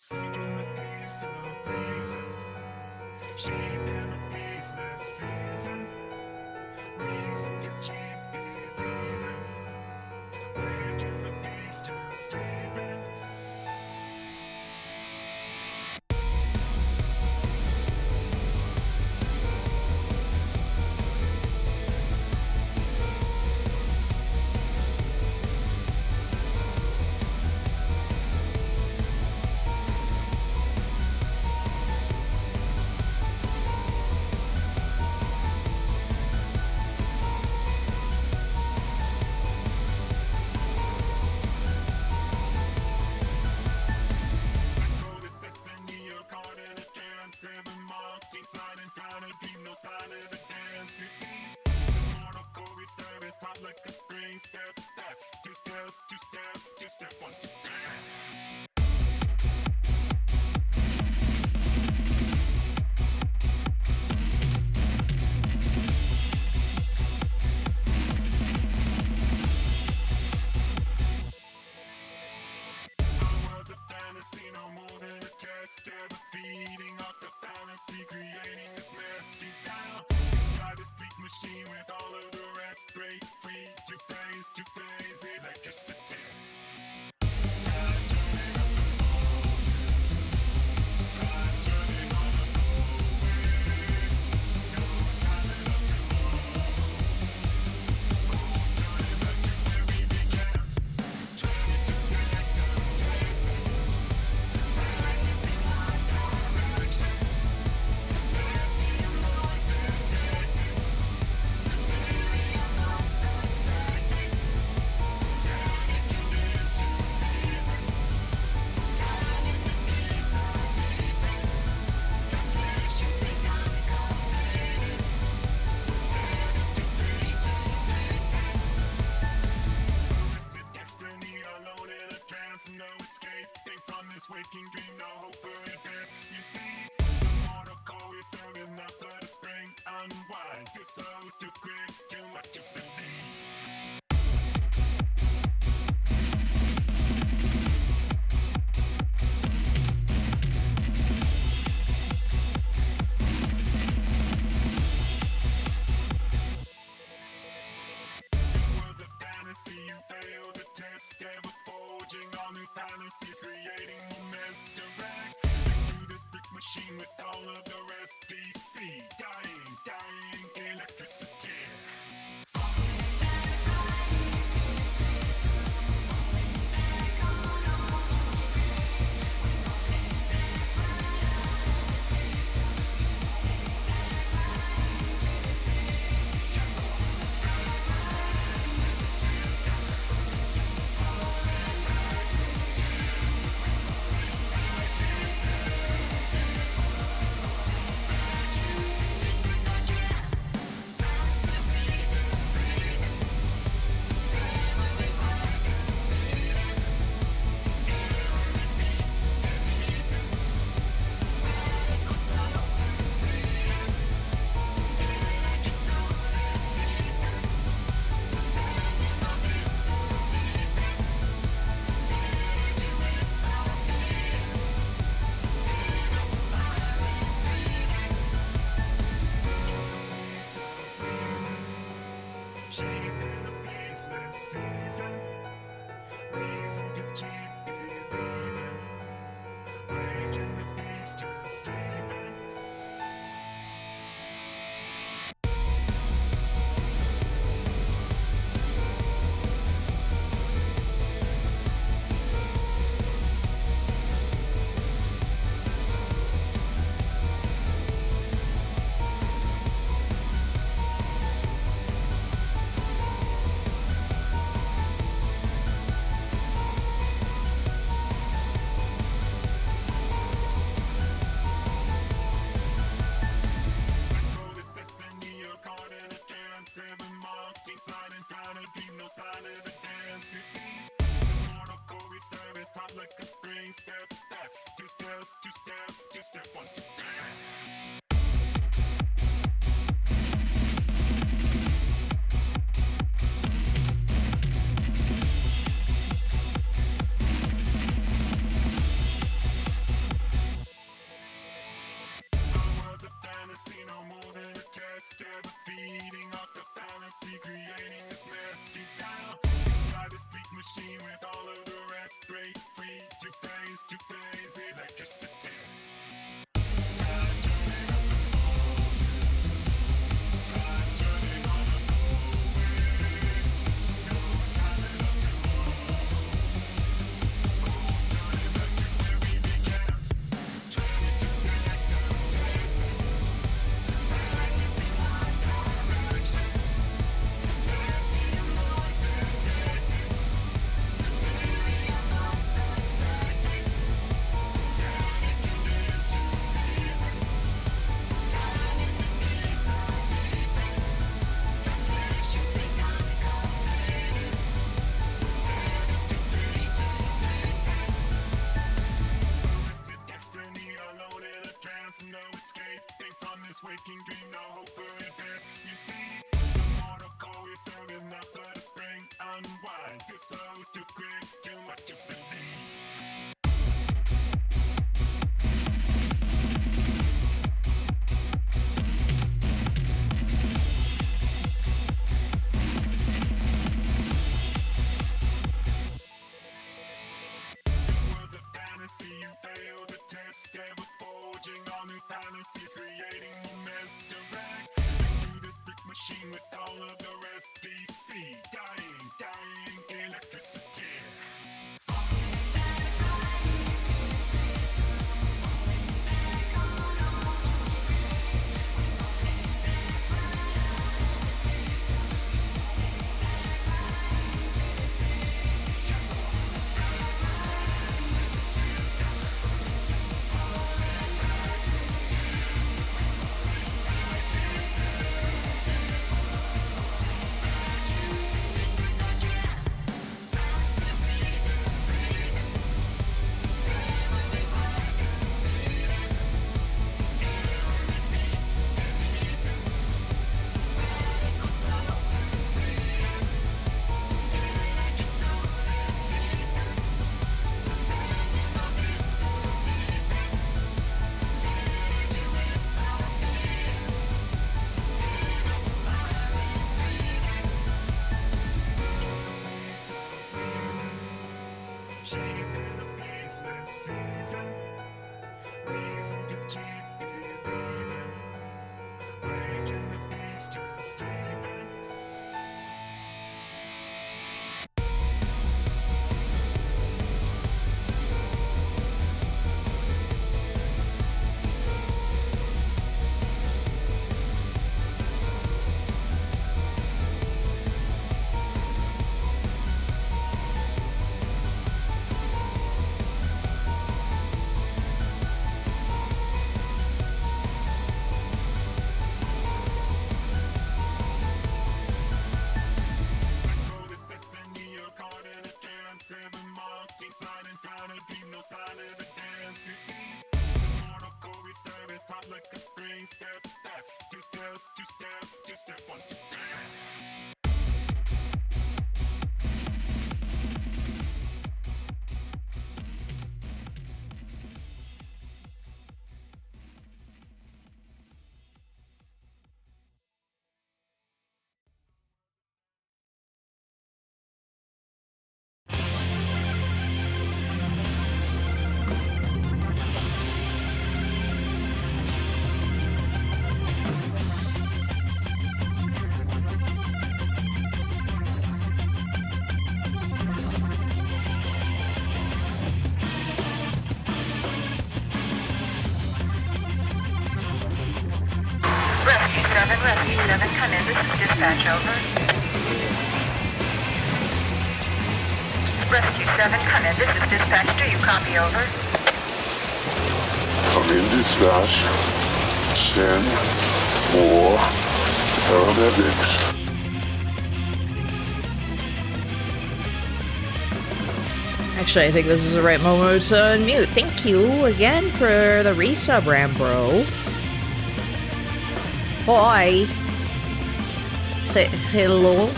Seeking the peace of reason, shaping a peaceless season. Reason to keep believing, waking the beast to sleeping. Like a spring step back, two step, one, two, three. Fantasy, no more than a test. Ever feeding off the fallacy, creating this mess deep down inside this bleak machine with all of the rest. Break free, two-phase electricity. Time turning up the volume. Time turning on us always. No time enough to hold. Turning back to where we began. 22 seconds tasting. No escaping from this waking dream, no hope for advance. You see, the mortal core we serve is not but a spring. Unwind, too slow, too quick, too much to believe. You fail the test, ever forging all new fallacies, creating more mess direct. Through this brick machine with all of the rest, DC, dying, electricity. Falling back right into the system, falling back on all those ways. We're falling back right out of the system, it's falling back right into the space. It's falling back right into the system. Shaping a peaceless season. Reason to keep believing, waking the beast to sleeping. Like a spring step back, two-step, one, two, three. face to face electricity. No escaping from this waking dream, no hope for advance. You see, the mortal core we serve is not but a spring. Unwind, too slow, too quick, too much to believe. Words of fantasy, you fail the test, ever forging all new fallacies, creating a mess direct. Through this brick machine with all of the rest, DC, dying, electricity. Shaping a peaceless season, reason to keep believing, waking the beast to sleeping. Like a spring, step back, two step, one, two, three. Rescue 7, come in. This is dispatch, over. Rescue 7, come in. This is dispatch. Do you copy, over? Come in, dispatch. Send more paramedics. Actually, I think this is the right moment to unmute. Thank you again for the resub, Rambro. Hi. Hello.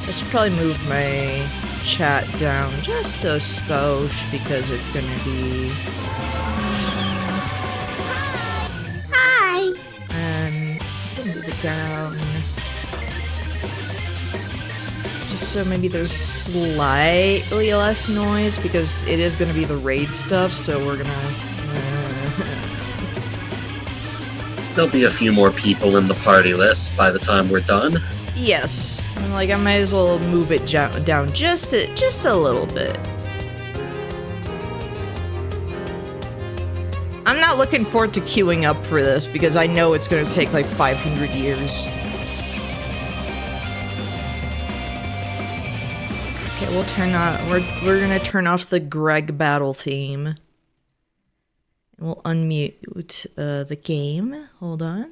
I should probably move my chat down just a skosh because it's gonna be... Hi! And move it down just so maybe there's slightly less noise because it is going to be the raid stuff, so we're gonna... There'll be a few more people in the party list by the time we're done. Yes. Like, I might as well move it down just a little bit. I'm not looking forward to queuing up for this because I know it's going to take like 500 years. Okay, we'll turn on... We're going to turn off the Greg battle theme. And we'll unmute the game. Hold on.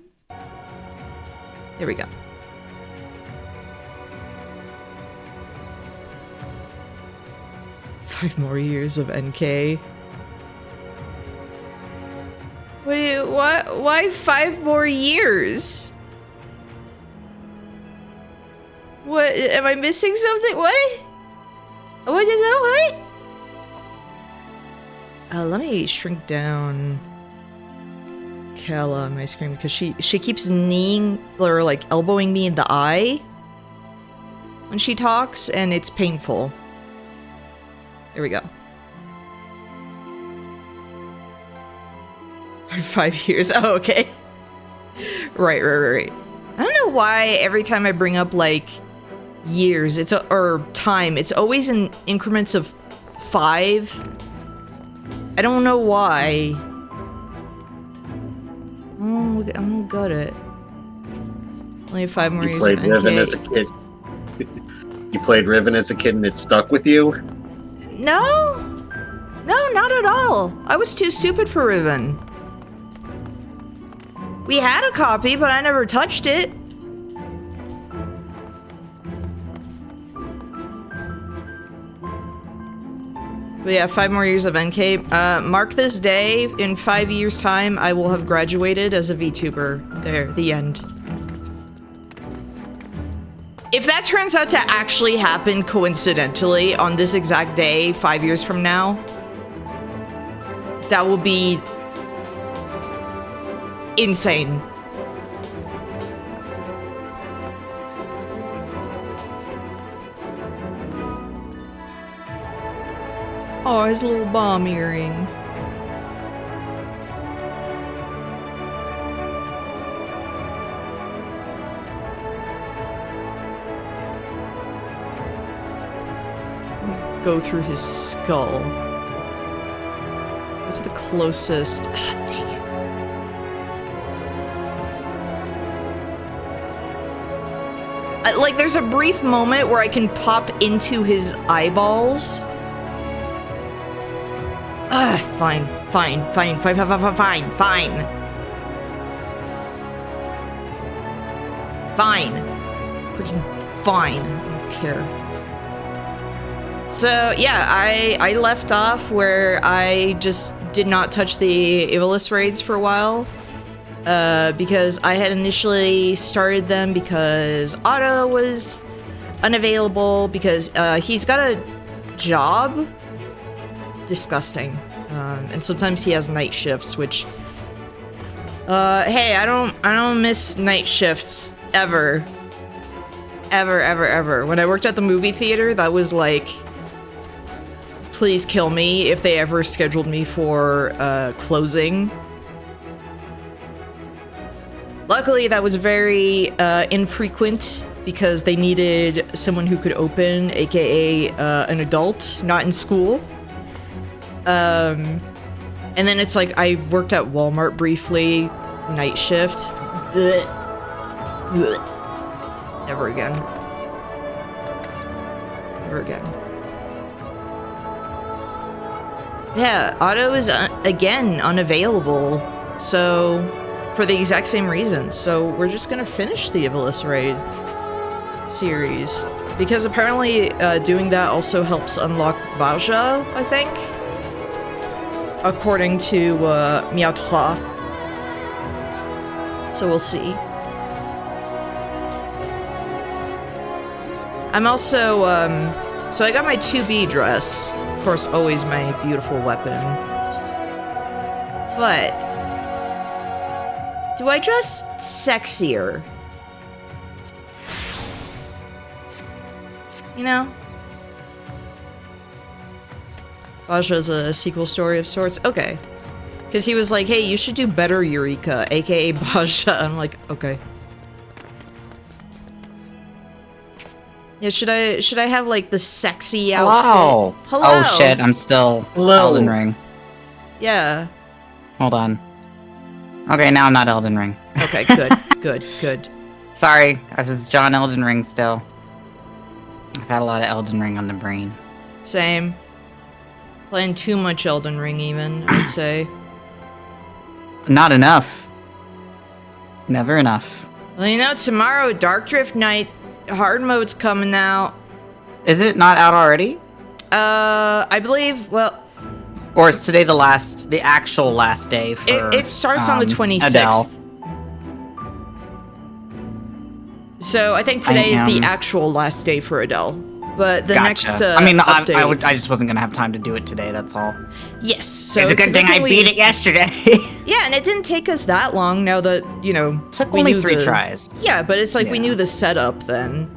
There we go. Five more years of NK. Wait, what? Why 5 more years? What? Am I missing something? What? What is that? What? Let me shrink down Kala on my screen because she keeps kneeing or like elbowing me in the eye when she talks, and it's painful. There we go. 5 years. Oh, okay. Right. I don't know why every time I bring up like years, or time, it's always in increments of 5. I don't know why. Oh, I'm good at it. Only 5 more years. You played Riven as a kid. You played Riven as a kid and it stuck with you? No, not at all. I was too stupid for Riven. We had a copy, but I never touched it. But yeah, 5 more years of NK. Mark this day, in 5 years' time, I will have graduated as a VTuber. There, the end. If that turns out to actually happen coincidentally on this exact day, 5 years from now, that will be insane. Oh, his little bomb earring. Go through his skull. What's the closest? Ah, dang it. Like, there's a brief moment where I can pop into his eyeballs. Fine. Freaking fine. I don't care. So, yeah, I left off where I just did not touch the Ivalice raids for a while. Because I had initially started them because Otto was unavailable, because he's got a job. Disgusting. And sometimes he has night shifts, which... hey, I don't miss night shifts ever. Ever. When I worked at the movie theater, that was like... Please kill me if they ever scheduled me for closing. Luckily, that was very infrequent because they needed someone who could open, aka an adult, not in school. And then it's like I worked at Walmart briefly, night shift. Ugh. Never again. Yeah, Otto is again unavailable, so for the exact same reason. So we're just gonna finish the Ivalice raid series because apparently doing that also helps unlock Bozja, I think, according to Miao. So we'll see. I'm also so I got my 2B dress. Of course, always my beautiful weapon. But do I dress you know? Bozja's a sequel story of sorts? Okay. Because he was like, hey, you should do better, Eureka, aka Bozja. I'm like, okay. Yeah, should I have, like, the sexy outfit? Hello! Hello! Oh shit, I'm still Elden Ring. Yeah. Hold on. Okay, now I'm not Elden Ring. Okay, good, good. Sorry, I was John Elden Ring still. I've had a lot of Elden Ring on the brain. Same. Playing too much Elden Ring, even, I'd say. Not enough. Never enough. Well, you know, tomorrow, Dark Drift Night hard mode's coming out. Is it not out already? I believe, well... Or is today the actual last day for It starts on the 26th. Adele? So I think today is the actual last day for Adele. But the next I mean, update... I just wasn't gonna have time to do it today, that's all. Yes, so it's a good thing I beat it yesterday. Yeah, and it didn't take us that long now that, you know... Took only 3 tries. Yeah, but it's like we knew the setup then.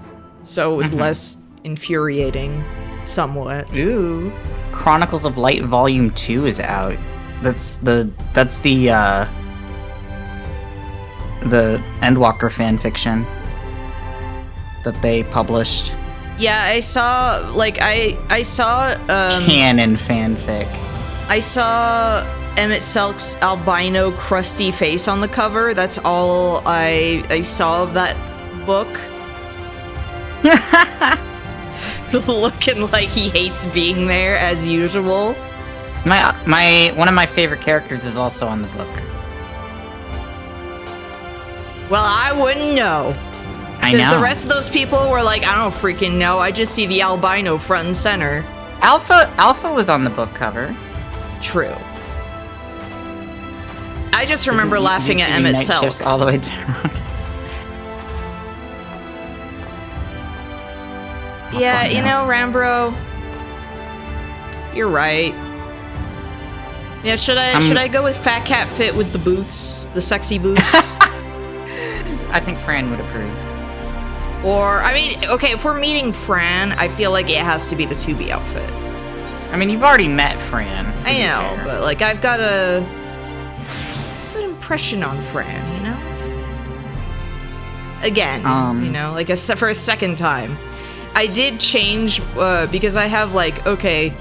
So it was less infuriating, somewhat. Ooh. Chronicles of Light Volume 2 is out. That's the Endwalker fanfiction that they published. Yeah, I saw, like, I saw, Canon fanfic. I saw Emmett Selk's albino crusty face on the cover. That's all I saw of that book. Looking like he hates being there, as usual. One of my favorite characters is also on the book. Well, I wouldn't know. I know. Because the rest of those people were like, I don't freaking know. I just see the albino front and center. Alpha was on the book cover. True. I just remember laughing at Emmett Selk. All the way down. Yeah, you know, Rambro, you're right. Yeah, should I go with Fat Cat Fit with the boots, the sexy boots? I think Fran would approve. Or, I mean, okay, if we're meeting Fran, I feel like it has to be the 2B outfit. I mean, you've already met Fran. I know, but like, I've got a good impression on Fran, you know? Again, you know, like for a second time. I did change, because I have like, okay,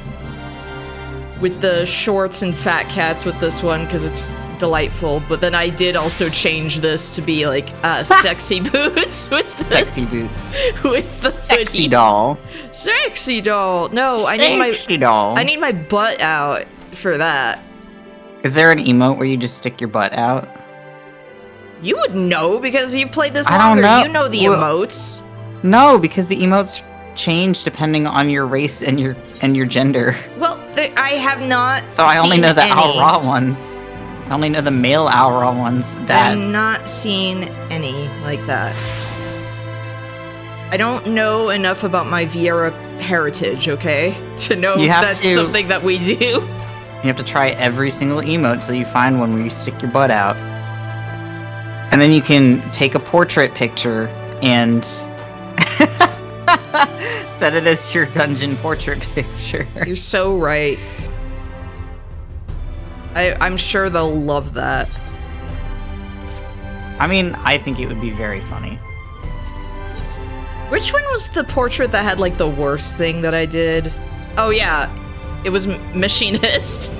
with the shorts and fat cats with this one, because it's delightful, but then I did also change this to be like, sexy boots with the... Sexy boots. With the Sexy hoodie. doll. Sexy doll. No, I need my butt out for that. Is there an emote where you just stick your butt out? You would know because you've played this I longer. don't know. You know the emotes. No, because the emotes change depending on your race and your gender. Well, I have not. So I only know the any. Aura ones. I only know the male Aura ones. That I've not seen any like that. I don't know enough about my Viera heritage, okay, to know if that's something that we do. You have to try every single emote till you find one where you stick your butt out. And then you can take a portrait picture and set it as your dungeon portrait picture. You're so right. I'm sure they'll love that. I mean, I think it would be very funny. Which one was the portrait that had like the worst thing that I did? Oh yeah, it was Machinist.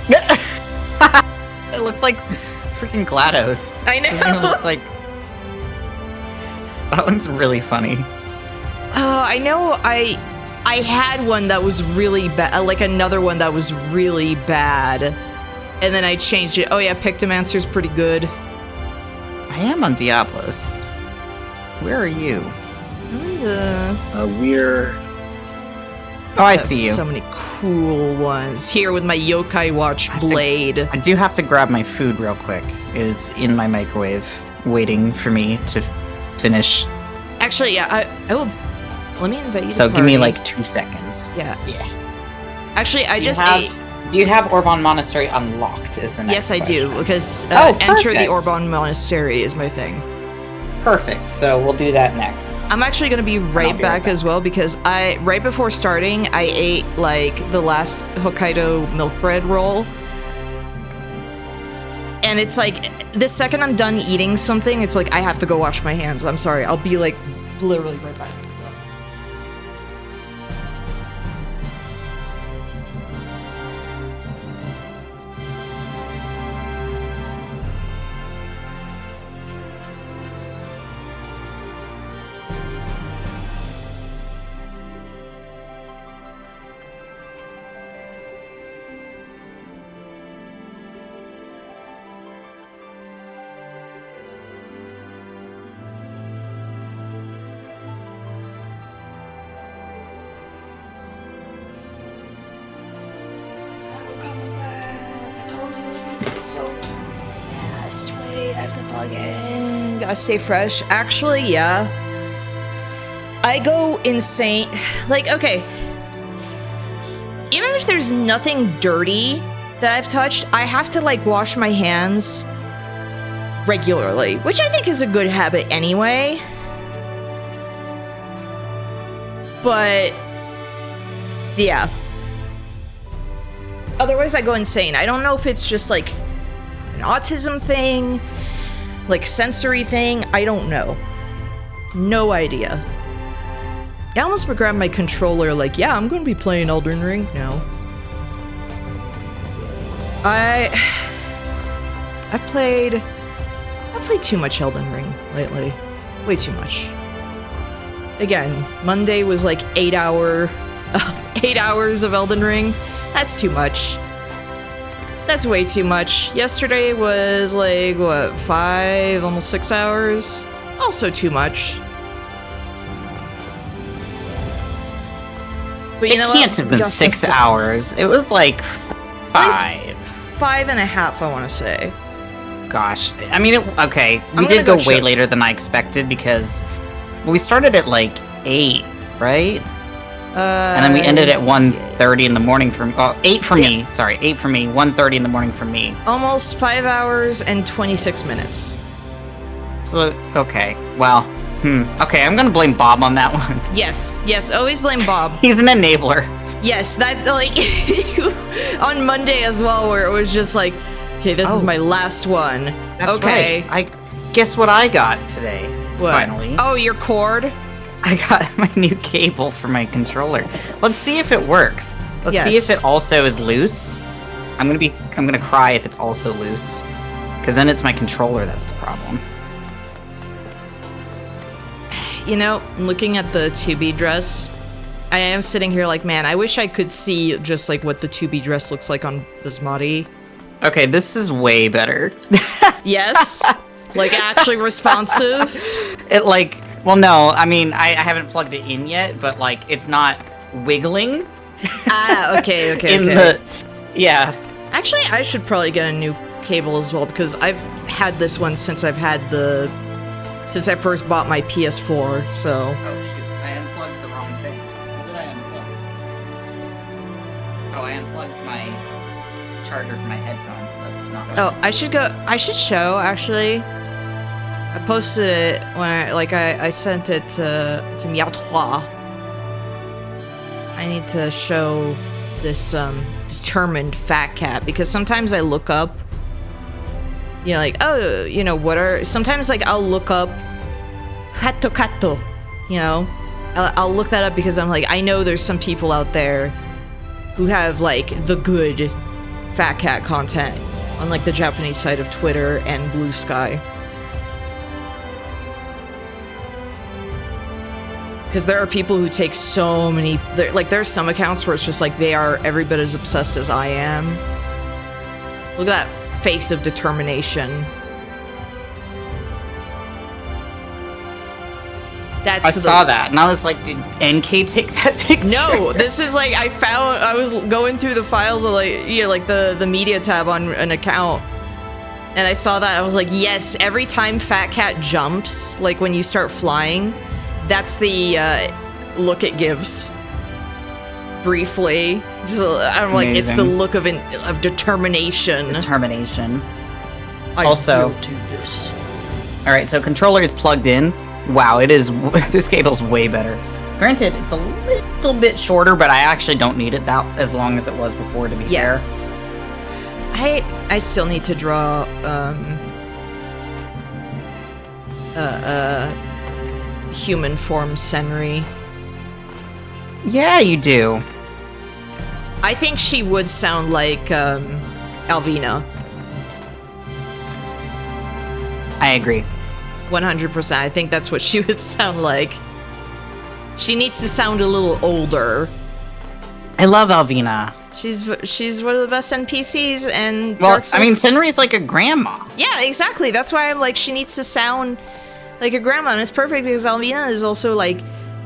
It looks like freaking GLaDOS. I know. Doesn't even look like... That one's really funny. Oh, I know. I had one that was really bad, like another one that was really bad, and then I changed it. Oh yeah, Pictomancer's pretty good. I am on Diablos. Where are you? We're... Oh, I see you. So many cool ones. Here with my Yokai Watch blade. I do have to grab my food real quick. It is in my microwave, waiting for me to finish. Actually, yeah, I will... Let me invite you to So the give me party. like 2 seconds. Yeah. Yeah. Actually, I just have, ate... Do you have Orban Monastery unlocked is the next Yes, I question. do, because Oh, Enter the perfect. Orban Monastery is my thing. Perfect. So we'll do that next. I'm actually gonna be right be back right back. as well because right before starting, I ate like the last Hokkaido milk bread roll. And it's like, the second I'm done eating something, it's like, I have to go wash my hands. I'm sorry. I'll be like, literally right back. Gotta stay fresh. Actually, yeah. I go insane. Like, okay. Even if there's nothing dirty that I've touched, I have to, like, wash my hands regularly, which I think is a good habit anyway. But, yeah. Otherwise, I go insane. I don't know if it's just, like, an autism thing, like sensory thing. I don't know. No idea. I almost grabbed my controller like, yeah, I'm gonna be playing Elden Ring now. I've played too much Elden Ring lately. Way too much. Again, Monday was like 8 hours of Elden Ring. That's too much. That's way too much. Yesterday was like, what, 5, almost 6 hours? Also too much. But you know what? It can't have been 6 hours. It was like 5. 5.5, I want to say. Gosh. I mean, okay. We I'm did gonna go go way check. later than I expected because we started at like 8, right? And then we ended at 1:30 in the morning for 8 for me. Sorry, 8 for me. 1:30 in the morning for me. Almost 5 hours and 26 minutes. So okay, well, okay. I'm gonna blame Bob on that one. Yes, always blame Bob. He's an enabler. Yes, that's like on Monday as well, where it was just like, okay, this is my last one. That's okay. right. Guess what I got today. What? Finally. Oh, your cord? I got my new cable for my controller. Let's see if it works. Let's see Yes. if it also is loose. I'm gonna cry if it's also loose. Because then it's my controller that's the problem. You know, looking at the 2B dress, I am sitting here like, man, I wish I could see just like what the 2B dress looks like on Basmati. Okay, this is way better. Yes? Like actually responsive? It like, well no, I mean, I haven't plugged it in yet, but like, it's not wiggling. Ah, okay. Yeah. Actually, I should probably get a new cable as well because I've had this one since I first bought my PS4, so. Oh shoot, I unplugged the wrong thing. What did I unplug? Oh, I unplugged my charger for my headphones. That's not what Oh, I should show, actually. I posted it when I sent it to Miao. I need to show this determined fat cat because sometimes I look up, you know, like, oh, you know, sometimes like I'll look up kato, you know, I'll look that up because I'm like, I know there's some people out there who have like the good fat cat content on like the Japanese side of Twitter and Blue Sky. Because there are people who take so many, there's some accounts where it's just like they are every bit as obsessed as I am. Look at that face of determination. I saw that, and I was like, did NK take that picture? No, this is like, I was going through the files of like, you know, like the media tab on an account. And I saw that, I was like, yes, every time Fat Cat jumps, like when you start flying, that's the look it gives. Briefly. I'm like, it's the look of determination. Determination. I Also, will do this. All right, so controller is plugged in. Wow, it is. This cable's way better. Granted, it's a little bit shorter, but I actually don't need it that as long as it was before. To be fair, I still need to draw human form Senri. Yeah, you do. I think she would sound like Alvina. I agree. 100%. I think that's what she would sound like. She needs to sound a little older. I love Alvina. She's one of the best NPCs, and Well, Dark Souls- I mean, Senri's like a grandma. Yeah, exactly. That's why I'm like, she needs to sound like a grandma, and it's perfect because Alvina is also like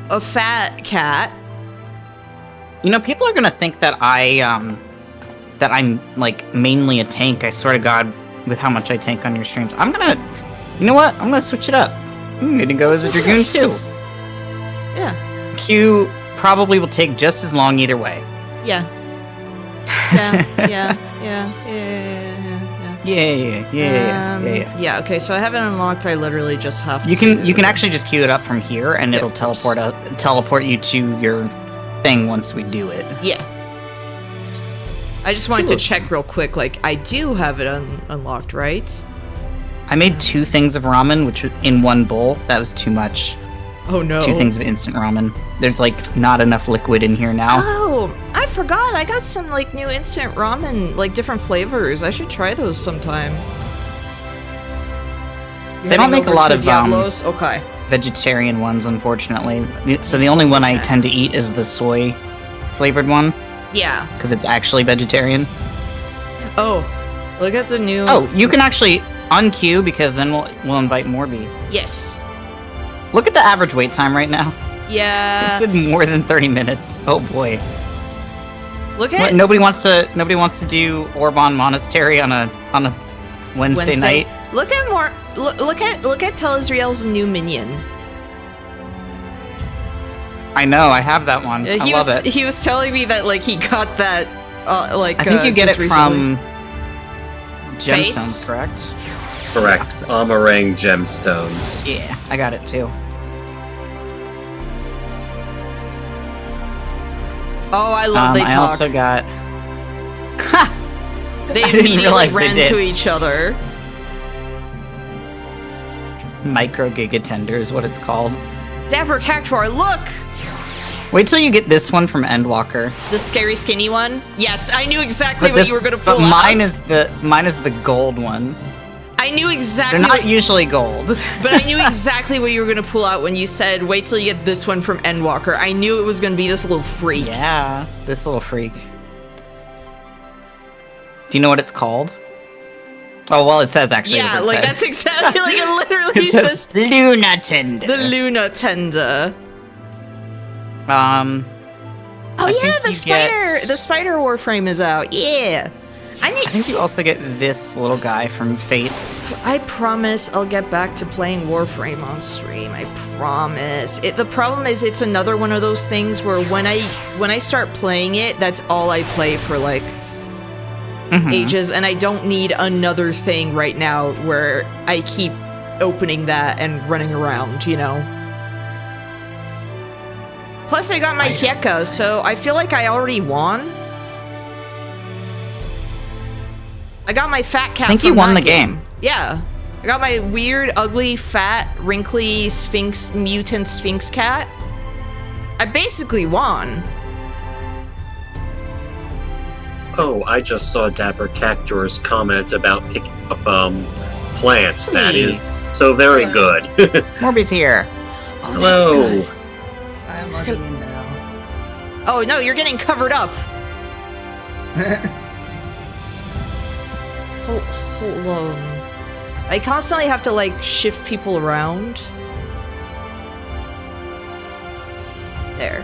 a fat cat. You know, people are gonna think that I'm like mainly a tank. I swear to God, with how much I tank on your streams, you know what? I'm gonna switch it up. I'm gonna go as a Dragoon too. Yeah. Q probably will take just as long either way. Yeah. Yeah. Yeah, okay, so I haven't unlocked, I literally just have to... You can actually just queue it up from here, and it'll teleport you to your thing once we do it. Yeah. I just wanted to check real quick, like, I do have it unlocked, right? I made 2 things of ramen, which was in one bowl. That was too much. Oh no. 2 things of instant ramen. There's like not enough liquid in here now. Oh, I forgot. I got some like new instant ramen, like different flavors. I should try those sometime. They don't make a lot of Diablos? Okay. Vegetarian ones, unfortunately. So the only one I tend to eat is the soy flavored one. Yeah. Because it's actually vegetarian. Oh, look at the new... Oh, you can actually unqueue because then we'll invite Morby. Yes. Look at the average wait time right now. Yeah. It's in more than 30 minutes. Oh boy. Look at... Nobody wants to do Orban Monastery on a Wednesday night. Look at look at Telazriel's new minion. I know, I have that one. I love it. He was telling me that like he got that like I think you get it recently. from Gemstones, correct? Correct. Amarang gemstones. Yeah, I got it too. Oh, I love they talk. I also got... They I didn't realize immediately they ran did. to each other. Micro Gigatender is what it's called. Dapper Cactuar, look! Wait till you get this one from Endwalker. The scary skinny one? Yes, I knew exactly what you were gonna pull but out. mine is the gold one. I knew exactly. They're not usually gold. But I knew exactly what you were gonna pull out when you said, wait till you get this one from Endwalker. I knew it was gonna be this little freak. Yeah, this little freak. Do you know what it's called? Oh, well, it says actually. Yeah, like that's exactly like it literally it says Luna Tender. The Luna Tender. Oh yeah, the spider warframe is out. Yeah. I think you also get this little guy from Fates. I promise I'll get back to playing Warframe on stream. I promise. The problem is it's another one of those things where when I start playing it, that's all I play for like ages, and I don't need another thing right now where I keep opening that and running around, you know? Plus I got my Hyeka, so I feel like I already won. I got my fat cat. I think you won the game. Yeah. I got my weird, ugly, fat, wrinkly mutant sphinx cat. I basically won. Oh, I just saw Dapper Cactuar's comment about picking up plants. That is so very good. Morby's here. Oh, Hello. that's good. I'm logging in now. Oh no, you're getting covered up. Hold on. I constantly have to like shift people around. There.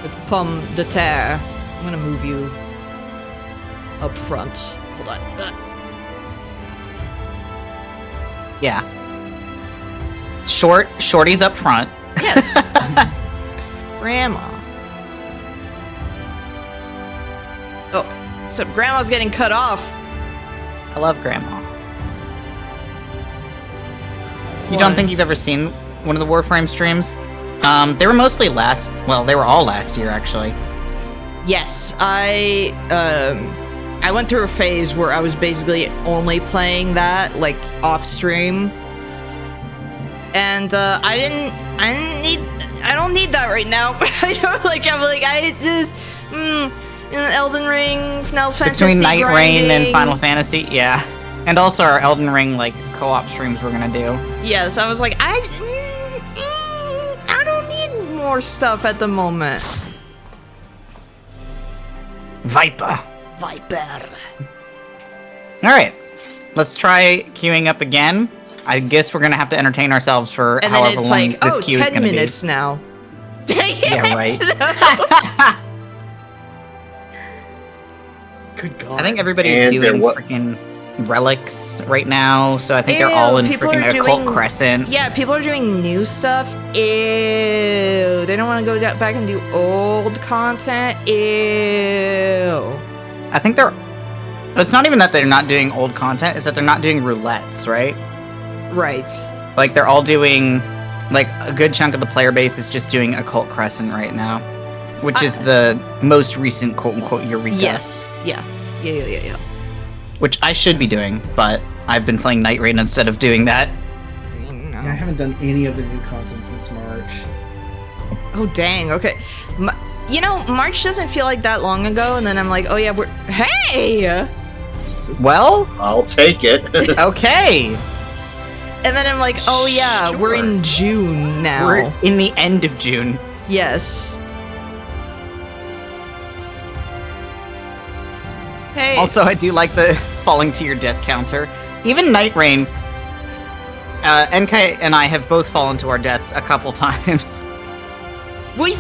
With pomme de terre. I'm gonna move you up front. Hold on. Yeah. Shorty's up front. Yes. Grandma. Oh, except Grandma's getting cut off. I love Grandma. You don't think you've ever seen one of the Warframe streams? They were mostly they were all last year, actually. Yes, I went through a phase where I was basically only playing that, like, off stream. And, I don't need that right now. Elden Ring, Final Fantasy Between Night Rain and grinding. Final Fantasy, yeah. And also our Elden Ring, like, co-op streams we're gonna do. Yes, I was like, I don't need more stuff at the moment. Viper. Viper. Alright. Let's try queuing up again. I guess we're gonna have to entertain ourselves for And then however it's long like, this queue is 10 gonna minutes now. Dang it! Yeah, right. Good God. I think everybody's And doing then freaking relics right now, so I think they're all in people freaking are Occult doing- Crescent. Yeah, people are doing new stuff. Ew. They don't want to go back and do old content. Ew. I think they're... It's not even that they're not doing old content, it's that they're not doing roulettes, right? Right. Like, they're all doing... Like, a good chunk of the player base is just doing Occult Crescent right now. Which is the most recent quote-unquote Eureka. Yes. Yeah. Yeah. Which I should be doing, but I've been playing Night Rain instead of doing that. I haven't done any of the new content since March. Oh, dang. Okay. March doesn't feel like that long ago, and then I'm like, oh, yeah, Hey! Well, I'll take it. okay. And then I'm like, oh, yeah, we're Sure. in June now. We're in the end of June. Yes. Hey. Also, I do like the falling to your death counter. Even Night Rain, NK and I have both fallen to our deaths a couple times. We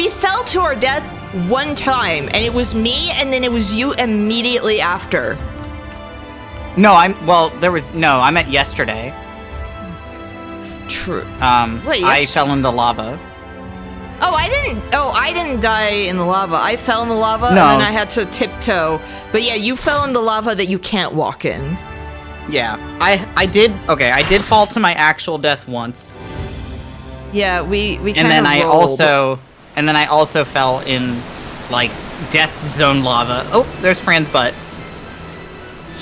fell to our death one time, and it was me, and then it was you immediately after. No, I meant yesterday. True. Wait, I yes- fell in the lava. I didn't die in the lava. I fell in the lava, No. and then I had to tiptoe. But yeah, you fell in the lava that you can't walk in. Yeah, I did fall to my actual death once. Yeah, we kind of And then I rolled. also fell in, like, death zone lava. Oh, there's Fran's butt.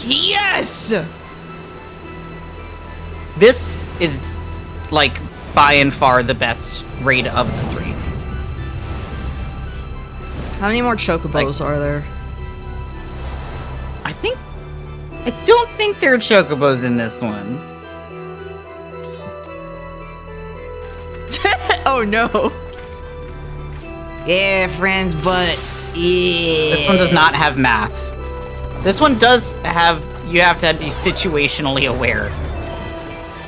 Yes! This is, like, by and far the best raid of the three. How many more chocobos are there? I don't think there are chocobos in this one. Oh no. Yeah, Fran's butt. Yeah. This one does not have math. This one does have, you have to be situationally aware.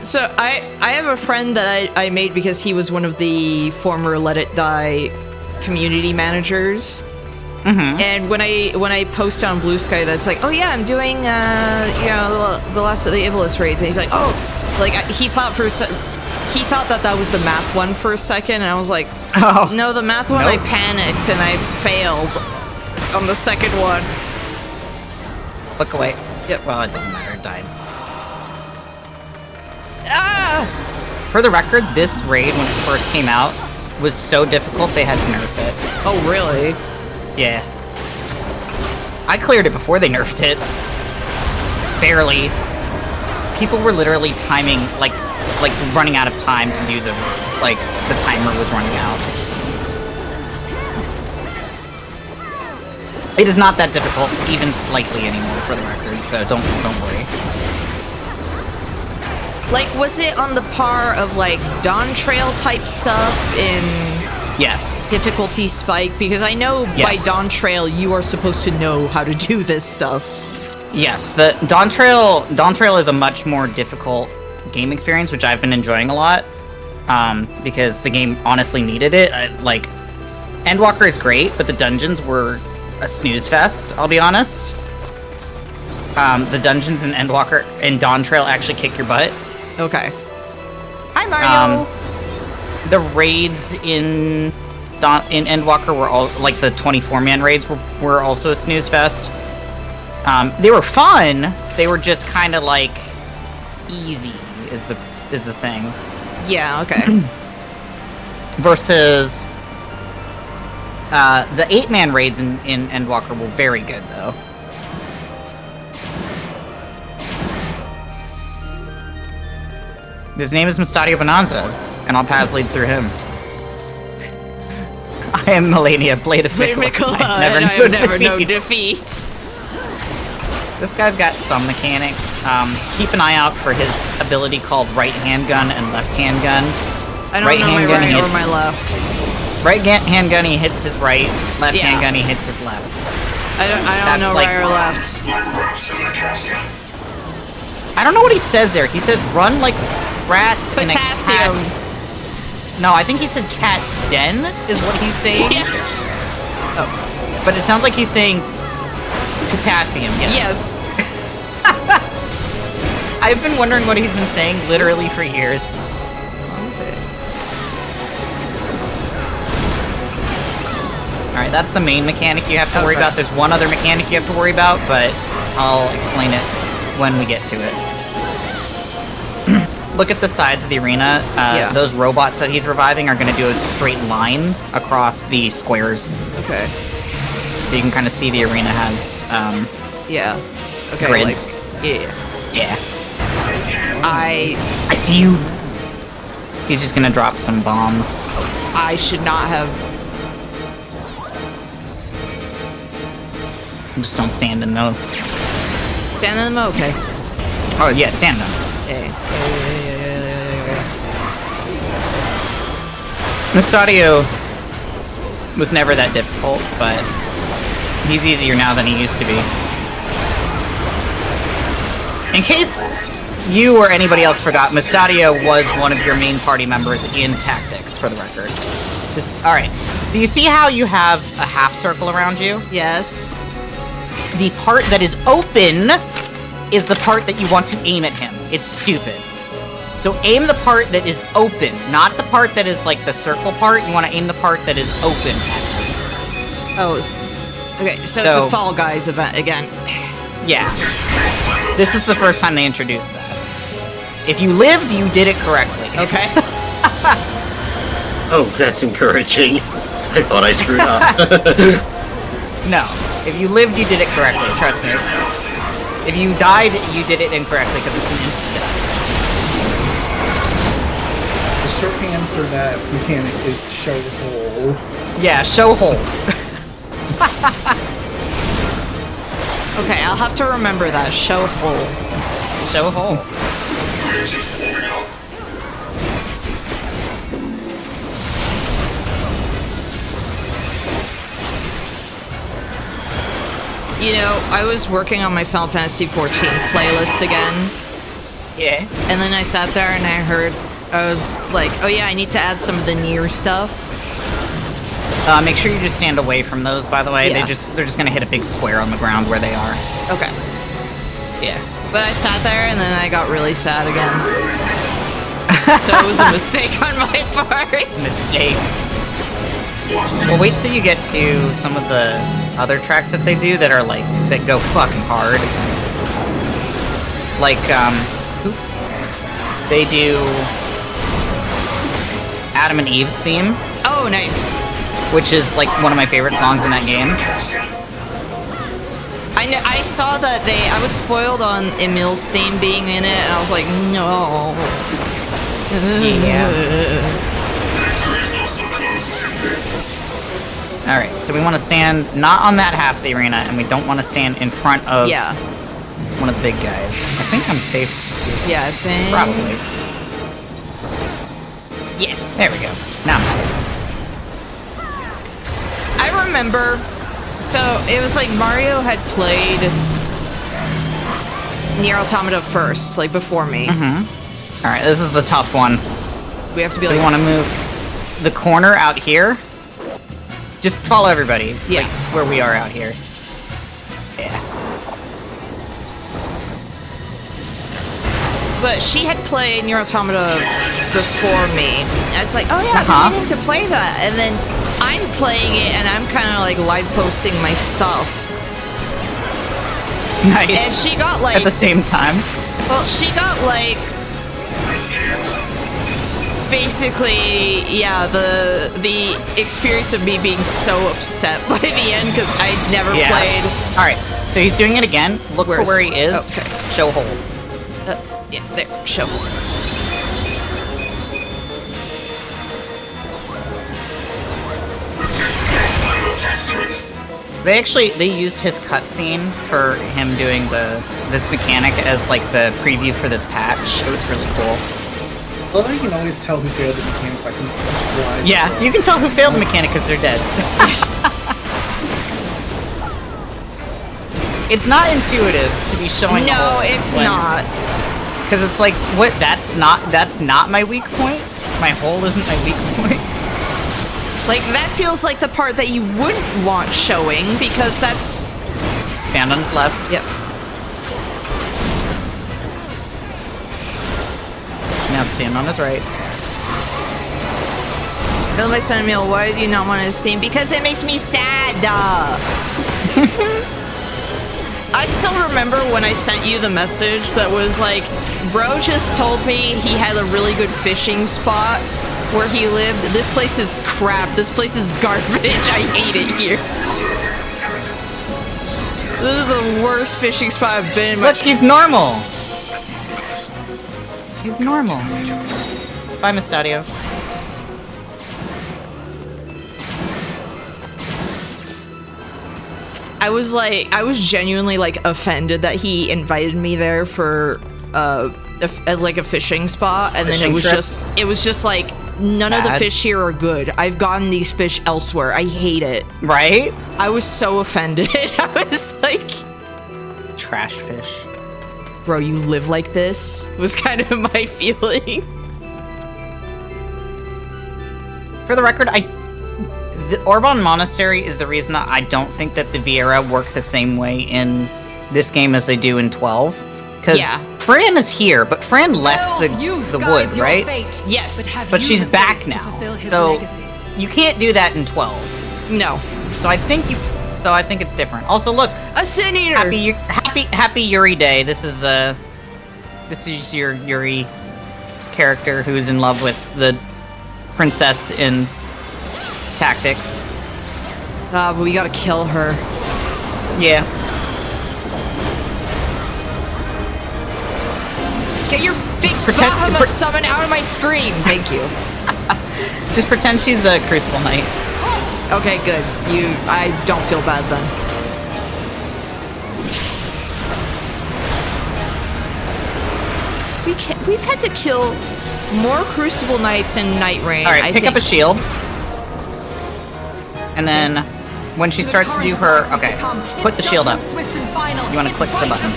So I have a friend that I made because he was one of the former Let It Die community managers. Mm-hmm. And when I post on Blue Sky that's like, oh yeah, I'm doing the last of the Ivalice raids, and he's like, oh, like he thought that was the math one for a second, and I was like, Oh. no, the math one, Nope. I panicked and I failed on the second one. Look away. Yep. Well, it doesn't matter. It died. Ah! For the record, this raid, when it first came out, was so difficult they had to nerf it. Oh really? Yeah. I cleared it before they nerfed it. Barely. People were literally timing, like running out of time to do the timer was running out. It is not that difficult, even slightly anymore, for the record, so don't worry. Like, was it on the par of like Dawn Trail type stuff in Yes. difficulty spike? Because I know Yes. by Dawn Trail you are supposed to know how to do this stuff. Yes, the Dawn Trail is a much more difficult game experience, which I've been enjoying a lot, because the game honestly needed it. Endwalker is great, but the dungeons were a snooze fest, I'll be honest. The dungeons in Endwalker and Dawn Trail actually kick your butt. Okay. Hi Mario. The raids in Endwalker were all, like, the 24-man raids were also a snooze fest. They were fun. They were just kind of like easy is is a thing. Yeah, okay. Versus the 8-man raids in Endwalker were very good, though. His name is Mustadio Bonanza, and all paths lead through him. I am Melania, Blade of Fickle. I have never known defeat. This guy's got some mechanics. Keep an eye out for his ability called right handgun and left handgun. I don't know my right or my left. Right handgun, he hits his right. Left handgun, he hits his left. I don't know right or left. I don't know what he says there. He says run like rats in a Potassium. cat's... No, I think he said cat's den is what he's saying. Oh. But it sounds like he's saying potassium, yes. I've been wondering what he's been saying literally for years. Alright, that's the main mechanic you have to worry about. There's one other mechanic you have to worry about, but I'll explain it when we get to it. Look at the sides of the arena. Those robots that he's reviving are going to do a straight line across the squares. Okay. So you can kind of see the arena has, Okay, grids. Like, Yeah. I see you. He's just going to drop some bombs. I should not have... Just don't stand in no. Stand in them? Okay. Oh, yeah, stand them. Mustadio was never that difficult, but he's easier now than he used to be. In case you or anybody else forgot, Mustadio was one of your main party members in Tactics, for the record. Alright, so you see how you have a half circle around you? Yes. The part that is open is the part that you want to aim at him. It's stupid. So aim the part that is open, not the part that is like the circle part. You want to aim the part that is open at him. Oh, okay, so it's a Fall Guys event again. Yeah. This is the first time they introduced that. If you lived, you did it correctly. Okay. Oh, that's encouraging. I thought I screwed up. No. If you lived, you did it correctly, trust me. If you died, you did it incorrectly because it's an instant. The shorthand for that mechanic is show hole. Yeah, show hole. Okay, I'll have to remember that. Show hole. Show hole. You know, I was working on my Final Fantasy XIV playlist again. Yeah. And then I sat there and I was like, oh yeah, I need to add some of the Nier stuff. Make sure you just stand away from those, by the way. Yeah. They're just gonna hit a big square on the ground where they are. Okay. Yeah. But I sat there and then I got really sad again. So it was a mistake on my part. Mistake. Well, wait till you get to some of the other tracks that they do that are like, that go fucking hard. Like, they do Adam and Eve's theme. Oh, nice. Which is like one of my favorite songs in that game. I saw that I was spoiled on Emil's theme being in it, and I was like, no. Yeah. Alright, so we want to stand not on that half of the arena, and we don't want to stand in front of one of the big guys. I think I'm safe. Yeah, I think... Probably. Yes. There we go. Now I'm safe. I remember... So, it was like Mario had played Nier Automata first, like before me. Mm-hmm. Alright, this is the tough one. We have to be so we want to move the corner out here. Just follow everybody. Yeah. Like where we are out here. Yeah. But she had played Nier Automata before me. And it's like, oh yeah, I've been meaning to play that. And then I'm playing it and I'm kind of like live posting my stuff. Nice. And she got like... At the same time. Well, she got like basically, yeah, the experience of me being so upset by the end because I never played. All right, so he's doing it again. Look for where he is. Okay. Show hold. Yeah, there. Show. They used his cutscene for him doing this mechanic as like the preview for this patch. It was really cool. Well, you can always tell who failed the mechanic by why. Yeah, you can tell who failed the mechanic because they're dead. It's not intuitive to be showing. No, it's not. Because it's like, what? That's not my weak point. My hole isn't my weak point. Like, that feels like the part that you wouldn't want showing, because that's... Stand on his left. Yep. Now stand on his right. Bill, my son Emil, why do you not want his theme? Because it makes me sad. I still remember when I sent you the message that was like, bro just told me he had a really good fishing spot where he lived. This place is crap. This place is garbage. I hate it here. This is the worst fishing spot I've been in my... Look, he's normal. He's normal. Bye, Miss Stadio. I was genuinely like offended that he invited me there for as like a fishing spot, and then it was just like, none of the fish here are good. I've gotten these fish elsewhere. I hate it. Right? I was so offended. I was like, trash fish. Bro, you live like this? Was kind of my feeling. For the record, the Orban Monastery is the reason that I don't think that the Viera work the same way in this game as they do in 12. Because Fran is here, but Fran left the wood, right? Yes. But she's back now. So you can't do that in 12. No. So I think it's different. Also, look, a Sin Eater. Happy Yuri Day. This is your Yuri character who's in love with the princess in Tactics. But we gotta kill her. Yeah. Get your big Bahamut summon out of my screen. Thank you. Just pretend she's a Crucible Knight. Okay, good. I don't feel bad then. We've had to kill more Crucible Knights in Night Rain. All right, pick up a shield. And then, when she starts to do her... Okay, put the shield up. You want to click the button.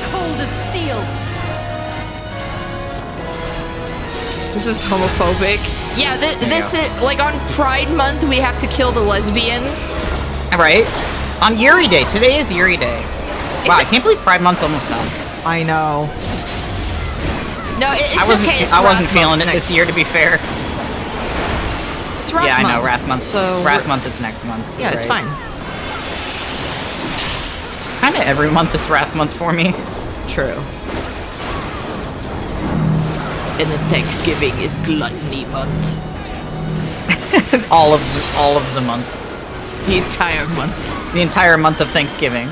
This is homophobic. Yeah, this is... Like, on Pride Month, we have to kill the lesbian. Right. On Yuri Day. Today is Yuri Day. Wow, I can't believe Pride Month's almost done. I know. No, it's okay. I wasn't feeling it this year, to be fair. It's Wrath Month. I know, Wrath Month. So Wrath Month is next month. Yeah, it's fine. Kinda every month is Wrath Month for me. True. And then Thanksgiving is Gluttony Month. all of the month. The entire month. The entire month of Thanksgiving.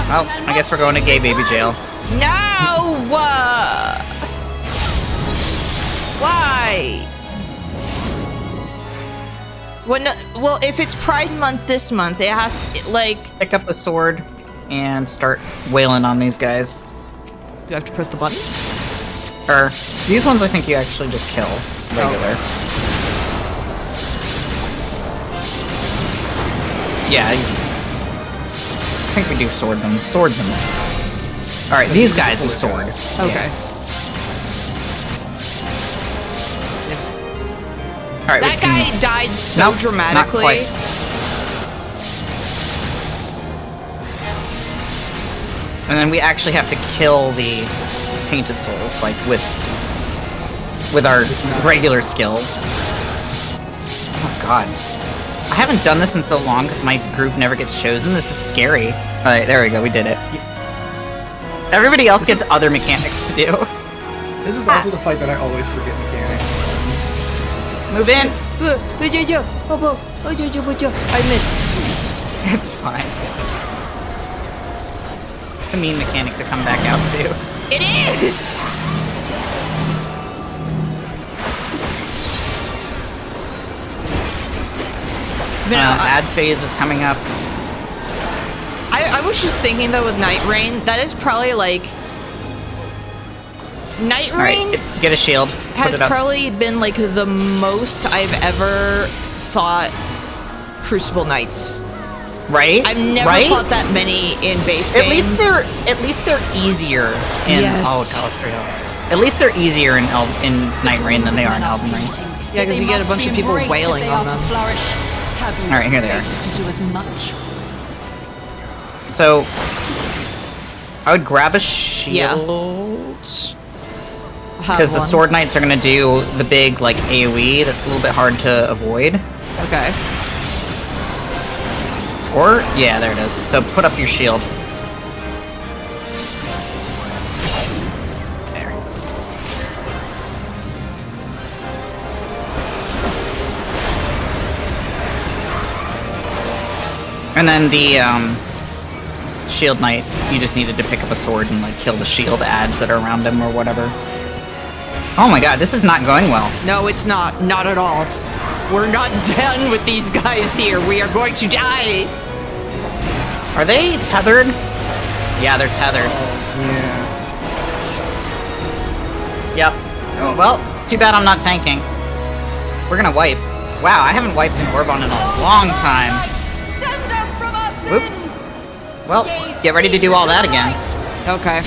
Well, I guess we're going to gay baby jail. No! Why? Well, if it's Pride Month this month, it has, like... Pick up the sword and start wailing on these guys. Do I have to press the button? Or, these ones I think you actually just kill. Regular. Yeah, I think we do sword them. Sword them. Alright, these guys are sword. Okay. Alright, that guy died so dramatically. Not quite. And then we actually have to kill the tainted souls, like with our regular skills. Oh god. I haven't done this in so long because my group never gets chosen. This is scary. Alright, there we go, we did it. Everybody else gets other mechanics to do. This is also the fight that I always forget mechanics. Move in. I missed. It's fine. It's a mean mechanic to come back out to. It is! Ad phase is coming up. I was just thinking though with Night Rain, that is probably like Night Rain Alright, get a shield. Put has it up. probably been like the most I've ever fought Crucible Knights. Right? I've never fought that many in base game. At least they're easier in Calistria. At least they're easier in Night Rain than they are in Elden Ring. Yeah, because you get a bunch of people wailing on them. Alright, here they are. So I would grab a shield. Because the Sword Knights are gonna do the big like AoE that's a little bit hard to avoid. Okay. Or yeah, there it is. So put up your shield. There. And then the Shield Knight, you just needed to pick up a sword and like kill the shield ads that are around him or whatever. Oh my god, this is not going well. No, it's not. Not at all. We're not done with these guys here. We are going to die. Are they tethered? Yeah, they're tethered. Yeah. Yep. Oh, well, it's too bad I'm not tanking. We're gonna wipe. Wow, I haven't wiped an Orbon in a long time. Whoops. Well, get ready to do all that again. Okay.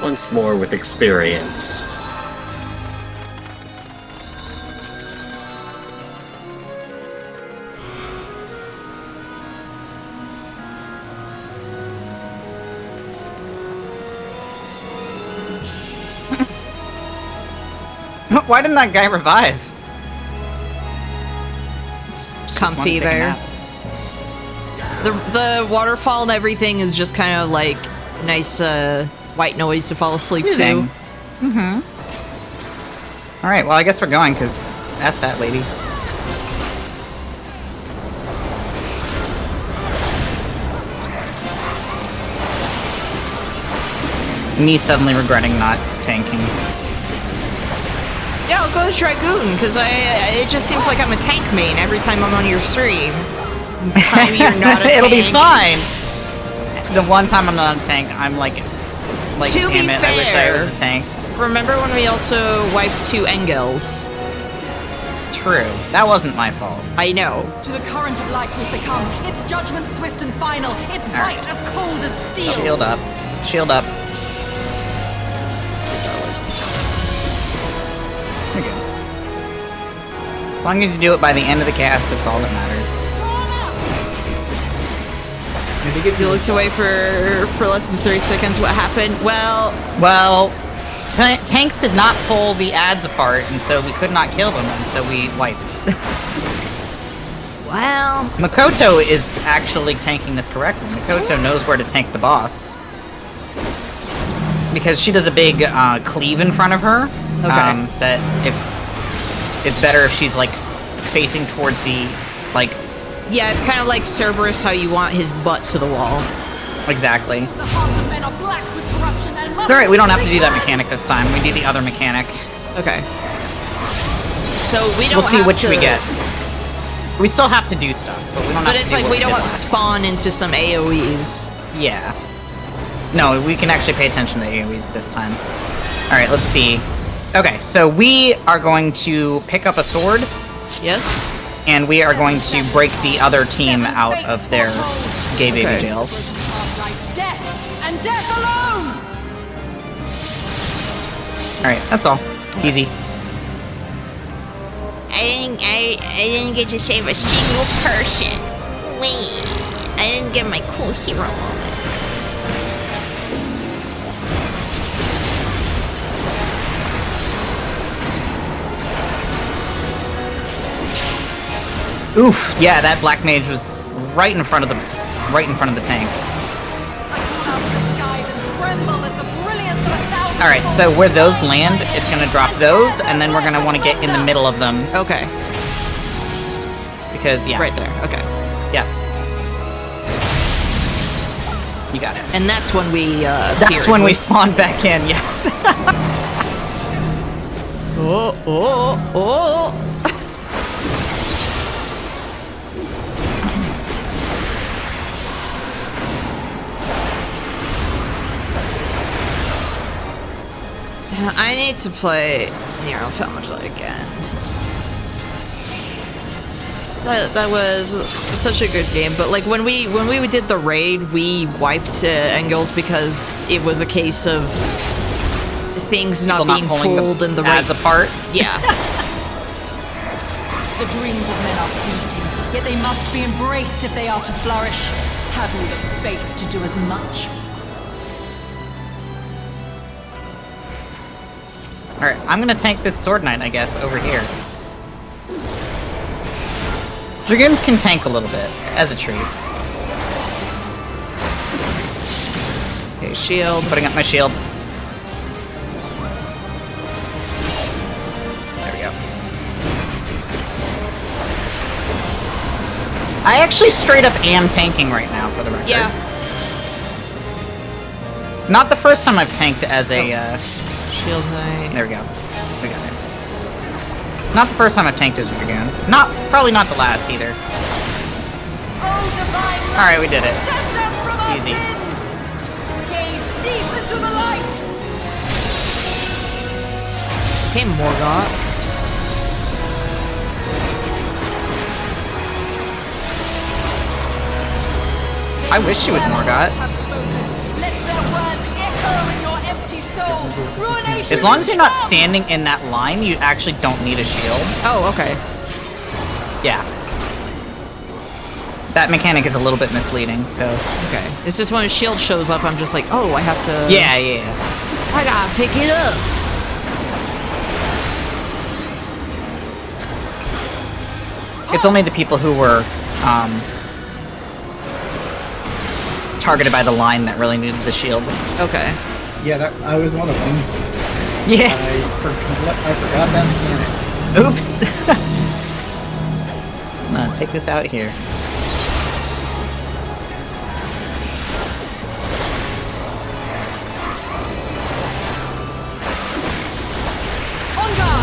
Once more with experience. Why didn't that guy revive? It's Just comfy wanted to take a there. nap. The waterfall and everything is just kind of like nice white noise to fall asleep Soothing. to. Mm-hmm. Alright, well I guess we're going, because F that lady. Me suddenly regretting not tanking. Yeah, I'll go to Dragoon, because it just seems like I'm a tank main every time I'm on your stream. The time you're not a It'll be tank. fine! The one time I'm not a tank, I'm like To damn be it, I wish I fair, was a tank. remember when we also wiped 2 Engels? True. That wasn't my fault. I know. To the current of life we succumb. Its judgment swift and final. Its Alright. bite as cold as steel. Shield up. Shield up. There you go. As long as you do it by the end of the cast, that's all that matters. You looked away for less than 3 seconds. What happened? Well, tanks did not pull the ads apart, and so we could not kill them, and so we wiped. Well... Makoto is actually tanking this correctly. Makoto knows where to tank the boss. Because she does a big cleave in front of her. Okay. That if it's better if she's like facing towards the like. Yeah, it's kind of like Cerberus, how you want his butt to the wall. Exactly. The hearts of men are black with corruption and must Alright, we don't have to do that be mechanic this time. We do the other mechanic. Okay. So we don't We'll see have which to, we get. We still have to do stuff, but we don't have But to it's do like what we don't did have to last. spawn into some AoEs. Yeah. No, we can actually pay attention to the AoEs this time. Alright, let's see. Okay, so we are going to pick up a sword, Yes? and we are going to break the other team out of their gay baby Okay. jails. death and death alone. Alright, that's all. Easy. I didn't get to save a single person. Wait, I didn't get my cool hero moment. Oof, yeah, that black mage was right in front of the tank. Alright, so where those land, it's gonna drop those, and then we're gonna want to get in the middle of them. Okay. Because, yeah. Right there, okay. Yeah. You got it. And that's when we, That's when we spawn back in, yes. Oh. I need to play Nier Automata again. That was such a good game, but like when we did the raid, we wiped Engels because it was a case of things not being pulled in the raid ads apart. Yeah. The dreams of men are fleeting, yet they must be embraced if they are to flourish. Have we the faith to do as much? Alright, I'm gonna tank this Sword Knight, I guess, over here. Dragoons can tank a little bit, as a treat. Okay, shield. Putting up my shield. There we go. I actually straight up am tanking right now, for the record. Yeah. Not the first time I've tanked as a, Shield Knight. There we go. We got it. Not the first time I've tanked as a Dragoon. Probably not the last either. Alright, we did it. Easy. Okay, Morgoth. I wish she was Morgoth. As long as you're not standing in that line, you actually don't need a shield. Oh, okay. Yeah. That mechanic is a little bit misleading, so... Okay. It's just when a shield shows up, I'm just like, oh, I have to... Yeah. I gotta pick it up. It's only the people who were, targeted by the line that really needed the shields. Okay. Yeah, I was one of them. Yeah. I forgot that mechanic. Oops. I'm gonna take this out here.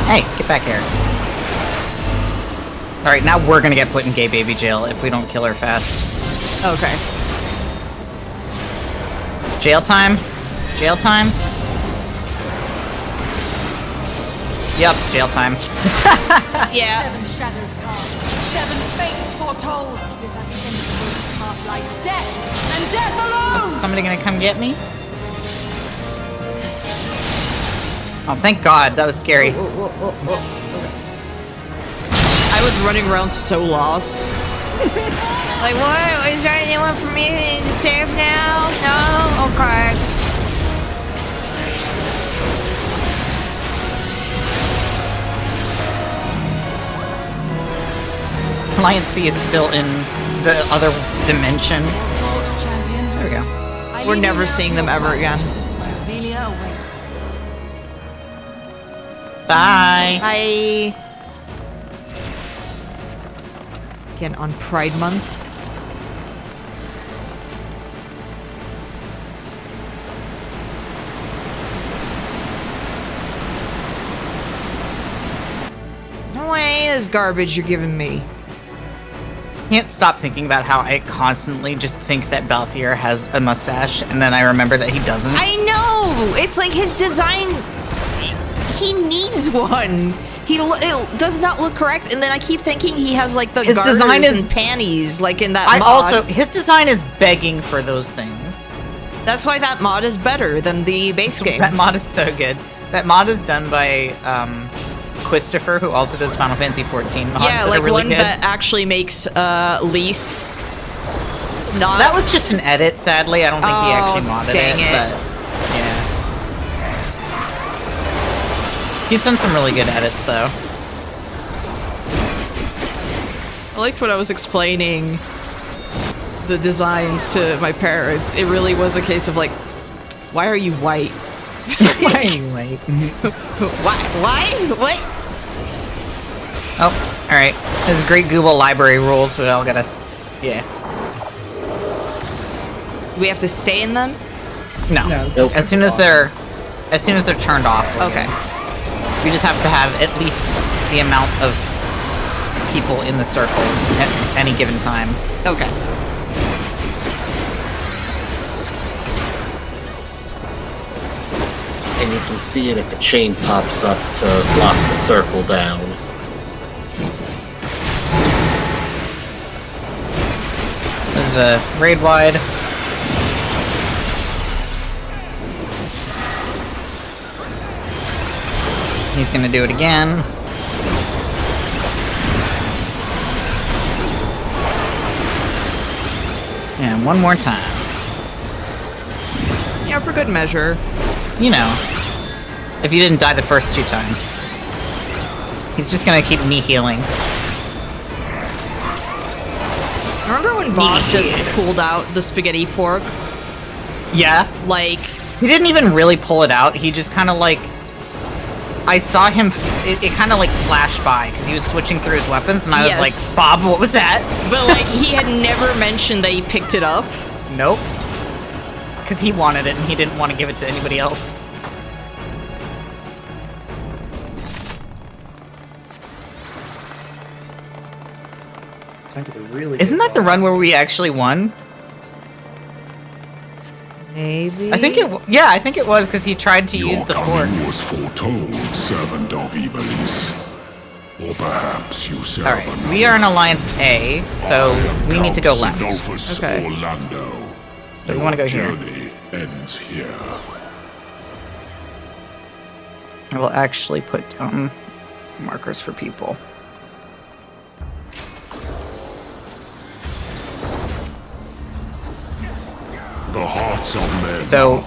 Hey, get back here. Alright, now we're gonna get put in gay baby jail if we don't kill her fast. Okay. Jail time? Jail time? Yep, jail time. Yeah. 7 shadows cast, 7 fates foretold. Yet at the end of the path lies death, and death alone! Somebody gonna come get me? Oh, thank God, that was scary. I was running around so lost. Like, what? Is there anyone for me to save now? No? Okay. Alliance C is still in the other dimension. There we go. We're never seeing them ever again. Bye. Bye. Again, on Pride Month. No way, this garbage you're giving me. Can't stop thinking about how I constantly just think that Balthier has a mustache, and then I remember that he doesn't. I know! It's like his design... He needs one! It does not look correct, and then I keep thinking he has like the His garters design is- and panties, like in that mod. His design is begging for those things. That's why that mod is better than the base game. That mod is so good. That mod is done by Christopher, who also does Final Fantasy 14 mods. Yeah, that like are really one good. that actually makes Lise not... That was just an edit, sadly. I don't think he actually modded dang it. But yeah. He's done some really good edits, though. liked when I was explaining the designs to my parents. It really was a case of like, why are you white? Why are you white? Why? What? Oh, alright. There's great Google library rules, but I'll get us. Yeah. We have to stay in them? No. Nope. As soon as they're turned off. Okay. We just have to have at least the amount of people in the circle at any given time. Okay. And you can see it if a chain pops up to lock the circle down. This is a raid wide. He's gonna do it again. And one more time. Yeah, for good measure. You know, if you didn't die the first 2 times. He's just gonna keep me healing. Remember when Bob just pulled out the spaghetti fork? Yeah. Like, He didn't even really pull it out, he just kind of like... I saw him, it kind of like flashed by, because he was switching through his weapons, and I was Yes. like, Bob, what was that? but like, he had never mentioned that he picked it up. Nope. Because he wanted it, and he didn't want to give it to anybody else. Time for the really Isn't good that the run boss. where we actually won? Maybe? I think I think it was, because he tried to use Your the fork. coming was foretold, servant of Ivalice. Or perhaps you serve Alright, another. we are in Alliance A, so I am we need to go Count left. Sinolfus Okay. Orlando. So we wanna go here. Your journey ends here. I will actually put down markers for people. The hearts of men. So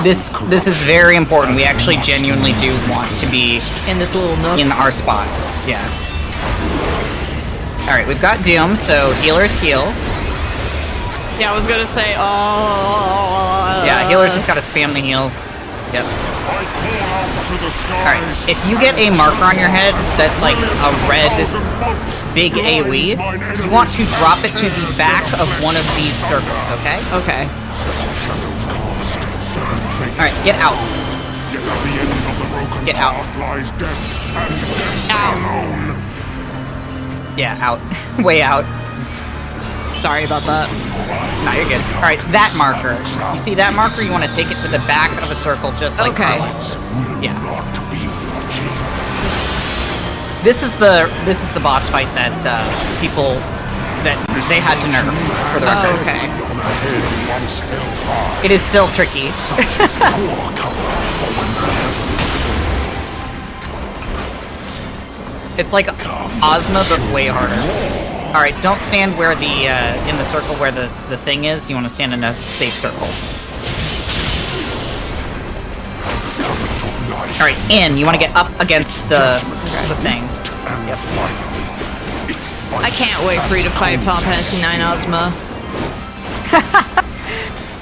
this is very important. We actually genuinely do want to be In this little nook. in our spots. Yeah. All right, we've got Doom, so healers heal. Yeah, I was gonna say, oh. Yeah, healers just gotta spam the heals. Yep. I call out to the skies. All right, if you get a marker on your head that's like a red big AoE, you want to drop it to the back of one of these circles. Okay. Okay. All right, get out. Yet at the end of the broken Get out. path lies death, and death alone. Yeah, out. Way out. Sorry about that. No, you're good. All right, that marker. You see that marker? You want to take it to the back of a circle, just like Okay. Yeah. This is the boss fight that people that they had to nerf for the rest Oh, of it. okay. It is still tricky. It's like Ozma, but way harder. All right, don't stand where the in the circle where the thing is. You want to stand in a safe circle. All right, in. You want to get up against the thing. Yep. I can't wait for you to fight Final Fantasy 9 Ozma.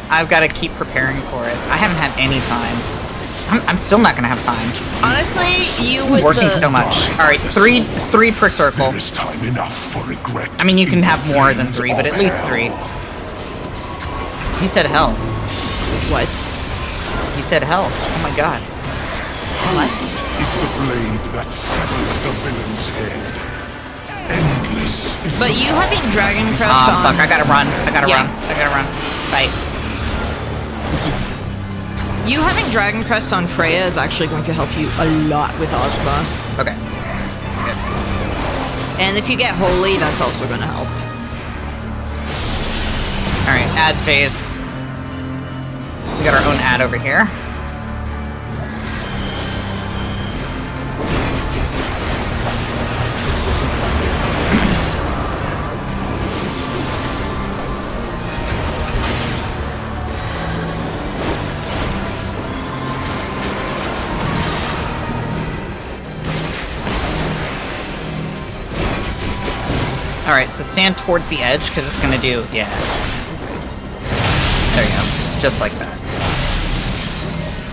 I've got to keep preparing for it. I haven't had any time. I'm still not gonna have time. Honestly, you would Working so much. All right, three per circle. There is time enough for regret. I mean, you can have more than 3, but at least 3. He said hell. What? He said hell. Oh my god. What? Is the blade that severs the villain's head. Endless is But the you having Dragon Crest on... Fuck, I gotta run. I gotta Yeah. run. I gotta run. Fight. You having Dragon Crest on Freya is actually going to help you a lot with Ozma. Okay. And if you get Holy, that's also going to help. Alright, ad phase. We got our own ad over here. Alright, so stand towards the edge, because it's gonna do... Yeah. There you go. Just like that.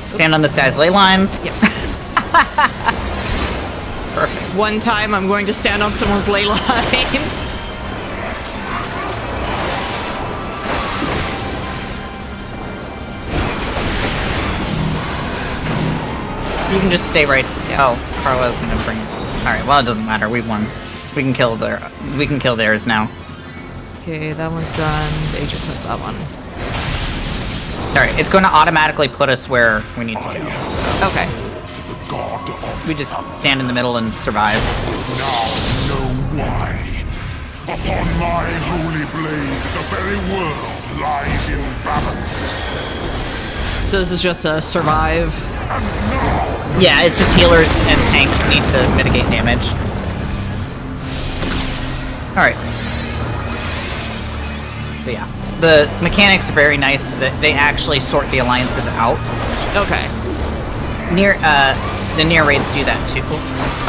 Stand on this guy's ley lines. Yep. Perfect. One time I'm going to stand on someone's ley lines. You can just stay right... Oh, Carla's gonna bring it. Alright, well, it doesn't matter. We won. We can kill theirs now. Okay, that one's done. They just have that one. Alright, it's going to automatically put us where we need to go. So. Okay. The god of We just stand in the middle and survive. now know why. Upon my holy blade, the very world lies in balance. So this is just a survive. And now, Yeah, it's just healers and tanks need to mitigate damage. Alright. So yeah. The mechanics are very nice that they actually sort the alliances out. Okay. The near raids do that too.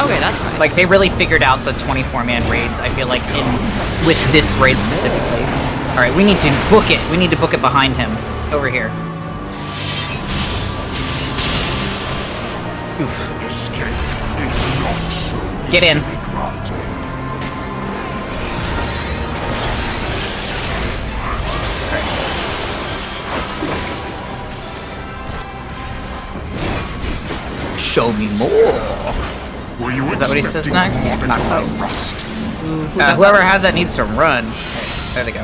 Okay, that's nice. Like they really figured out the 24-man raids, I feel like, with this raid specifically. Alright, we need to book it. We need to book it behind him. Over here. Oof. escape is not so Get in. easily granted. Show me more. Were you Is that what he says expecting next? more than Not my quite. rust? Whoever has that needs to run. There they go.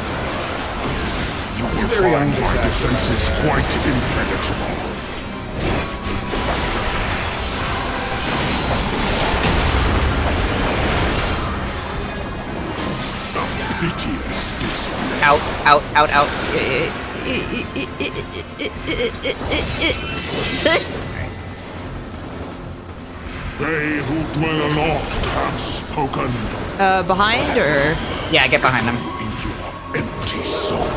You will Very find my undecided. defenses quite impenetrable. A piteous display. Out, out, out, out. They who dwell aloft have spoken. Behind or? Yeah, get behind him. In your empty soul.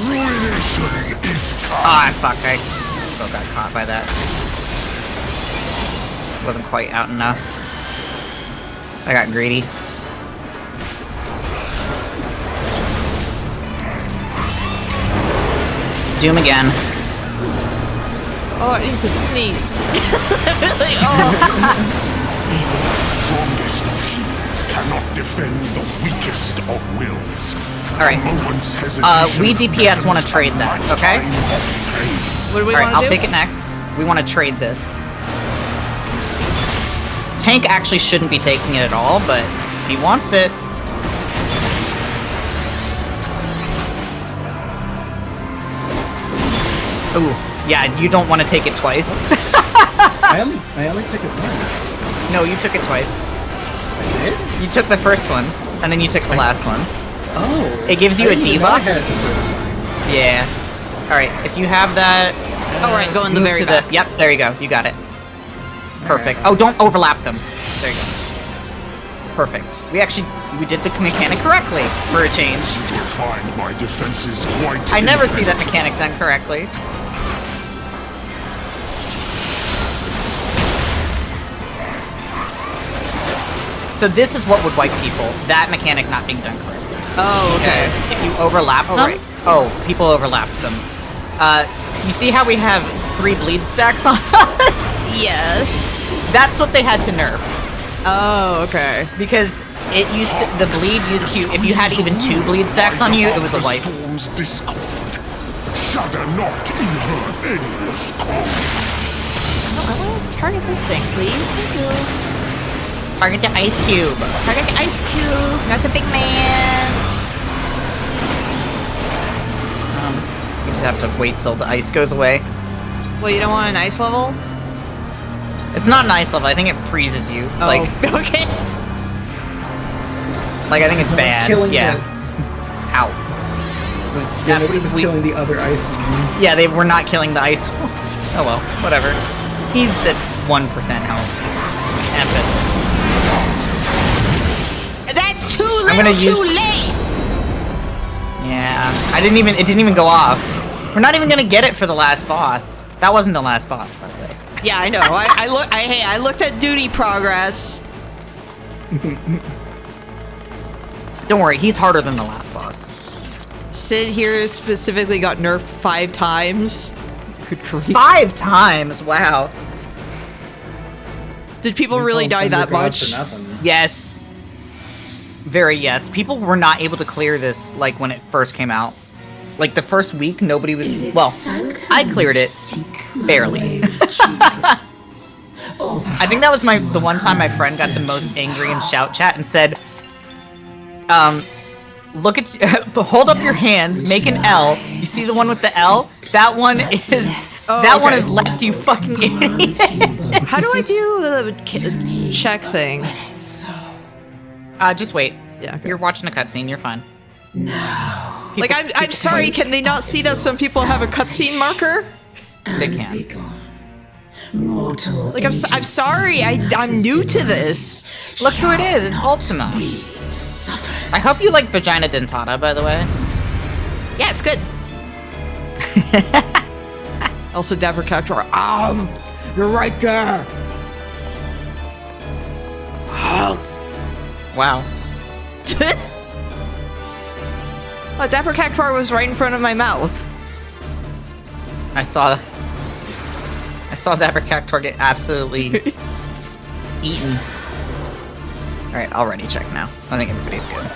Ruination is come. Ah, fuck, I still got caught by that. Wasn't quite out enough. I got greedy. Doom again. Oh, I need to sneeze. Really? Even the strongest of shields cannot defend the weakest of wills. Alright. A moment's hesitation We DPS want to beckons trade a that, okay? lifetime of pain. What do we Alright, want I'll to do? take it next. We want to trade this. Tank actually shouldn't be taking it at all, but he wants it. Ooh, yeah, you don't want to take it twice. I only took it once. No, you took it twice. I did? You took the first one, and then you took the last one. Oh. It gives you I a didn't even know I debuff? had it the first time. Yeah. Alright, if you have that... Alright, go in the move very to back. Yep, there you go. You got it. Perfect. Alright. Oh, don't overlap them. There you go. Perfect. We did the mechanic correctly, for a change. You will find my defenses quite I never see that impenetrable. mechanic done correctly. So this is what would wipe people, that mechanic not being done correctly. Oh, okay. Because if you overlap them... right. Oh, people overlapped them. You see how we have 3 bleed stacks on us? Yes. That's what they had to nerf. Oh, okay. Because it used to... The bleed used to... If you had even 2 bleed stacks on you, it was a wipe. Storm's discord. Shudder not in her endless cold. Oh, I want to target this thing, please. Thank you. Target the ice cube. Target the ice cube, not the big man. You just have to wait till the ice goes away. Well, you don't want an ice level? It's not an ice level. I think it freezes you. Oh, Like, okay. like I think it's bad. Killing Yeah. Ow. Yeah, nobody was killing the other ice one. Yeah, they were not killing the ice. Oh well, whatever. He's at 1% health. F That's too I'm gonna little, too use- late. Yeah, it didn't even go off. We're not even gonna get it for the last boss. That wasn't the last boss, by the way. Yeah, I know. I looked at duty progress. Don't worry, he's harder than the last boss. Sid here specifically got nerfed 5 times. Good grief. 5 times? Wow. Did people really die that much? Yes. Very yes. People were not able to clear this, like, when it first came out. Like, the first week, nobody was... Well, I cleared it. Barely. I think that was the one time my friend got the most angry in shout chat and said, look at... hold up your hands, make an L. You see the one with the L? That one is... one is left, you fucking idiot. How do I do the check thing? Just wait. Yeah, okay. You're watching a cutscene, you're fine. Like, I'm sorry, can they not see that some people have a cutscene marker? They can. Like, I'm sorry, I'm new to this. Look who it is, it's Ultima. I hope you like Vagina Dentata, by the way. Yeah, it's good. Also, Dapper Cactuar. You're right there. Wow. Oh, Dapper Cactuar was right in front of my mouth. I saw Dapper Cactuar get absolutely eaten. Alright, I'll ready check now. I think everybody's good.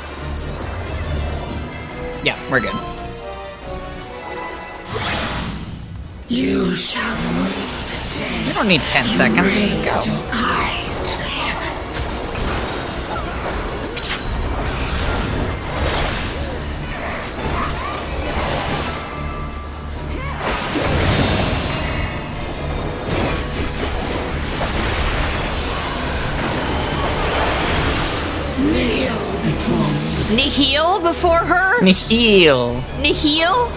Yeah, we're good. You shall reap death. You don't need 10 seconds, you just go. Eyes to the heavens. Nihil before her? Nihil. Nihil?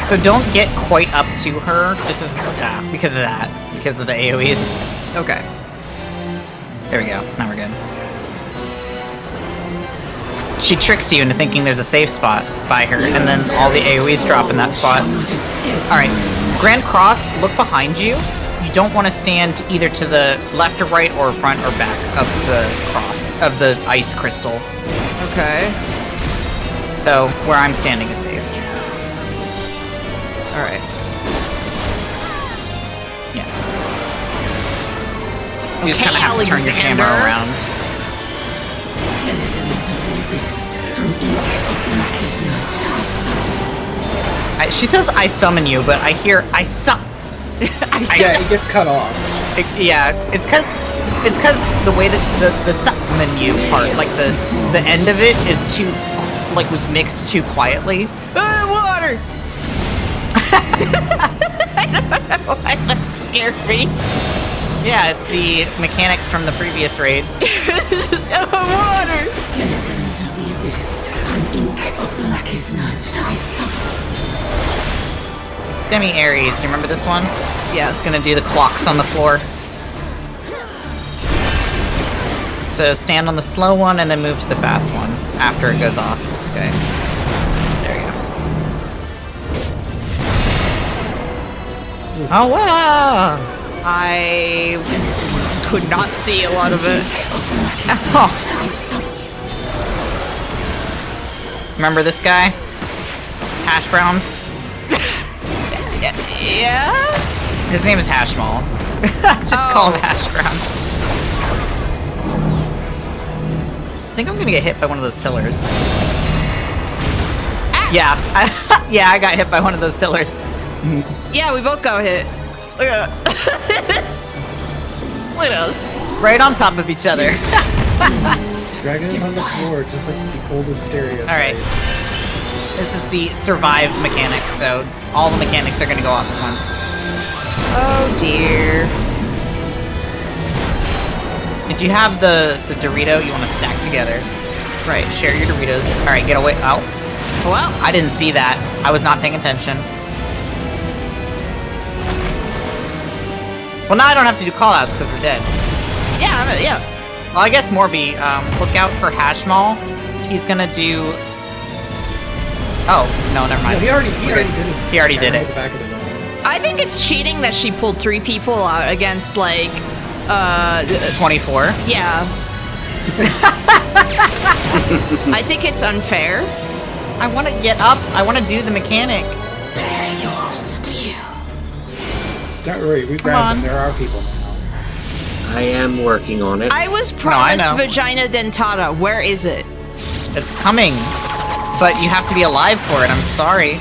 So don't get quite up to her, just as, because of that. Because of the AoEs. Okay. There we go, now we're good. She tricks you into thinking there's a safe spot by her, and then all the AoEs drop in that spot. Alright, Grand Cross, look behind you. You don't want to stand either to the left or right or front or back of the cross, of the ice crystal. Okay. So, where I'm standing is safe. Alright. Yeah. You just kind of have to turn your camera around. She says, I summon you, but I hear, I summon. Yeah, it gets cut off. It's cause the way that the summon you part, like the end of it is too, like, was mixed too quietly. Water! I don't know why that scared me. Yeah, it's the mechanics from the previous raids. Water! Denizens of the abyss, an ink of blackest night, I summon. Demi Ares, you remember this one? Yes. It's gonna do the clocks on the floor. So stand on the slow one and then move to the fast one after it goes off. Okay. There you go. Oh wow! I could not see a lot of it. Oh. Remember this guy? Hash browns? Yeah? His name is Hashmal. Just call him Hash Browns. I think I'm gonna get hit by one of those pillars. Ah. Yeah, yeah, I got hit by one of those pillars. Yeah, we both got hit. Look at Look at us. Right on top of each other. Dragons on the floor, just like the oldest stereotype. Alright. This is the survive mechanic, so all the mechanics are gonna go off at once. Oh dear. If you have the Dorito, you want to stack together. Right, share your Doritos. Alright, get away. Oh. Well, I didn't see that. I was not paying attention. Well, now I don't have to do callouts because we're dead. yeah, yeah. Well, I guess Morby, look out for Hashmal. He's gonna do... Oh, no, never mind. No, he already did it. He already did it. The back of the dome. I think it's cheating that she pulled 3 people out against, like, 24? Yeah. I think it's unfair. I want to get up. I want to do the mechanic. Don't worry, we grabbed them. There are people now. I am working on it. I was I promised know. vagina dentata. Where is it? It's coming. But you have to be alive for it. I'm sorry.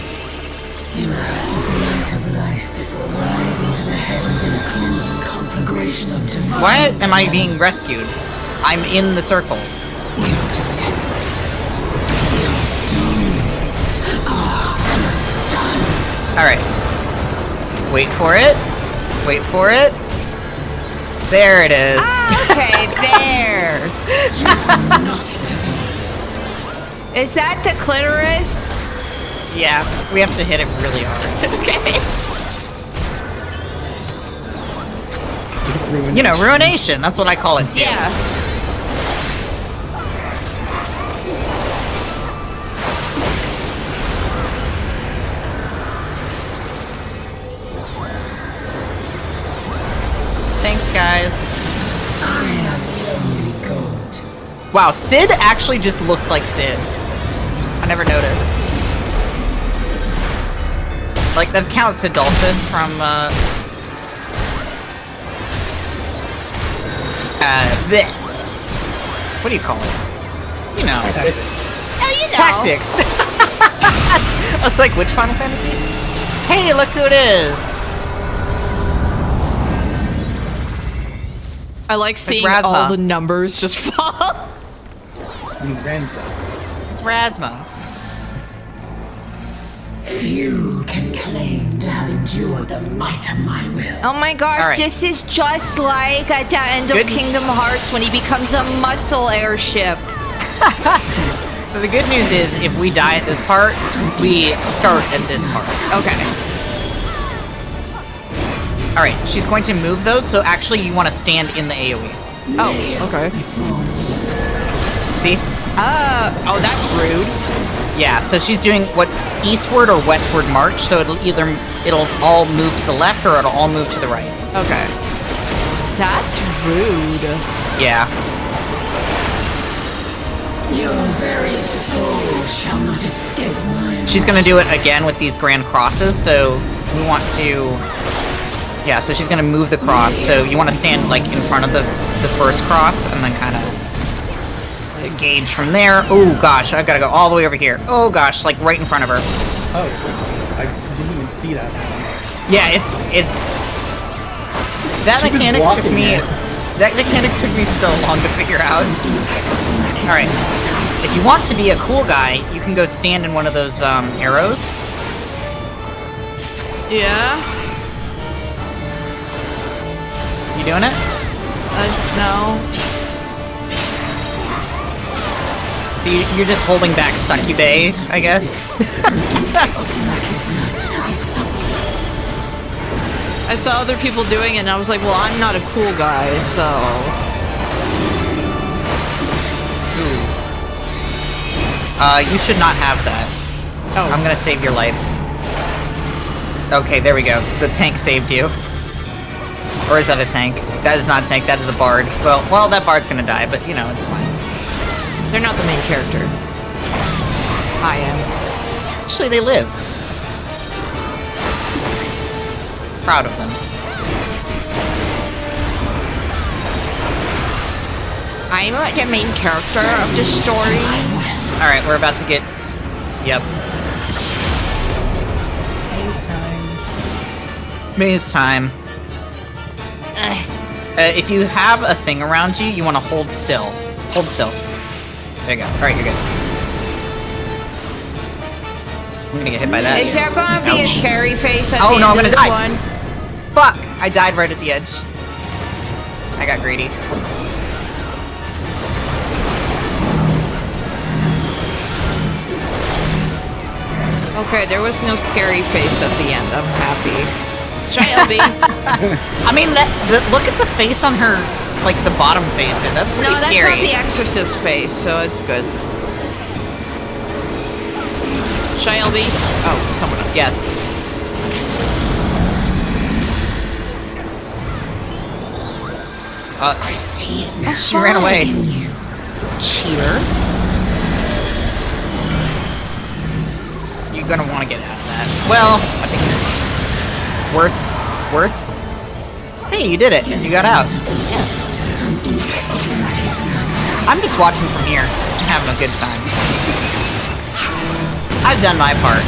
Why am I being rescued? I'm in the circle. Alright. Wait for it. Wait for it. There it is. Okay, there. Is that the clitoris? Yeah, we have to hit it really hard. Okay. You know, ruination. That's what I call it too. Yeah. Thanks, guys. Wow, Sid actually just looks like Sid. I never noticed. Like, that's Count Sidolphus from, bleh. What do you call it? You know. Oh, you know. Tactics. I was like, which Final Fantasy? Hey, look who it is! I like seeing Rasma. all the numbers just fall. Renza. It's Rasma. Few can claim to have endured the might of my will. Oh my gosh, All right. this is just like at the end of Good. Kingdom Hearts when he becomes a muscle airship. So the good news is, if we die at this part, we start at this part. Okay. Alright, she's going to move those, so actually you want to stand in the AoE. Oh, okay. See? Oh, that's rude. Yeah, so she's doing what eastward or westward march, so it'll all move to the left or it'll all move to the right. Okay. That's rude. Yeah. Your very soul shall not escape mine. She's gonna do it again with these grand crosses, so we want to... Yeah, so she's gonna move the cross, so you want to stand, like, in front of the first cross, and then kind of gauge from there. Oh gosh, I've gotta go all the way over here. Oh gosh, like right in front of her. Oh, I didn't even see that. Yeah, it's... That She was mechanic took blocking me... it. That mechanic took me so long to figure out. Alright. If you want to be a cool guy, you can go stand in one of those, arrows. Yeah. You doing it? No. So you're just holding back Succubay, I guess? I saw other people doing it, and I was like, well, I'm not a cool guy, so... You should not have that. Oh. I'm gonna save your life. Okay, there we go. The tank saved you. Or is that a tank? That is not a tank, that is a bard. Well, that bard's gonna die, but you know, it's fine. They're not the main character. I am. Actually, they lived. Proud of them. I'm the main character of the story. Alright, we're about to get... Yep. Maze time. If you have a thing around you, you want to hold still. Hold still. There you go. Alright, you're good. I'm gonna get hit by that. Is there gonna be a scary face at Oh, the no, I'm end of gonna this die. one? Fuck! I died right at the edge. I got greedy. Okay, there was no scary face at the end. I'm happy. Shelby. I mean, look at the face on her, like the bottom face there. That's pretty No, that's scary. not the Exorcist face, so it's good. Shelby. Oh, someone else. Yes. I see. She ran away. Cheater. You're gonna want to get out of that. Well, I think worth. Hey, you did it. You got out. I'm just watching from here, having a good time. I've done my part.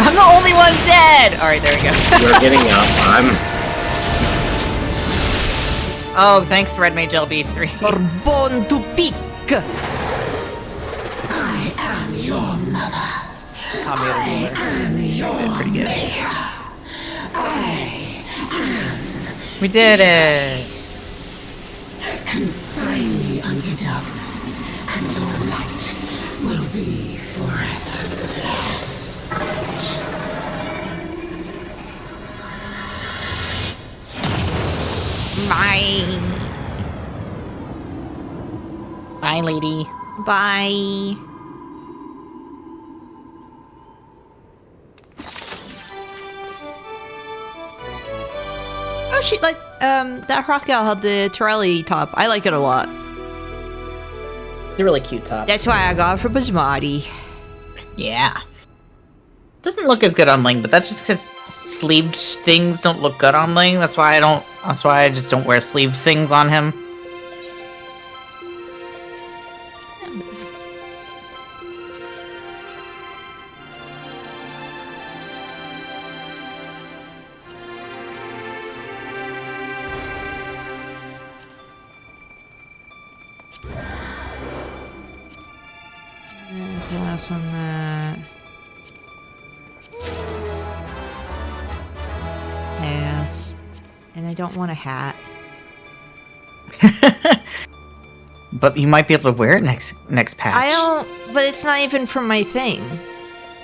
I'm the only one dead! Alright, there we go. You're getting up. Oh, thanks, Red Mage LB3. Born to pick. I am your mother. Pretty good. We did it! Consign me unto darkness, and your light will be forever lost. Bye! Bye, lady. Bye. Oh, she like that Hroth gal had the Torelli top. I like it a lot. It's a really cute top. That's why I got it for Basmati. Yeah. Doesn't look as good on Ling, but that's just because sleeved things don't look good on Ling. That's why I just don't wear sleeved things on him. Pass on that. Pass. And I don't want a hat. But you might be able to wear it next patch. I don't, but it's not even from my thing.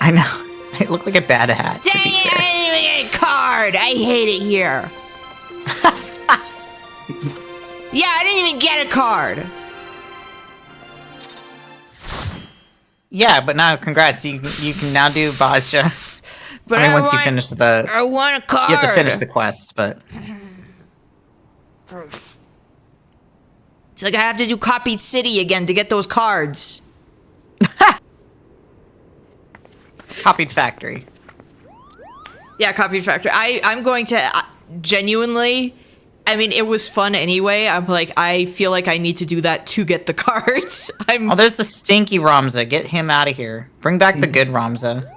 I know. It looked like a bad hat, to Dang be it, fair. I didn't even get a card. I hate it here. Yeah, I didn't even get a card. Yeah, but now, congrats. You can now do Bozja. But I mean, once you finish the... I want a card. You have to finish the quests, but... It's like I have to do Copied City again to get those cards. Copied Factory. Yeah, Copied Factory. I'm going to genuinely... I mean, it was fun anyway. I'm like, I feel like I need to do that to get the cards. Oh, there's the stinky Ramza. Get him out of here. Bring back the good Ramza.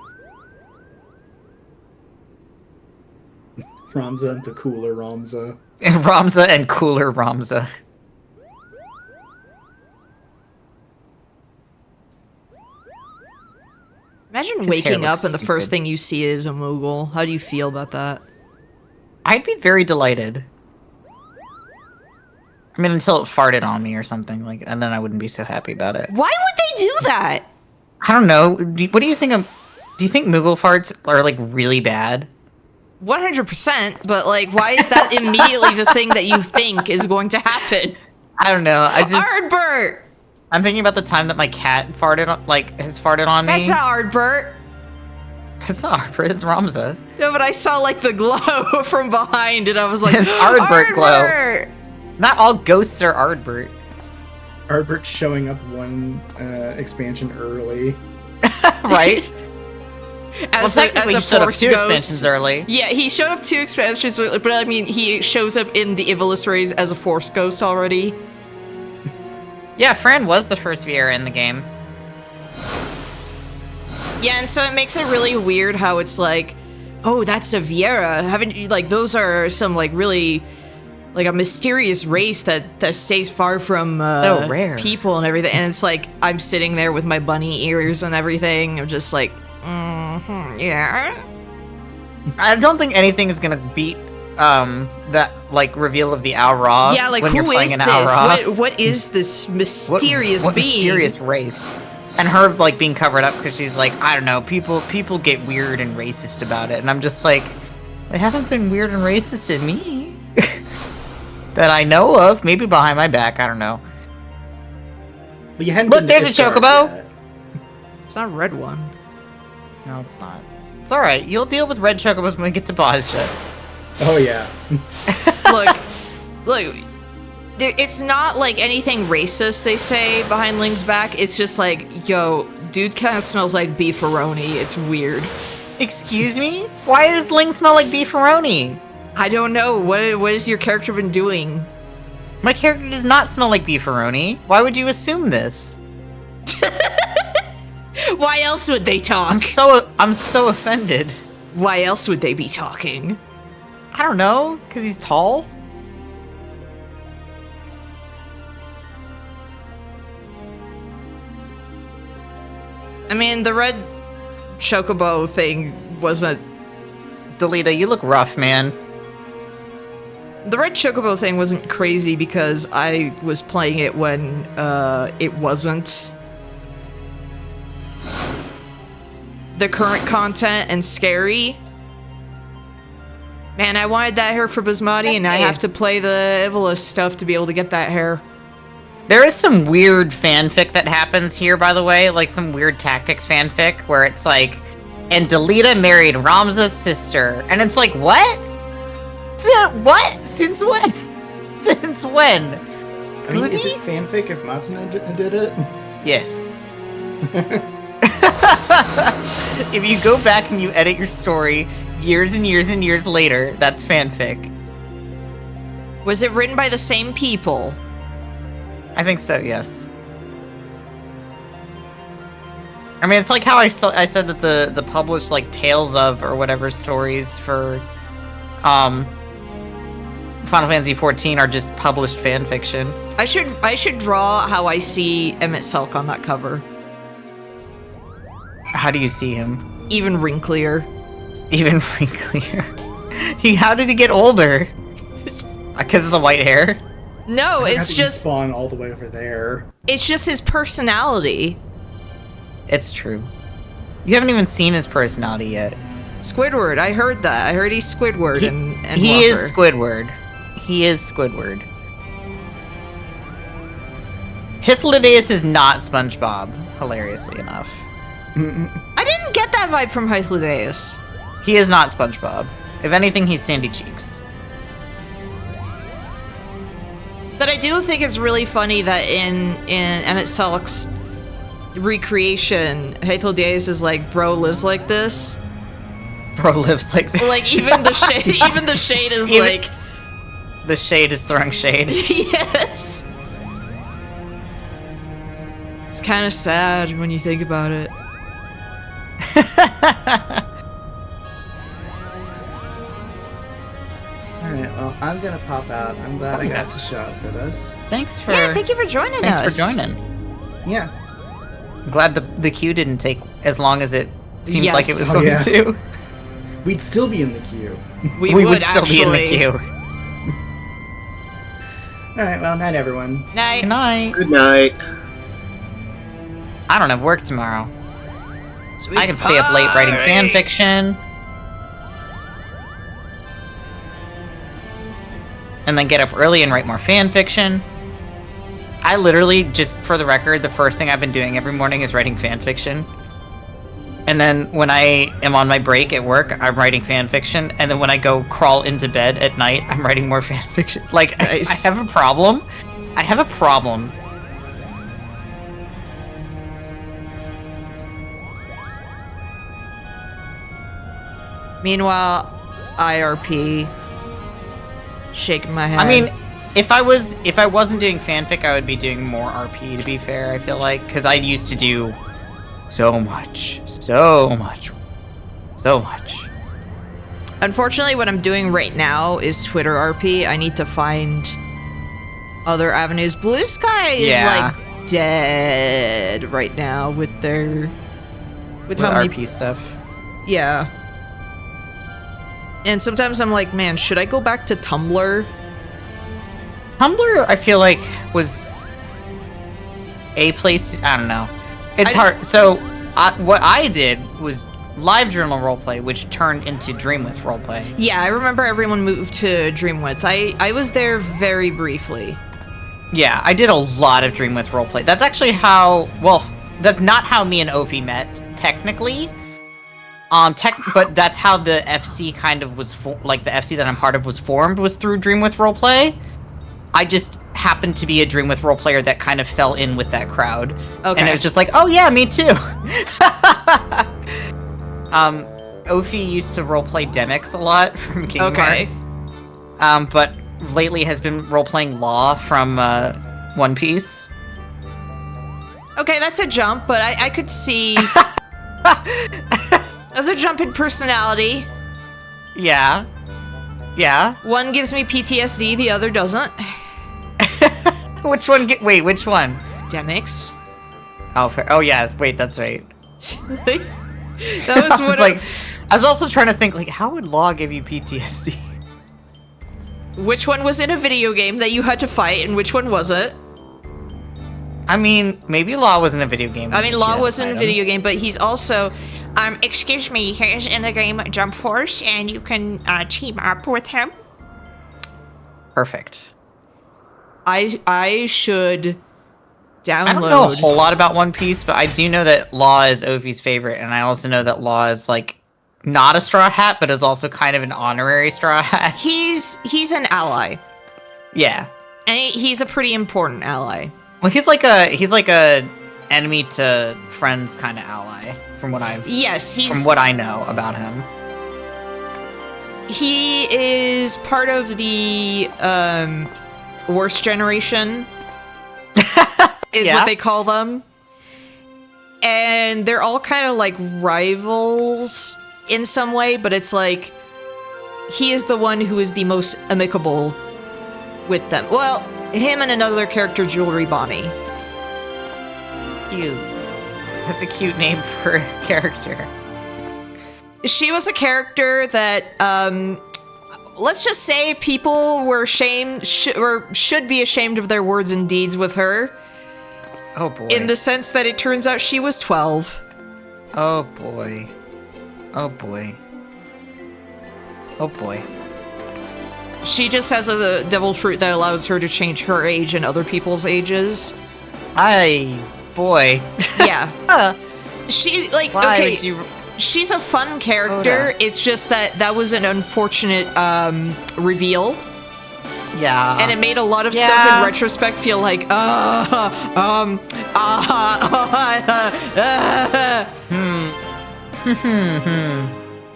Ramza and the cooler Ramza. Ramza and cooler Ramza. Imagine His waking hair up looks and the first stupid. thing you see is a Moogle. How do you feel about that? I'd be very delighted. I mean, until it farted on me or something, like, and then I wouldn't be so happy about it. Why would they do that? I don't know. What do you think of... Do you think Moogle farts are, like, really bad? 100%, but like, why is that immediately the thing that you think is going to happen? I don't know. Ardbert! I'm thinking about the time that my cat farted, has farted on me. That's not Ardbert. It's not Ardbert, it's Ramza. No, but I saw like the glow from behind and I was like, It's Ardbert glow. Ardbert! Not all ghosts are Ardbert. Artbert's showing up one expansion early. Right? As Well, a technically, he showed up Force 2 ghost. expansions early. Yeah, he showed up 2 expansions early, but I mean, he shows up in the Ivalice raids as a Force ghost already. Yeah, Fran was the first Viera in the game. Yeah, and so it makes it really weird how it's like, oh, that's a Viera. Haven't you, like, those are some, like, really, like, a mysterious race that stays far from So rare. people and everything. And it's like, I'm sitting there with my bunny ears and everything. I'm just like, yeah. I don't think anything is gonna beat that like reveal of the Al Ra. Yeah, like, when who you're playing is an Al Ra. this? What is this mysterious what being? mysterious race? And her like being covered up because she's like, I don't know, people get weird and racist about it, and I'm just like, they haven't been weird and racist to me that I know of. Maybe behind my back, I don't know. But you hadn't Look, been there's a Ishtar chocobo! yet. It's not a red one. No, it's not. It's alright, you'll deal with red chocobos when we get to Bozja. Oh yeah. Look, it's not like anything racist they say behind Ling's back. It's just like, yo, dude kind of smells like beefaroni. It's weird. Excuse me? Why does Ling smell like beefaroni? I don't know. What has your character been doing? My character does not smell like beefaroni. Why would you assume this? Why else would they talk? I'm so offended. Why else would they be talking? I don't know, because he's tall? I mean, the red chocobo thing wasn't... Delita, you look rough, man. The red chocobo thing wasn't crazy because I was playing it when it wasn't the current content and scary. Man, I wanted that hair for Basmati, and I have to play the Ivalice stuff to be able to get that hair. There is some weird fanfic that happens here, by the way, like some weird tactics fanfic where it's like, and Delita married Ramza's sister, and it's like, what? What? Since when? Since when? I mean, is it fanfic if Matsuna did it? Yes. If you go back and you edit your story years and years and years later, that's fanfic. Was it written by the same people? I think so, yes. I mean, it's like how I said that the published, like, Tales of, or whatever stories for, Final Fantasy XIV are just published fanfiction. I should draw how I see Emmett Selk on that cover. How do you see him? Even wrinklier. Even wrinklier. How did he get older? Because of the white hair? No, it's just spawn all the way over there. It's just his personality. It's true. You haven't even seen his personality yet. Squidward, I heard that. I heard he's Squidward and he is Squidward. He is Squidward. Hythlodaeus is not SpongeBob, hilariously enough. I didn't get that vibe from Hythlodaeus. He is not SpongeBob. If anything, he's Sandy Cheeks. But I do think it's really funny that in Emmett Selk's recreation, Hythlodaeus is like, bro lives like this. Bro lives like this. Like even the shade is like the shade is throwing shade. Yes. It's kind of sad when you think about it. Alright, well, I'm gonna pop out. I'm glad I got to show up for this. Thank you for joining us. Thanks for joining. Yeah. I'm glad the queue didn't take as long as it seemed Yes. like it was going to. We'd still be in the queue. We would still be in the queue. Alright, well, night everyone. Night. Good night. Good night. I don't have work tomorrow. I can stay up late writing fan fiction. And then get up early and write more fan fiction. I literally, just for the record, the first thing I've been doing every morning is writing fan fiction. And then when I am on my break at work, I'm writing fan fiction. And then when I go crawl into bed at night, I'm writing more fan fiction. Like, nice. I have a problem. I have a problem. Meanwhile, IRP shaking my head. I mean, if I wasn't doing fanfic, I would be doing more RP, to be fair, I feel like. Because I used to do so much. Unfortunately, what I'm doing right now is Twitter RP. I need to find other avenues. Blue Sky is like dead right now with how many RP stuff. Yeah. And sometimes I'm like, man, should I go back to Tumblr? Tumblr, I feel like, was a place. I don't know. It's hard. So, what I did was live journal roleplay, which turned into Dreamwith roleplay. Yeah, I remember everyone moved to Dreamwith. I was there very briefly. Yeah, I did a lot of Dreamwith roleplay. That's actually how. Well, that's not how me and Ophi met, technically. But that's how the FC kind of was, like the FC that I'm part of was formed, was through Dream with Roleplay. I just happened to be a Dream with Roleplayer that kind of fell in with that crowd. Okay. And it was just like, oh yeah, me too. Ophi used to roleplay Demix a lot from Kingdom Hearts. But lately has been roleplaying Law from One Piece. Okay, that's a jump, but I could see... That's a jump in personality. Yeah. Yeah. One gives me PTSD, the other doesn't. Which one? Wait, which one? Demix. Oh, fair. Oh yeah. Wait, that's right. That was what I was also trying to think, like, how would Law give you PTSD? Which one was in a video game that you had to fight, and which one wasn't? I mean, maybe Law was in a video game. I mean, Law was in a video game, but he's also... excuse me, here's in the game Jump Force, and you can team up with him. Perfect. I should download... I don't know a whole lot about One Piece, but I do know that Law is Ophi's favorite, and I also know that Law is, like, not a Straw Hat, but is also kind of an honorary Straw Hat. He's an ally. Yeah. And he's a pretty important ally. Well, he's like a enemy to friends kind of ally, from what I know about him. He is part of the worst generation, is what they call them. And they're all kind of like rivals in some way, but it's like he is the one who is the most amicable with them. Well, him and another character, Jewelry Bonnie. Cute. That's a cute name for a character. She was a character that, let's just say people were ashamed, should be ashamed of their words and deeds with her. Oh boy. In the sense that it turns out she was 12. Oh boy. Oh boy. Oh boy. She just has a devil fruit that allows her to change her age and other people's ages. Boy. Yeah. She, like, Why okay, would you... she's a fun character. It's just that was an unfortunate reveal. Yeah. And it made a lot of stuff in retrospect feel like,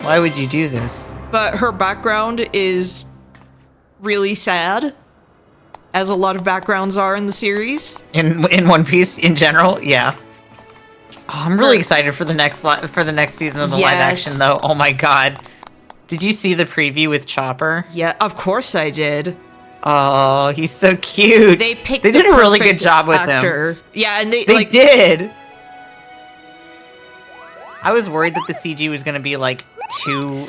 Why would you do this? But her background is really sad, as a lot of backgrounds are in the series. In One Piece in general, yeah. Oh, I'm really excited for the next season of the live action, though. Oh my god. Did you see the preview with Chopper? Yeah, of course I did. Oh, he's so cute. They picked. They did a really good job with him. Yeah, and they did. I was worried that the CG was gonna be like too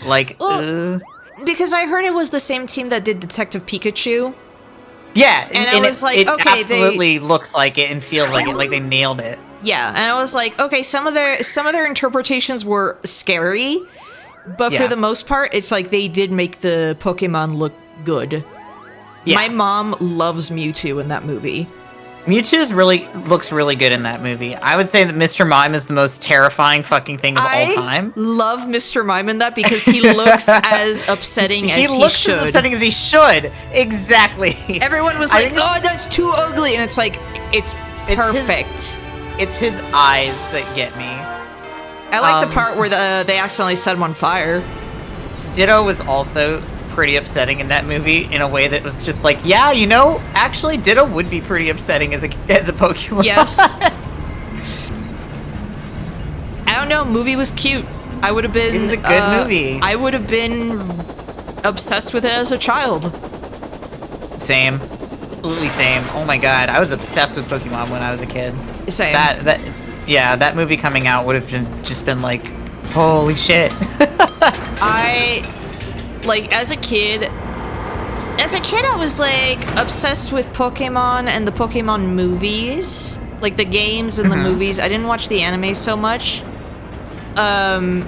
because I heard it was the same team that did Detective Pikachu. Yeah, and I was like, it okay, absolutely looks like it and feels like it, like they nailed it. Yeah, and I was like, okay, some of their interpretations were scary, but for the most part, it's like they did make the Pokemon look good. Yeah. My mom loves Mewtwo in that movie. Mewtwo looks really good in that movie. I would say that Mr. Mime is the most terrifying fucking thing of all time. I love Mr. Mime in that because he looks as upsetting as he should. He looks as upsetting as he should. Exactly. Everyone was like, oh, that's too ugly. And it's like, it's perfect. It's his eyes that get me. I like the part where they accidentally set him on fire. Ditto was also pretty upsetting in that movie in a way that was just like, yeah, you know, actually Ditto would be pretty upsetting as a Pokemon. Yes. I don't know, movie was cute. I would have been... It was a good movie. I would have been obsessed with it as a child. Same. Absolutely same. Oh my god, I was obsessed with Pokemon when I was a kid. Same. That movie coming out would have just been like, holy shit. Like, as a kid, I was, like, obsessed with Pokemon and the Pokemon movies. Like, the games and the movies. I didn't watch the anime so much. But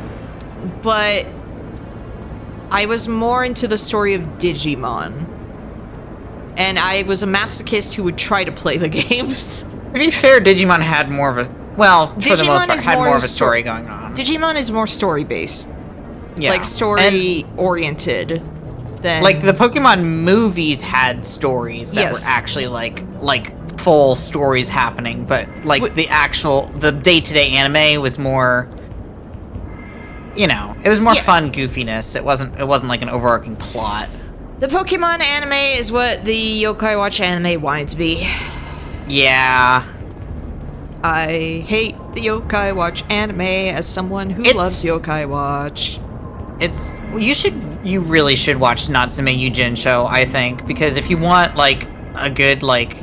I was more into the story of Digimon. And I was a masochist who would try to play the games. To be fair, Digimon had more of a... well, for the most Digimon part, is had more more of a sto- story going on. Digimon is more story-based. Yeah. Like, story-oriented than... Like, the Pokemon movies had stories that Yes. were actually, like, full stories happening, but, like, the day-to-day anime was more... You know, it was more fun goofiness. It wasn't like an overarching plot. The Pokemon anime is what the Yokai Watch anime wanted to be. Yeah. I hate the Yokai Watch anime as someone who loves Yokai Watch. You really should watch Natsume Yujin Show, I think, because if you want, like, a good, like,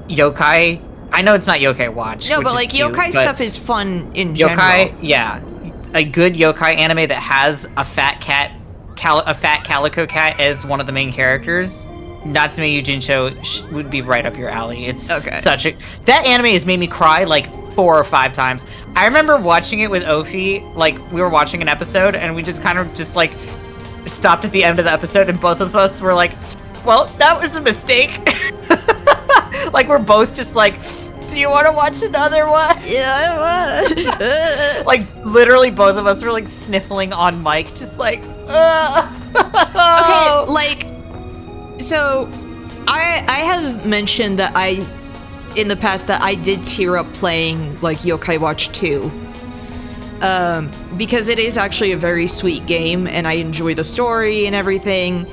yokai... I know it's not Yokai Watch. No, which but is like cute, yokai but stuff is fun in general. Yokai, yeah. A good yokai anime that has a fat cat, a fat calico cat as one of the main characters. Natsume Yujin Show would be right up your alley. It's such a... That anime has made me cry like 4 or 5 times. I remember watching it with Ophi, like we were watching an episode and we just kind of just like stopped at the end of the episode and both of us were like, well, that was a mistake. Like we're both just like, do you want to watch another one? Yeah, I would. Like literally both of us were like sniffling on mic, just like, Okay, like, so I have mentioned that in the past that I did tear up playing like Yokai Watch 2. Because it is actually a very sweet game and I enjoy the story and everything.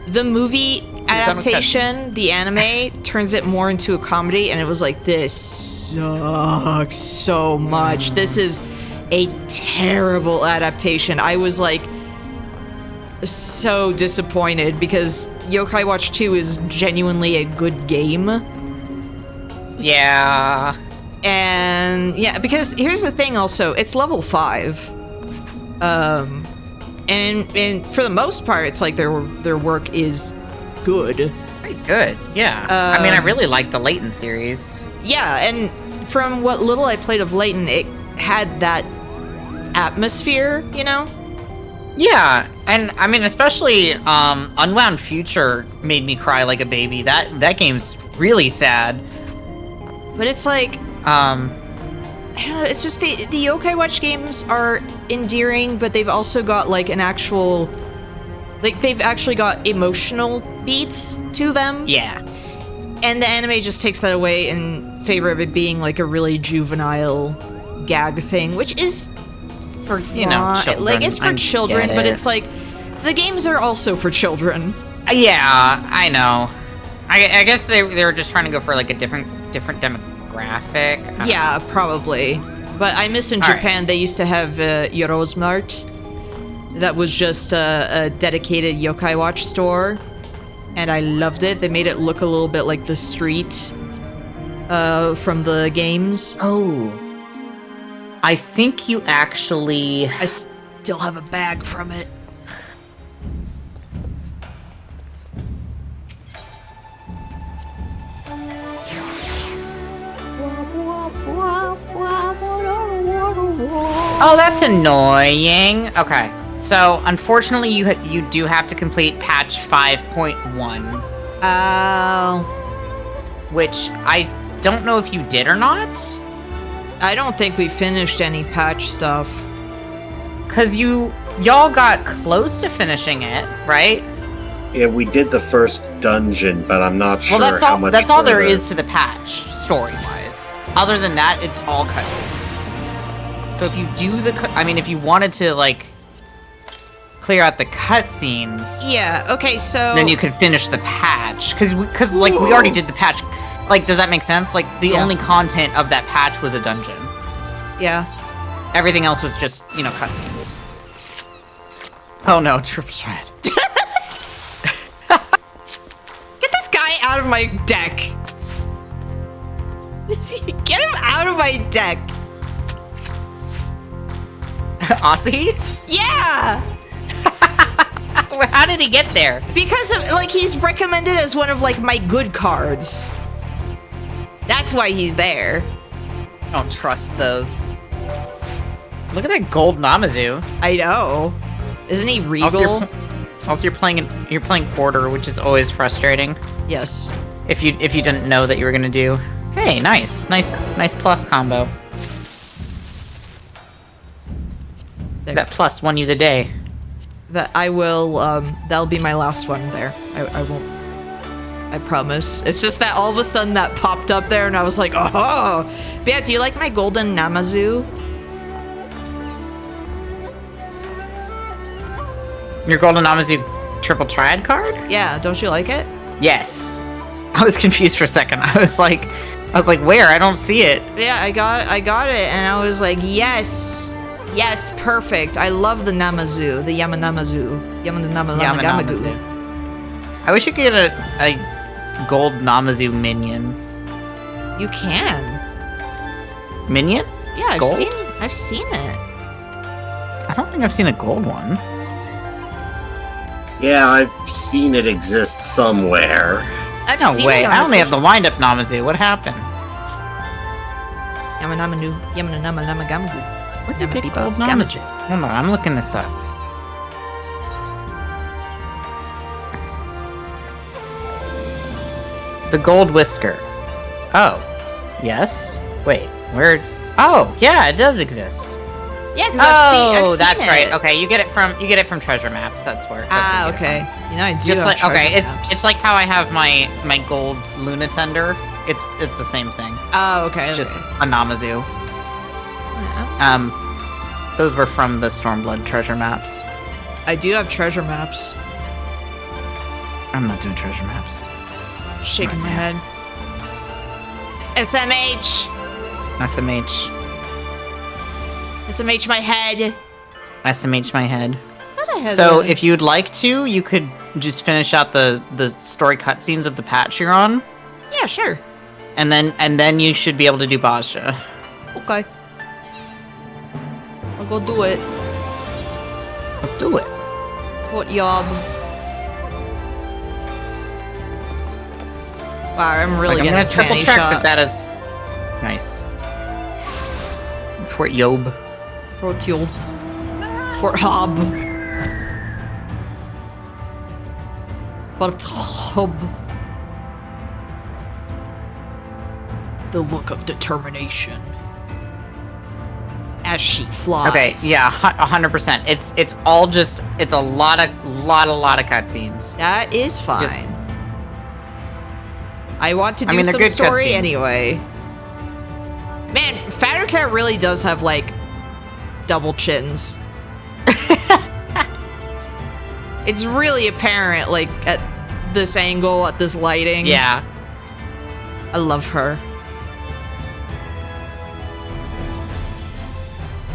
The movie adaptation, the anime, turns it more into a comedy, and it was like, this sucks so much. This is a terrible adaptation. I was like so disappointed because Yokai Watch 2 is genuinely a good game. Yeah. And yeah, because here's the thing also, it's level 5. And for the most part, it's like their work is good. Pretty good, yeah. I mean, I really like the Layton series. Yeah, and from what little I played of Layton, it had that atmosphere, you know? Yeah, and I mean, especially Unwound Future made me cry like a baby. That game's really sad. But it's like, I don't know, it's just the Yokai Watch games are endearing, but they've also got like an actual, like they've actually got emotional beats to them. Yeah. And the anime just takes that away in favor of it being like a really juvenile gag thing, which is for, you know, children. Like it's for children, but it's like the games are also for children. Yeah, I know. I guess they were just trying to go for like a different demographic. Yeah, probably. But I miss in Japan, they used to have Yorosmart. That was just a dedicated Yokai Watch store. And I loved it. They made it look a little bit like the street from the games. Oh. I think you actually... I still have a bag from it. Oh, that's annoying. Okay, so unfortunately, you do have to complete patch 5.1. Oh. Which I don't know if you did or not. I don't think we finished any patch stuff. Cause y'all got close to finishing it, right? Yeah, we did the first dungeon, but I'm not sure well, how much that's all there further. is to the patch, story-wise. Other than that, it's all cutscenes. So if you do if you wanted to, like, clear out the cutscenes... Yeah, okay, so... Then you could finish the patch. Cause like, we already did the patch. Like, does that make sense? Like, the only content of that patch was a dungeon. Yeah. Everything else was just, you know, cutscenes. Oh no, Triple Shred. Get this guy out of my deck! Get him out of my deck! Aussie? Yeah! How did he get there? Because of, like, he's recommended as one of, like, my good cards. That's why he's there. I don't trust those. Look at that gold Namazu. I know. Isn't he regal? Also, you're playing Order, which is always frustrating. Yes. If you didn't know that you were gonna do. Hey, nice plus combo. There. That plus won you the day. That I will, that'll be my last one there. I won't, I promise. It's just that all of a sudden that popped up there and I was like, oh! But yeah, do you like my golden Namazu? Your golden Namazu triple triad card? Yeah, don't you like it? Yes. I was confused for a second. I was like, where? I don't see it. Yeah, I got it and I was like, yes! Yes, perfect. I love the Namazu, the Yamanamazu. Yamanamazu. I wish you could get a gold Namazu minion. You can. Minion? Yeah, Gold? I've seen it. I don't think I've seen a gold one. Yeah, I've seen it exist somewhere. I've No seen way. it on I the only have the wind-up Namazu. What happened? Yamanamagamu. Where did you get gold Namazu? Hold on, I'm looking this up. The gold whisker. Oh. Yes? Wait, where? Oh, yeah, it does exist. Yeah, because I've seen that's it. Right. Okay, you get it from treasure maps. That's where. Okay. You know, I do Just have like treasure it's maps. like how I have my gold Luna Tender. It's the same thing. Oh, okay. Just okay. a Namazu. Those were from the Stormblood treasure maps. I do have treasure maps. I'm not doing treasure maps. Shaking my head. SMH. SMH. SMH my head. SMH my head. Thought I had So a- if you'd like to, you could just finish out the story cutscenes of the patch you're on, Yeah, sure. and then you should be able to do Bozja. Okay. I'll go do it. Let's do it. What yob? Wow, I'm really I'm gonna gonna triple panty check shot. that is nice. Fort Yob. Fort Yob. Fort Hob. Fort Hob. The look of determination. As she flies. Okay, yeah, 100%. It's all just it's a lot of cutscenes. That is fine. Just- I want to do they're some good story cutscenes. anyway. Man, Fatter Cat really does have like double chins. It's really apparent, like at this angle, at this lighting. Yeah. I love her.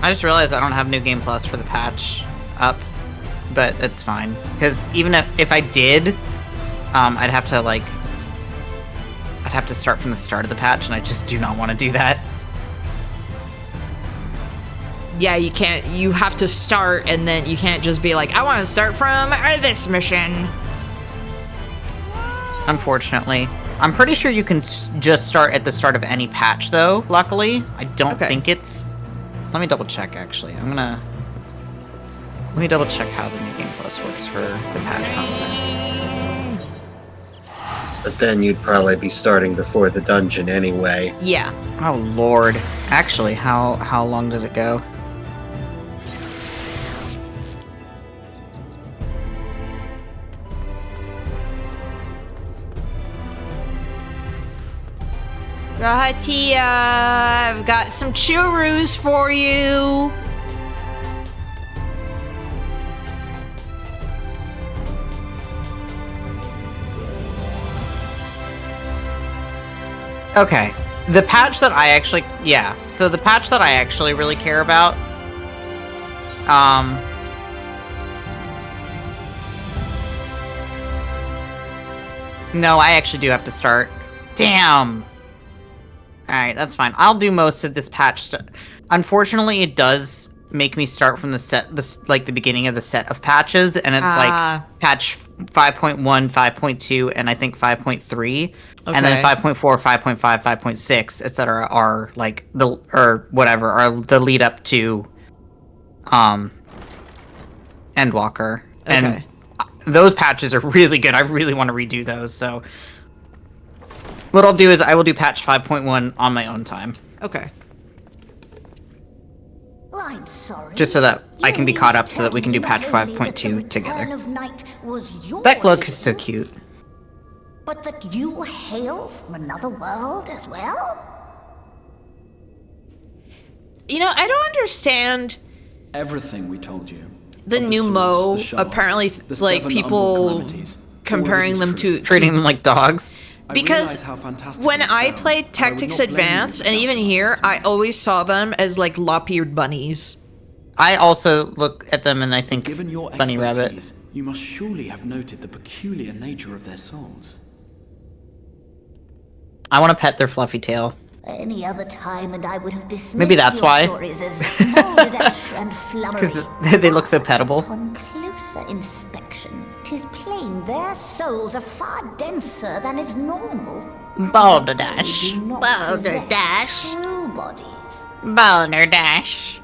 I just realized I don't have New Game Plus for the patch up, but it's fine. Because even if I did, I'd have to start from the start of the patch, and I just do not want to do that. Yeah, you can't. You have to start, and then you can't just be like, I want to start from this mission. Unfortunately. I'm pretty sure you can just start at the start of any patch, though, luckily. I don't Okay. think it's... Let me double check, actually. Let me double check how the New Game Plus works for the patch content. But then you'd probably be starting before the dungeon anyway. Yeah. Oh, Lord. Actually, how long does it go? Rahatia, I've got some churros for you. Okay. The patch that I actually... Yeah. So the patch that I actually really care about... No, I actually do have to start. Damn! Alright, that's fine. I'll do most of this patch. Unfortunately, it does make me start from the beginning of the set of patches, and it's like patch 5.1, 5.2, and I think 5.3, and then 5.4, 5.5, 5.6, etc. are like are the lead up to Endwalker, and those patches are really good. I really want to redo those. So What I'll do is I will do patch 5.1 on my own time. Okay. I'm sorry. Just so that I can be caught up so that we can do patch 5.2 together. Backlog is so cute. But that you hail from another world as well? You know, I don't understand Everything we told you. the Of new swords, Mo. the shards, Apparently, the like, 7 people umbral calamities. All comparing that them is true. to Treating them like dogs. I because realize how fantastic when it I sounds, played but I would Tactics not blame you Advance, for and that even here, honesty. I always saw them as like lop-eared bunnies. I also look at them and I think Given your bunny rabbit. expertise, you must surely have noted the peculiar nature of their souls. I want to pet their fluffy tail. Any other time, and I would have dismissed Maybe that's your why. stories as balderdash and flummery. Because they look so pettable. Upon closer inspection, 'tis plain their souls are far denser than is normal. Balderdash. They do not Balderdash. possess true bodies. Balderdash.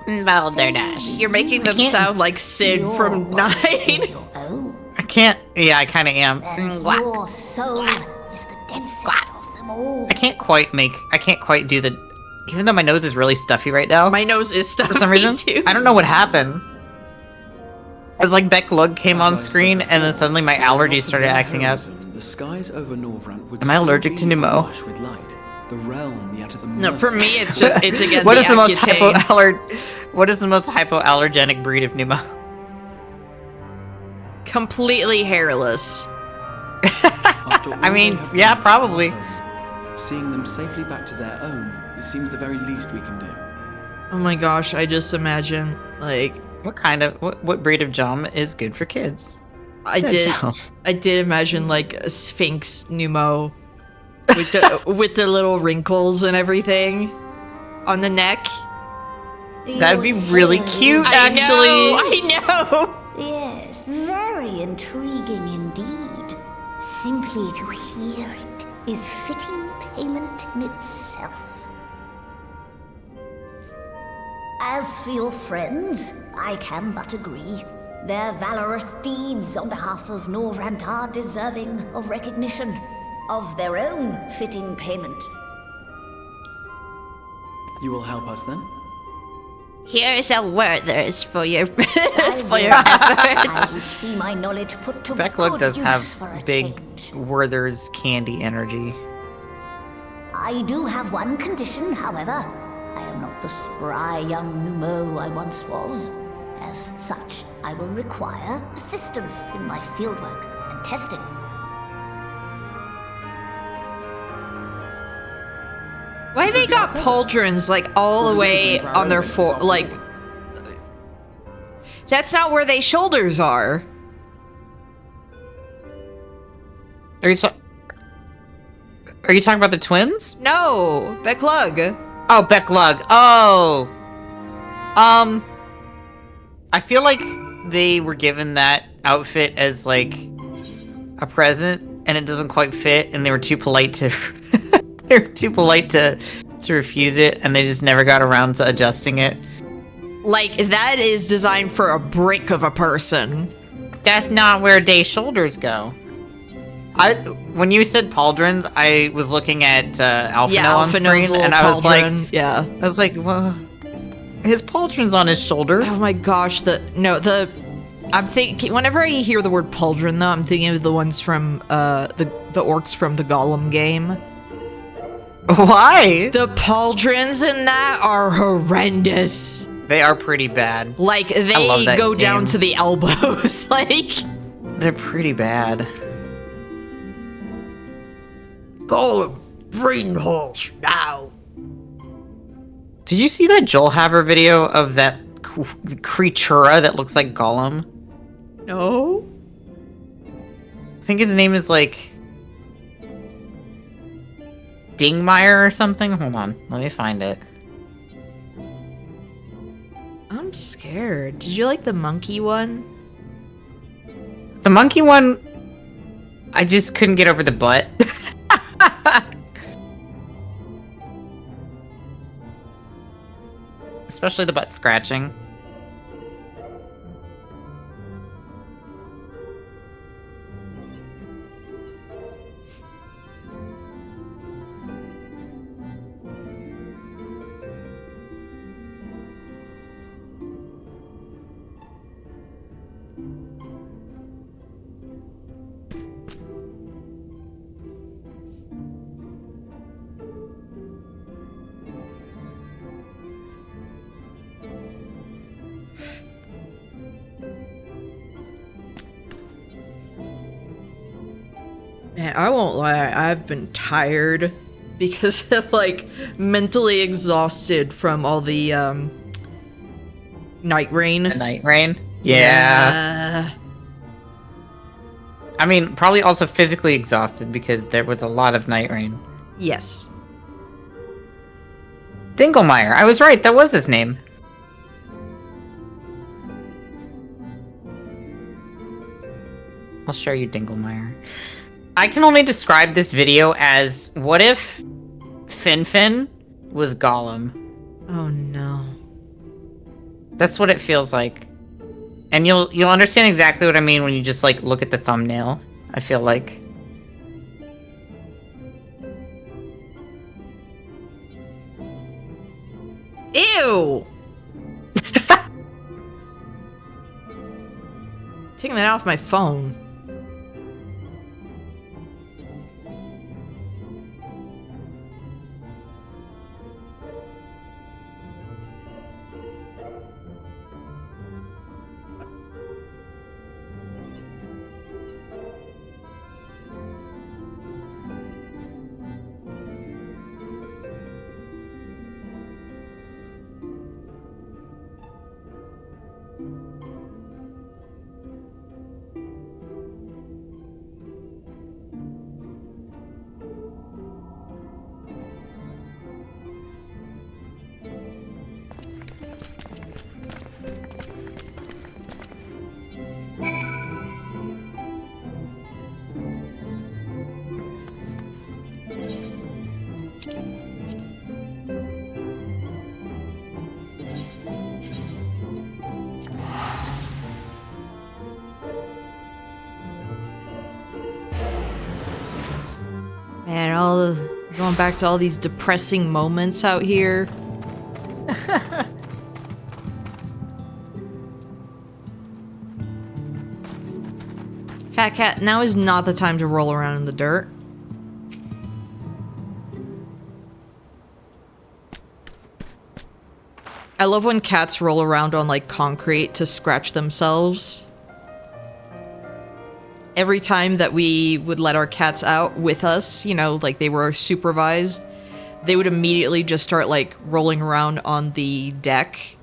Balderdash. You're making them sound like Sid Your from body 9. is your own, I can't. Yeah, I kind of am. and Quack. your soul is the densest of them all. I can't quite do the. Even though my nose is really stuffy right now. My nose is stuffy for some reason. too. I don't know what happened. It was like Beck Lug came As on I said screen and then before, suddenly my were it not allergies for started their acting up. heroism, The skies over Norvrant would Am I still allergic be to Pneumo? awash with light. The realm yet at the No, for mercy me, of it's just it's again What the is the most Accutane. What is the most hypoallergenic breed of Pneumo? Completely hairless. After all I mean, they have yeah, been probably. home, seeing them safely back to their own, it seems the very least we can do. Oh my gosh, I just imagine like What breed of Jom is good for kids? I Dead did Jom. I did imagine like a Sphinx Numo with the with the little wrinkles and everything on the neck. That'd be really cute, actually. I know. Yes, very intriguing indeed. Simply to hear it is fitting payment in itself. As for your friends, I can but agree. Their valorous deeds on behalf of Norvrant are deserving of recognition, of their own fitting payment. You will help us then? Here's a Werther's for your I for your will. I efforts. would see my knowledge put to Becklug good does use have for a big change. Werther's candy energy. I do have one condition, however. I am not the spry young Numo I once was. As such, I will require assistance in my fieldwork and testing. Why they got pauldrons like all the way on their like? That's not where they shoulders are. Are you talking about the twins? No, Becklug. Oh, Becklug. Oh. I feel like they were given that outfit as like a present and it doesn't quite fit and they were too polite to they were too polite to refuse it and they just never got around to adjusting it. Like that is designed for a brick of a person. That's not where they shoulders go. When you said pauldrons, I was looking at Alphino on screen, and I was like, well, his pauldron's on his shoulder. Oh my gosh, I'm thinking whenever I hear the word pauldron, though, I'm thinking of the ones from the orcs from the Gollum game. Why? The pauldrons in that are horrendous. They are pretty bad. Like they go down to the elbows. Like they're pretty bad. Gollum, brain holes now. Did you see that Joel Haver video of that creatura that looks like Gollum? No. I think his name is like Dingmeyer or something. Hold on, let me find it. I'm scared. Did you like the monkey one? The monkey one, I just couldn't get over the butt. Especially the butt scratching. Man, I won't lie, I've been tired because like mentally exhausted from all the night rain. The night rain? Yeah. I mean, probably also physically exhausted because there was a lot of night rain. Yes. Dinglemeyer. I was right, that was his name. I'll show you Dinglemeyer. I can only describe this video as, what if Finfin was Gollum? Oh no. That's what it feels like. And you'll understand exactly what I mean when you just like look at the thumbnail, I feel like. Ew! Taking that off my phone. Man, going back to all these depressing moments out here. Fat Cat, now is not the time to roll around in the dirt. I love when cats roll around on like concrete to scratch themselves. Every time that we would let our cats out with us, you know, like they were supervised, they would immediately just start like rolling around on the deck.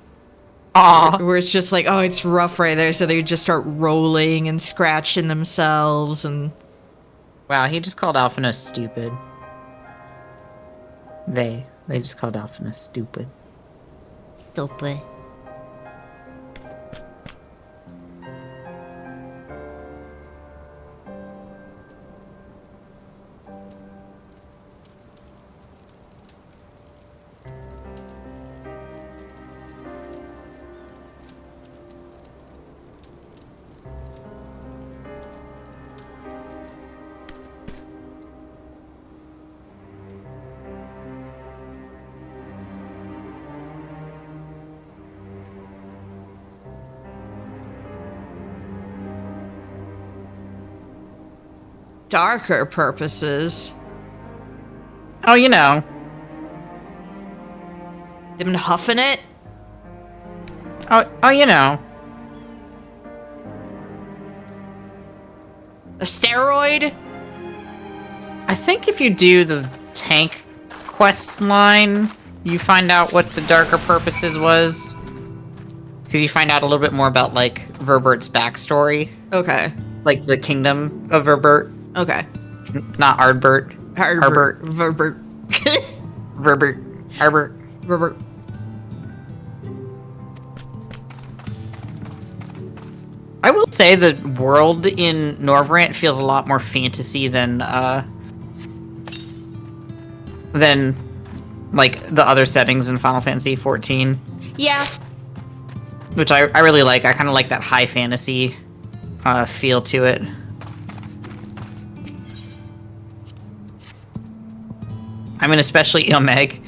Aww. Where it's just like, oh, it's rough right there. So they would just start rolling and scratching themselves and... Wow, he just called Alphinaud stupid. They just called Alphinaud stupid. Stupid. Darker purposes. Oh, you know. They've been huffing it? Oh, you know. A steroid? I think if you do the tank quest line, you find out what the darker purposes was. Because you find out a little bit more about, like, Verbert's backstory. Okay. Like, the kingdom of Verbert. Okay. Not Ardbert. Verbert. Verbert. Arbert. Verbert. I will say the world in Norvrant feels a lot more fantasy than like the other settings in Final Fantasy XIV. Yeah. Which I really like. I kind of like that high fantasy feel to it. I mean, especially Ilmeg.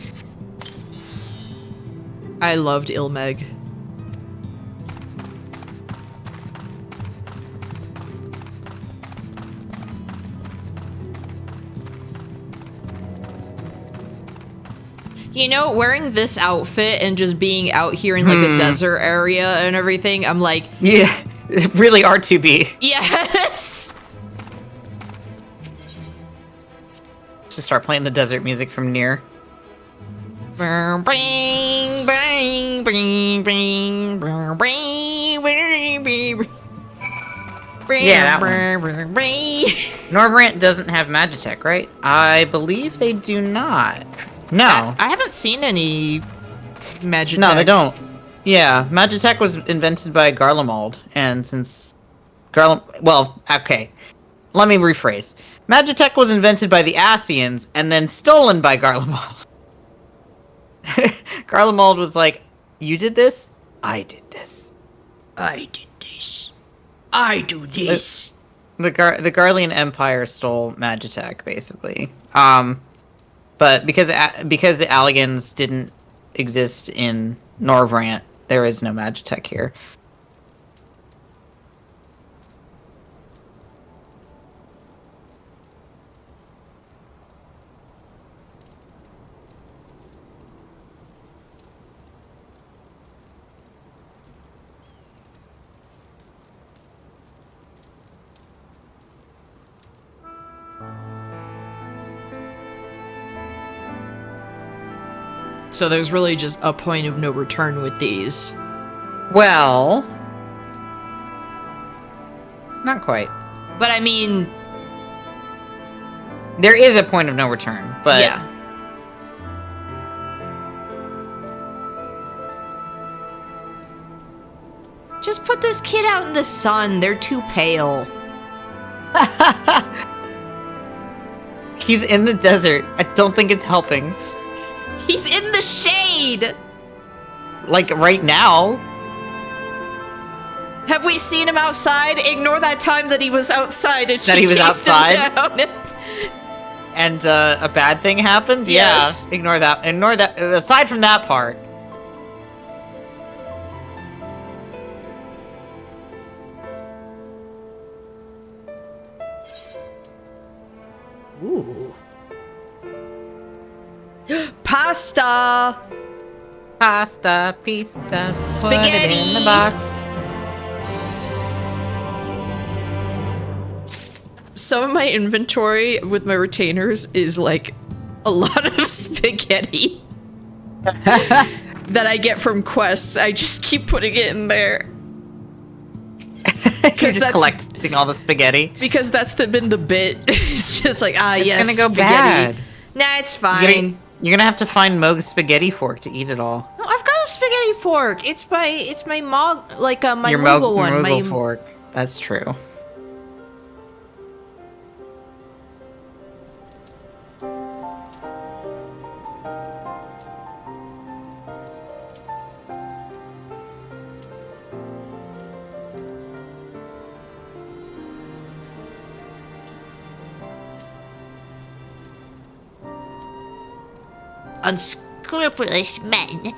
I loved Ilmeg. You know, wearing this outfit and just being out here in, like, the desert area and everything, I'm like... Yeah, really R2B. Yes! start playing the desert music from Nier. Yeah, that one. Norvrant doesn't have Magitech, right? I believe they do not. No. I haven't seen any Magitech. No, they don't. Yeah, Magitech was invented by Garlemald, and since well, okay. Let me rephrase. Magitech was invented by the Asians, and then stolen by Garlemald. Garlemald was like, you did this? I did this. I did this. I do this. The Garlean Empire stole Magitech, basically. But because the Alligans didn't exist in Norvrant, there is no Magitech here. So there's really just a point of no return with these. Well, not quite. But I mean, there is a point of no return, but yeah. Just put this kid out in the sun. They're too pale. He's in the desert. I don't think it's helping. He's in the shade! Like, right now. Have we seen him outside? Ignore that time that he was outside and That he was outside? him down. And a bad thing happened? Yes. Yeah. Ignore that. Ignore that. Aside from that part. Ooh. Pasta! Pasta, pizza, spaghetti put it in the box. Some of my inventory with my retainers is like a lot of spaghetti that I get from quests. I just keep putting it in there. You're just collecting all the spaghetti. Because that's been the bit. It's just like, yes, it's gonna go spaghetti. bad. Nah, it's fine. You're gonna have to find Moog's spaghetti fork to eat it all. No, I've got a spaghetti fork. It's my Mog, like my Your Moogle one. Moogle my fork. That's true. Unscrupulous men.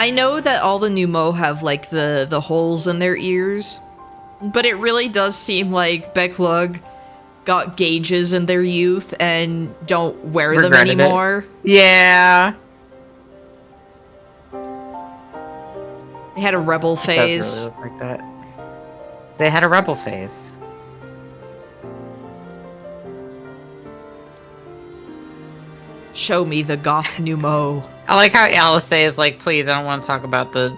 I know that all the Numo have like the holes in their ears, but it really does seem like Becklug got gauges in their youth and don't wear them anymore. Yeah. They had a rebel phase. It does really look like that. They had a rebel phase. Show me the goth Numo. I like how Alice is like, please, I don't want to talk about the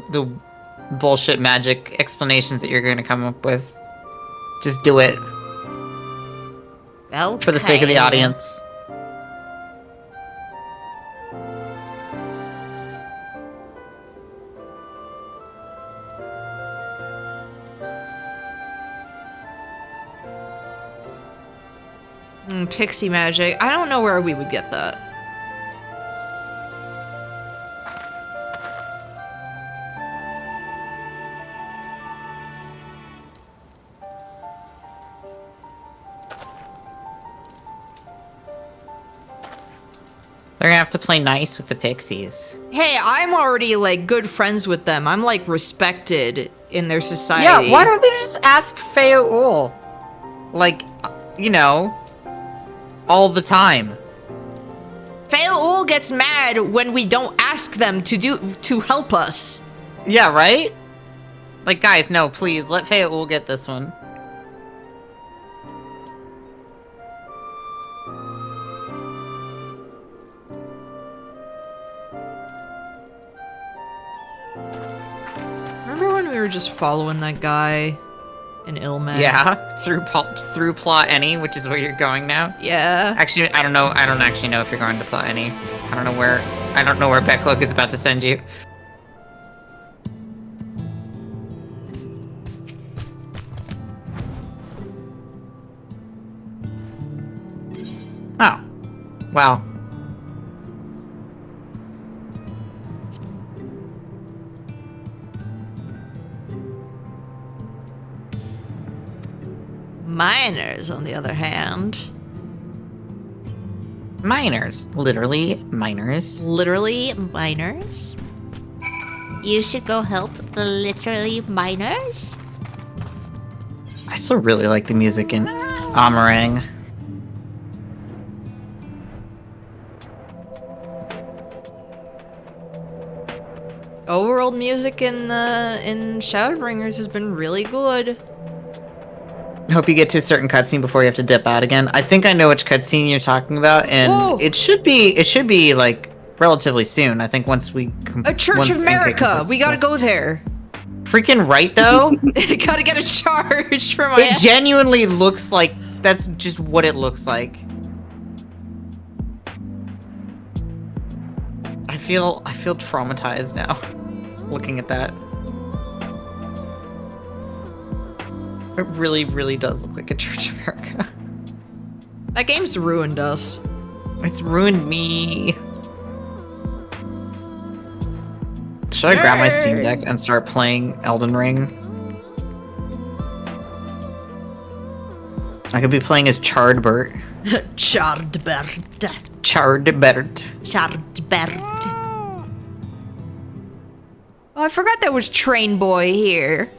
bullshit magic explanations that you're going to come up with. Just do it. Okay. For the sake of the audience. Pixie magic. I don't know where we would get that. They're gonna have to play nice with the pixies. Hey, I'm already, like, good friends with them. I'm, like, respected in their society. Yeah, why don't they just ask Feaul? Like, you know, all the time. Feaul gets mad when we don't ask them to help us. Yeah, right? Like, guys, no, please, let Feaul get this one. Remember when we were just following that guy in Ilmed? Yeah, through Plot Any, which is where you're going now. Yeah. Actually, I don't know. I don't actually know if you're going to Plot Any. I don't know where Becklug is about to send you. Oh, wow. Miners, on the other hand. Miners. Literally miners. Literally miners? You should go help the literally miners? I still really like the music in Amarang. Overworld music in Shadowbringers has been really good. Hope you get to a certain cutscene before you have to dip out again. I think I know which cutscene you're talking about, and Whoa. it should be like relatively soon. I think once we A Church of America. We gotta go there. Freaking right though. Gotta get a charge for my. It genuinely looks like that's just what it looks like. I feel traumatized now, looking at that. It really, really does look like a Church of America. That game's ruined us. It's ruined me. Should I grab my Steam Deck and start playing Elden Ring? I could be playing as Chardbert. Chardbert. Chardbert. Chardbert. Oh, I forgot there was Train Boy here.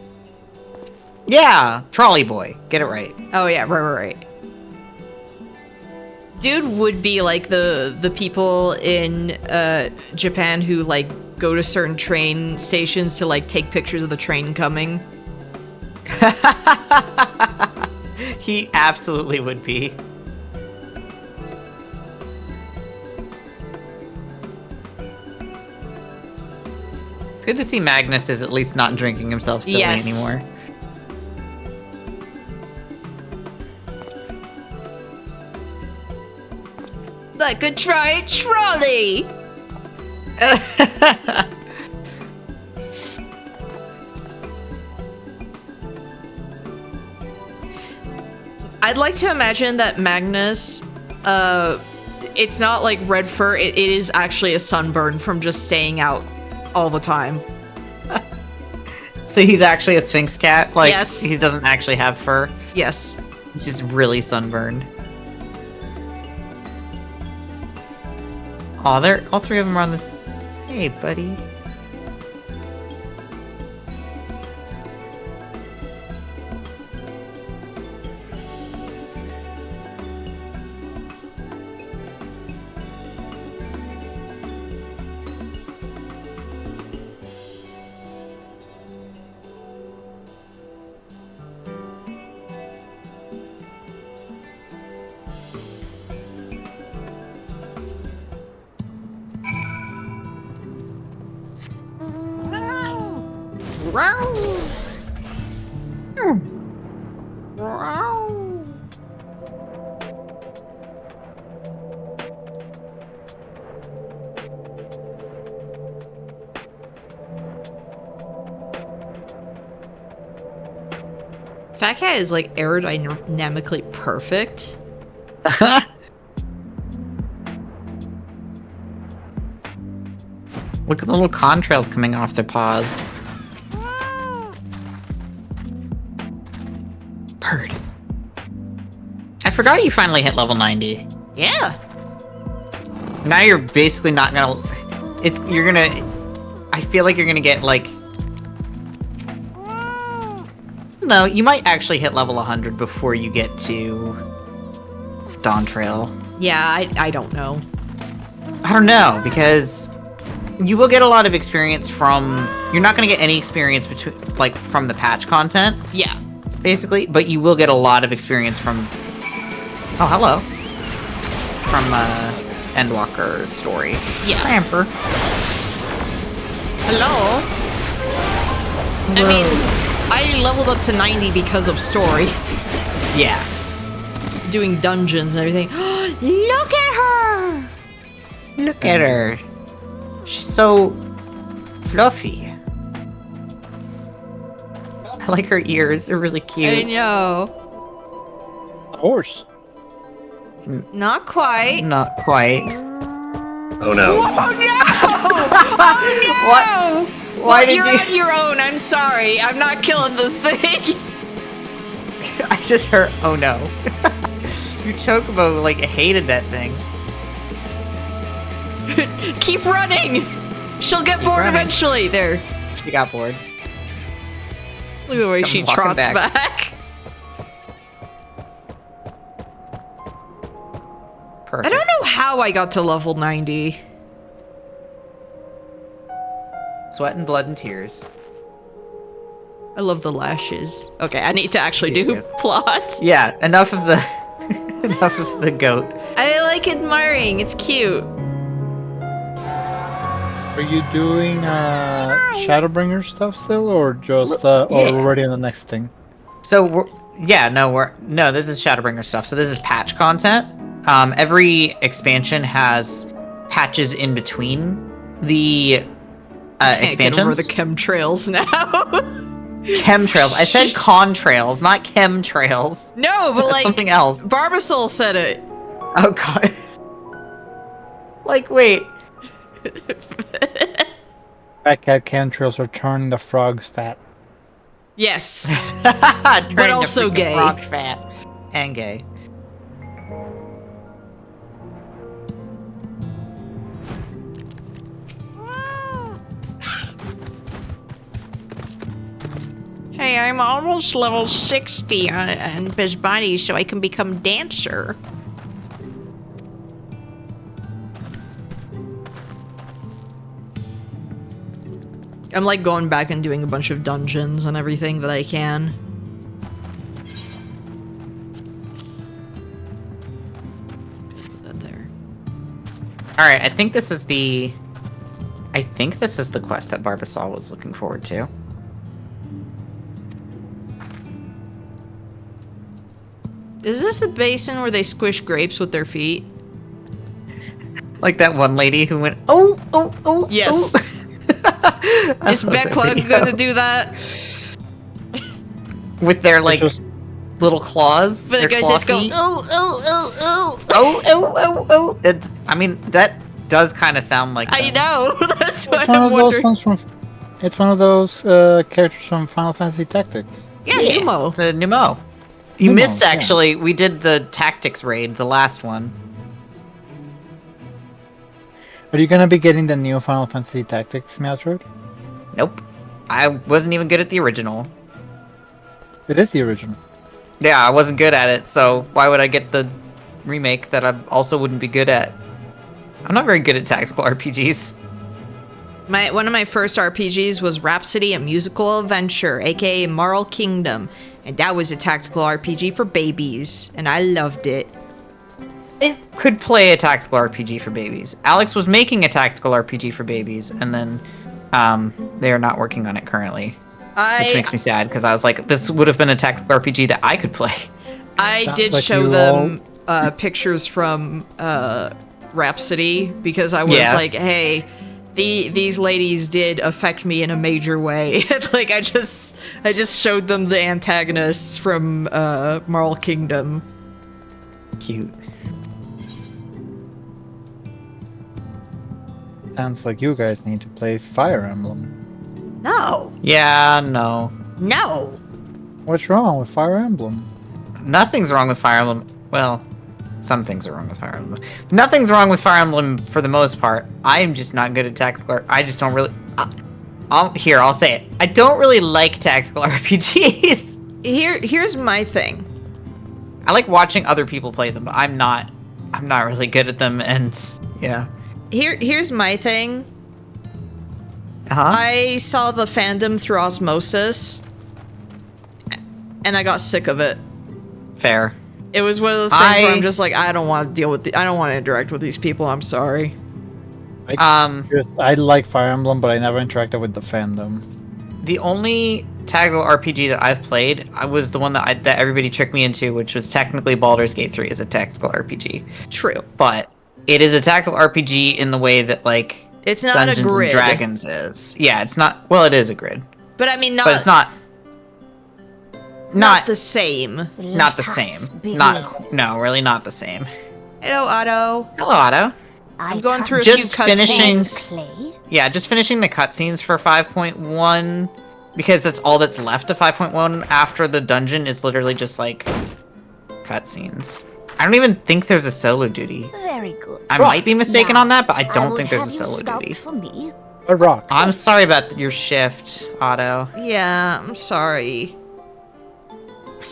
Yeah, Trolley Boy. Get it right. Oh yeah, right. Dude would be like the people in Japan who like go to certain train stations to like take pictures of the train coming. He absolutely would be. It's good to see Magnus is at least not drinking himself silly anymore. Like a giant trolley! I'd like to imagine that Magnus, it's not like red fur, it is actually a sunburn from just staying out all the time. So he's actually a Sphinx cat? Like, yes. He doesn't actually have fur? Yes. He's just really sunburned. Aw, they're all three of them are on this. Hey, buddy. Fat Cat is like aerodynamically perfect. Look at the little contrails coming off their paws. Bird. I forgot you finally hit level 90. Yeah. Now you're basically not gonna... You're gonna... I feel like you're gonna get, like... No, you might actually hit level 100 before you get to... Dawn Trail. Yeah, I don't know. I don't know, because... You will get a lot of experience from... You're not gonna get any experience between, like, from the patch content. Yeah. Basically, but you will get a lot of experience from... Oh, hello. From, Endwalker's story. Yeah. Ramper. Hello? I mean, I leveled up to 90 because of story. Yeah. Doing dungeons and everything. Look at her! Look at her. She's so... fluffy. I like her ears. They're really cute. I know. A horse. Not quite. Not quite. Oh no. Oh no! Oh no! What? Why did you're you... on your own. I'm sorry. I'm not killing this thing. I just heard... Oh no. Your Chocobo, like, hated that thing. Keep running! She'll get bored eventually. There. She got bored. Look at the way Just she walking trots back. back. Perfect. I don't know how I got to level 90. Sweat and blood and tears. I love the lashes. Okay, I need to actually Me do too. plot. Yeah, enough of the... enough of the goat. I like admiring. It's cute. Are you doing Shadowbringer stuff still, or just or already on the next thing? So no, this is Shadowbringer stuff. So this is patch content. Every expansion has patches in between the expansions. Get over the chemtrails now. Chemtrails. I said contrails, not chemtrails. No, but That's like something else. Barbasol said it. Oh god. Like wait. Fat cat chemtrails are turning the frogs fat. Yes. Turning But also the freaking gay. frogs fat and gay. Hey, I'm almost level 60 on his body, so I can become dancer. I'm like going back and doing a bunch of dungeons and everything that I can. Put that there. Alright, I think this is the quest that Barbasol was looking forward to. Is this the basin where they squish grapes with their feet? Like that one lady who went, oh. Yes. Oh. Is Becklug gonna do that? With their like little claws. But the their guys claw just go, feet. oh. I mean, that does kind of sound like I them. know. That's what It's one I'm of those wondering. ones from. It's one of those characters from Final Fantasy Tactics. Yeah, Numo. It's a Numo. You Numo, missed yeah. actually. We did the tactics raid, the last one. Are you gonna be getting the new Final Fantasy Tactics Meowtrode? Nope. I wasn't even good at the original. It is the original. Yeah, I wasn't good at it, so why would I get the remake that I also wouldn't be good at? I'm not very good at tactical RPGs. One of my first RPGs was Rhapsody: A Musical Adventure, aka Marl Kingdom, and that was a tactical RPG for babies, and I loved it. It could play a tactical RPG for babies. Alex was making a tactical RPG for babies, and then they are not working on it currently. Which makes me sad, because I was like, this would have been a tactical RPG that I could play. I Sounds did like show you them pictures from Rhapsody, because I was like, hey, these ladies did affect me in a major way. Like, I just showed them the antagonists from Marl Kingdom. Cute. Sounds like you guys need to play Fire Emblem. No. Yeah, no. No. What's wrong with Fire Emblem? Nothing's wrong with Fire Emblem. Well, Some things are wrong with Fire Emblem. Nothing's wrong with Fire Emblem for the most part. I'm just not good at tactical. I just don't really. I'll say it. I don't really like tactical RPGs. Here's my thing. I like watching other people play them, but I'm not really good at them, and yeah. Here's my thing. Uh-huh. I saw the fandom through osmosis, and I got sick of it. Fair. It was one of those things where I'm just like, I don't want to deal with I don't want to interact with these people. I'm sorry. I like Fire Emblem, but I never interacted with the fandom. The only tactical RPG that I've played was the one that everybody tricked me into, which was technically Baldur's Gate 3 is a tactical RPG. True. But it is a tactical RPG in the way that, like, it's not Dungeons a grid. and Dragons is. Yeah, it's not. Well, it is a grid. But I mean, But it's not the same. Not the same. No, really not the same. Hello, Otto. Hello, Otto. I'm going through just a few finishing. Yeah, just finishing the cutscenes for 5.1 because that's all that's left of 5.1 after the dungeon is literally just like cutscenes. I don't even think there's a solo duty. Very good. I might be mistaken on that, but I don't think there's a solo duty. For me. A rock. I'm sorry about your shift, Otto. Yeah, I'm sorry.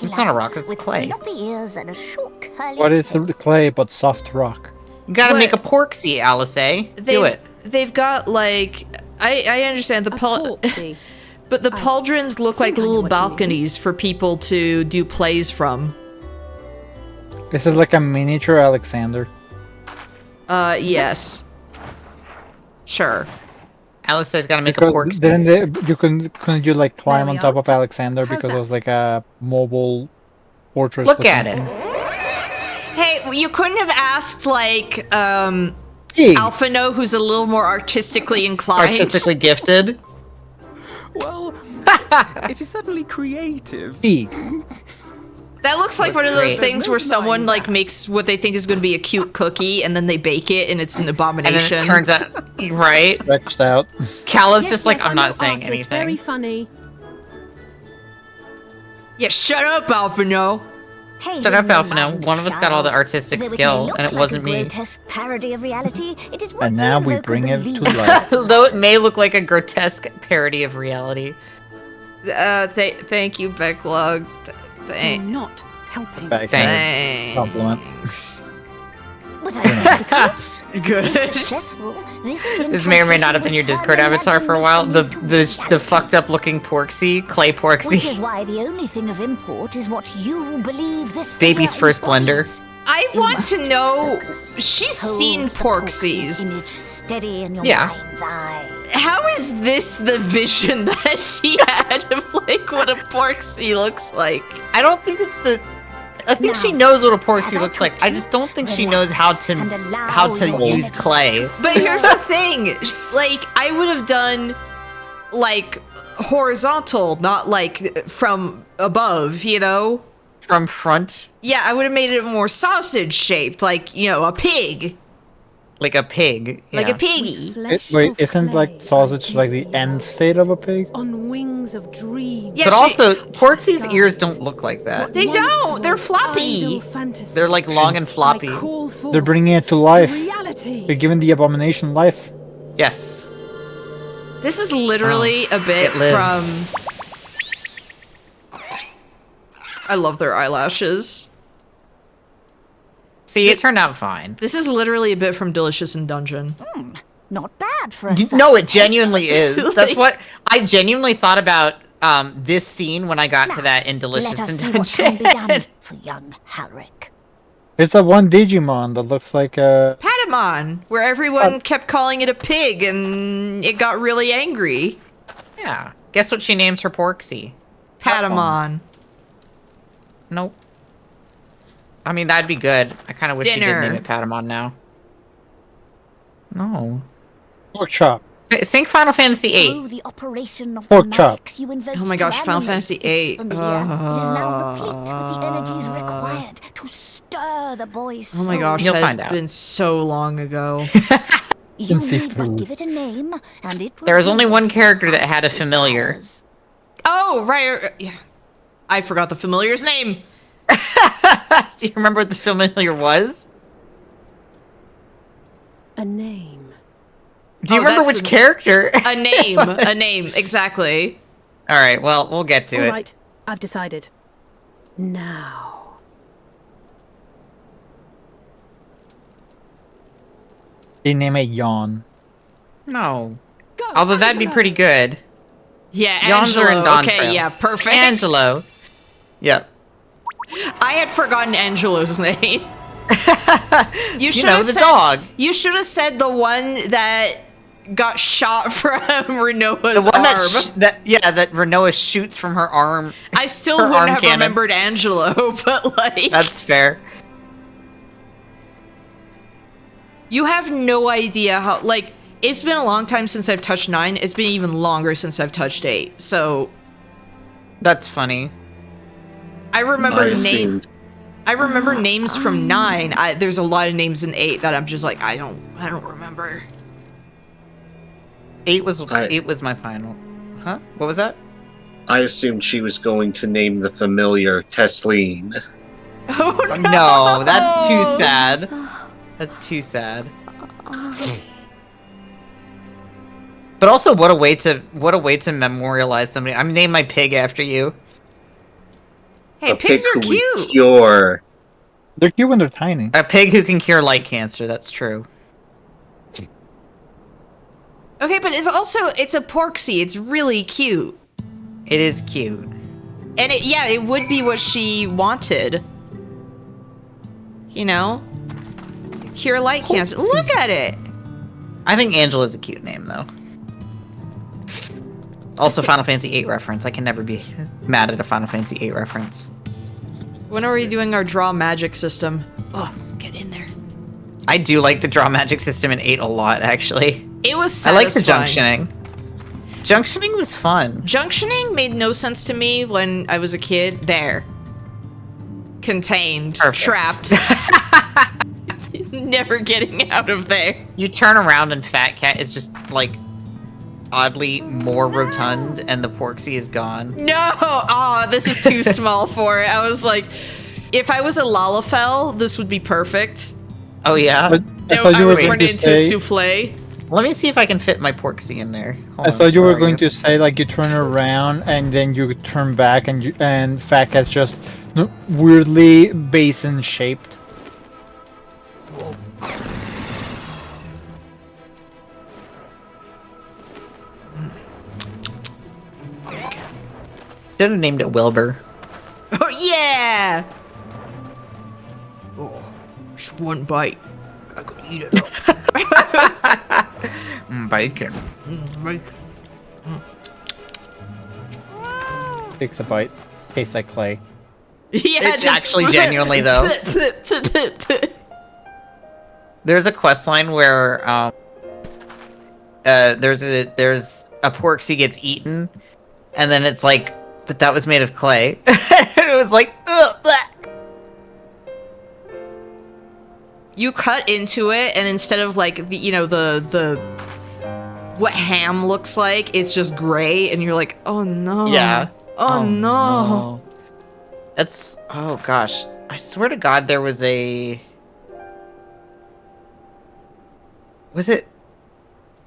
It's not a rock, it's With clay. floppy ears and a short curly What is the clay but soft rock? You gotta What? make a porksy, Alice. Do it. They've got like I understand the but the pauldrons look like little balconies for people to do plays from. This is like a miniature Alexander. Yes. Sure. Alice says gotta make a Because porksy. then couldn't you like climb There on we top are. of Alexander How's because it that? was like a mobile fortress. Look looking at it. thing? Hey, you couldn't have asked like Hey. Alphino, who's a little more artistically inclined. Artistically gifted. Well, it is certainly creative. Pig. That looks like Looks one of those great. things where someone like makes what they think is going to be a cute cookie and then they bake it and it's an And abomination. then it turns out, right? Stretched out. Call's Yes, just like, yes, I'm not an saying artist, anything. Very funny. Yeah, shut up, Alphino. Hey, Shut up, never Alphino. mind, One of us got all the child. artistic Though it may skill, look and it like wasn't a me. grotesque parody of reality, it is what And now the we local bring it to believes. life. Though it may look like a grotesque parody of reality. Thank you, Becklog. You're not helping. Back Thanks. compliment. But I know the truth. Good. If successful, This may or may not have been your Discord avatar for a while. The fucked up looking porksy, clay Which is porksy. why the only thing of import is what you believe this Baby's figure first blender. embodies. I You want must to know. focus. She's Hold seen the Porksy's Porksies. image steady in your Yeah. mind's eye. How is this the vision that she had of like what a Porksy looks like? I don't think it's the. I think she Now, knows what a porksy as I looks like. told I you, just don't think she knows how to and allow your use energy clay. to But here's the thing, like I would have done like horizontal, not like from above, you know? From front, Yeah, I would have made it more sausage shaped, like, you know, a pig. like a pig. Like yeah. a piggy. Wait, isn't like sausage like the end state of a pig? On wings of dreams. Yeah, But she- also, Porksy's ears don't look like that. They don't. They're floppy. They're like long and floppy. They're bringing it to life. Reality. They're giving the abomination life. Yes. This is literally a bit it lives. from. I love their eyelashes. See, it turned out fine. This is literally a bit from Delicious in Dungeon. Not bad for a No, first it genuinely is. That's Like- what I genuinely thought about this scene when I got to that in Let Delicious us in see what can be done Dungeon. for young Halric. There's that one Digimon that looks like a. Patamon, where everyone kept calling it a pig and it got really angry. Yeah. Guess what she names her Porksy? Patamon. Nope. I mean, that'd be good. I kind of wish she Dinner. did name it Patamon now. No. Pork chop. Think Final Fantasy VIII. Through the operation of Pork the chop. magics you invoked Oh my to gosh, Final animate Fantasy this VIII. familiar, it is now replete with the energies required to stir the boy's Oh my soul. gosh, You'll that find has out. been so long ago. You Fancy need but food. give it a name, and it will There was do only as one character that much had a as familiar. ours. Oh, right. Yeah. I forgot the familiar's name. Do you remember what the familiar was? A name. Do you remember which character? A name, exactly. All right, well, we'll get to it. All right, I've decided. Now. They name it Yawn. No. Although that'd be pretty good. Yeah, Yawns are in Angelo. Dawn Okay, Trail. yeah, perfect. Angelo. Yep. I had forgotten Angelo's name. You should know, have the said, dog. You should have said the one that got shot from Renoa's The one arm. that Renoa shoots from her arm. I still her wouldn't arm have cannon. remembered Angelo, but like... That's fair. You have no idea how... Like, it's been a long time since I've touched 9. It's been even longer since I've touched 8, so... That's funny. I remember assumed. I remember names from 9. There's a lot of names in 8 that I'm just like, I don't remember. 8 was my final. Huh? What was that? I assumed she was going to name the familiar Tesleen. Oh No, that's too sad. That's too sad. But also, what a way to memorialize somebody. I'm name my pig after you. Hey, A pigs pig are who would cute. cure. They're cute when they're tiny. A pig who can cure light cancer. That's true. Okay, but it's a porksy. It's really cute. It is cute. And it would be what she wanted. You know? Cure light cancer. Look at it. I think Angela's a cute name, though. Also, Final Fantasy VIII reference. I can never be mad at a Final Fantasy VIII reference. When are we doing our draw magic system? Oh, get in there. I do like the draw magic system in 8 a lot, actually. It was I like the satisfying. junctioning. Junctioning was fun. Junctioning made no sense to me when I was a kid. There. Contained. Perfect. Trapped. Never getting out of there. You turn around and Fat Cat is just, like, oddly more rotund and the Porksy is gone. No! Oh, this is too small for it. I was like, if I was a Lalafell, this would be perfect. Oh, yeah? But I thought you were going turn to it into say. a souffle. Let me see if I can fit my Porksy in there. Hold I on, thought you where were are going to say like you turn around and then you turn back and Fat Cat's just weirdly basin shaped. Should have named it Wilbur. Oh, yeah! Oh, just one bite. I could eat it. Bacon. Bacon. Takes a bite. Tastes like clay. Yeah, It's actually genuinely, though. There's a quest line where there's a Porksy gets eaten, and then it's like, but that was made of clay. It was like, ugh, blah. You cut into it, and instead of like the what ham looks like, it's just gray, and you're like, oh no. Yeah. Oh, no. That's, oh gosh. I swear to God there was a... Was it...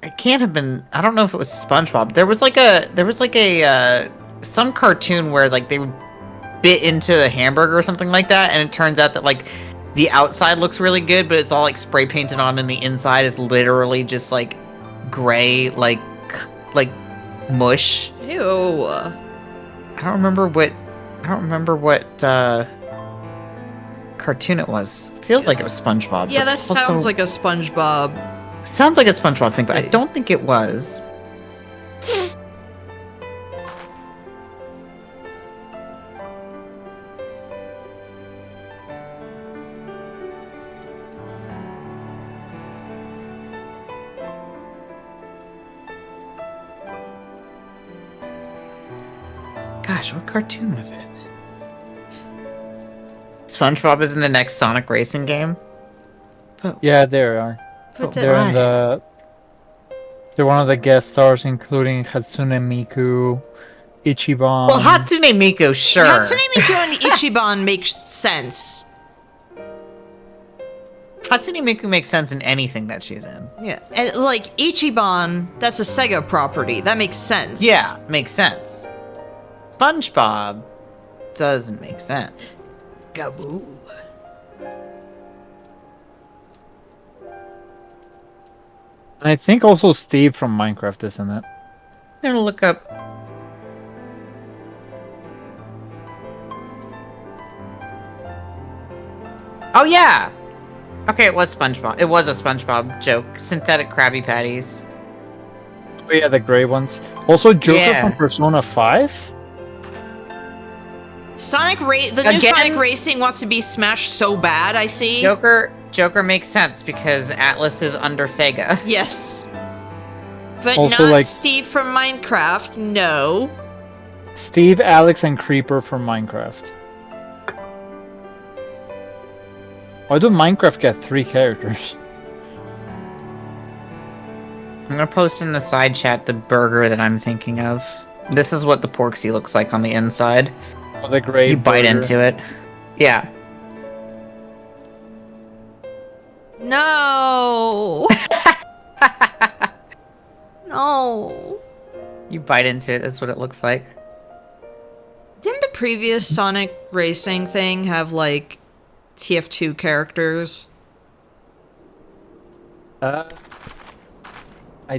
It can't have been... I don't know if it was SpongeBob. There was like a some cartoon where like they would bit into a hamburger or something like that, and it turns out that like the outside looks really good, but it's all like spray painted on, and the inside is literally just like gray, like mush. Ew. I don't remember what cartoon it was. Feels like it was SpongeBob. Yeah, but that sounds also- like a SpongeBob. Sounds like a SpongeBob thing, but I don't think it was. Gosh, what cartoon was it? SpongeBob is in the next Sonic Racing game? Yeah, there are. But They're in why? the. They're one of the guest stars, including Hatsune Miku, Ichiban. Well, Hatsune Miku, sure. Hatsune Miku and Ichiban makes sense. Hatsune Miku makes sense in anything that she's in. Yeah, and like Ichiban, that's a Sega property. That makes sense. Yeah, makes sense. SpongeBob doesn't make sense. Gaboo. I think also Steve from Minecraft, isn't it? I'm gonna look up. Oh yeah. Okay, it was SpongeBob. It was a SpongeBob joke. Synthetic Krabby Patties. Oh yeah, the gray ones. Also Joker Yeah. from Persona 5? The new Sonic Racing wants to be Smash so bad, I see. Joker makes sense because Atlas is under Sega. Yes. But Also, not like- Steve from Minecraft, no. Steve, Alex, and Creeper from Minecraft. Why do Minecraft get 3 characters? I'm gonna post in the side chat the burger that I'm thinking of. This is what the Porksy looks like on the inside. Oh, the gray You bite burger. into it. Yeah. No. No. You bite into it, that's what it looks like. Didn't the previous Sonic Racing thing have, like, TF2 characters? I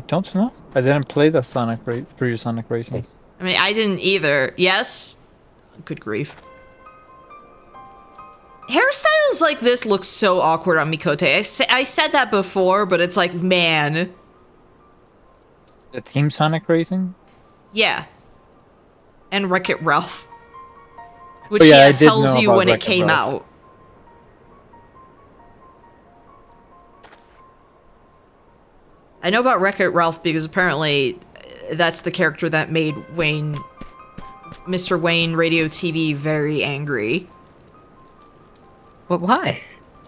don't know. I didn't play the previous Sonic Racing. I mean, I didn't either. Yes? Good grief. Hairstyles like this look so awkward on Mikote. I said that before, but it's like, man. The Team Sonic Racing? Yeah. And Wreck-It Ralph. Which, Oh, yeah, I yeah, did tells know you about when it Wreck-It came Ralph. out. I know about Wreck-It Ralph because apparently that's the character that made Mr. Wayne Radio TV very angry. But why?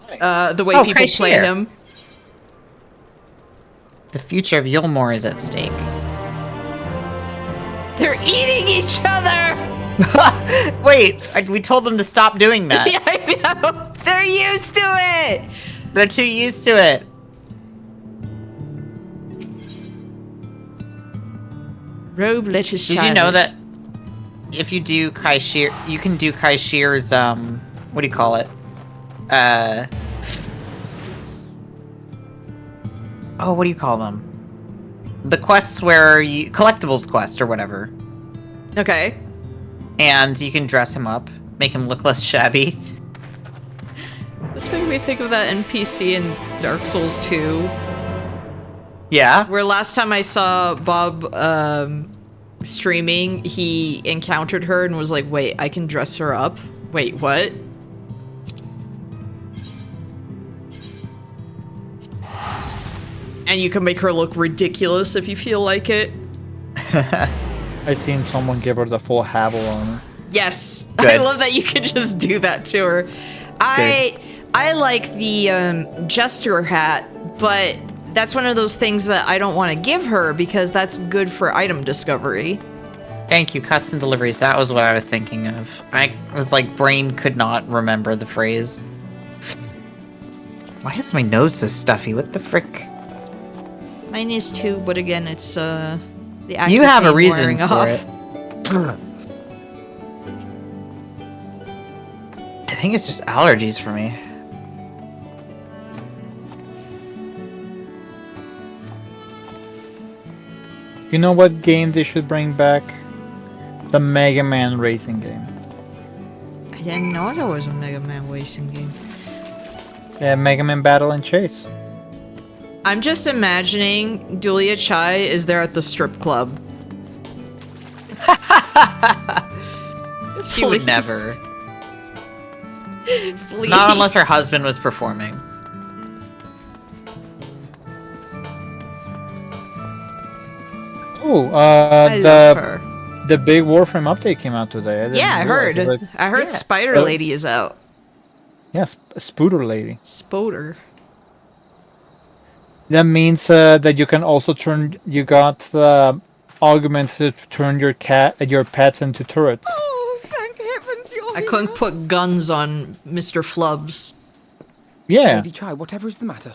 The way Oh, people play Cashier. him. The future of Yulmore is at stake. They're eating each other! Wait, we told them to stop doing that. Yeah, I know. They're used to it! They're too used to it. Robe letters Did you know that if you do Kaishir, you can do Kaishir's, what do you call it? Oh, what do you call them? The quests where you... Collectibles quest or whatever. Okay. And you can dress him up, make him look less shabby. This made me think of that NPC in Dark Souls 2. Yeah? Where last time I saw Bob streaming, he encountered her and was like, wait, I can dress her up? Wait, what? And you can make her look ridiculous if you feel like it. I've seen someone give her the full Havel armor. Yes. Good. I love that you could just do that to her. I like the Jester hat, but that's one of those things that I don't want to give her because that's good for item discovery. Thank you, custom deliveries. That was what I was thinking of. I was like, brain could not remember the phrase. Why is my nose so stuffy? What the frick? Mine is too, but again, it's the You have a Accutane reason wearing for off. it. I think it's just allergies for me. You know what game they should bring back? The Mega Man racing game. I didn't know there was a Mega Man racing game. Yeah, Mega Man Battle and Chase. I'm just imagining Dulia Chai is there at the strip club. She would Please. never. Please. Not unless her husband was performing. Oh, I love her. the big Warframe update came out today. I didn't Yeah, I realize heard. it. I heard Yeah. Spider Lady is out. Yes, Spooter Lady. Spoder. That means that you can also turn. You got the argument to turn your pets into turrets. Oh, thank heavens you're I here. couldn't put guns on Mr. Flubs. Yeah. Lady Chai, whatever is the matter?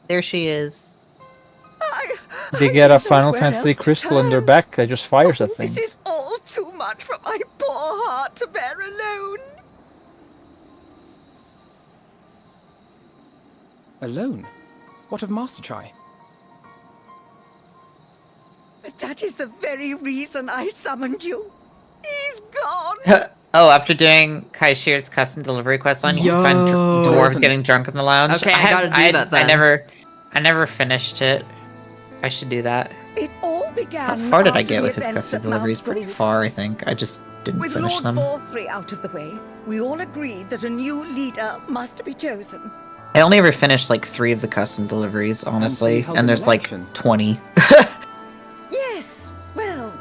There she is. They get a don't Final where Fantasy else to crystal in turn. their back that just fires at This things. is all too much for my poor heart to bear alone. Alone? What of Master Chai? But that is the very reason I summoned you. He's gone. Oh, after doing Kaishir's custom delivery quest line, you can find dwarves getting drunk in the lounge. Okay, I gotta do that then. I never finished it. I should do that. It all How began far did I after get the with his events custom at Mount deliveries? Pretty Gold. far, I think. I just didn't With finish Lord them. Forthry out of the way, we all agreed that a new leader must be chosen. I only ever finished like 3 of the custom deliveries, honestly, held and an there's like election. 20. Yes, well,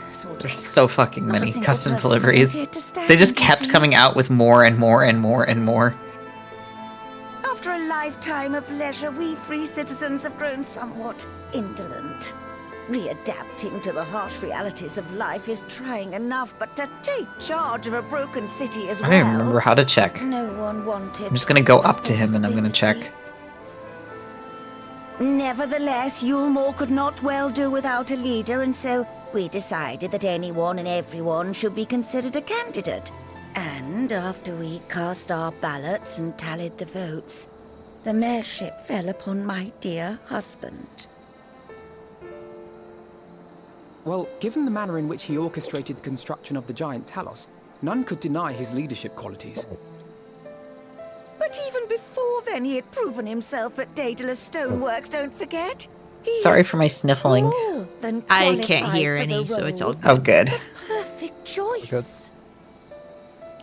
sort There's of. so fucking Not a many single custom person deliveries. volunteered to stand They just and kept see. coming out with more and more and more and more. After a lifetime of leisure, we free citizens have grown somewhat indolent. Readapting to the harsh realities of life is trying enough, but to take charge of a broken city as I well. don't even remember how to check. No one wanted. I'm just gonna go up to him and I'm gonna check. Nevertheless, Yulmore could not well do without a leader, and so we decided that anyone and everyone should be considered a candidate. And after we cast our ballots and tallied the votes, the mayorship fell upon my dear husband. Well, given the manner in which he orchestrated the construction of the giant Talos, none could deny his leadership qualities. But even before then, he had proven himself at Daedalus Stoneworks, don't forget. He Sorry is for my sniffling. more than I can't qualified hear for the any, so it's all role. good. Oh, good. Perfect choice.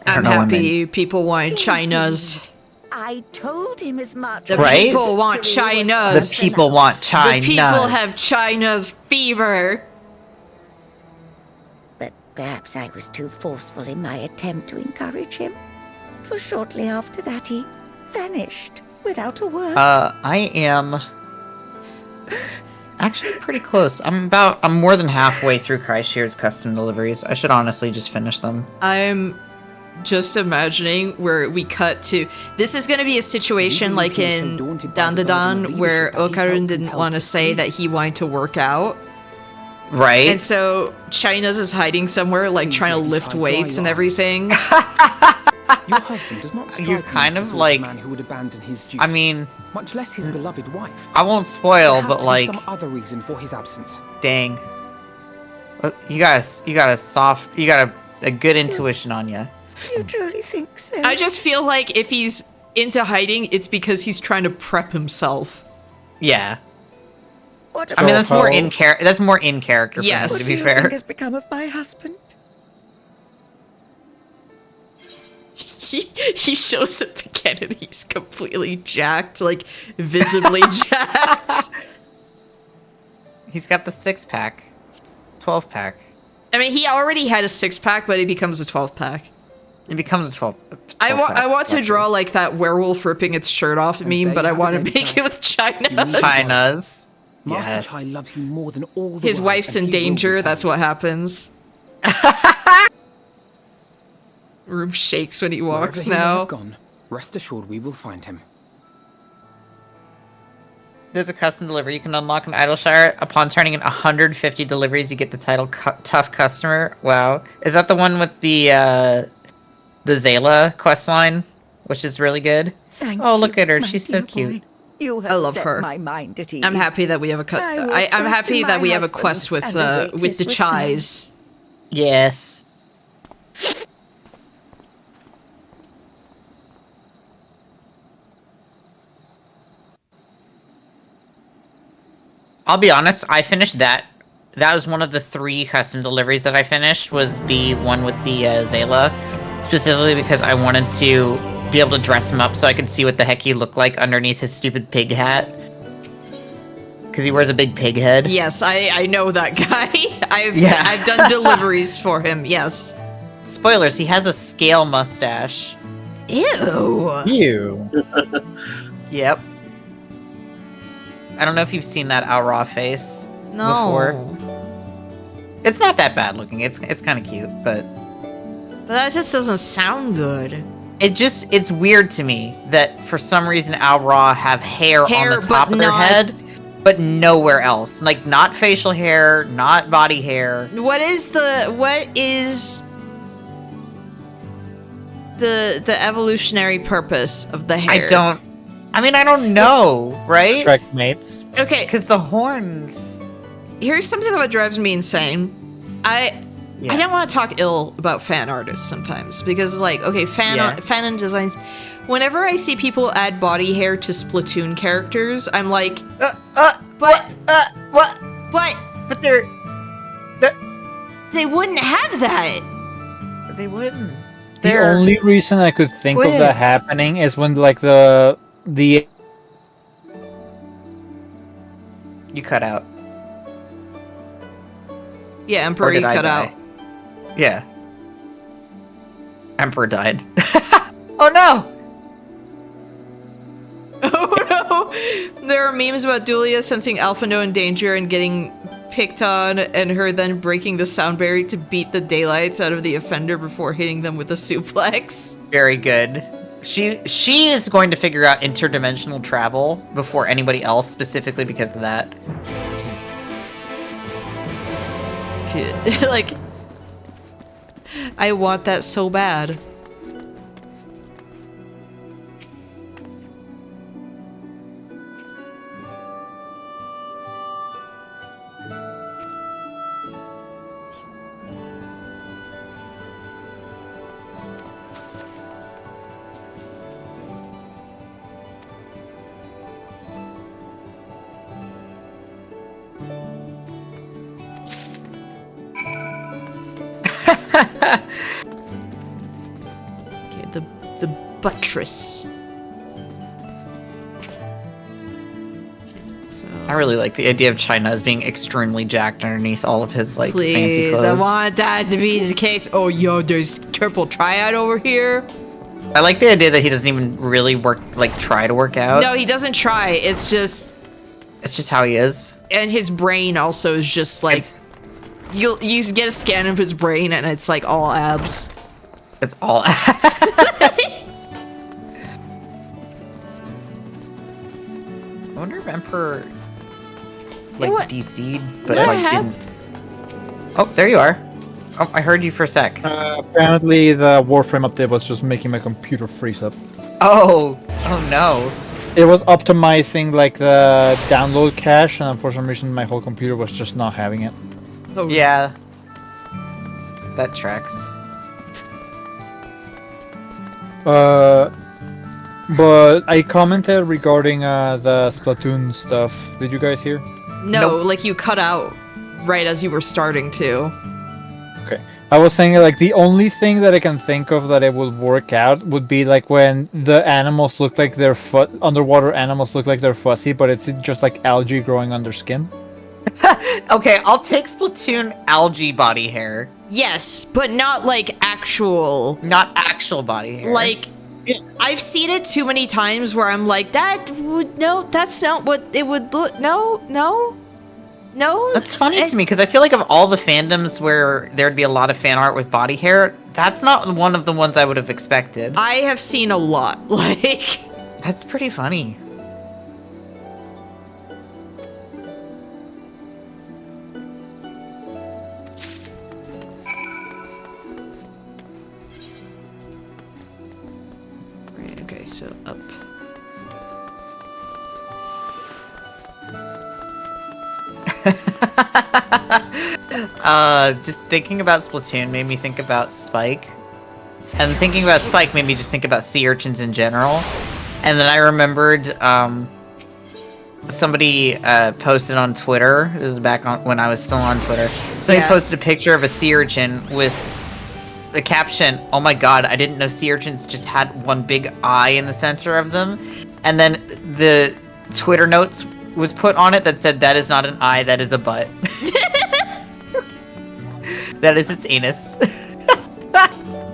I I'm don't know, I happy people want Chinas. Indeed. I told him as much. The Right? people want Chinas. The people want China. The people have China's fever. But perhaps I was too forceful in my attempt to encourage him. For shortly after that, he vanished without a word. I am actually pretty close. I'm more than halfway through Kaishir's custom deliveries. I should honestly just finish them. I'm just imagining where we cut to. This is going to be a situation like in Dandadan where Okarun didn't want to say that he wanted to work out. Right? And so China's is hiding somewhere, like trying to lift weights and everything. Your husband does not strike You're me kind as of the sort like. man who would abandon his duty. I mean, much less his beloved wife. I won't spoil, There has but to be like, some other reason for his absence. dang, you got a good intuition on you. You truly think so? I just feel like if he's into hiding, it's because he's trying to prep himself. Yeah. What I mean, that's more how- in character. That's more in character. For Yes. him, What to do be you fair. think has become of my husband? He shows up again and he's completely jacked, like visibly jacked. He's got the 6-pack, 12-pack. I mean, he already had a 6-pack, but he becomes a 12-pack. It becomes a 12. I want to draw like that werewolf ripping its shirt off meme, there but you I have want it, to Lady make Chai. it with China's. China's. Master Yes. Chai loves you more than all the His world, wife's and in he will danger. return. That's what happens. Room shakes when he walks Wherever he may now. have gone, rest assured we will find him. There's a custom delivery. You can unlock an Idleshire. Upon turning in 150 deliveries, you get the title Tough Customer. Wow. Is that the one with the Zayla questline? Which is really good. Thank Oh, look you, at her. my She's so dear cute. boy. You have I love set her. my mind at ease. I'm happy that we have a I will I'm trust happy in that my we have a husband quest with and await with the his Chais. Yes. I'll be honest, I finished that. That was one of the 3 custom deliveries that I finished, was the one with the Zayla. Specifically because I wanted to be able to dress him up so I could see what the heck he looked like underneath his stupid pig hat. Because he wears a big pig head. Yes, I know that guy. Yeah. I've done deliveries for him. Yes. Spoilers, he has a scale mustache. Ew. Ew. Yep. I don't know if you've seen that Aura face No. before. It's not that bad looking. It's kind of cute, but that just doesn't sound good. It's weird to me that for some reason Al Ra have hair on the top of their head, but nowhere else. Like, not facial hair, not body hair. What is the evolutionary purpose of the hair? I don't know, right? Attract mates. Okay. Because the horns... Here's something that drives me insane. I don't want to talk ill about fan artists sometimes, because it's like, okay, fan and designs. Whenever I see people add body hair to Splatoon characters, I'm like, what? But they wouldn't have that. They wouldn't. The only reason I could think of that happening is when, like, the You cut out. Yeah, Emperor, you cut out. Yeah. Emperor died. Oh no! Oh no! There are memes about Dulia sensing Alphino in danger and getting picked on, and her then breaking the sound barrier to beat the daylights out of the offender before hitting them with a suplex. Very good. She is going to figure out interdimensional travel before anybody else, specifically because of that. Like, I want that so bad. Okay, the buttress. I really like the idea of China as being extremely jacked underneath all of his, like, fancy Please, clothes. I want that to be the case. Oh, yo, there's triple triad over here. I like the idea that he doesn't even really try to work out. No, he doesn't try. It's just how he is. And his brain also is just like, you get a scan of his brain and it's like all abs. It's all abs. I wonder if Emperor DC'd, but didn't. Oh, there you are. Oh, I heard you for a sec. Apparently the Warframe update was just making my computer freeze up. Oh no. It was optimizing, like, the download cache, and for some reason my whole computer was just not having it. Oh. Yeah. That tracks. But I commented regarding the Splatoon stuff. Did you guys hear? No, like you cut out right as you were starting to. Okay. I was saying, like, the only thing that I can think of that it would work out would be, like, when the animals look like their underwater animals look like they're fuzzy, but it's just like algae growing under skin. Okay, I'll take Splatoon algae body hair. Yes, but not like actual. Not actual body hair. Like, I've seen it too many times where I'm like, that's not what it would look. No. That's funny to me, because I feel like of all the fandoms where there'd be a lot of fan art with body hair, that's not one of the ones I would have expected. I have seen a lot. Like, that's pretty funny. Right, okay, so up. Just thinking about Splatoon made me think about Spike. And thinking about Spike made me just think about sea urchins in general. And then I remembered, somebody, posted on Twitter, this is back on when I was still on Twitter, somebody posted a picture of a sea urchin with the caption, "Oh my god, I didn't know sea urchins just had one big eye in the center of them." And then the Twitter notes was put on it that said, "That is not an eye, that is a butt." That is its anus.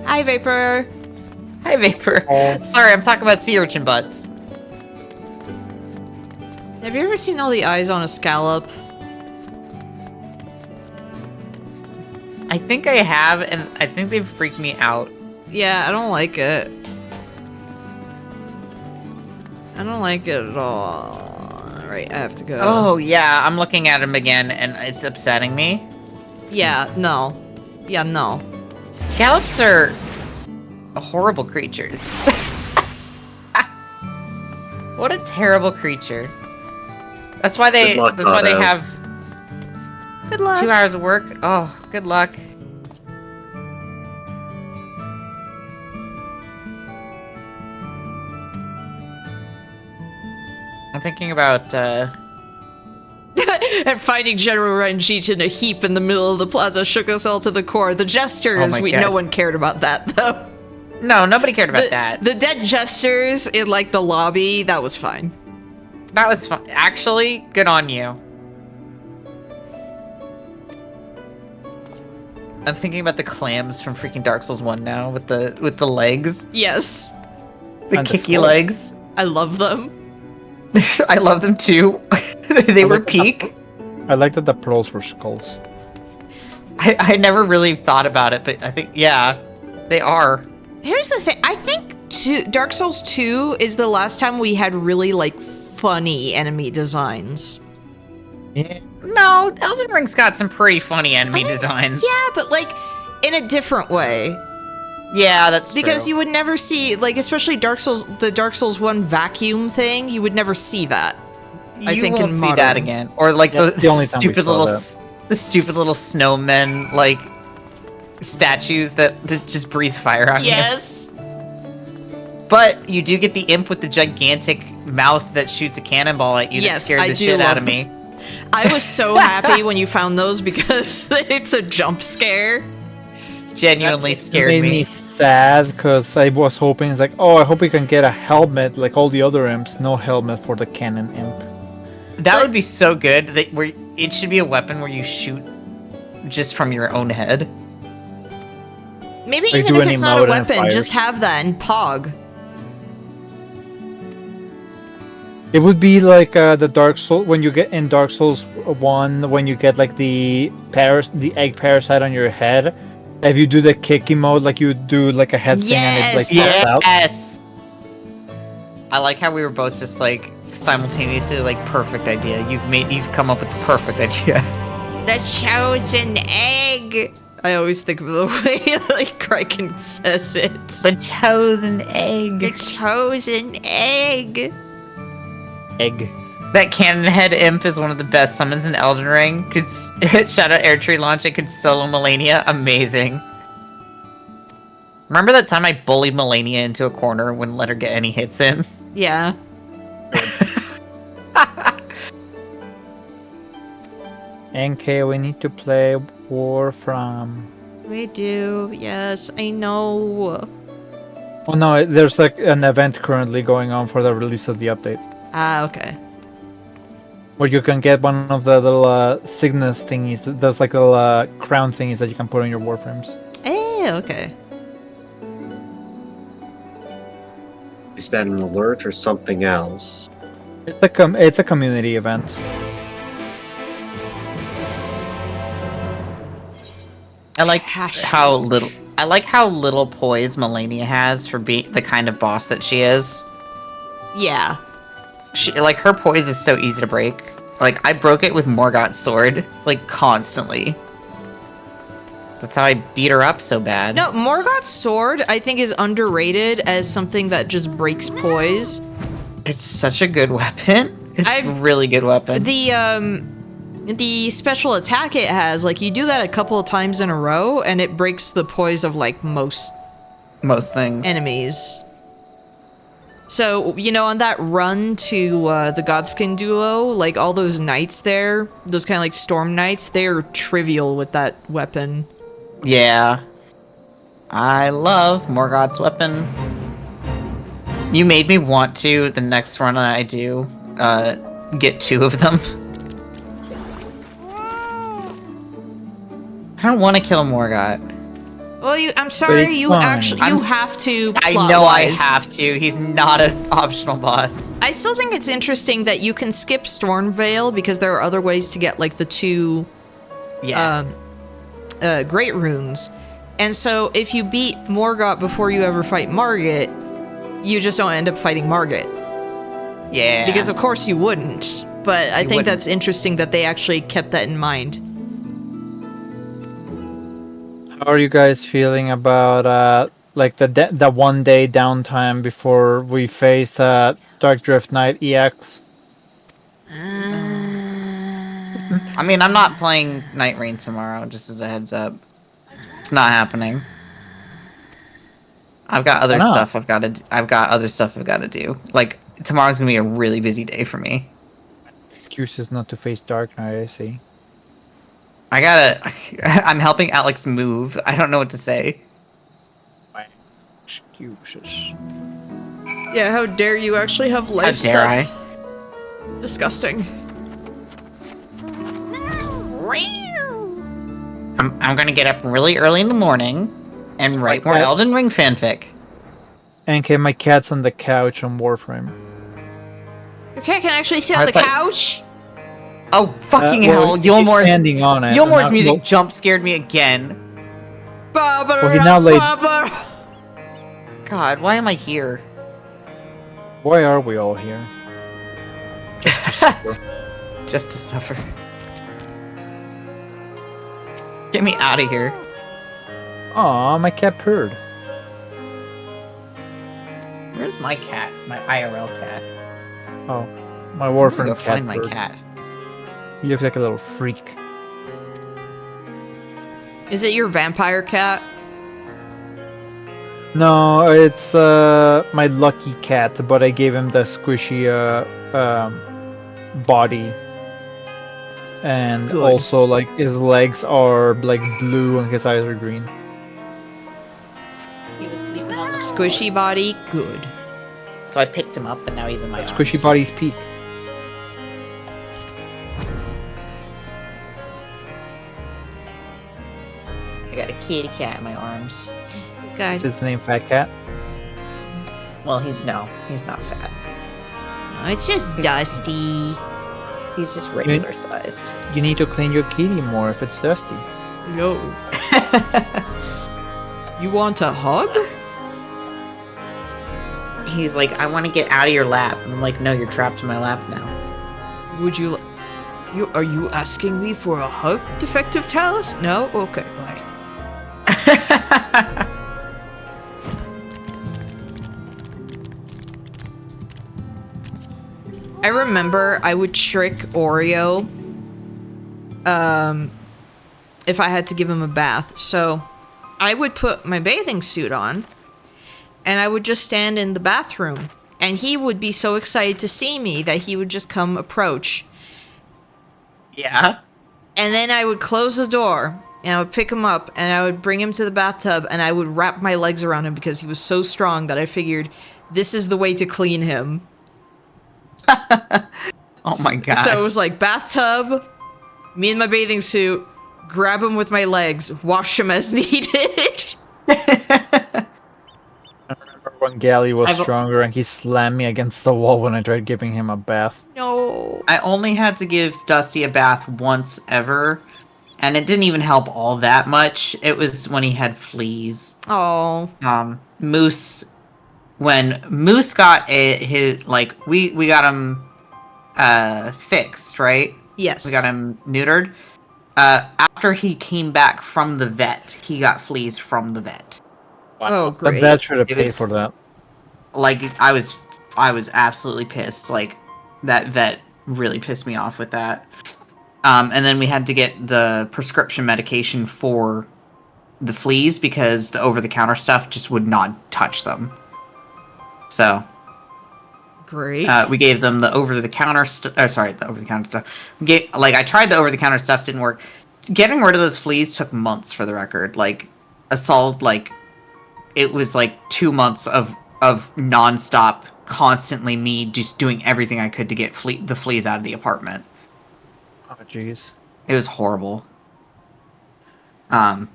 Hi, Vapor. Hi, Vapor. Sorry, I'm talking about sea urchin butts. Have you ever seen all the eyes on a scallop? I think I have, and I think they've freaked me out. Yeah, I don't like it. I don't like it at all. Alright, I have to go. Oh, yeah, I'm looking at him again, and it's upsetting me. Yeah, no. Yeah, no. Scallops are horrible creatures. What a terrible creature. That's why they have good luck. 2 hours of work. Oh, good luck. I'm thinking about and finding General Ranjit in a heap in the middle of the plaza shook us all to the core. The jesters, no one cared about that though. No, nobody cared about that. The dead jesters in like the lobby, that was fine. That was fun. Actually, good on you. I'm thinking about the clams from freaking Dark Souls 1 now with the legs. Yes. The kicky legs. I love them. I love them too. They were peak. I like that the pearls were skulls. I never really thought about it, but I think, yeah, they are. Here's the thing. I think Dark Souls 2 is the last time we had really, like, funny enemy designs. Yeah. No, Elden Ring's got some pretty funny enemy designs. Yeah, but, like, in a different way. Yeah, that's because true. You would never see, like, especially the Dark Souls 1 vacuum thing, you would never see that. I think won't in see modern. that again. Or, like, the only time stupid little snowmen, like, statues that just breathe fire on you. Yes. But you do get the imp with the gigantic mouth that shoots a cannonball at you that scared the shit out of me. I was so happy when you found those because it's a jump scare. Genuinely scared made me sad because I was hoping, it's like, oh, I hope we can get a helmet like all the other imps. No helmet for the cannon imp. That would be so good. That where it should be a weapon where you shoot just from your own head. Maybe Like, even do if any it's not a mode and weapon, fire. just have that in Pog. It would be like the Dark Soul when you get in Dark Souls 1 when you get like the egg parasite on your head. If you do the kicky mode, like you do like a head thing and it like pops out. Yes. I like how we were both just like simultaneously like perfect idea. You've come up with the perfect idea. The chosen egg. I always think of the way like Kraken says it. The chosen egg. The chosen egg. Egg. That cannon head imp is one of the best summons in Elden Ring. Shout out Air Tree Launch. It could solo Melania. Amazing. Remember that time I bullied Melania into a corner and wouldn't let her get any hits in? Yeah. NK, we need to play War from. We do. Yes, I know. Oh no, there's like an event currently going on for the release of the update. Ah, okay. Where you can get one of the little Cygnus thingies, those like little crown thingies that you can put on your warframes. Eh, okay. Is that an alert or something else? It's a community event. I like how little poise Melania has for being the kind of boss that she is. Yeah. Her poise is so easy to break. Like, I broke it with Morgott's sword, like, constantly. That's how I beat her up so bad. No, Morgott's sword, I think, is underrated as something that just breaks poise. It's such a good weapon. It's a really good weapon. The special attack it has, like, you do that a couple of times in a row, and it breaks the poise of, like, most things. Enemies. So, you know, on that run to the Godskin duo, like, all those knights there, those kind of, like, storm knights, they're trivial with that weapon. Yeah. I love Morgott's weapon. You made me want to, the next run I do, get 2 of them. I don't want to kill Morgott. Well, I'm sorry, you have to I know I have to. He's not an optional boss. I still think it's interesting that you can skip Stormveil because there are other ways to get, like, the 2 great runes. And so if you beat Morgott before you ever fight Margit, you just don't end up fighting Margit. Yeah. Because of course you wouldn't. But I think that's interesting that they actually kept that in mind. How are you guys feeling about like the 1 day downtime before we face Dark Drift Knight EX? I mean, I'm not playing Night Rain tomorrow, just as a heads up. It's not happening. I've got other stuff I've got to do. Like, tomorrow's gonna be a really busy day for me. Excuses not to face Dark Knight, I see. I'm helping Alex move. I don't know what to say. Excuses. Yeah, how dare you actually have life How dare stuff? Disgusting. I'm gonna get up really early in the morning and write more Elden Ring fanfic. NK, my cat's on the couch on Warframe. Your cat can actually sit on the couch? Oh, fucking well, hell. he's standing on it. Yulmor's music jump scared me again. Well, he now laid... God, why am I here? Why are we all here? Just to suffer. Get me out of here. Aw, my cat purred. Where's my cat? My IRL cat. Oh, my Warframe go cat find my purred. cat. He looks like a little freak. Is it your vampire cat? No, it's my lucky cat, but I gave him the squishy body. And also, like, his legs are, like, blue and his eyes are green. He was sleeping on the Squishy body, good. So I picked him up and now he's in my arms. Squishy body's peak. I got a kitty cat in my arms. Is its name Fat Cat? Well, he's not fat. No, it's just dusty. He's just regular sized. You need to clean your kitty more if it's dusty. No. You want a hug? He's like, I want to get out of your lap. I'm like, no, you're trapped in my lap now. Would you... Are you asking me for a hug, Defective Talos? No? Okay, bye. I remember I would trick Oreo if I had to give him a bath. So I would put my bathing suit on and I would just stand in the bathroom and he would be so excited to see me that he would just come approach. Yeah. And then I would close the door and I would pick him up and I would bring him to the bathtub and I would wrap my legs around him because he was so strong that I figured this is the way to clean him. Oh my god. So it was like bathtub, me in my bathing suit, grab him with my legs, wash him as needed. I remember when Gally was stronger and he slammed me against the wall when I tried giving him a bath. No. I only had to give Dusty a bath once ever, and it didn't even help all that much. It was when he had fleas. Oh. Moose... When Moose got we got him fixed, right? Yes. We got him neutered. After he came back from the vet, he got fleas from the vet. Oh, great. But that should have paid for that. Like, I was absolutely pissed. Like, that vet really pissed me off with that. And then we had to get the prescription medication for the fleas because the over-the-counter stuff just would not touch them. So, great. We gave them the over-the-counter stuff. The over-the-counter stuff. I tried the over-the-counter stuff, didn't work. Getting rid of those fleas took months for the record. Like, it was like 2 months of non-stop, constantly me just doing everything I could to get the fleas out of the apartment. Oh, jeez. It was horrible. I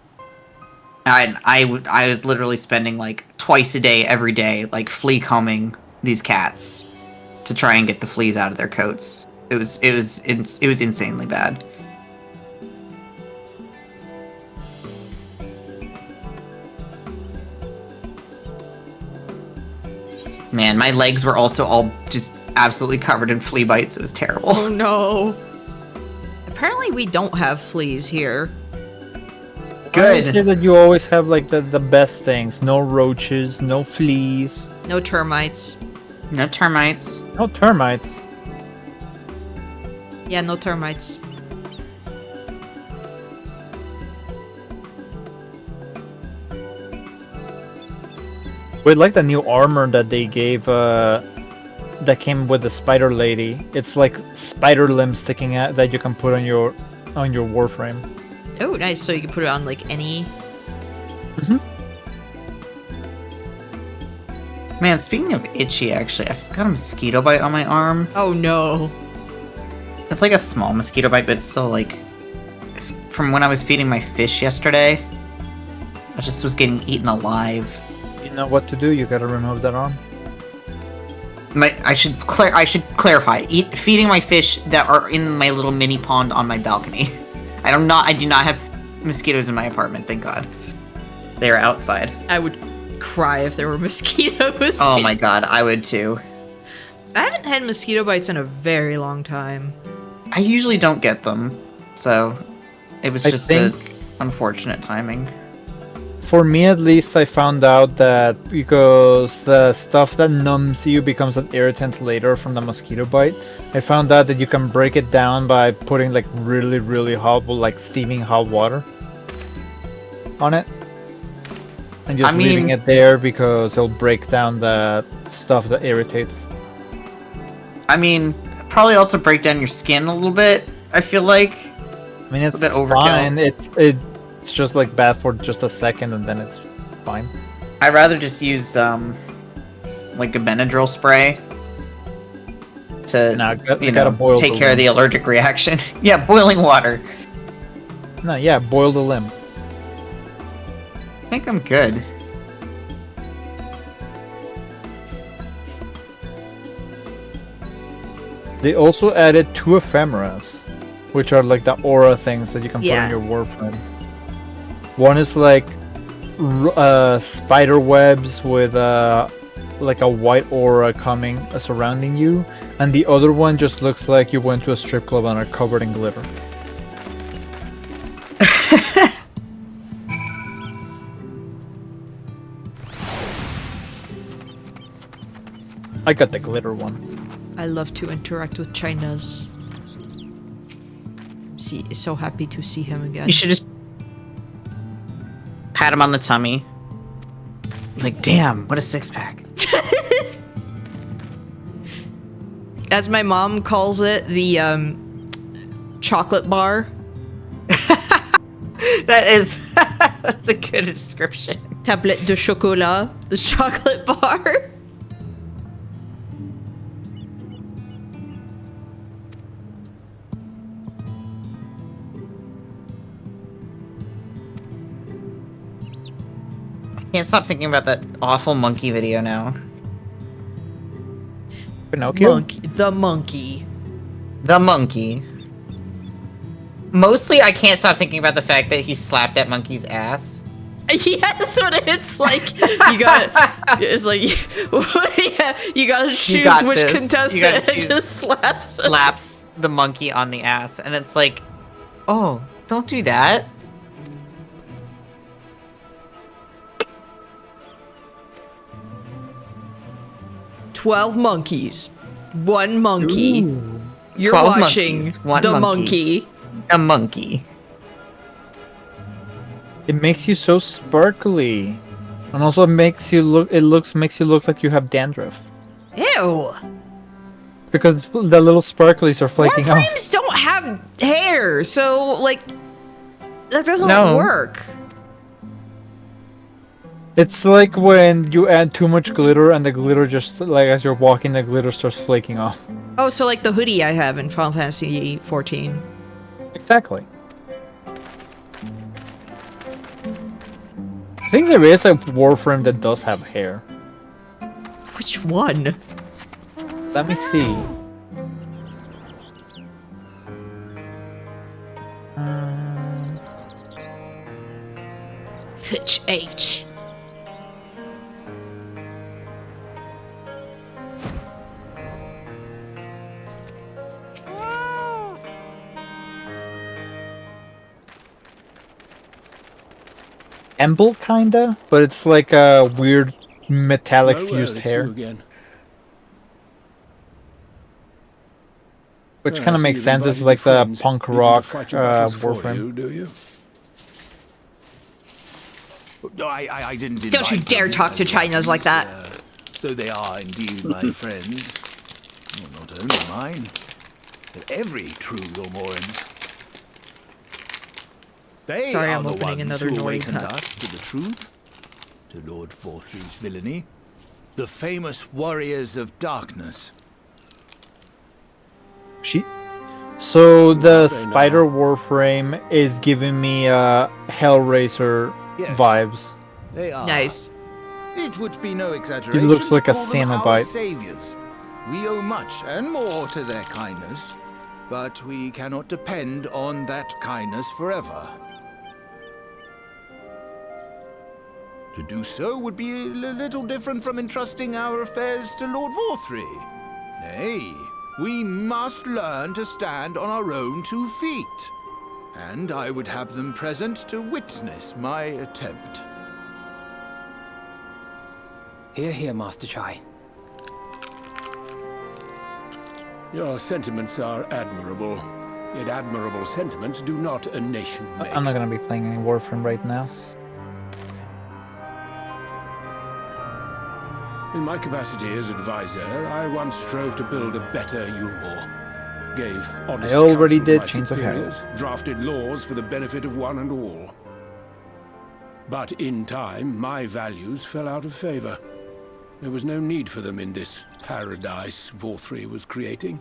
was literally spending like twice a day, every day, like flea combing these cats to try and get the fleas out of their coats. It was insanely bad. Man, my legs were also all just absolutely covered in flea bites. It was terrible. Oh no. Apparently we don't have fleas here. I say that you always have like the best things. No roaches, no fleas. No termites. No termites. No termites. Yeah, no termites. We like the new armor that they gave that came with the spider lady. It's like spider limbs sticking out that you can put on your warframe. Oh, nice. So you can put it on like any. Man, speaking of itchy, actually, I've got a mosquito bite on my arm. Oh no. It's like a small mosquito bite, but it's still like... From when I was feeding my fish yesterday, I just was getting eaten alive. You know what to do, you gotta remove that arm. I should clarify. Feeding my fish that are in my little mini pond on my balcony. I do not have mosquitoes in my apartment, thank God. They are outside. I would cry if there were mosquitoes. Oh my God, I would too. I haven't had mosquito bites in a very long time. I usually don't get them, so it was just unfortunate timing. For me, at least, I found out that because the stuff that numbs you becomes an irritant later from the mosquito bite, I found out that you can break it down by putting like really, really hot, like steaming hot water on it. And just leaving it there because it'll break down the stuff that irritates. I mean, probably also break down your skin a little bit, I feel like. I mean, it's a bit fine. overkill. It's just like bad for just a second and then it's fine. I'd rather just use like a Benadryl spray to take care of the allergic reaction. Yeah, boiling water. No, yeah, boil the limb. I think I'm good. They also added 2 ephemeras, which are like the aura things that you can put on your warframe. One is like spider webs with like a white aura surrounding you, and the other one just looks like you went to a strip club and are covered in glitter. I got the glitter one. I love to interact with Chinas. So happy to see him again. You should just pat him on the tummy. Like, damn, what a six-pack. As my mom calls it, the chocolate bar. That's a good description. Tablette de chocolat, the chocolate bar. Can't stop thinking about that awful monkey video now. Pinocchio? The monkey. The monkey. Mostly, I can't stop thinking about the fact that he slapped that monkey's ass. Yes, when it's like you gotta, it's like you gotta choose which contestant just slaps the monkey on the ass, and it's like, oh, don't do that. "12 monkeys, one monkey." Ooh. You're watching the monkey. A monkey. It makes you so sparkly, and also makes you look like you have dandruff. Ew. Because the little sparklies are flaking off. Warframes don't have hair, so like that doesn't work. It's like when you add too much glitter and the glitter just, like, as you're walking, the glitter starts flaking off. Oh, so like the hoodie I have in Final Fantasy 14. Exactly. I think there is a Warframe that does have hair. Which one? Let me see. H. Emble, kinda, but it's like a weird metallic fused it's you hair. again. Which I kind of see makes you've sense. It's invited like your the friends. punk People to rock fight your battles for Warframe. you, do you? I didn't Don't you invite dare them talk to as Chinas like that. though they are indeed my friends. Well, not only mine, but every true Yulmorans. They Sorry, are I'm the opening ones another who Nori awakened pack. us to the truth, to Lord Forthry's villainy, the famous warriors of darkness. So the Spider Warframe is giving me Hellraiser Yes. vibes. They are. Nice. It would be no exaggeration. looks like to a call them our Cenobite. saviors. We owe much and more to their kindness, but we cannot depend on that kindness forever. To do so would be a little different from entrusting our affairs to Lord Vorthry. Nay, we must learn to stand on our own 2 feet. And I would have them present to witness my attempt. Hear, hear, Master Chai. Your sentiments are admirable. Yet admirable sentiments do not a nation make. I'm not gonna be playing any Warframe right now. In my capacity as advisor, I once strove to build a better Yulmore. Gave honest I already counsel to did my Chains of Hell. superiors, drafted laws for the benefit of one and all. But in time, my values fell out of favor. There was no need for them in this paradise Vorthry was creating.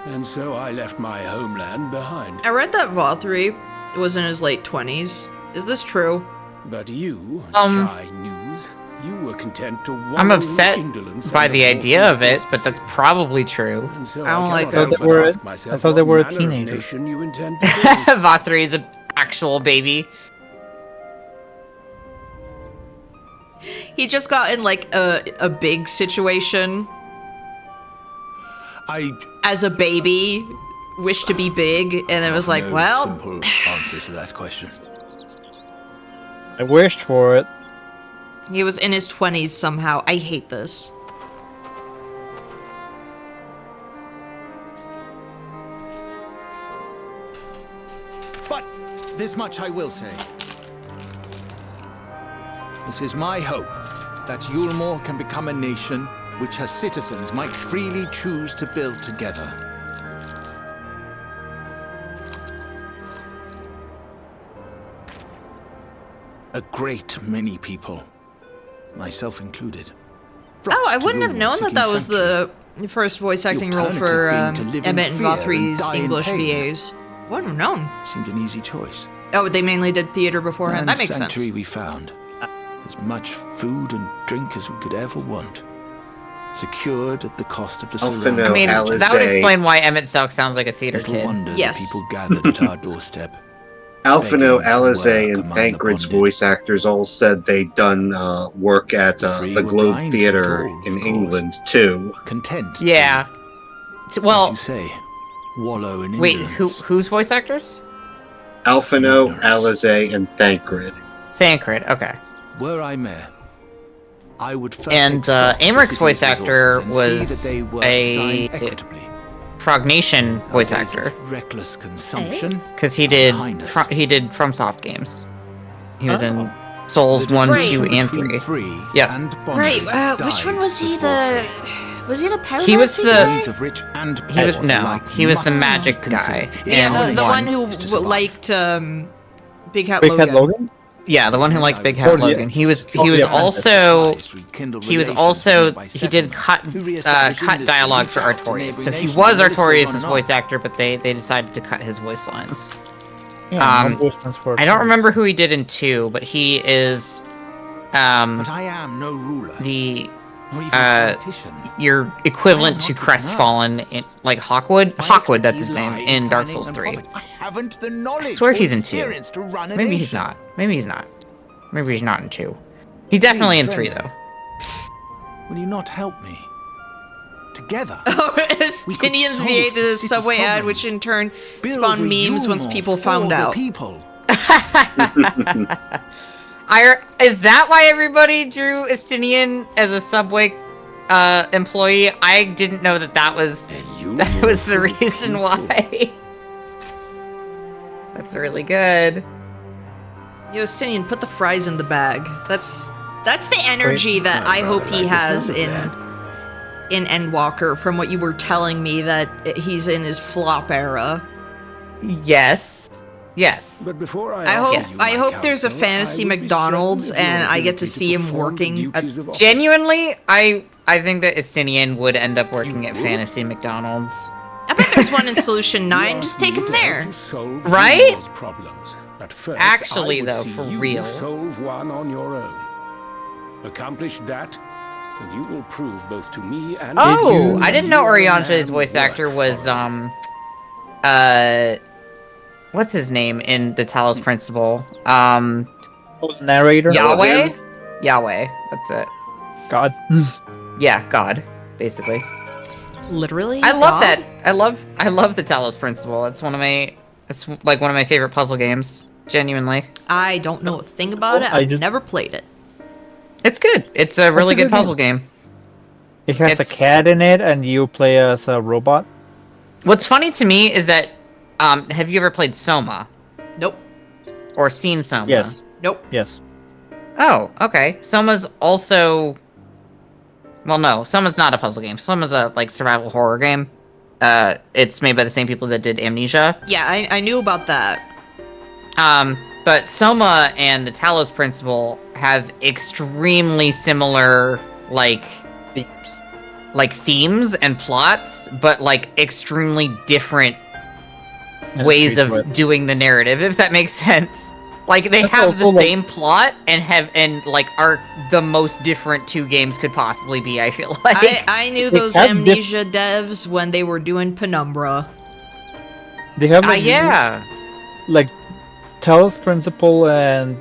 And so I left my homeland behind. I read that Vothry was in his late 20s. Is this true? But you, Chai News, you were content to wallow I'm in upset indolence by under the idea of it, Vorthry's but that's probably true. And so I don't like cannot that. help but ask myself I thought they what were a manner of teenager. nation you intend to build. Vothry is an actual baby. He just got in like a big situation. As a baby, wished to be big, and it was like, No well, simple answer to that question. I wished for it. he was in his 20s somehow. I hate this. But this much I will say. It is my hope that Yulmore can become a nation which her citizens might freely choose to build together. A great many people, myself included. Oh, I wouldn't have known that that was the first voice acting role for alternative being to live in Emmett and fear and Vothry's die in English pain. VAs. Wouldn't have known. Seemed an easy choice. Oh, they mainly did theater beforehand. And That makes sense. sanctuary we found. As much food and drink as we could ever want. Secured at the cost of the surroundings. I mean, that would explain why Emmett Selk sounds like a theater Little kid. wonder Yes. the people gathered at our doorstep. Alphino, begging to Alize, work and among Tancred's the bonded. voice actors all said they'd done work at free the were Globe blind to Theatre it all, in of course. England, too. Content. Yeah. Well, as you say, wallow in wait, indolence. who's voice actors? Alphino, Alize, and Tancred. Thancred, okay. Were I mayor, I would first And extract the Amric's city's voice actor resources and see was that they were a assigned equitably. Frognation voice Nowadays, actor. Reckless consumption. Because he did behind us. he did FromSoft games. He was in Souls The 1, distinction 2, and between 3. free Yep. and bondage Right, which died one was he? with Was he the paralyzed He was the Millions of rich and he was poor no, alike he was the must magic be guy. considered. Yeah, in the one who liked Big Hat Logan. Yeah, the one who liked Big Hat Oh, yeah. Logan. He was Oh, yeah. also Rekindle he was relations also by he did cut who reestablished cut industry, dialogue for reached out to Artorias. So neighboring he nations, was and the list goes on Artorias' and on. voice actor, but they decided to cut his voice lines. Yeah, no voice lines for I don't Artorias. remember who he did in 2, but he is But I am no ruler. the Nor even a politician. your equivalent to Crestfallen in like Hawkwood. Hawkwood, that's his name in Dark Souls 3. I haven't the knowledge I swear or he's in 2. experience to run a Maybe he's nation. not. Maybe he's not. Maybe he's not in 2. He's definitely in 3 though. Will you not help me? Together. Oh, Stinian's solve VA the did a city's Subway ad, problems. which in turn Build spawned a memes once Yulmore people for found the out. people. Is that why everybody drew Estinian as a Subway employee? I didn't know that was the reason why. That's really good. Yo, Stinian, put the fries in the bag. That's the energy that I hope he has in Endwalker, from what you were telling me that he's in his flop era. Yes. Yes. But before I hope there's a fantasy McDonald's and I get to see him working at... Genuinely, I think that Estinian would end up working at Fantasy McDonald's. I bet there's one in Solution 9. Just take him there. Right? But first, Actually, I would though, see for you real. solve one on your own. Accomplish that, and you will prove both to me and Oh, I didn't know Orianja's voice actor was what's his name in the Talos Principle? Narrator? Yahweh? Yahweh, that's it. God. Yeah, God, basically. Literally? I love God? that. I love the Talos Principle. It's like one of my favorite puzzle games. Genuinely. I don't know a thing about it. I've never played it. It's good. It's a really good puzzle game. It has a cat in it, and you play as a robot. What's funny to me is that, have you ever played Soma? Nope. Or seen Soma? Yes. Nope. Yes. Oh, okay. Soma's also... Well, no. Soma's not a puzzle game. Soma's a, survival horror game. It's made by the same people that did Amnesia. Yeah, I knew about that. But Soma and the Talos Principle have extremely similar, themes and plots, but, extremely different ways of doing the narrative, if that makes sense. They have the same plot and are the most different two games could possibly be, I feel like. I knew those Amnesia devs when they were doing Penumbra. They have yeah. Talos Principle and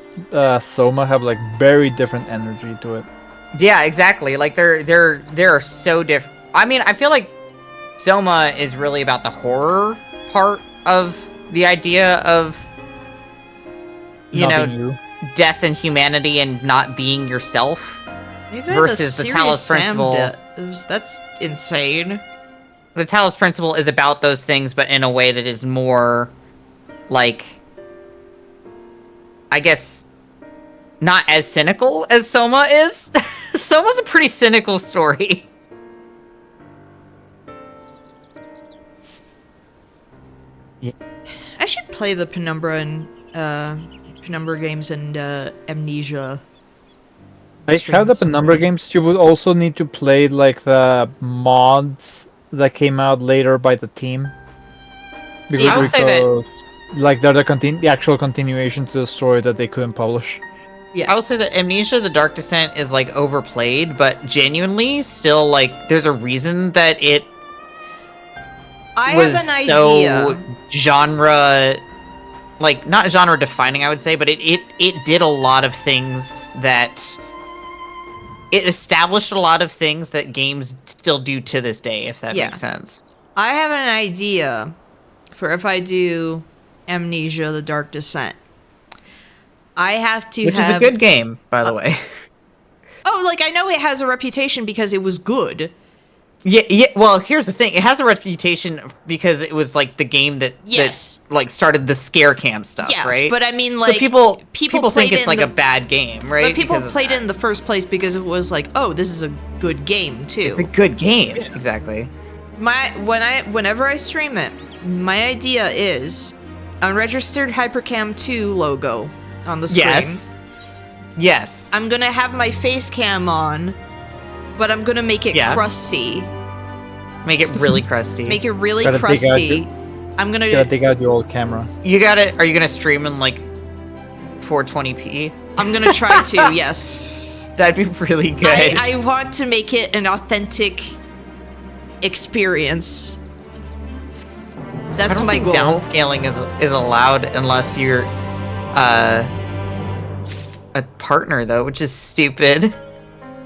Soma have very different energy to it. Yeah, exactly. They're so different. I mean, I feel like Soma is really about the horror part of the idea of death and humanity and not being yourself versus the Talos Principle. That's insane. The Talos Principle is about those things, but in a way that is more I guess not as cynical as Soma is. Soma's a pretty cynical story. Yeah. I should play the Penumbra and Penumbra games and Amnesia. I have the Penumbra games. You would also need to play the mods that came out later by the team. Because I would say that they're the actual continuation to the story that they couldn't publish. Yes. I would say that Amnesia: The Dark Descent is overplayed, but genuinely still there's a reason that it was so genre, not genre defining, I would say, but it did a lot of things that it established a lot of things that games still do to this day, if that makes sense. I have an idea for if I do Amnesia: The Dark Descent. I have to Which is a good game, by the way. Oh, I know it has a reputation because it was good. Yeah. Well, here's the thing: it has a reputation because it was the game that started the scare cam stuff, right? But I mean, so people think it's a bad game, right? But people played it in the first place because it was oh, this is a good game too. It's a good game, exactly. Whenever I stream it, my idea is unregistered Hypercam 2 logo on the screen. Yes. I'm gonna have my face cam on, but I'm gonna make it crusty. Make it really crusty. Make it really crusty. I'm gonna take out your old camera. You got it. Are you gonna stream in 420p? I'm gonna try to. Yes. That'd be really good. I want to make it an authentic experience. That's my goal. Downscaling is allowed unless you're a partner, though, which is stupid.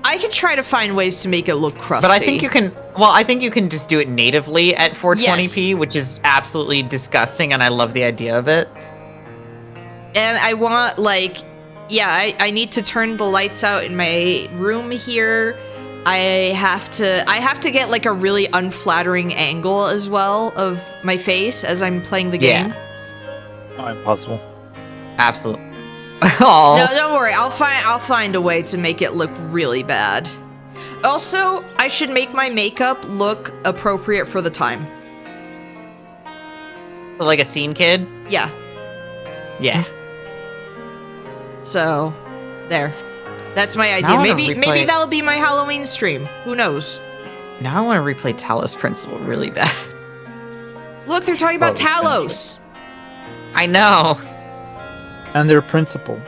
I could try to find ways to make it look crusty. But I think you can. Well, I think you can just do it natively at 420p, which is absolutely disgusting, and I love the idea of it. And I want yeah, I need to turn the lights out in my room here. I have to get like a really unflattering angle as well of my face as I'm playing the game. Oh, impossible. Absolutely. Oh. No, don't worry. I'll find a way to make it look really bad. Also, I should make my makeup look appropriate for the time. Like a scene kid? Yeah. Yeah. So, there. That's my idea. Maybe that'll be my Halloween stream. Who knows? Now I want to replay Talos Principle really bad. Look, they're talking about Talos. I know. And their principle.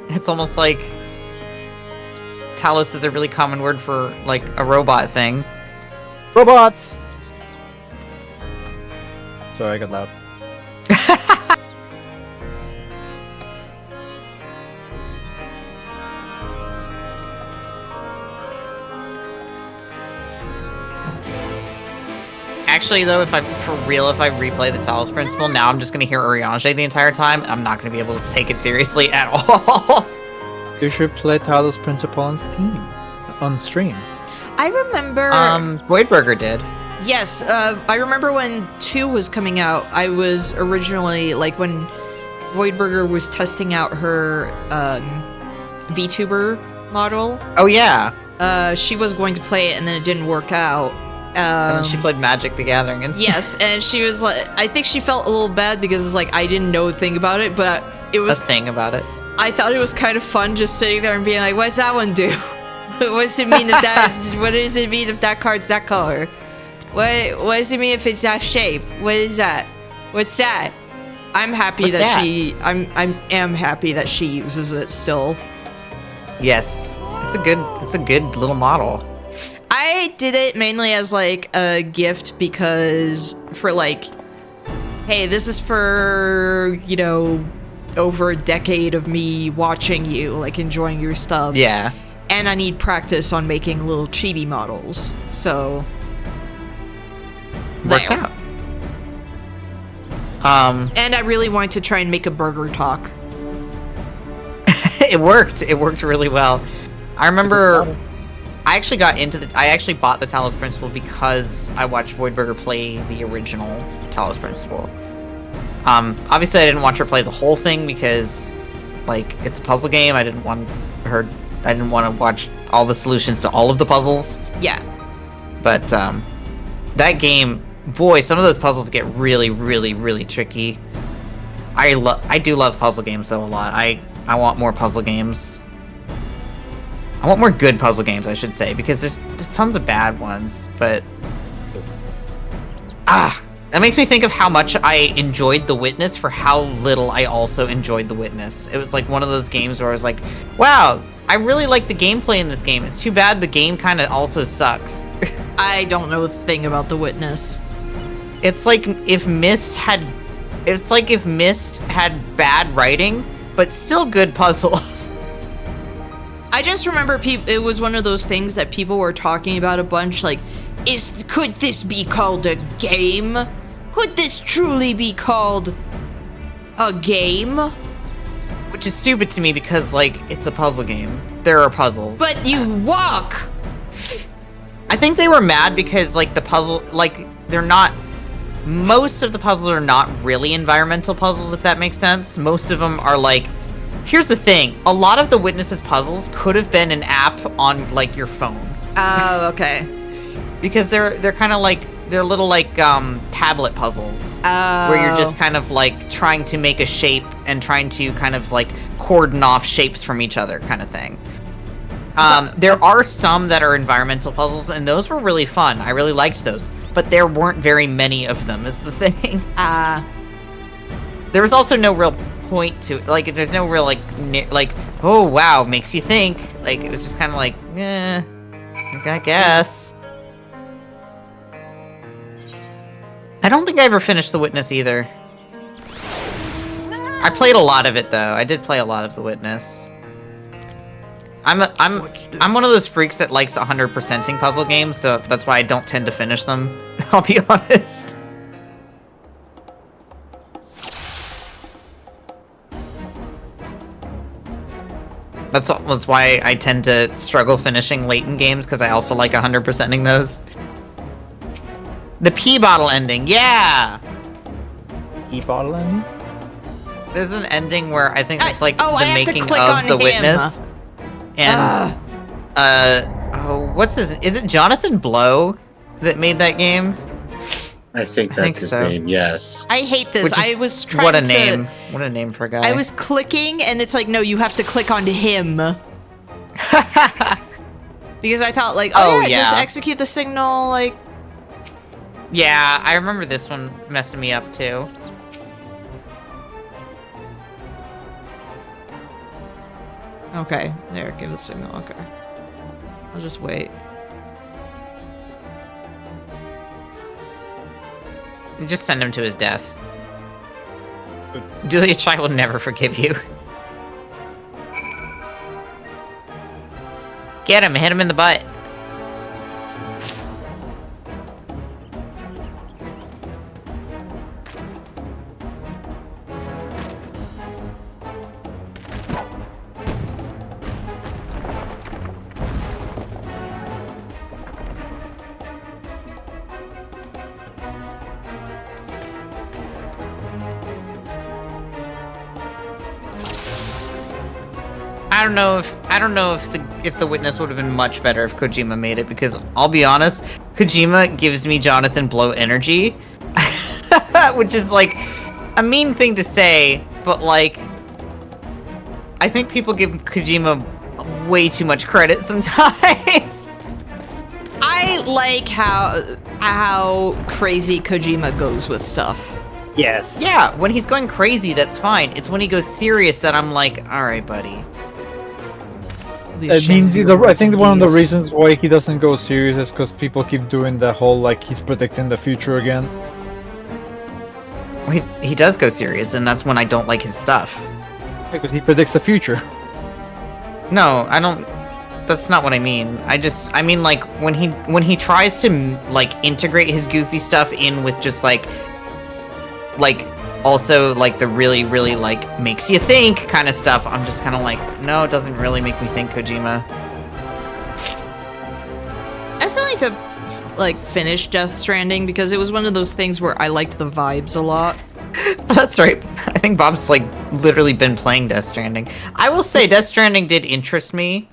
It's almost like Talos is a really common word for like a robot thing. Robots! Sorry, I got loud. Actually, though, if I replay the Talos Principle, now I'm just gonna hear Urianger the entire time. I'm not gonna be able to take it seriously at all. You should play Talos Principle on stream. I remember... Voidburger did. Yes, I remember when 2 was coming out, I was originally, like, when Voidburger was testing out her, VTuber model. Oh, yeah. She was going to play it, and then it didn't work out. And then she played Magic the Gathering instead. Yes, and she was like, I think she felt a little bad because it's like, I didn't know a thing about it, but it was... A thing about it. I thought it was kind of fun just sitting there and being like, what's that one do? What does it mean if what does it mean if that card's that color? What does it mean if it's that shape? What is that? What's that? I'm happy I am happy that she uses it still. Yes. It's a good little model. I did it mainly as like a gift because for like, hey, this is for, you know, over a decade of me watching you, like enjoying your stuff. Yeah. And I need practice on making little chibi models, so... Worked out. And I really wanted to try and make a burger talk. It worked. It worked really well. I remember... I actually bought the Talos Principle because I watched Voidburger play the original Talos Principle. Obviously I didn't watch her play the whole thing because, like, it's a puzzle game. I didn't want to watch all the solutions to all of the puzzles. Yeah. But, that game, boy, some of those puzzles get really, really, really tricky. I do love puzzle games, though, a lot. I want more puzzle games. I want more good puzzle games, I should say, because there's tons of bad ones, but... that makes me think of how much I enjoyed The Witness for how little I also enjoyed The Witness. It was like one of those games where I was like, wow, I really like the gameplay in this game. It's too bad the game kind of also sucks. I don't know a thing about The Witness. It's like if Myst had bad writing, but still good puzzles. I just remember it was one of those things that people were talking about a bunch, like, could this be called a game? Could this truly be called a game? Which is stupid to me because, like, it's a puzzle game. There are puzzles. But you walk! I think they were mad because, like, the puzzle, like, most of the puzzles are not really environmental puzzles, if that makes sense. Most of them are, like, here's the thing. A lot of the Witnesses puzzles could have been an app on, like, your phone. Oh, okay. Because they're kind of like, they're little, like, tablet puzzles. Oh. Where you're just kind of, like, trying to make a shape and trying to kind of, like, cordon off shapes from each other kind of thing. There are some that are environmental puzzles, and those were really fun. I really liked those. But there weren't very many of them, is the thing. There was also no real point to it. Like, there's no real, like, oh, wow, makes you think. Like, it was just kind of like, I guess. I don't think I ever finished The Witness either. I played a lot of it, though. I did play a lot of The Witness. I'm one of those freaks that likes 100%ing puzzle games, so that's why I don't tend to finish them. I'll be honest. That's why I tend to struggle finishing late in games, because I also like 100%ing those. The pee bottle ending, yeah! Pee bottle ending? There's an ending where I think it's like the making of on The him. Witness. And, what's his... Is it Jonathan Blow that made that game? I think that's his name, yes. I hate this. I was trying What a to... name. What a name for a guy. I was clicking, and it's like, no, you have to click onto him. Because I thought, like, just execute the signal, like... Yeah, I remember this one messing me up, too. Okay, there, give the signal, okay. I'll just wait. Just send him to his death. Julia Chai will never forgive you. Get him, hit him in the butt. I don't know if the Witness would have been much better if Kojima made it, because I'll be honest, Kojima gives me Jonathan Blow energy, which is like a mean thing to say, but like I think people give Kojima way too much credit sometimes. I like how crazy Kojima goes with stuff. Yes. Yeah, when he's going crazy, that's fine. It's when he goes serious that I'm like, all right, buddy. I mean, I think one of the reasons why he doesn't go serious is because people keep doing the whole, like, he's predicting the future again. He does go serious, and that's when I don't like his stuff. Because he predicts the future. No, I don't... That's not what I mean. I mean, like, when he tries to, like, integrate his goofy stuff in with just, like, also, like, the really, really, like, makes you think kind of stuff, I'm just kind of like, no, it doesn't really make me think, Kojima. I still need to, like, finish Death Stranding, because it was one of those things where I liked the vibes a lot. That's right. I think Bob's, like, literally been playing Death Stranding. I will say, Death Stranding did interest me.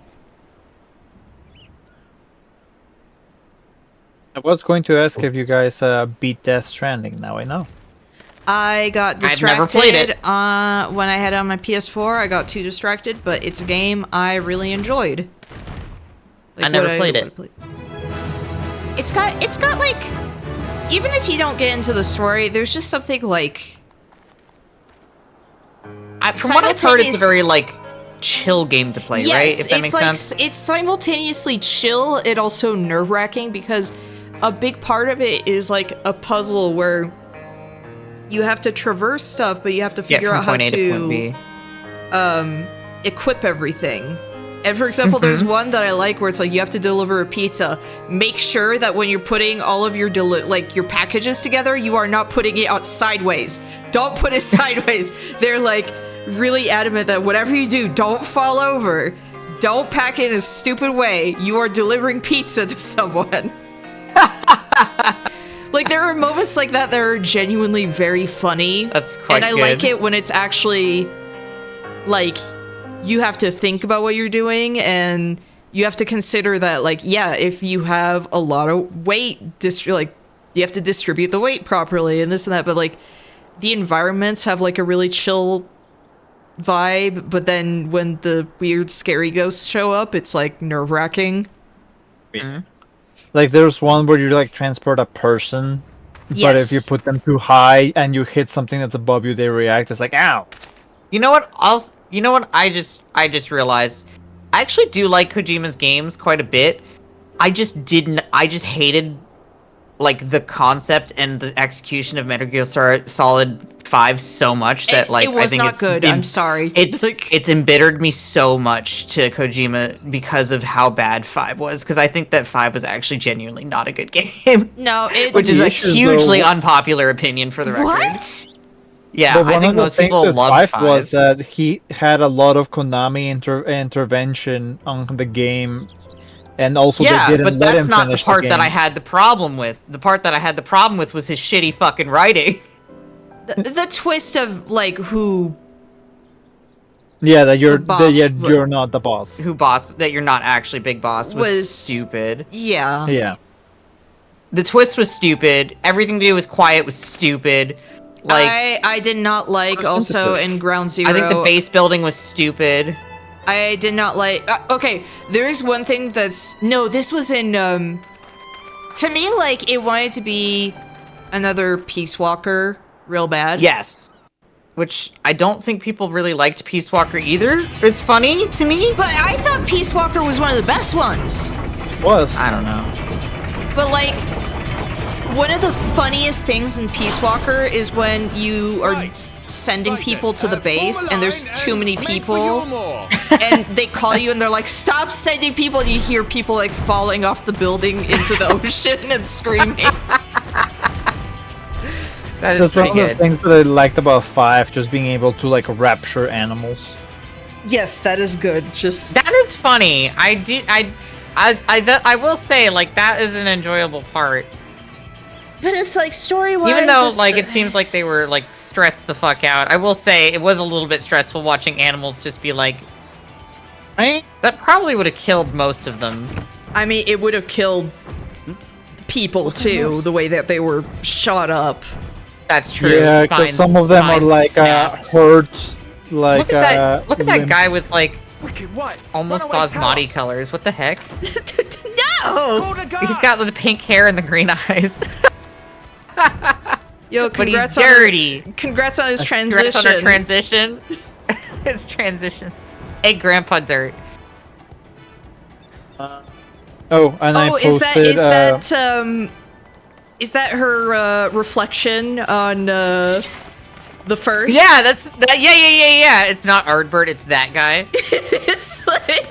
I was going to ask if you guys beat Death Stranding, now I know. I got distracted. I've never played it. When I had it on my PS4, I got too distracted, but it's a game I really enjoyed. Like, I never played it. It's got like, even if you don't get into the story, there's just something like... From what I've heard, it's a very, like, chill game to play, right? If that makes sense? It's simultaneously chill, it also nerve-wracking, because a big part of it is, like, a puzzle where you have to traverse stuff, but you have to figure out how to equip everything. And for example, there's one that I like where it's like you have to deliver a pizza. Make sure that when you're putting all of your your packages together, you are not putting it out sideways. Don't put it sideways. They're like really adamant that whatever you do, don't fall over. Don't pack it in a stupid way. You are delivering pizza to someone. Like, there are moments like that are genuinely very funny. That's quite good. And I like it when it's actually, like, you have to think about what you're doing, and you have to consider that, like, yeah, if you have a lot of weight, like, you have to distribute the weight properly and this and that, but, like, the environments have, like, a really chill vibe, but then when the weird, scary ghosts show up, it's, like, nerve-wracking. Mm-hmm. Like, there's one where you, like, transport a person, but if you put them too high and you hit something that's above you, they react. It's like, ow! You know what? I just realized I actually do like Kojima's games quite a bit. I just hated, like, the concept and the execution of Metal Gear Solid 5 so much that, like, it was I think not good. I'm sorry. It's embittered me so much to Kojima because of how bad 5 was, because I think that 5 was actually genuinely not a good game. No, which is a hugely unpopular opinion for the record. What? Yeah, But I one think of the most things people with love 5 was that he had a lot of Konami intervention on the game, and also Yeah, they didn't but let that's him not the finish part the that I game. had the problem with. The part that I had the problem with was his shitty fucking writing. The twist of like who Yeah, that you're boss you're not the boss. That you're not actually Big Boss was stupid. Yeah. Yeah. The twist was stupid. Everything to do with Quiet was stupid. Like I did not like also in Ground Zero. I think the base building was stupid. I did not like. Okay, there is one thing that's this was in. To me, like it wanted to be another Peace Walker, real bad. Yes, which I don't think people really liked Peace Walker either. It's funny to me, but I thought Peace Walker was one of the best ones. I don't know, but like. One of the funniest things in Peace Walker is when you are sending people to the base and there's too many people and they call you and they're like, stop sending people, and you hear people like falling off the building into the ocean and screaming. That is That's pretty one of the good. things that I liked about 5, just being able to like rapture animals. Yes, that is good. That is funny. I will say, like, that is an enjoyable part. But it's like story-wise. Even though, like, it seems like they were, like, stressed the fuck out. I will say, it was a little bit stressful watching animals just be like... That probably would have killed most of them. I mean, it would have killed people, too, the way that they were shot up. That's true. Yeah, because some of them are like hurt. Like look at that limp. guy with, like, what? almost Basmati colors. What the heck? No! He's got the pink hair and the green eyes. Yo, but he's congrats dirty. Congrats on his transition. Congrats on our transition. His transitions. Hey, Grandpa Dirt. Oh, and I posted. Is that her reflection on the first? Yeah, yeah. It's not Ardbert, it's that guy. It's like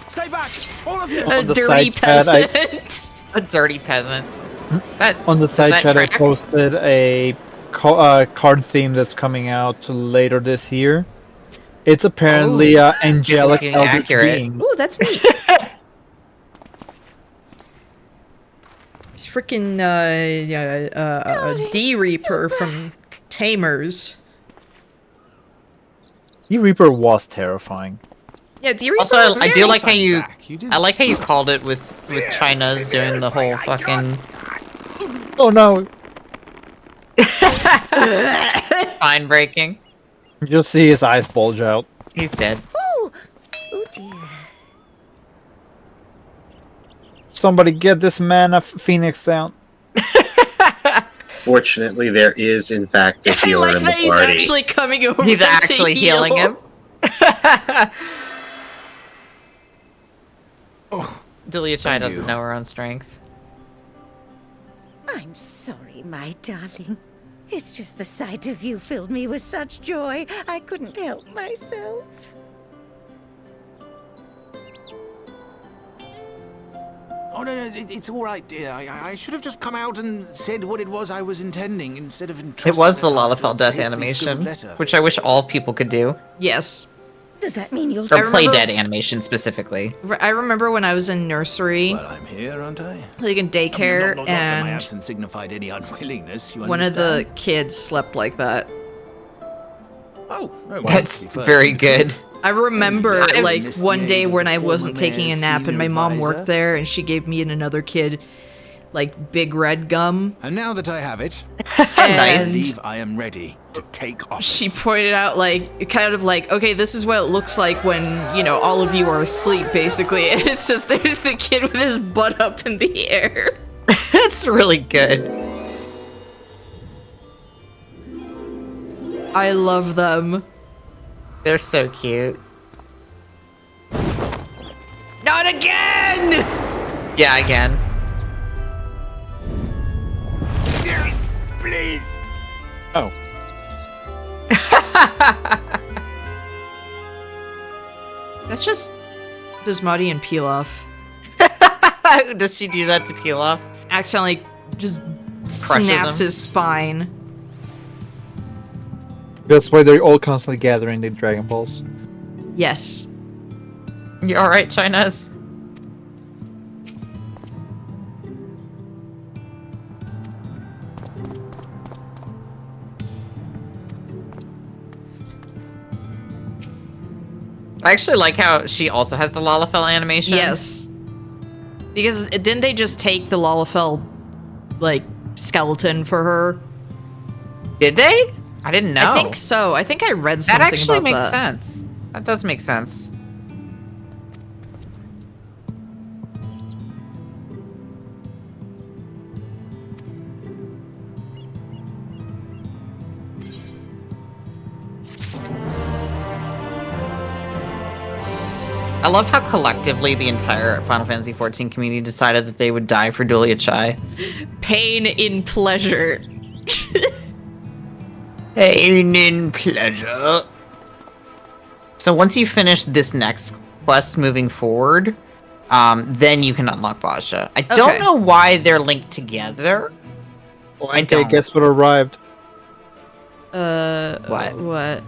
stay back, all of you. A dirty peasant. A dirty peasant. On the side chat, I track? posted a card theme that's coming out later this year. It's apparently angelic looking eldritch accurate. beings. Ooh, that's neat. It's freaking D Reaper from Tamers. D Reaper was terrifying. Yeah, D Reaper. Also, was I do scary. like how I like how you called it with China's doing the whole fucking Oh no! spine breaking. You'll see his eyes bulge out. He's dead. Oh dear. Somebody get this man a phoenix down. Fortunately, there is, in fact, a healer in the He's party. actually coming over. He's to actually heal. healing him. Delia Chai doesn't know her own strength. I'm sorry, my darling. It's just the sight of you filled me with such joy, I couldn't help myself. Oh, no, it's all right, dear. I should have just come out and said what it was I was intending instead of entrusting It was the task to a Lalafell death paisley animation, scribbled letter. which I wish all people could do. Yes. Does that mean you'll Or play dead animation specifically. I remember when I was in nursery, Well, I'm here, aren't I? like in daycare, Not that my and absence signified any unwillingness, you one of the understand? kids slept like that. Oh, well, That's to be fair, very you good. I remember, I've like, witnessed one the day aid of when the I former wasn't taking a mayor's nap and my senior mom advisor. worked there, and she gave me and another kid, like, big red gum. And now that I have it, And I believe I am ready to take office. she pointed out, like, kind of like, okay, this is what it looks like when, you know, all of you are asleep, basically. And it's just, there's the kid with his butt up in the air. It's really good. I love them. They're so cute. Not again! Yeah, again. Please. Oh. That's just Basmati and Pilaf. Does she do that to Pilaf? Accidentally just Crushes snaps him. his spine. That's why they're all constantly gathering the Dragon Balls. Yes. You alright, Chinese? I actually like how she also has the Lalafell animation. Yes. Because didn't they just take the Lalafell, like, skeleton for her? Did they? I didn't know. I think so. I think I read something that actually about makes that. sense. That does make sense. I love how collectively the entire Final Fantasy XIV community decided that they would die for Dulia Chai. Pain in pleasure. Pain in pleasure. So once you finish this next quest moving forward, then you can unlock Bozja. I don't know why they're linked together. I don't. Guess what arrived? What?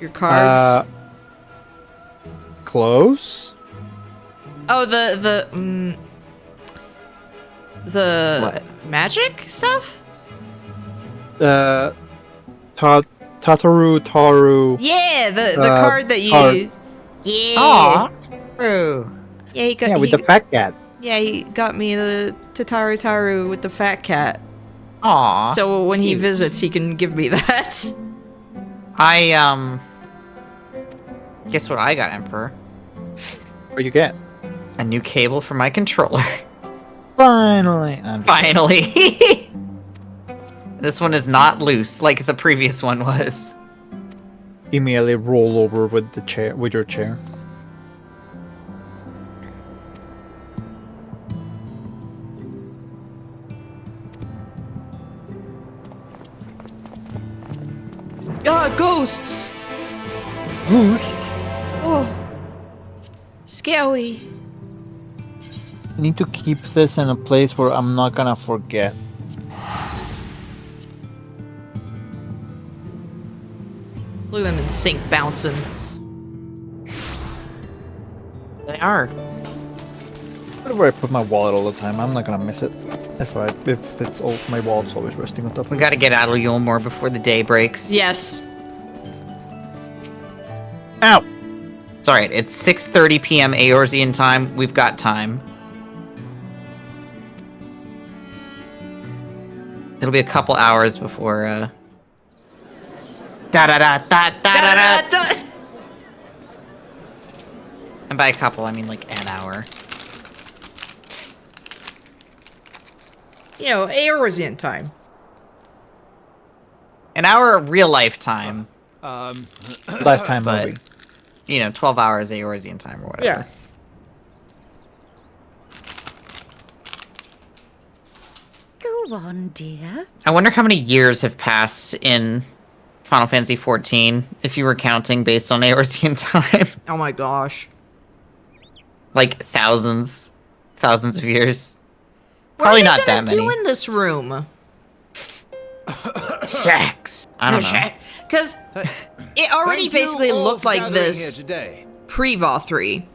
Your cards? Close? Oh, the what? Magic stuff? Tataru Taru. Yeah, the card that you. Card. Yeah. Aw, true. Yeah, he got. With the fat cat. Yeah, he got me the Tataru Taru with the fat cat. Aw. So when he visits, he can give me that. Guess what I got, Emperor? What you get? A new cable for my controller. Finally. Finally. This one is not loose like the previous one was. Immediately roll over with the chair, with your chair. Ah, ghosts. Ghosts. Oh, scary. I need to keep this in a place where I'm not gonna forget. Look at them in sync bouncing. They are. Where I put my wallet all the time, I'm not gonna miss it. If it's all, my wallet's always resting on top of it. We gotta get out of Yulmore before the day breaks. Yes. Ow! It's alright, it's 6:30 p.m. Eorzean time. We've got time. It'll be a couple hours before, Da-da-da-da-da-da-da! And by a couple, I mean like an hour. You know, Eorzean time. An hour real life time. Lifetime but, movie. You know, 12 hours Eorzean time or whatever. Yeah. Go on, dear. I wonder how many years have passed in Final Fantasy XIV, if you were counting based on Eorzean time. Oh my gosh. Like thousands of years. What Probably are they not that gonna do many. in this room? Sex. I don't know. Because it already basically looked like this pre-VAW 3.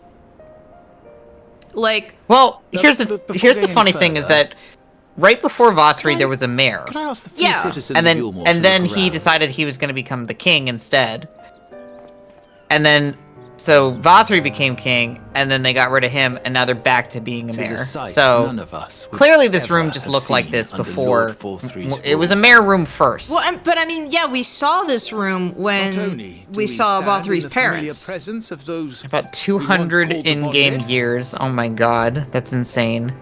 Like, well, here's the funny thing is that right before VAW 3 there was a mayor. Can I ask the free citizens And of Yulmore to then look he around? decided he was going to become the king instead. And then so VAW 3 became king, and then they got rid of him, and now they're back to being a mayor. So none of us would clearly this ever room just have looked like seen this under before. Lord Forthree's It was a mayor room first. well, but I mean, yeah, we saw this room when we saw VAW 3's parents. Presence of those About 200 in-game years. Oh my god, that's insane.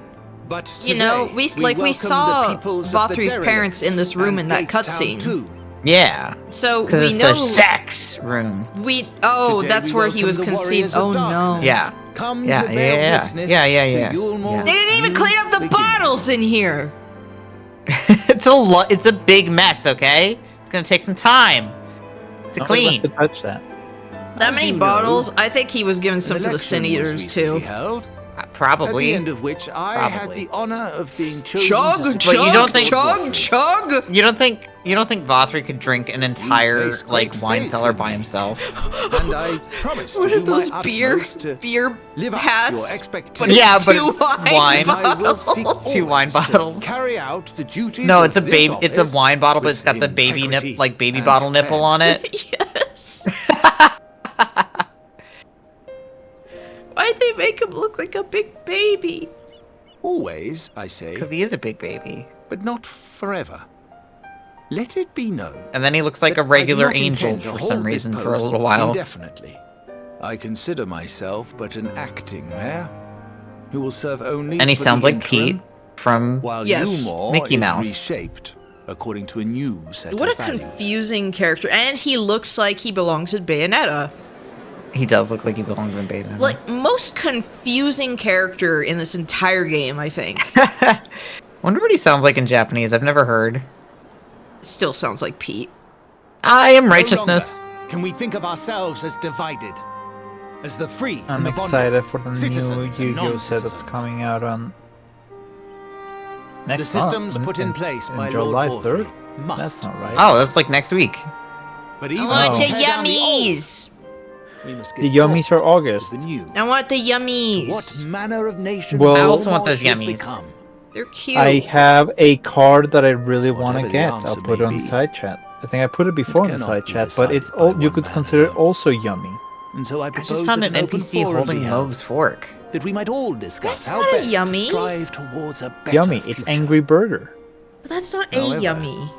But You know, today, we welcome saw the peoples of VAW the 3's parents in this room in that cutscene. Yeah. So Because we it's know the sex room. Today that's where he was conceived. Oh no. Yeah. Come Yeah, to bear yeah. witness Yeah. to Yulmore. They didn't even clean up the bottles in here. It's a big mess, okay? It's gonna take some time to clean. To touch that. That many bottles? I think he was giving some to the Sin Eaters too. Probably. At the end of which I had the honor of being chosen Chug, to chug, But you don't think chug, chug. You don't think Vothri could drink an entire place like great wine faith cellar in by me. himself? And I promised What to are do those my beer utmost to live up to hats? your But expectations. Yeah, it's but two it's wine wine. I will seek bottles. Two wine always to bottles. Carry out the duties No, of it's a this baby. It's a office wine bottle, but with it's got the baby integrity baby and bottle nipple on fairness. it. Yes. Why'd they make him look like a big baby? Always, I say, Because he is a big baby. but not forever. Let it be known. And then he looks like that a regular I do not angel intend to for hold some this reason for a post little while. Indefinitely. I consider myself but an acting mayor who will serve only And he for sounds the like interim, Pete from while Yes. Umor Mickey is Mouse. reshaped according to a new set What a of values. confusing character. And he looks like he belongs in Bayonetta. He does look like he belongs in Beta. Like, most confusing character in this entire game, I think. Wonder what he sounds like in Japanese. I've never heard. Still sounds like Pete. I am No righteousness. longer can we think of ourselves as divided, as the free I'm and the bonded, excited for the new citizens and Yu-Gi-Oh set that's non-citizens. coming out on next systems month, put in place by July Lord 3rd. Vorthri must. That's not right. Oh, that's like next week. But I even want Oh. the if we tear down the old, yummies. we must The give yummies thought are August. to the new. I want the What yummies. manner of nation Well- I also want Umor those should yummies. become. They're cute. I have a card that I really want Whatever to the get. answer I'll put it may on be, side chat. I think I put it before on the cannot side be chat, but it's decided by all you one could man consider it alone. also yummy. And so I I propose just found that an open NPC forum holding be held, Move's fork. that we might all discuss That's how not a best yummy. to strive towards a better Yummy. It's future. Angry Burger. But that's not However, a yummy.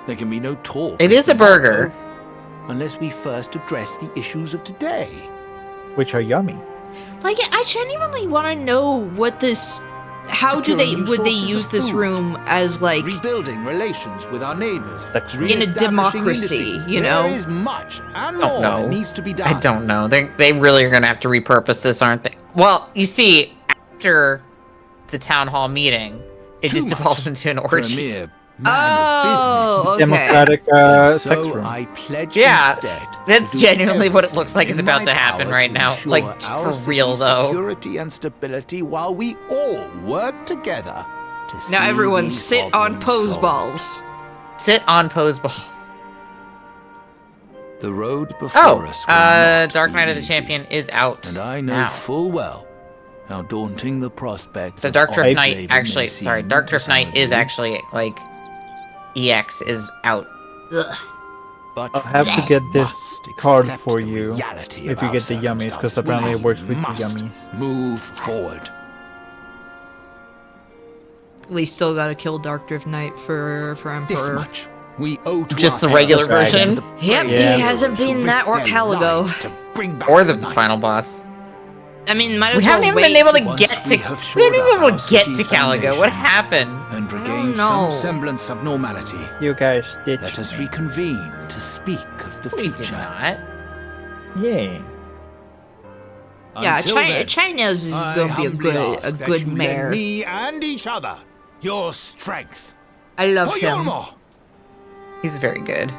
There can be no talk. It of is a tomorrow burger. unless we first address the issues of today. Which are yummy. Like, I genuinely want to know what this... How do Securing new would they sources use of this food. room as, like... Rebuilding relations with our neighbors. Sex In a re-establishing democracy, industry. you know? There is much and Don't more know. that needs to be done. I don't know. They really are gonna have to repurpose this, aren't they? Well, you see, after the town hall meeting, it Too just much devolves into an for a orgy. mere Oh, man of business. Democratic So sex room. I pledge Yeah, instead that's to do genuinely what it looks like everything is in about my to happen power right to now. ensure Like, our for real, city's though. Security and stability while we all work together to see Now everyone these sit on problems pose solved. balls. Sit on pose balls. The road before Oh, us will not Dark be Knight of the easy, Champion is out and I know now. full well how daunting the prospects. So of Dark Drift honest Knight labor actually, may sorry, seem Dark to Drift some Knight of is you, actually, like, EX is out. Ugh. but I'll have to we get this must card accept for the you reality if of you our get the yummies, because circumstances. apparently it We works with the must yummies. Move forward. We still gotta kill Dark Drift Knight for Emperor. This much we owe to Just the ourselves regular and to version? the Yep, brave he hasn't heroes who been that risked their archipelago. lives to bring back Or the night. final boss. I mean, might We as well haven't even wait. been able to Once get we to. have We shored haven't even up been able our to get to city's Caligo. What foundations happened? and regain know. some semblance of normality. You guys ditched Let us me. reconvene to speak of the We did future. not. Yeah. Yeah, Until China, then, China's is I gonna be a humbly good ask that good you lend mayor. me and each other your strength. I love For him. Yulmor. He's very good.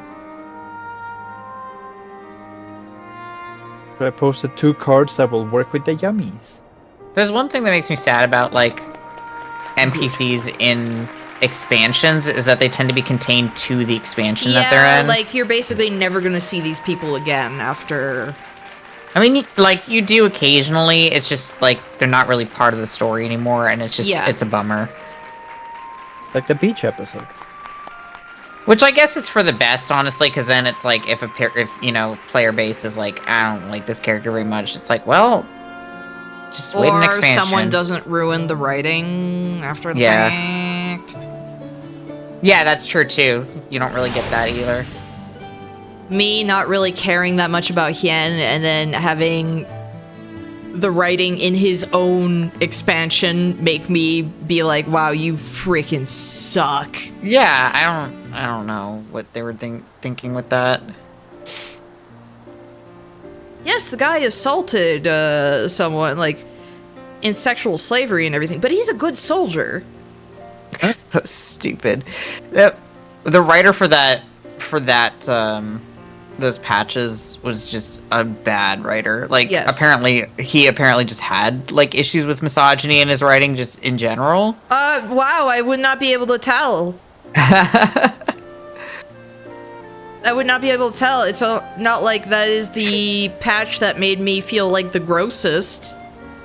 So I posted 2 cards that will work with the yummies. There's one thing that makes me sad about, like, NPCs in expansions is that they tend to be contained to the expansion that they're Yeah, in. like you're basically never gonna see these people again after. I mean, like, you do occasionally. It's just, like, they're not really part of the story anymore, and it's just, Yeah. it's a bummer. Like the beach episode. Which I guess is for the best, honestly, because then it's like, if you know, player base is like, I don't like this character very much, it's like, well, just wait an Or expansion. someone doesn't ruin the writing after the Yeah. fact. Yeah, that's true, too. You don't really get that either. Me not really caring that much about Hien and then having the writing in his own expansion make me be like, wow, you freaking suck. Yeah, I don't know what they were thinking with that. Yes, the guy assaulted someone, like, in sexual slavery and everything, but he's a good soldier. So stupid. The writer for that those patches was just a bad writer. Like, Yes. he apparently just had, like, issues with misogyny in his writing just in general. Wow, I would not be able to tell. I would not be able to tell. It's not like that is the patch that made me feel like the grossest.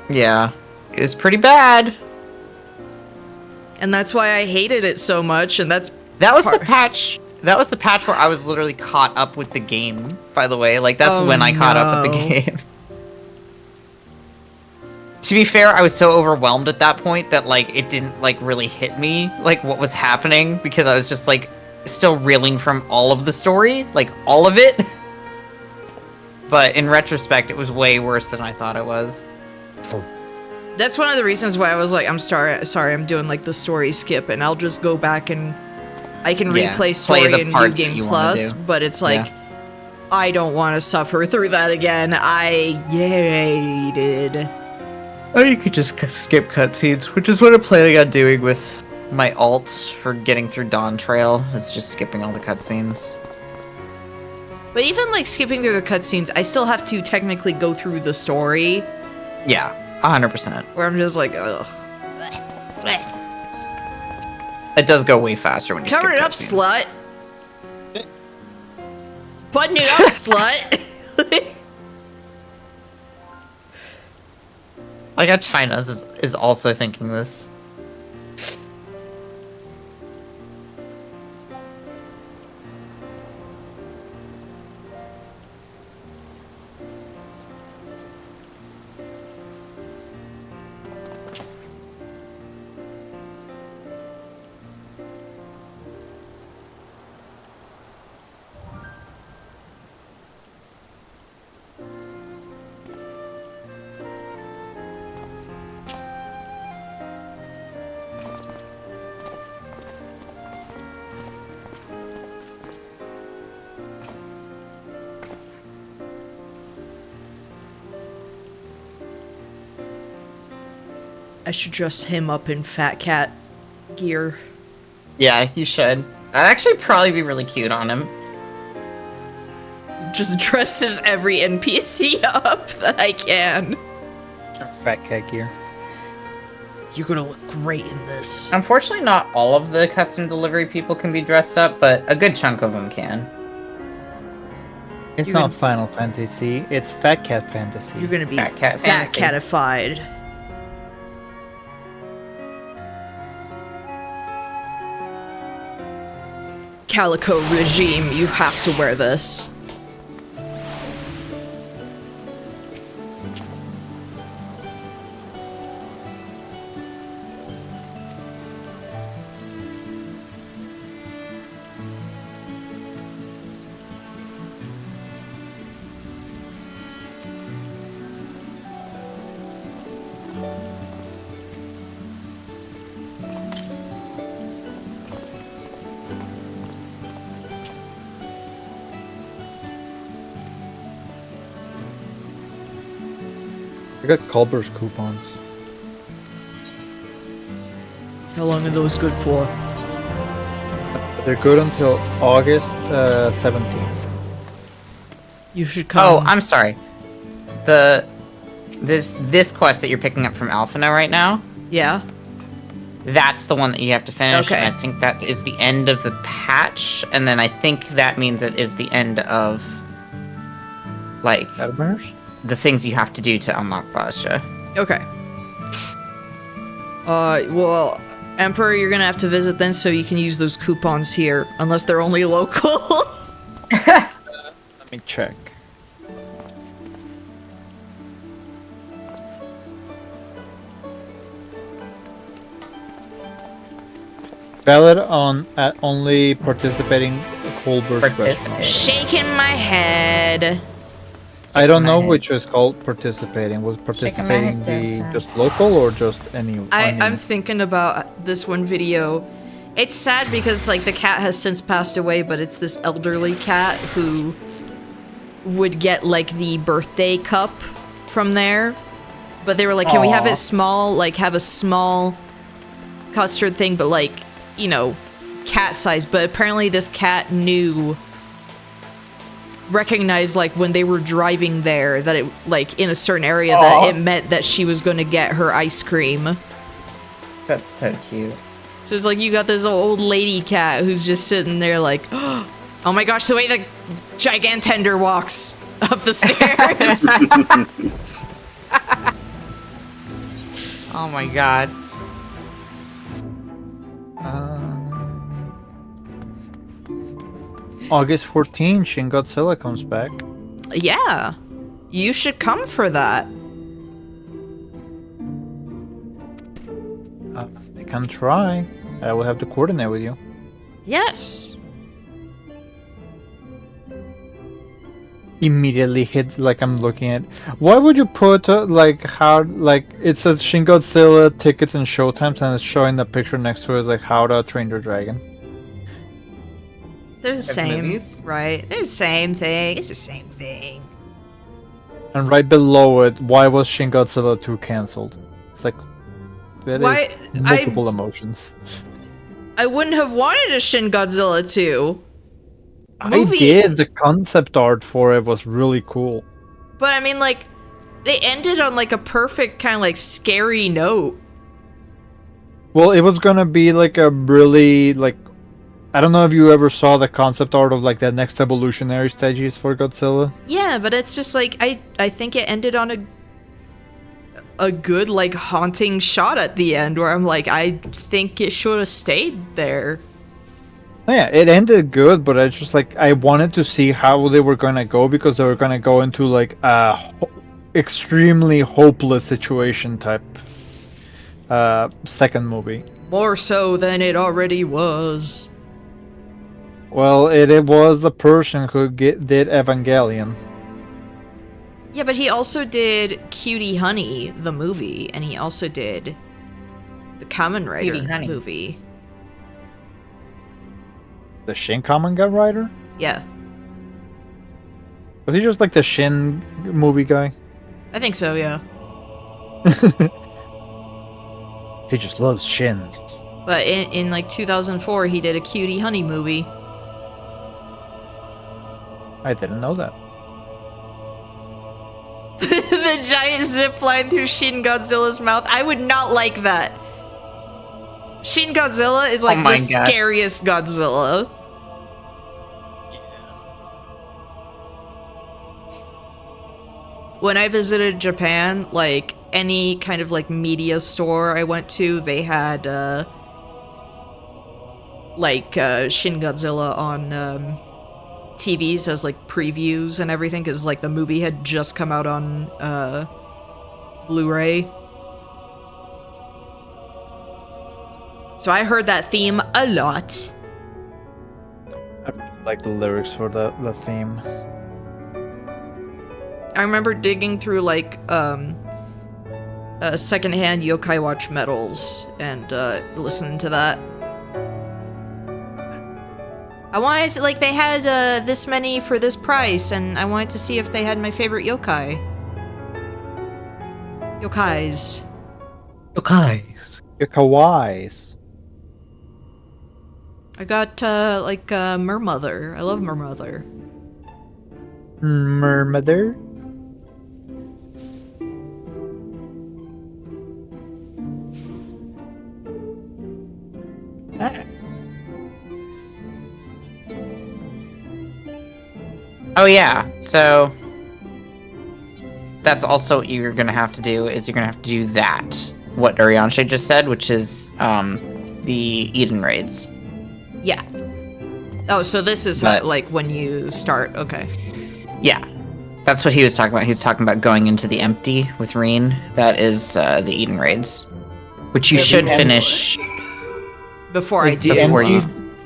Yeah, it was pretty bad. And that's why I hated it so much, and that was the patch. That was the patch where I was literally caught up with the game, by the way. Like, that's when I caught up with the game. To be fair, I was so overwhelmed at that point that, like, it didn't, like, really hit me, like, what was happening, because I was just, like, still reeling from all of the story, like, all of it. But in retrospect, it was way worse than I thought it was. That's one of the reasons why I was like, I'm sorry, I'm doing, like, the story skip, and I'll just go back and I can replay story in New Game Plus, but it's like, I don't want to suffer through that again. I hated. Or you could just skip cutscenes, which is what I'm planning on doing with my alt for getting through Dawn Trail. It's just skipping all the cutscenes. But even, like, skipping through the cutscenes, I still have to technically go through the story. Yeah, 100%. Where I'm just like, ugh. It does go way faster when you Cover it up, slut. Button it up, slut. I got China is also thinking this. I should dress him up in fat cat gear. Yeah, you should. That'd actually probably be really cute on him. Just dresses every NPC up that I can. Fat cat gear. You're gonna look great in this. Unfortunately, not all of the custom delivery people can be dressed up, but a good chunk of them can. It's not Final Fantasy, it's Fat Cat Fantasy. You're gonna be Fat Cat fat Fantasy. catified. Calico regime, you have to wear this. I got Culber's coupons. How long are those good for? They're good until August 17th. You should come. Oh, I'm sorry. This quest that you're picking up from Alphina right now, Yeah. that's the one that you have to finish. Okay. And I think that is the end of the patch, and then I think that means it is the end of, like, the things you have to do to unlock Bozja. Okay. Well, Emperor, you're gonna have to visit then so you can use those coupons here, unless they're only local. Let me check. Valid on at only participating Culber's restaurant. Shaking my head. I don't know which is called participating. Was participating be just local or just any? I'm thinking about this one video. It's sad because, like, the cat has since passed away, but it's this elderly cat who would get, like, the birthday cup from there. But they were like, can we have it small, like, have a small custard thing, but, like, you know, cat size. But apparently this cat knew recognized, like, when they were driving there, that it, like, in a certain area, that it meant that she was going to get her ice cream. That's so cute. So it's like you got this old lady cat who's just sitting there like, oh my gosh, the way the Gigantender walks up the stairs. Oh my god. August 14, Shin Godzilla comes back. Yeah, you should come for that. I can try. I will have to coordinate with you. Yes. Immediately hit, like, I'm looking at. Why would you put like how, like, it says Shin Godzilla tickets and showtimes, and it's showing the picture next to it like How to Train Your Dragon? They're the same, movies? right? They're the same thing. It's the same thing. And right below it, why was Shin Godzilla 2 cancelled? It's like that Why- is multiple emotions. I wouldn't have wanted a Shin Godzilla 2. I did. The concept art for it was really cool. But I mean, like, they ended on like a perfect kind of like scary note. Well, it was gonna be like a really, like, I don't know if you ever saw the concept art of like the next evolutionary stages for Godzilla. Yeah, but it's just like I think it ended on a good, like, haunting shot at the end where I'm like, I think it should have stayed there. Yeah, it ended good, but I just, like, I wanted to see how they were gonna go, because they were gonna go into like a extremely hopeless situation type second movie. More so than it already was. Well, it was the person who did Evangelion. Yeah, but he also did Cutie Honey, the movie, and he also did the Kamen Rider Cutie Honey. movie. The Shin Kamen Rider? Yeah, Was he just like the Shin movie guy? I think so, yeah. He just loves shins. But in like 2004, he did a Cutie Honey movie. I didn't know that. The giant zip line through Shin Godzilla's mouth. I would not like that. Shin Godzilla is like Oh my the God. scariest Godzilla. When I visited Japan, like any kind of like media store I went to, they had Shin Godzilla on TVs as like previews and everything, because like the movie had just come out on Blu-ray. So I heard that theme a lot. I really like the lyrics for the theme. I remember digging through like secondhand Yokai Watch medals and listening to that. I wanted to, like, they had this many for this price, and I wanted to see if they had my favorite yokai. Yokais. Yokais. Yokais. I got Mermother. I love Mermother. Mermother? Oh yeah, so that's also what you're gonna have to do, is you're gonna have to do that, what Arianshe just said, which is the Eden raids. Yeah. Oh, so this is how, like, when you start, okay. Yeah, that's what he was talking about. He was talking about going into the empty with Reen. That is the Eden raids, which you should finish Before I do.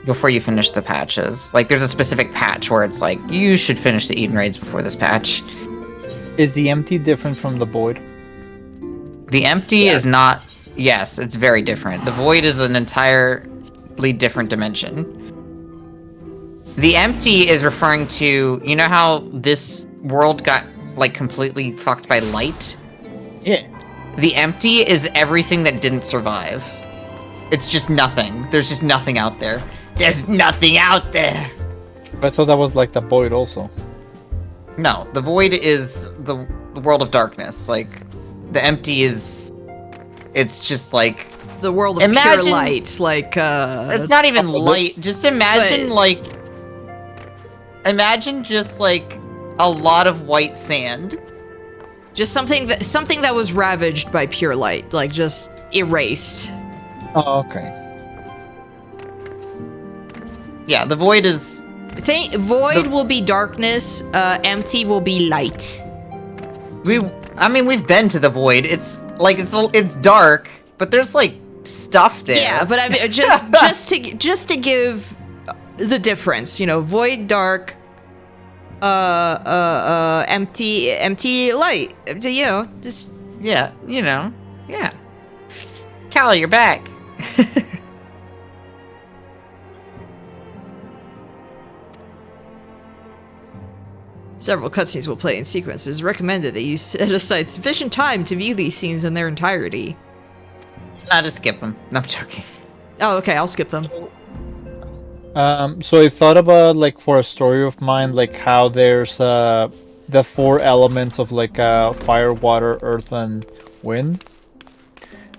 before you finish the patches. Like, there's a specific patch where it's like, you should finish the Eden raids before this patch. Is the empty different from the void? The empty is not. Yes, it's very different. The void is an entirely different dimension. The empty is referring to, you know how this world got, like, completely fucked by light? Yeah. The empty is everything that didn't survive. It's just nothing. There's just nothing out there. There's nothing out there! I thought that was like the void also. No, the void is the world of darkness. Like, the empty is... It's just like... The world of pure light, like, It's not even light. Just imagine, like... Imagine just, like, a lot of white sand. Just something that was ravaged by pure light, like, just erased. Oh, okay. Yeah, the void is... Void will be darkness, empty will be light. I mean, we've been to the void. It's, like, it's dark, but there's, like, stuff there. Yeah, but I mean, just to give the difference, you know, void, dark, empty light. You know, just yeah, you know, yeah. Callie, you're back. Several cutscenes will play in sequences. Recommended that you set aside sufficient time to view these scenes in their entirety. I'll just skip them. No, I'm joking. Oh, okay, I'll skip them. So I thought about, like, for a story of mine, like, how there's the 4 elements of, like, fire, water, earth, and wind.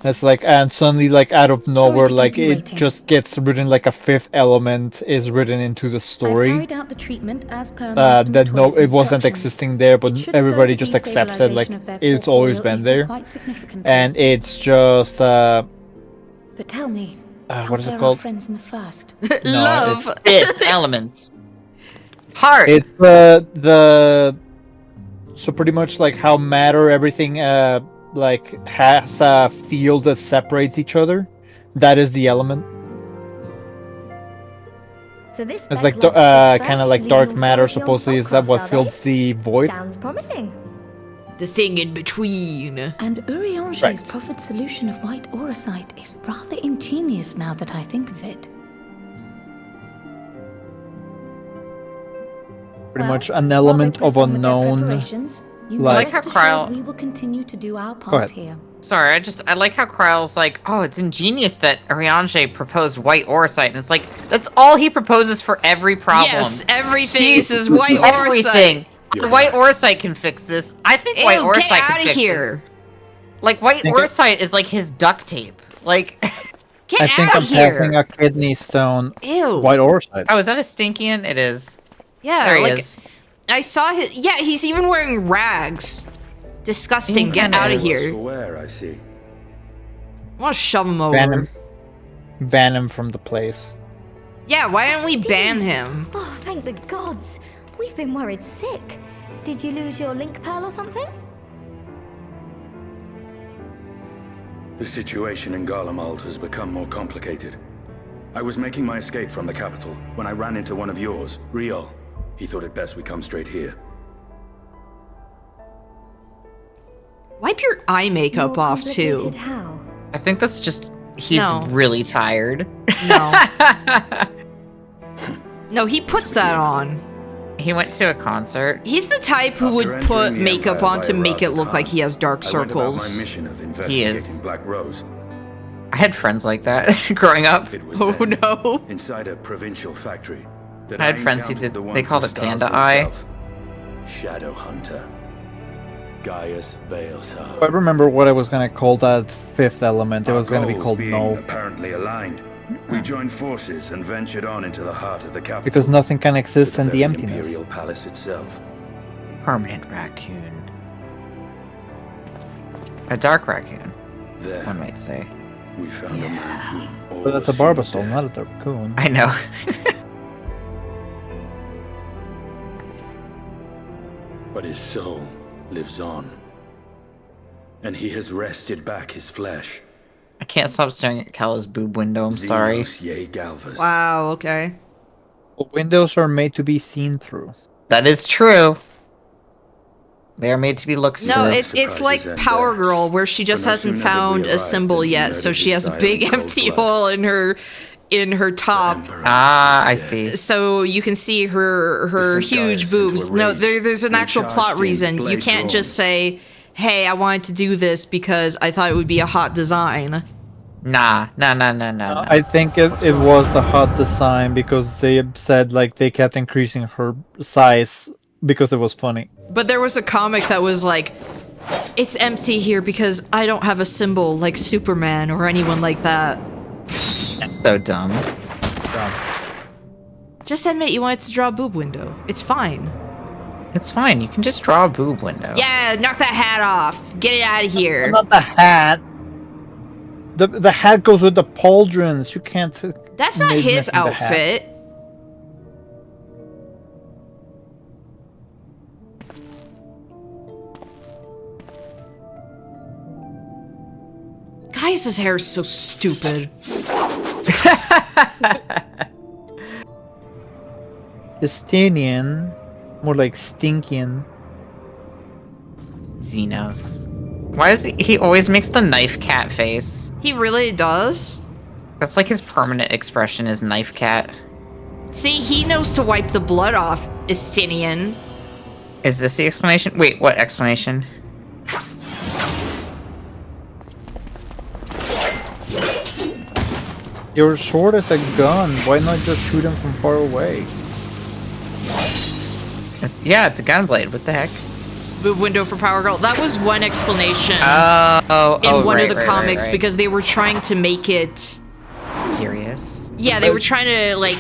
It's like, and suddenly, like, out of nowhere, like, it just gets written, like, a 5th element is written into the story. Carried out the treatment as per That no, it wasn't existing there, but everybody just accepts it, like, it's always been there. And it's just, But tell me, what is it there called? Are friends in the first. Love. 5th element. Heart. It's so pretty much like how matter, everything, like, has a field that separates each other. That is the element. So this It's like kind of like dark matter. Supposedly is that what fills the void. Sounds promising. The thing in between. And Urianger's Right. proffered solution of white aurosite is rather ingenious now that I think of it. Pretty much an element of unknown. You like rest how Kryl- assured we will continue to do our Go part ahead. here. Sorry, I like how Kryl's like, oh, it's ingenious that Urianger proposed white aurosite, and it's like, that's all he proposes for every problem. Yes, everything is white Everything. aurosite. White aurosite can fix this. I think white Ew, aurosite get can outta fix here. this. Like, white aurosite is like his duct tape. Like, Get I think out I'm of here. passing a kidney stone. Ew. White aurosite. oh, is that a Stinkian? It is. Yeah, There he like, is. I saw his. Yeah, he's even wearing rags. Disgusting. Get out of here. Where I see. I want to shove him over. Ban him from the place. Yeah, why don't we ban him? Oh, thank the gods. We've been worried sick. Did you lose your link pearl or something? The situation in Garlemald has become more complicated. I was making my escape from the capital when I ran into one of yours, Riol. He thought it best we come straight here. Wipe your eye makeup off too. How? I think that's just, he's No. really tired. No. No, he puts that on. He went to a concert. He's the type who would After put entering the makeup Empire on to via make it look Razakhan, like he has dark I went about my circles. mission of He investigating is. Black Rose. I had friends like that growing up. It was Oh then, no. inside a provincial factory, that I had friends who encountered did- the one they called who it styles Panda Eye. himself Shadow Hunter. Gaius Baelsar. I remember what I was gonna call that 5th element. It was gonna be Goals called being No. apparently aligned, we joined forces and ventured on into the heart of the capital. Because nothing can exist to in the very emptiness. Imperial Palace itself. Permanent raccoon. A dark raccoon, There, one might say. we found a man who But that's a all seemed Barbasol, dead. not a raccoon. I know. But his soul lives on. And he has wrested back his flesh. I can't stop staring at Kalla's boob window, I'm sorry. Xenos Ye Galvas. Wow, okay. Windows are made to be seen through. That is true. They are made to be looked No, through. it's like Power Girl, where she just hasn't found a symbol yet, so she has a big empty hole in her top. Ah, I see. So you can see her huge boobs. No, there's an actual plot reason. You can't just say, "Hey, I wanted to do this because I thought it would be a hot design." Nah. I think it was the hot design because they said like they kept increasing her size because it was funny. But there was a comic that was like, it's empty here because I don't have a symbol like Superman or anyone like that. So dumb. Just admit you wanted to draw a boob window. It's fine. It's fine. You can just draw a boob window. Yeah, knock that hat off. Get it out of here. Not the hat. The hat goes with the pauldrons. You can't. That's not his outfit. Guys, his hair is so stupid. Estinian, more like Stinkian. Xenos. Why is he always makes the knife cat face? He really does. That's like his permanent expression is knife cat. See, he knows to wipe the blood off, Estinian. Is this the explanation? Wait, what explanation? Your sword is a gun. Why not just shoot him from far away? Yeah, it's a gunblade. What the heck? Move window for Power Girl. That was one explanation. In one of the comics because they were trying to make it serious. Yeah, they were trying to like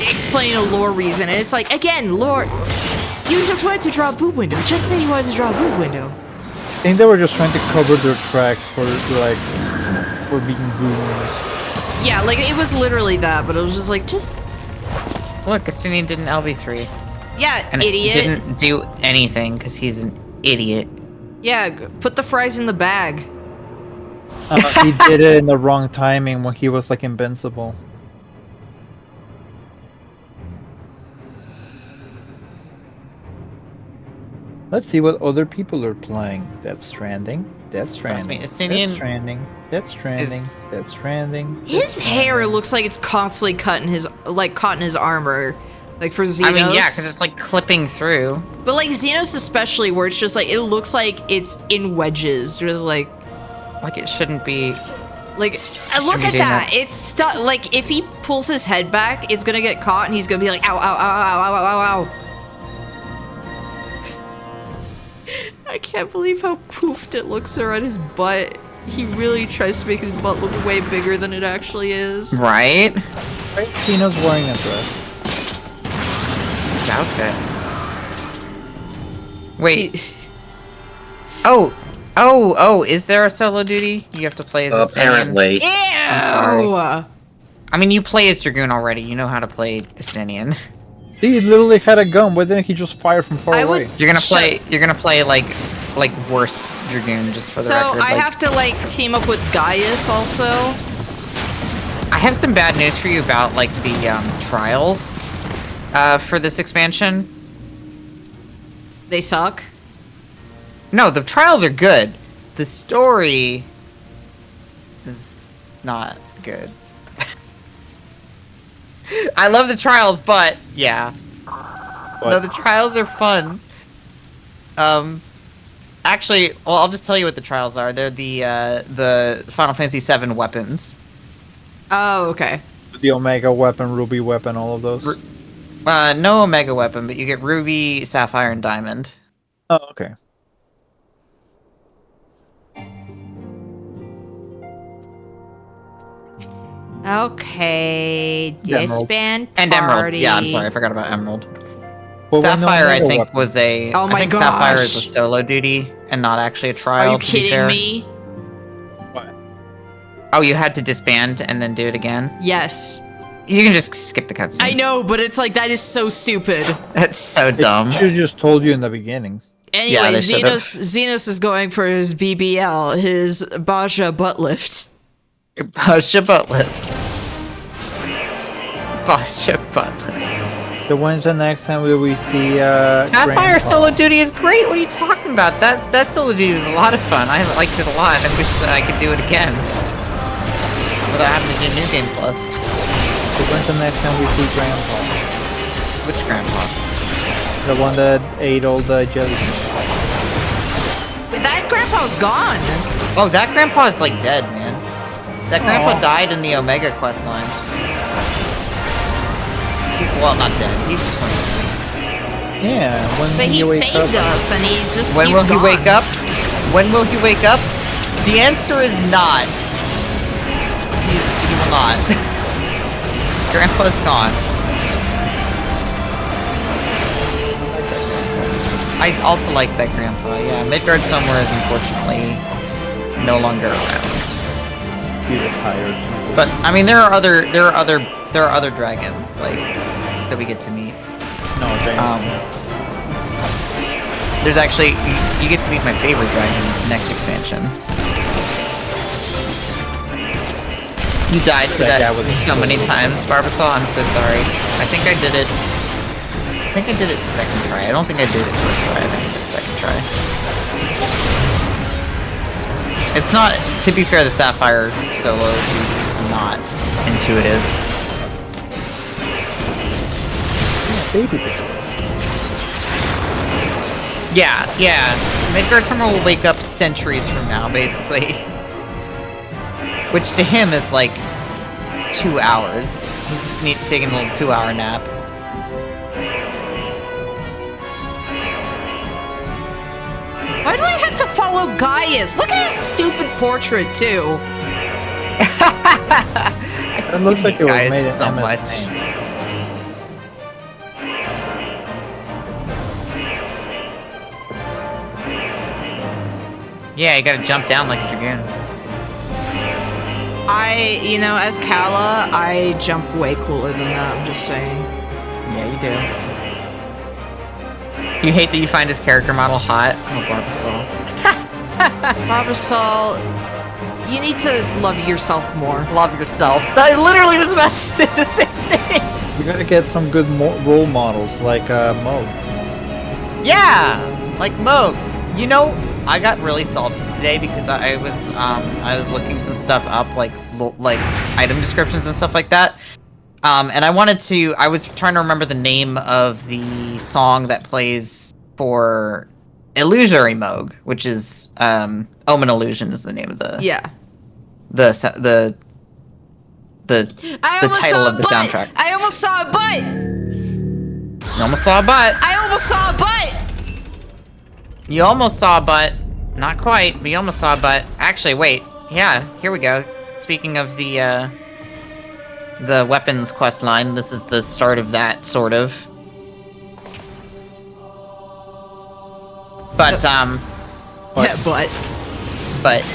explain a lore reason, and it's like again, lore. You just wanted to draw a boob window. Just say you wanted to draw a boob window. I think they were just trying to cover their tracks for being goons. Yeah, like it was literally that, but it was just like Look, Estinian did an LV3. Yeah, and idiot. It didn't do anything because he's an idiot. Yeah, put the fries in the bag. He did it in the wrong timing when he was like invincible. Let's see what other people are playing. Death Stranding. Death Stranding. Death Stranding. Death Stranding. Death Stranding. His hair looks like it's constantly caught in his armor. Like for Xenos. I mean, yeah, because it's like clipping through. But like Xenos especially, where it's just like, it looks like it's in wedges. Just like it shouldn't be. Like, look at that. It's stuck. Like, if he pulls his head back, it's gonna get caught and he's gonna be like, ow, ow, ow, ow, ow, ow, ow, ow. I can't believe how poofed it looks around his butt. He really tries to make his butt look way bigger than it actually is. Right? Right, Cena's wearing a dress. His outfit. Wait. Oh, is there a solo duty? You have to play as apparently. Estinian? I'm sorry. I mean, you play as Dragoon already. You know how to play Estinian. He literally had a gun. Why didn't he just fire from far away? You're gonna play like worse Dragoon just for the record. So I have to like team up with Gaius also. I have some bad news for you about like the trials for this expansion. They suck. No, the trials are good. The story is not good. I love the trials, but yeah. No, the trials are fun. Actually, well, I'll just tell you what the trials are. They're the Final Fantasy VII weapons. Oh, okay. The Omega weapon, Ruby weapon, all of those. No Omega weapon, but you get Ruby, Sapphire, and Diamond. Oh, okay. Okay, disband and party. Emerald. Yeah, I'm sorry, I forgot about Emerald. Well, Sapphire, I think, was a. Oh my I think gosh. Sapphire is a solo duty and not actually a trial. Are you kidding me? What? Oh, you had to disband and then do it again? Yes. You can just skip the cutscene. I know, but it's like, that is so stupid. That's so dumb. Should have just told you in the beginning. Anyway, Yeah, they Xenos is going for his BBL, his Bozja butt lift. Bozja butt lift. Bozja butt lift. So when's the next time will we see Sapphire Grandpa? solo duty is great. What are you talking about? That solo duty was a lot of fun. I liked it a lot. I wish that I could do it again without having to do New Game Plus. So when's the next time we see Grandpa? Which Grandpa? The one that ate all the jelly beans. But that Grandpa's gone. Oh, that Grandpa is like dead, man. That Grandpa died in the Omega quest line. Well, not dead. He's just like... Yeah, But he wake saved up. us, and he's just. When he's will he gone. wake up? When will he wake up? The answer is not. He will not. Grandpa's gone. I also like that grandpa, yeah. Midgard somewhere is unfortunately no longer around. He retired. But I mean there are other dragons, like, that we get to meet. No, dragons. There's actually you get to meet my favorite dragon next expansion. You died to that so many times, Barbasol. I'm so sorry. I think I did it. I think I did it second try. I don't think I did it first try. I think I did it second try. It's not. To be fair, the Sapphire solo is not intuitive. Baby. Yeah. Midgard Summer will wake up centuries from now, basically. Which to him is like 2 hours. He's just taking a little 2-hour nap. Why do I have to follow Gaius? Look at his stupid portrait, too. It looks like it was Guys, made in so MS much. Paint. Yeah, you gotta jump down like a dragoon. As Kala, I jump way cooler than that, I'm just saying. Yeah, you do. You hate that you find his character model hot? Oh, Barbasol. Barbasol, you need to love yourself more. Love yourself. I literally was about to say the same thing. You gotta get some good role models like Moog. Yeah, like Moog. You know, I got really salty today because I was looking some stuff up, like item descriptions and stuff like that. And I was trying to remember the name of the song that plays for Illusory Moog, which is Omen Illusion is the name of the the title of the soundtrack. I almost saw a butt. You almost saw a butt. I almost saw a butt. You almost saw a butt. Not quite, but you almost saw a butt. Actually, wait. Yeah, here we go. Speaking of the weapons quest line, this is the start of that, sort of. But, Yeah, but.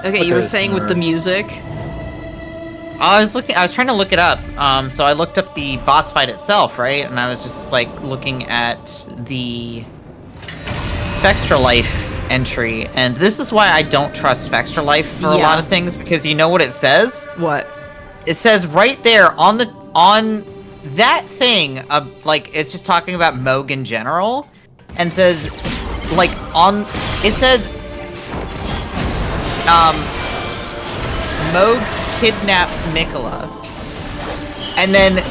Okay, you were saying with the music? I was trying to look it up. So I looked up the boss fight itself, right? And I was just like looking at the Fextra Life entry, and this is why I don't trust Fextra Life for a lot of things, because you know what it says? What? It says right there on that thing, like it's just talking about Moog in general, and says it says Moog kidnaps Mikola, and then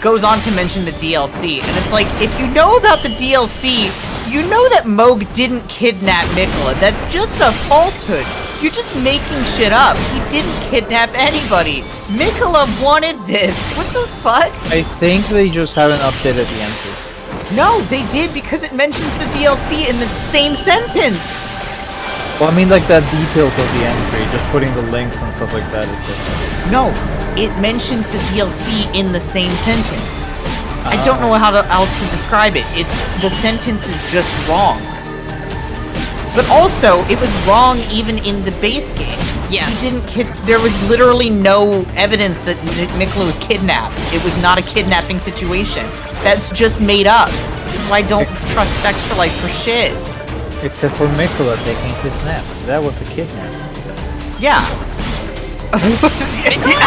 goes on to mention the DLC, and it's like, if you know about the DLC, you know that Moog didn't kidnap Mikola. That's just a falsehood. You're just making shit up. He didn't kidnap anybody. Mikola wanted this. What the fuck? I think they just haven't updated the entry. No, they did, because it mentions the DLC in the same sentence. Well, I mean, like the details of the entry, just putting the links and stuff like that is different. No, it mentions the DLC in the same sentence. I don't know how else to describe it. The sentence is just wrong. But also, it was wrong even in the base game. Yes. There was literally no evidence that Mikola was kidnapped. It was not a kidnapping situation. That's just made up. That's why I don't trust Extra Life for shit. Except for Mikola taking his nap. That was a kidnap. Yeah.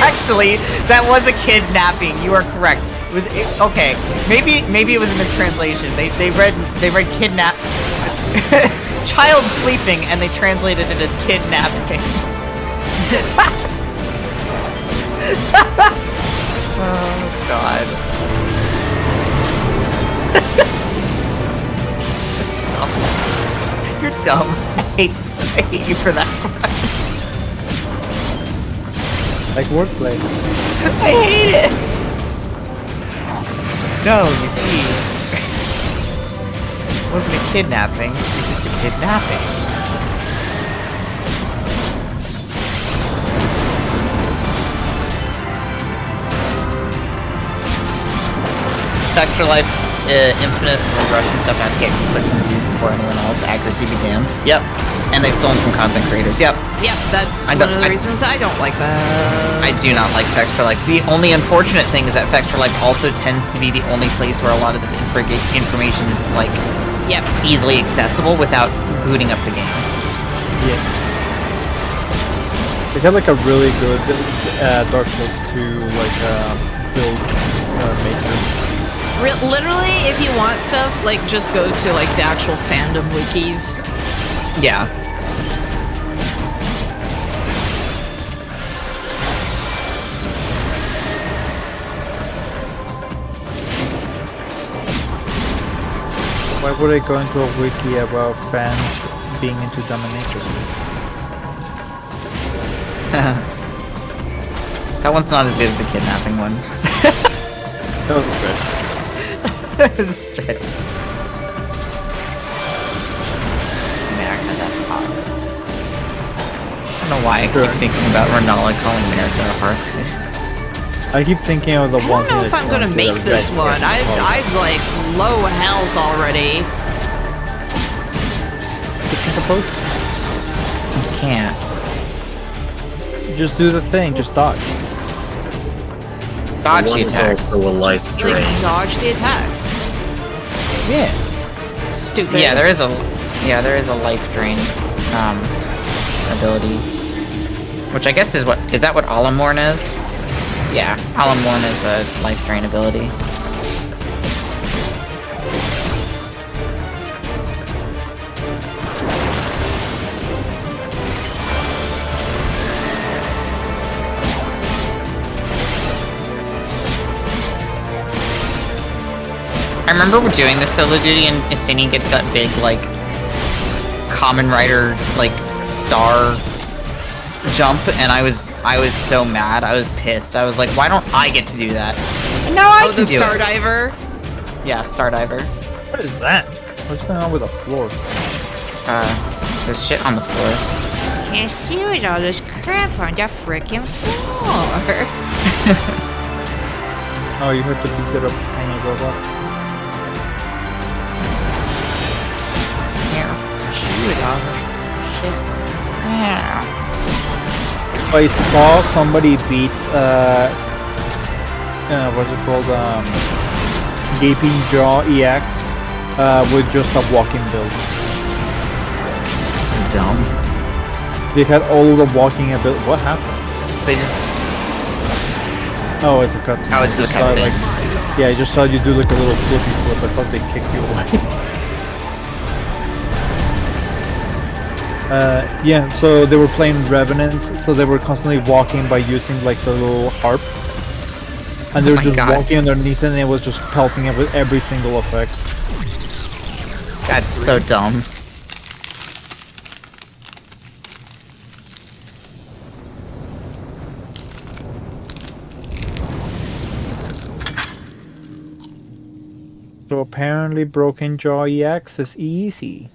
Actually, that was a kidnapping. You are correct. Okay. Maybe it was a mistranslation. They read kidnap child sleeping, and they translated it as kidnapping. Oh God. You're dumb. I hate you for that. Like wordplay. I hate it. No, you see, it wasn't a kidnapping. It was just a kidnapping. Spectre Life, Infamous, or Russian stuff has to get clicks and views before anyone else. Accuracy be damned. Yep. And they've stolen from content creators. Yep. Yep, that's one of the reasons I don't like that. I do not like Spectre Life. The only unfortunate thing is that Spectre Life also tends to be the only place where a lot of this information is, like, easily accessible without booting up the game. Yeah. They got, like, a really good Dark Souls 2, like, build maker. Literally, if you want stuff, like, just go to, like, the actual fandom wikis. Yeah. Why would I go into a wiki about fans being into dominatrix? That one's not as good as the kidnapping one. That was stretch. That was a stretch. America, that heart. I don't know why I keep thinking about Renala calling America a heart. I keep thinking of the one. I don't know if I'm gonna make this one. I've like low health already. You can't. Just do the thing. Just dodge. Dodge the attacks. Also a life drain. Like, dodge the attacks. Yeah. Stupid. Yeah, there is a life drain ability. Which I guess is that what Alamorn is? Yeah, Alamorn is a life drain ability. I remember we're doing the solo duty and Istini gets that big, like, Common Rider, like, star jump, and I was so mad. I was pissed. I was like, why don't I get to do that? And now I can do it. Star Diver? Yeah, Star Diver. What is that? What's going on with the floor? There's shit on the floor. Can't see with all this crap on the frickin' floor. Oh, you have to beat it up with tiny robots. I saw somebody beat what's it called? Gaping Jaw EX with just a walking build. So dumb. They had all the walking ability. What happened? They just. Oh, it's a cutscene. Oh, it's a cutscene. Yeah, I just saw you do like a little flippy flip. I thought they kicked you away. Yeah, so they were playing Revenants, so they were constantly walking by using like the little harp. And they were just walking underneath it, and it was just pelting it with every single effect. That's so dumb. So apparently Broken Jaw EX is easy.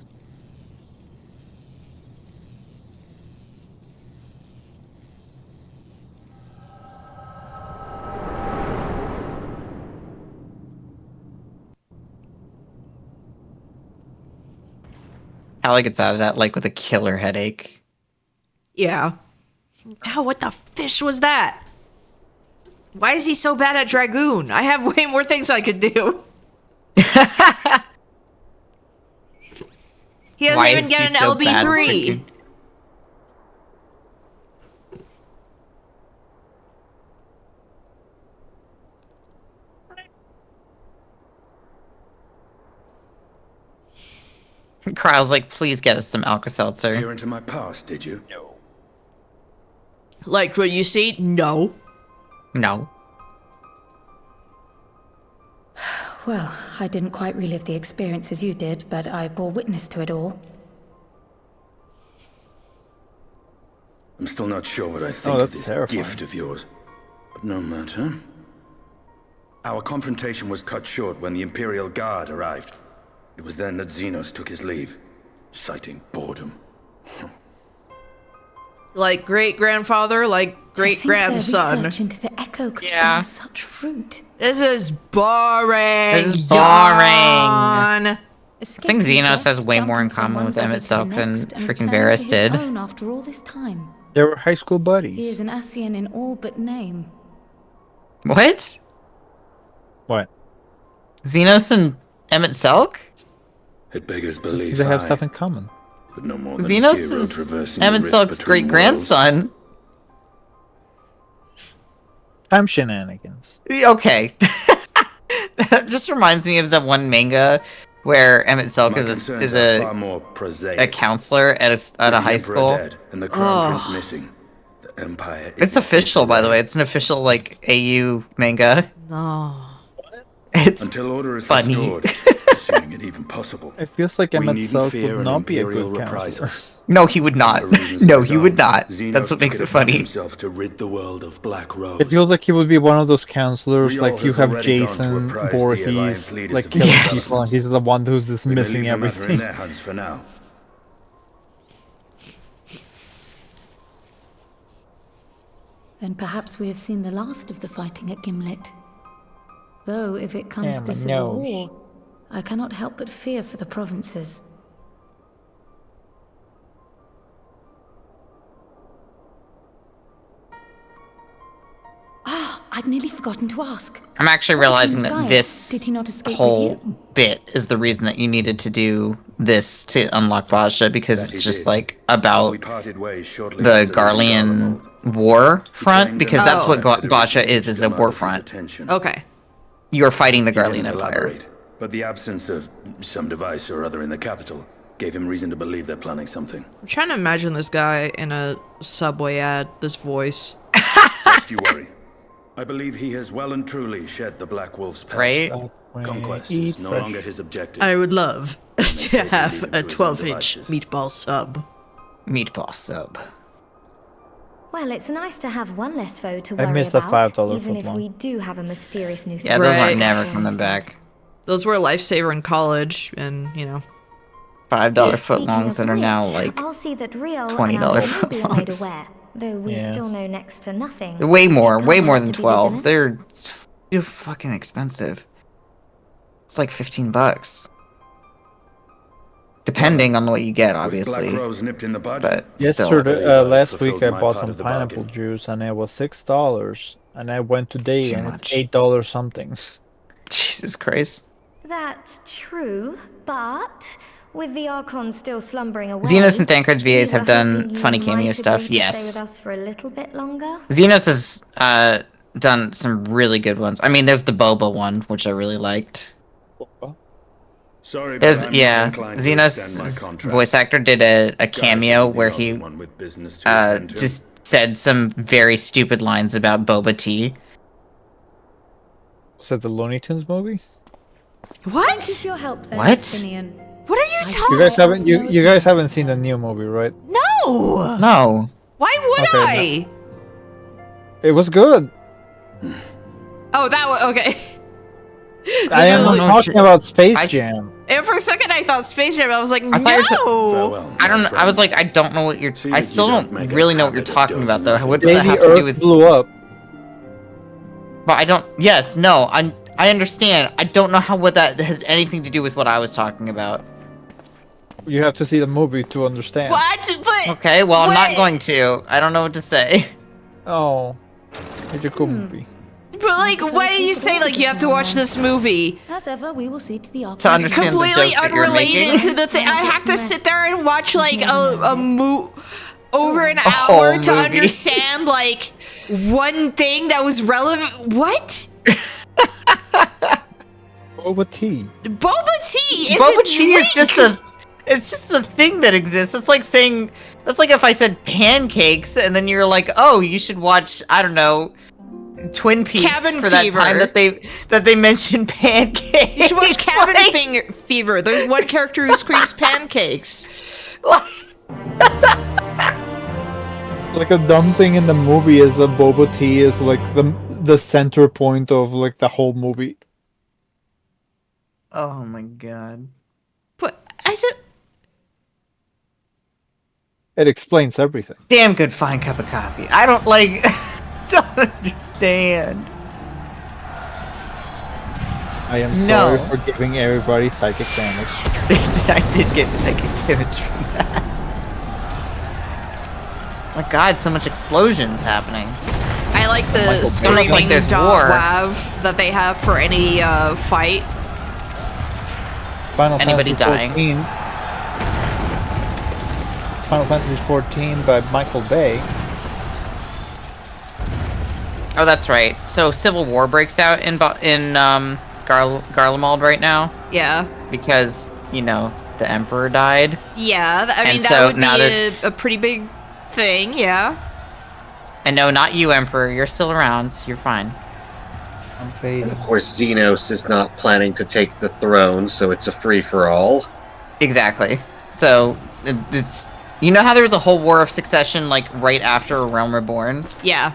Allie gets out of that like with a killer headache. Yeah. Ow, what the fish was that? Why is he so bad at Dragoon? I have way more things I could do. He doesn't even get an LB3. Kryle's like, please get us some Alka-Seltzer. Peer into my past, did you? No. Like what you see? No. No. Well, I didn't quite relive the experience as you did, but I bore witness to it all. I'm still not sure what I think of this gift of yours. But no matter. Our confrontation was cut short when the Imperial Guard arrived. It was then that Xenos took his leave, citing boredom. Like great-grandfather, like great-grandson. Research into the Echo could Yeah. bear such fruit. This is boring. This is boring. Yawn. I think Xenos has way more in common with Emmett Silk than freaking Varys did. After all this time, They were high school he buddies. is an Ascian in all but name. What? What? Xenos and Emmett Silk? It beggars belief. They have aye, stuff in common. but no more than a Xenos hero is traversing the Emmett rift Silk's between great-grandson. Time shenanigans. Okay. That just reminds me of the one manga where Emmett Silk My is concerns a are far more prosaic. a counselor at With a the high Emperor school. dead and the Crown Prince missing. The Empire It's official, by the way. It's an official like AU manga. No. It's until order is funny. restored, assuming it even possible. It feels like We Emmett needn't Silk fear would an not be a imperial good counselor. reprisal. No, he would not. For reasons No, of his he would own, not. Xenos That's what took makes it upon funny. himself to rid the world of Black Rose. It feels like he would be one of those counselors, Riol like you has have already gone to Jason apprise the Voorhees, Alliance leaders like of killing the people, and he's the one who's We may dismissing leave the matter in everything. their hands for now. Then perhaps we have seen the last of the fighting at Gimlet. Though, if it comes Yeah, to my civil nose. war, I cannot help but fear for the provinces. Ah, I'd nearly forgotten to ask. I'm actually What happened realizing with that Gaius? this Did he not escape with whole you? bit is the reason that you needed to do this to unlock Bozja, because That he it's just did. like about We parted ways shortly the after Garlean war front, claimed because that that's what Bozja Bozja is a demanded war his front. attention. Okay. You're fighting the He didn't Garlean Empire. elaborate, but the absence of some device or other in the capital gave him reason to believe they're planning something. I'm trying to imagine this guy in a Subway ad, this voice. Lest you worry. I believe he has well and truly shed the Black Wolf's pelt. Right? Conquest Eat is no fresh. longer his objective. I would love to have leave him a to his 12-inch own devices. meatball sub. Meatball sub. Well, it's nice to have one less foe to I worry missed the about, $5 even if footlong. we do have a mysterious new Yeah, threat. those Right. are never coming back. Those were a lifesaver in college, and, you know. $5 Speaking footlongs of that are now which, like I'll see that Riol $20 and Alcinobi are made footlongs. aware, though we Yeah. still know next to nothing. way more They than have to be 12. vigilant. They're too fucking expensive. It's like $15. Depending on what you get, obviously. Black Rose nipped in the bud. But Yesterday, believe I last fulfilled week I my bought part some of the pineapple bargain. juice and it was $6, and I went today Too and much. it's $8 something. Jesus Christ. That's true, but with the Archon still slumbering away, Xenos and Thancred's VAs we have were done hoping you funny cameo might stuff, agree to yes. Stay with us for a little bit longer. Xenos has done some really good ones. I mean, there's the Boba one, which I really liked. Sorry, but There's I'm not yeah, inclined to extend my Xenos' contract. voice actor did a cameo isn't the where only he one with business to attend to. just said some very stupid lines about Boba Tea. Was that the Looney Tunes movie? What? Thank you for your help then, What? Justinian. What are you talking You guys haven't you guys haven't seen the new movie, right? No! No. Why would Okay, I? It was good. Oh, that was okay. I am not talking about Space Jam. And for a second, I thought Space Jam. I was like, I thought you were no. I don't know. I was like, I don't know what you're. I still don't really know what you're talking about, though. What does Day that the have to do Earth with? blew up. But I don't. Yes, no. I understand. I don't know what that has anything to do with what I was talking about. You have to see the movie to understand. What? But Okay, well, I'm not Wait. going to. I don't know what to say. Oh, it's a cool movie. But like, why do you say like you have to watch this movie? As ever, we will see to the Archon. To understand the Completely joke that you're unrelated making. to the thing. I have to sit there and watch like a over an A whole hour to movie. understand like one thing that was relevant. What? Boba tea. Boba tea is Boba a tea is drink. just a. It's just a thing that exists. It's like saying. That's like if I said pancakes, and then you're like, oh, you should watch. I don't know. Twin Peaks Cabin for that Fever. time that they mentioned pancakes. You should watch Cabin Like- Fever. There's one character who screams pancakes. Like a dumb thing in the movie is the boba tea is like the the center point of like the whole movie. Oh my god. But I said, It explains everything. Damn good fine cup of coffee. I don't like don't understand. I am sorry for giving everybody psychic damage. I did get psychic damage from that. My god, so much explosions happening. I like the Don't screaming like there's dog war. lav that they have for any fight. Final Anybody Fantasy dying? 14. It's Final Fantasy 14 by Michael Bay. Oh, that's right. So civil war breaks out in Garlemald right now. Yeah. Because, you know, the emperor died. Yeah, I mean, And that so would now be a pretty big thing, yeah. And no, not you, emperor. You're still around. You're fine. I'm fading. Of course, Xenos is not planning to take the throne, so it's a free-for-all. Exactly. So, it's... You know how there was a whole war of succession, like, right after A Realm Reborn? Yeah.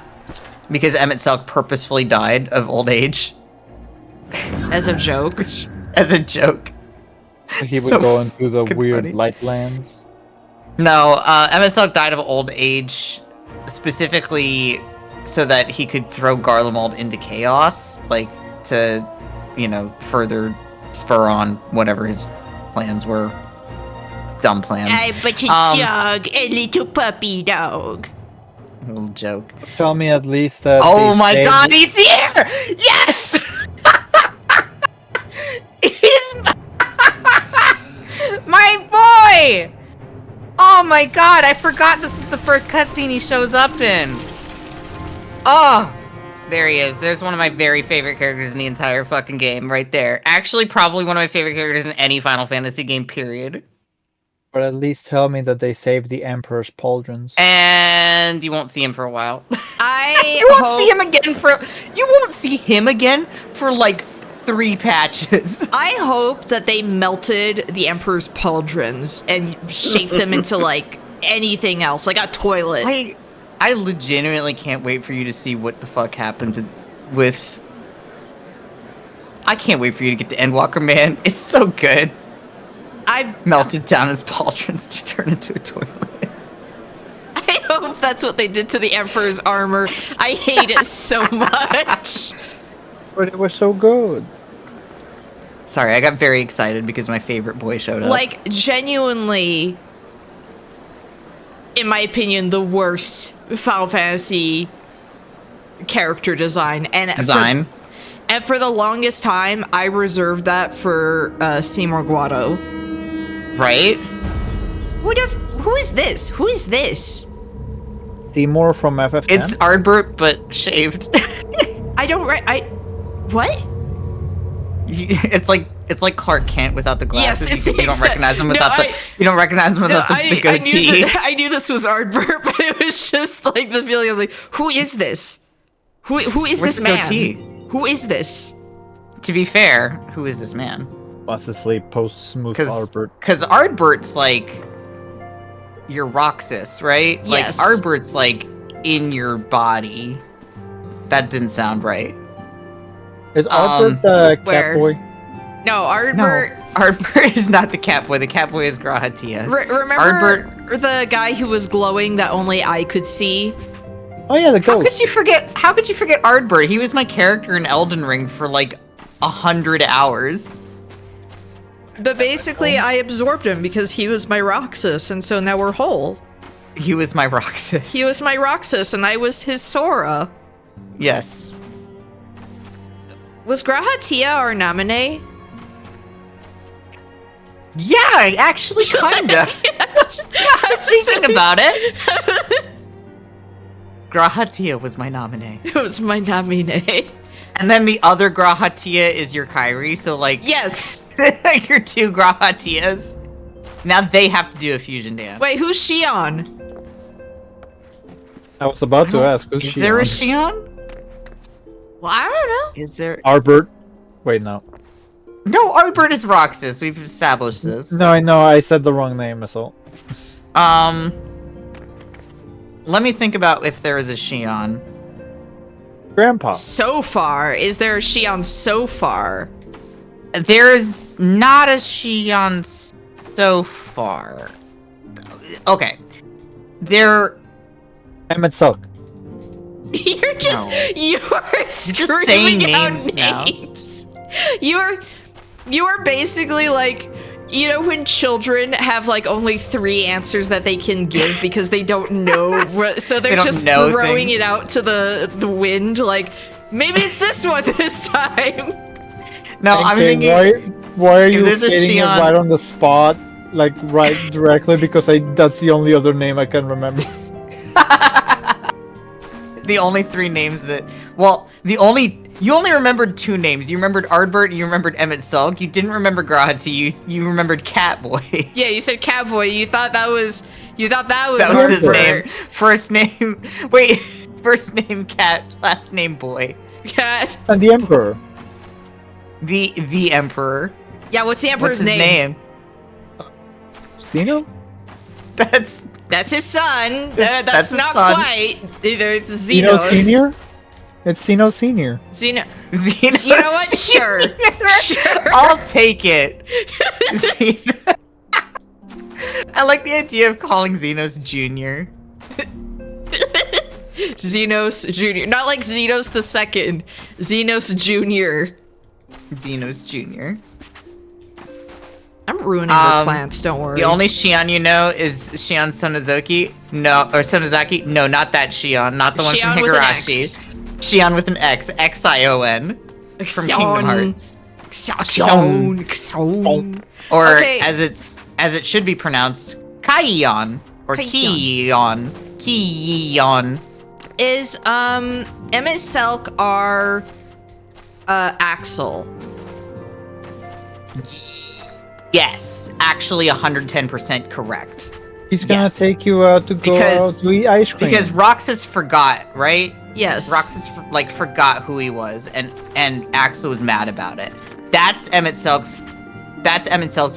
Because Emmett Selk purposefully died of old age. As a joke. As a joke. So he would So go into the fucking weird funny. light lands. No, Emmett Selk died of old age specifically so that he could throw Garlemald into chaos, like, to, you know, further spur on whatever his plans were. Dumb plans. But a dog, a little puppy dog. Little joke. Tell me at least that. Oh they my saved- god, he's here! Yes! He's my boy! Oh my god, I forgot this is the first cutscene he shows up in. Oh, there he is. There's one of my very favorite characters in the entire fucking game, right there. Actually, probably one of my favorite characters in any Final Fantasy game, period. But at least tell me that they saved the Emperor's pauldrons. And you won't see him for a while. I You won't see him again for... You won't see him again for, like, 3 patches. I hope that they melted the Emperor's pauldrons and shaped them into, like, anything else, like a toilet. I legitimately can't wait for you to see what the fuck happened with... I can't wait for you to get to Endwalker, man. It's so good. I melted down his pauldrons to turn into a toilet. I hope that's what they did to the Emperor's armor. I hate it so much. But it was so good. Sorry, I got very excited because my favorite boy showed up. Like, genuinely, in my opinion, the worst Final Fantasy character design. And for the longest time, I reserved that for Seymour Guado. Right? Who is this? Who is this? Seymour from FF10? It's Ardbert, but shaved. I don't what? It's like Clark Kent without the glasses. Yes, you don't recognize him without the goatee. I knew this was Ardbert, but it was just like the feeling of like, who is this? Who is Where's this the man? goatee? Who is this? To be fair, who is this man? Wants to sleep post smooth Ardbert. Because Ardbert's like your Roxas, right? Yes. Like Ardbert's like in your body. That didn't sound right. Is Ardbert the where? cat boy? No, Ardbert. No, Ardbert is not the cat boy. The cat boy is Grahatia. Remember Ardbert, the guy who was glowing that only I could see? Oh yeah, the ghost. How could you forget Ardbert? He was my character in Elden Ring for like 100 hours. But basically, I absorbed him because he was my Roxas, and so now we're whole. He was my Roxas. He was my Roxas, and I was his Sora. Yes. Was Grahatia our Namine? Yeah, actually, kinda. Thinking about it. Grahatia was my nominee. It was my Namine. And then the other Grahatia is your Kairi, so like... Yes! your 2 Grahatias. Now they have to do a fusion dance. Wait, who's Shion? I was about to ask. Who's Is there a Shion? Well, I don't know. Is there... Ardbert? Wait, no. No, Ardbert is Roxas. We've established this. No, I know. I said the wrong name, so. Let me think about if there is a Shion. Grandpa. So far, is there a Shion so far? There's not a Shion so far. Okay. There... Emmett Silk. You're just... You're just saying names now. You're basically like... You know when children have like only 3 answers that they can give because they don't know, so they're just throwing it out to the wind. Like maybe it's this one this time. No, I'm thinking. Why are you hitting it right on the spot, like right directly? Because that's the only other name I can remember. The only 3 names that you only remembered 2 names. You remembered Ardbert and you remembered Emmett Sulk. You didn't remember Grahati. You remembered Catboy. Yeah, you said Catboy. You thought that was his name. First name. Wait, first name Cat, last name Boy. Cat. And the Emperor. The Emperor. Yeah, what's the Emperor's name? Zeno? That's his son. That's his not son. quite. Either it's Zeno Xenos. Senior? It's Zeno Senior. Xeno. You know what? Sure. I'll take it. I like the idea of calling Xenos Jr. Xenos Jr. Not like Xenos the Second. Xenos Jr. Xenos Jr. I'm ruining your plants, don't worry. The only Shion you know is Shion Sonozuki. No, or Sonozaki. No, not that Shion. Not the one Shion from with an Higurashi. X. Shion with an X. X-I-O-N. From Kingdom Hearts. Xion. Or Okay. as it should be pronounced, Kaion. Or Kion. Kion. Is Emmett Selk our Axel? Yes, actually 110% correct. He's gonna take you out to go out to eat ice cream. Because Roxas forgot, right? Yes. Roxas forgot who he was, and Axel was mad about it. That's Emmett Selk's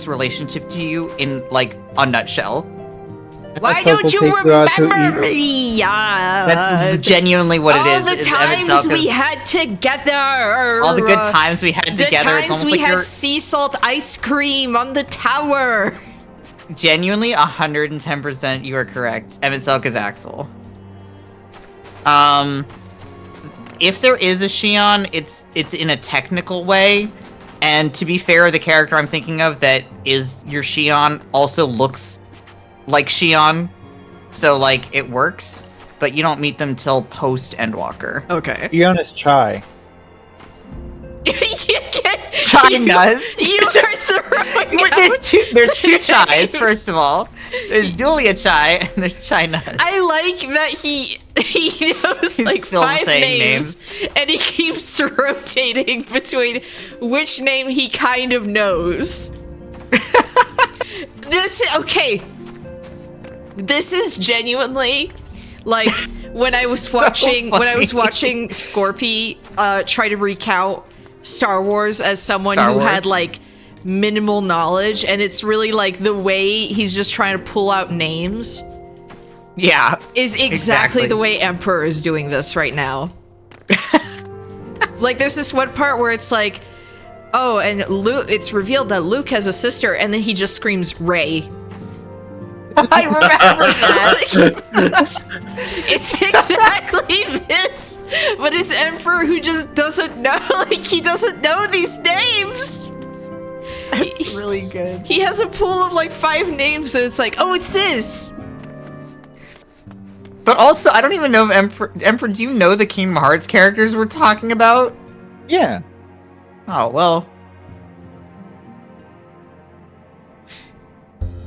relationship to you in like a nutshell. Why don't you remember me? That's genuinely what it is. All the times we had together. All the good times we had together. It's almost we like had you're sea salt ice cream on the tower. genuinely 110%. You are correct. Emmett Selk is Axel. If there is a Shion, it's in a technical way. And to be fair, the character I'm thinking of that is your Shion also looks like Shion, so like it works, but you don't meet them till post Endwalker. Okay. Shion is Chai. Chai Nuz. There's two Chais. First of all, there's Dulia Chai and there's Chai Nuz. I like that he knows like still 5 saying names, and he keeps rotating between which name he kind of knows. This is genuinely like when I was watching Scorpy try to recount Star Wars as someone who had like minimal knowledge, and it's really like the way he's just trying to pull out names. Yeah. Is exactly the way Emperor is doing this right now. Like there's this one part where it's like, oh, and Luke, it's revealed that Luke has a sister, and then he just screams Rey. I remember that. It's exactly this, but it's Emperor who just doesn't know, like he doesn't know these names. That's really good. He has a pool of like 5 names, so it's like, oh, it's this. But also, I don't even know if Emperor, do you know the Kingdom Hearts characters we're talking about? Yeah. Oh, well.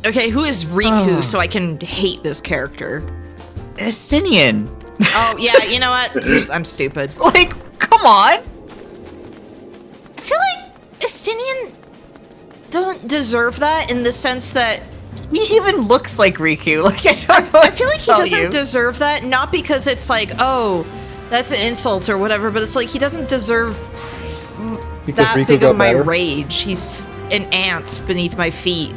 Okay, who is Riku so I can hate this character? Estinian. Oh, yeah, you know what? I'm stupid. Like, come on. I feel like Estinian don't deserve that in the sense that he even looks like Riku. Like, I feel like he doesn't deserve that, not because it's like, oh, that's an insult or whatever, but it's like he doesn't deserve because that Riku big got of my better? rage. He's an ant beneath my feet.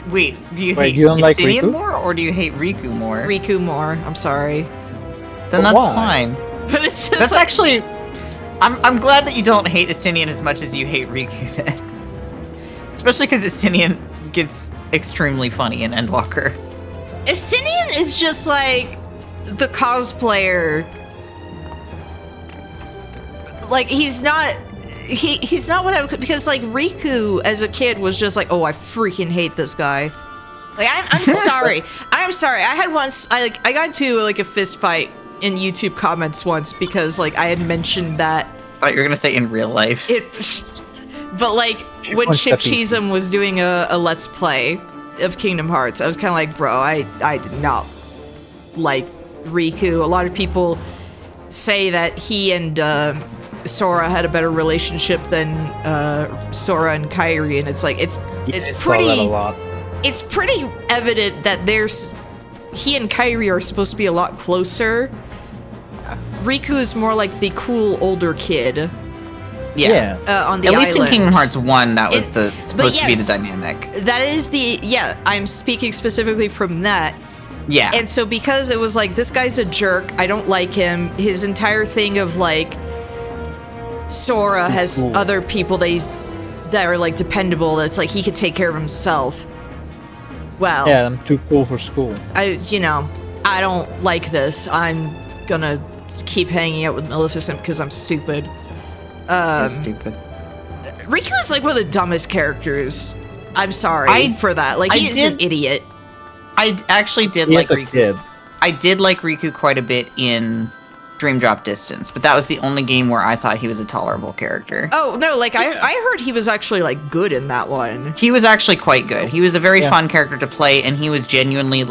Wait, do you Wait, hate you don't like Estinian Riku? more, or do you hate Riku more? Riku more. I'm sorry. Then But that's why? fine. But it's just That's actually... I'm glad that you don't hate Estinian as much as you hate Riku then. Especially because Estinian gets extremely funny in Endwalker. Estinian is just like the cosplayer. Like he's not what I would, because like Riku as a kid was just like, oh, I freaking hate this guy. Like I'm sorry. I'm sorry. I had once I got into like a fist fight in YouTube comments once because like I had mentioned that. I thought you were gonna say in real life. But like when Chip Cheesem was doing a let's play of Kingdom Hearts, I was kind of like, bro, I did not like Riku. A lot of people say that he and Sora had a better relationship than Sora and Kairi, and it's like it's pretty evident that he and Kairi are supposed to be a lot closer. Riku is more like the cool older kid. Yeah. On the At least island. in Kingdom Hearts 1, that was supposed to be the dynamic. That is I'm speaking specifically from that. Yeah. And so because it was like, this guy's a jerk, I don't like him, his entire thing of like, Sora has other people that are like dependable, that's like he could take care of himself. Well. Yeah, I'm too cool for school. I don't like this. I'm gonna keep hanging out with Maleficent because I'm stupid. Stupid. Riku is like one of the dumbest characters. I'm sorry for that. Like, he's an idiot. I actually did like Riku. I did like Riku quite a bit in Dream Drop Distance, but that was the only game where I thought he was a tolerable character. Oh, no, like, I heard he was actually, like, good in that one. He was actually quite good. He was a very fun character to play, and he was genuinely,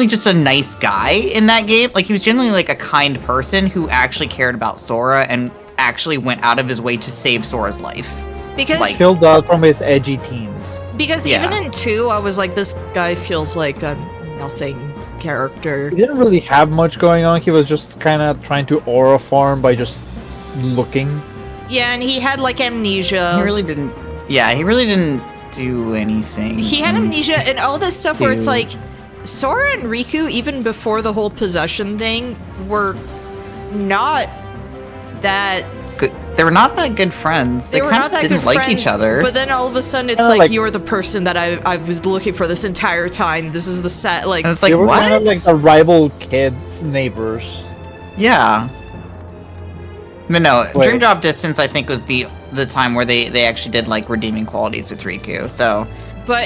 just a nice guy in that game. Like, he was genuinely, like, a kind person who actually cared about Sora and actually went out of his way to save Sora's life. Because killed out from his edgy teens. Because even in 2, I was like, this guy feels like a nothing character. He didn't really have much going on. He was just kind of trying to aura farm by just looking. Yeah, and he had like amnesia. He really didn't. Yeah, he really didn't do anything. He had amnesia and all this stuff where it's like, Sora and Riku, even before the whole possession thing, were not that good. They were not that good friends. They were kind not of that didn't good like friends, each other. But then all of a sudden, it's like you're the person that I was looking for this entire time. This is the set. Like, and it's like, they were what? kind of like the rival kids, neighbors. Yeah. But no, Dream Drop Distance, I think, was the time where they actually did like redeeming qualities with Riku. So, but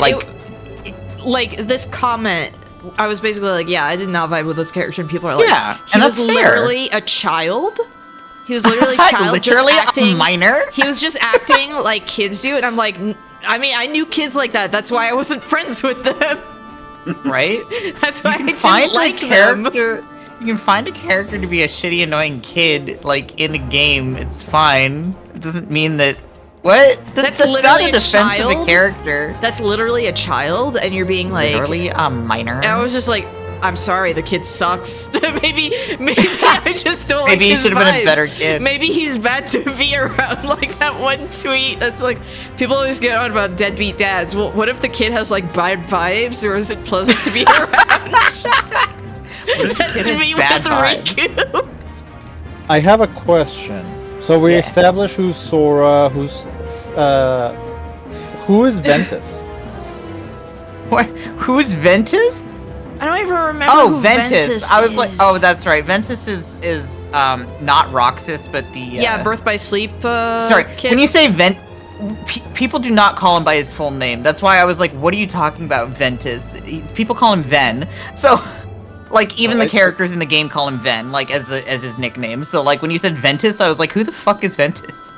like, this comment, I was basically like, yeah, I did not vibe with this character, and people are like, yeah, he was literally a child. He was literally a child, literally just acting, a minor. He was just acting like kids do, and I'm like, I mean, I knew kids like that. That's why I wasn't friends with them. Right? That's why I didn't like them. You can find a character to be a shitty, annoying kid, like, in a game. It's fine. It doesn't mean that... What? That's literally not a defense of a character. That's literally a child, and you're being like... Literally a minor. And I was just like, I'm sorry, the kid sucks. maybe I just don't like Maybe he his should have been a vibes. better kid. Maybe he's bad to be around. Like that one tweet that's like, people always get on about deadbeat dads. Well, what if the kid has like bad vibes, or is it pleasant to be around? That's me with Riku. I have a question. So we established who's Sora, who is Ventus? What? Who's Ventus? I don't even remember who Ventus. I was like, is. oh, that's right. Ventus is not Roxas, but the Birth by Sleep. Sorry, kid. when you say people do not call him by his full name. That's why I was like, what are you talking about, Ventus? People call him Ven. So, like, even the characters in the game call him Ven, like as his nickname. So, like, when you said Ventus, I was like, who the fuck is Ventus?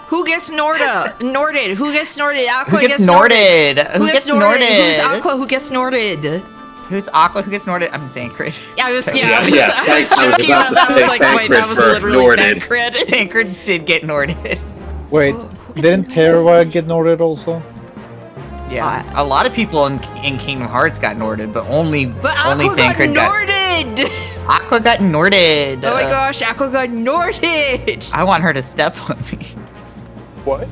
Who gets Norded? Who gets Norded? Aqua Who gets Norded? Who gets Norded? Who's Aqua? Who gets Norded? Who's Aqua? Who gets Norded? I'm Thancred. Yeah, I was I was about to say like, wait, that was literally Norded. Thancred. Thancred did get Norded. Wait, didn't Terra get Norded also? Yeah, a lot of people in Kingdom Hearts got Norded, but only Thancred got Norded. Aqua got Norded. Oh my gosh, Aqua got Norded. I want her to step on me. What?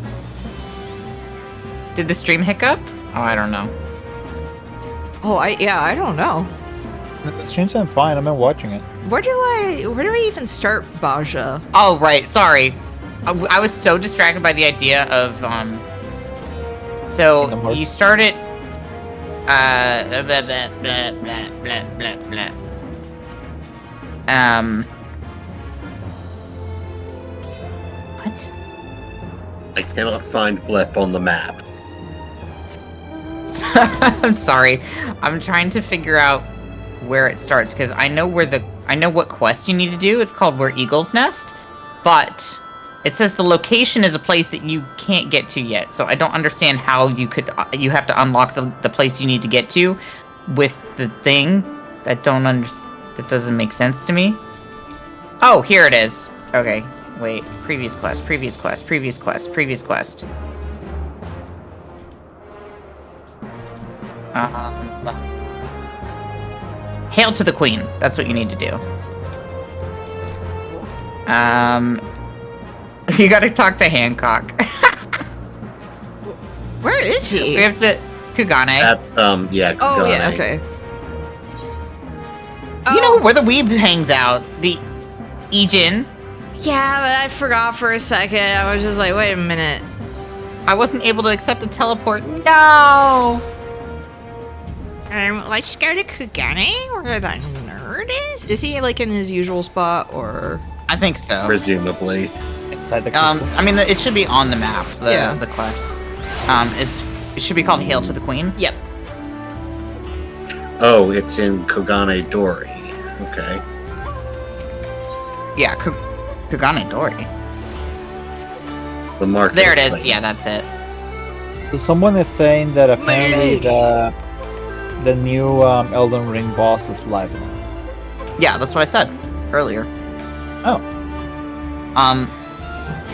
Did the stream hiccup? Oh, I don't know. Oh, I don't know. The stream's been fine. I've been watching it. Where do I even start Bozja? Oh, right. Sorry. I was so distracted by the idea of, so you start it, blah, blah, blah, blah, blah, blah, blah. What? I cannot find Blip on the map. I'm sorry. I'm trying to figure out where it starts because I know what quest you need to do. It's called Where Eagles Nest, but it says the location is a place that you can't get to yet. So I don't understand how you have to unlock the place you need to get to with the thing. That doesn't make sense to me. Oh, here it is. Okay, wait. Previous quest. Hail to the Queen. That's what you need to do. You gotta talk to Hancock. Where is he? We have to... Kugane. That's, yeah, Kugane. Oh, yeah, okay. You know where the weeb hangs out. The Ejin. Yeah, but I forgot for a second. I was just like, wait a minute. I wasn't able to accept the teleport. No! Let's go to Kugane, where the nerd is. Is he, like, in his usual spot, or...? I think so. Presumably. Inside the I mean, it should be on the map, the quest. It should be called Hail to the Queen. Yep. Oh, it's in Kugane Dori. Okay. Yeah, Kugane Dori. The market. There it is. Yeah, that's it. So someone is saying that apparently the new Elden Ring boss is live now. Yeah, that's what I said earlier. Oh.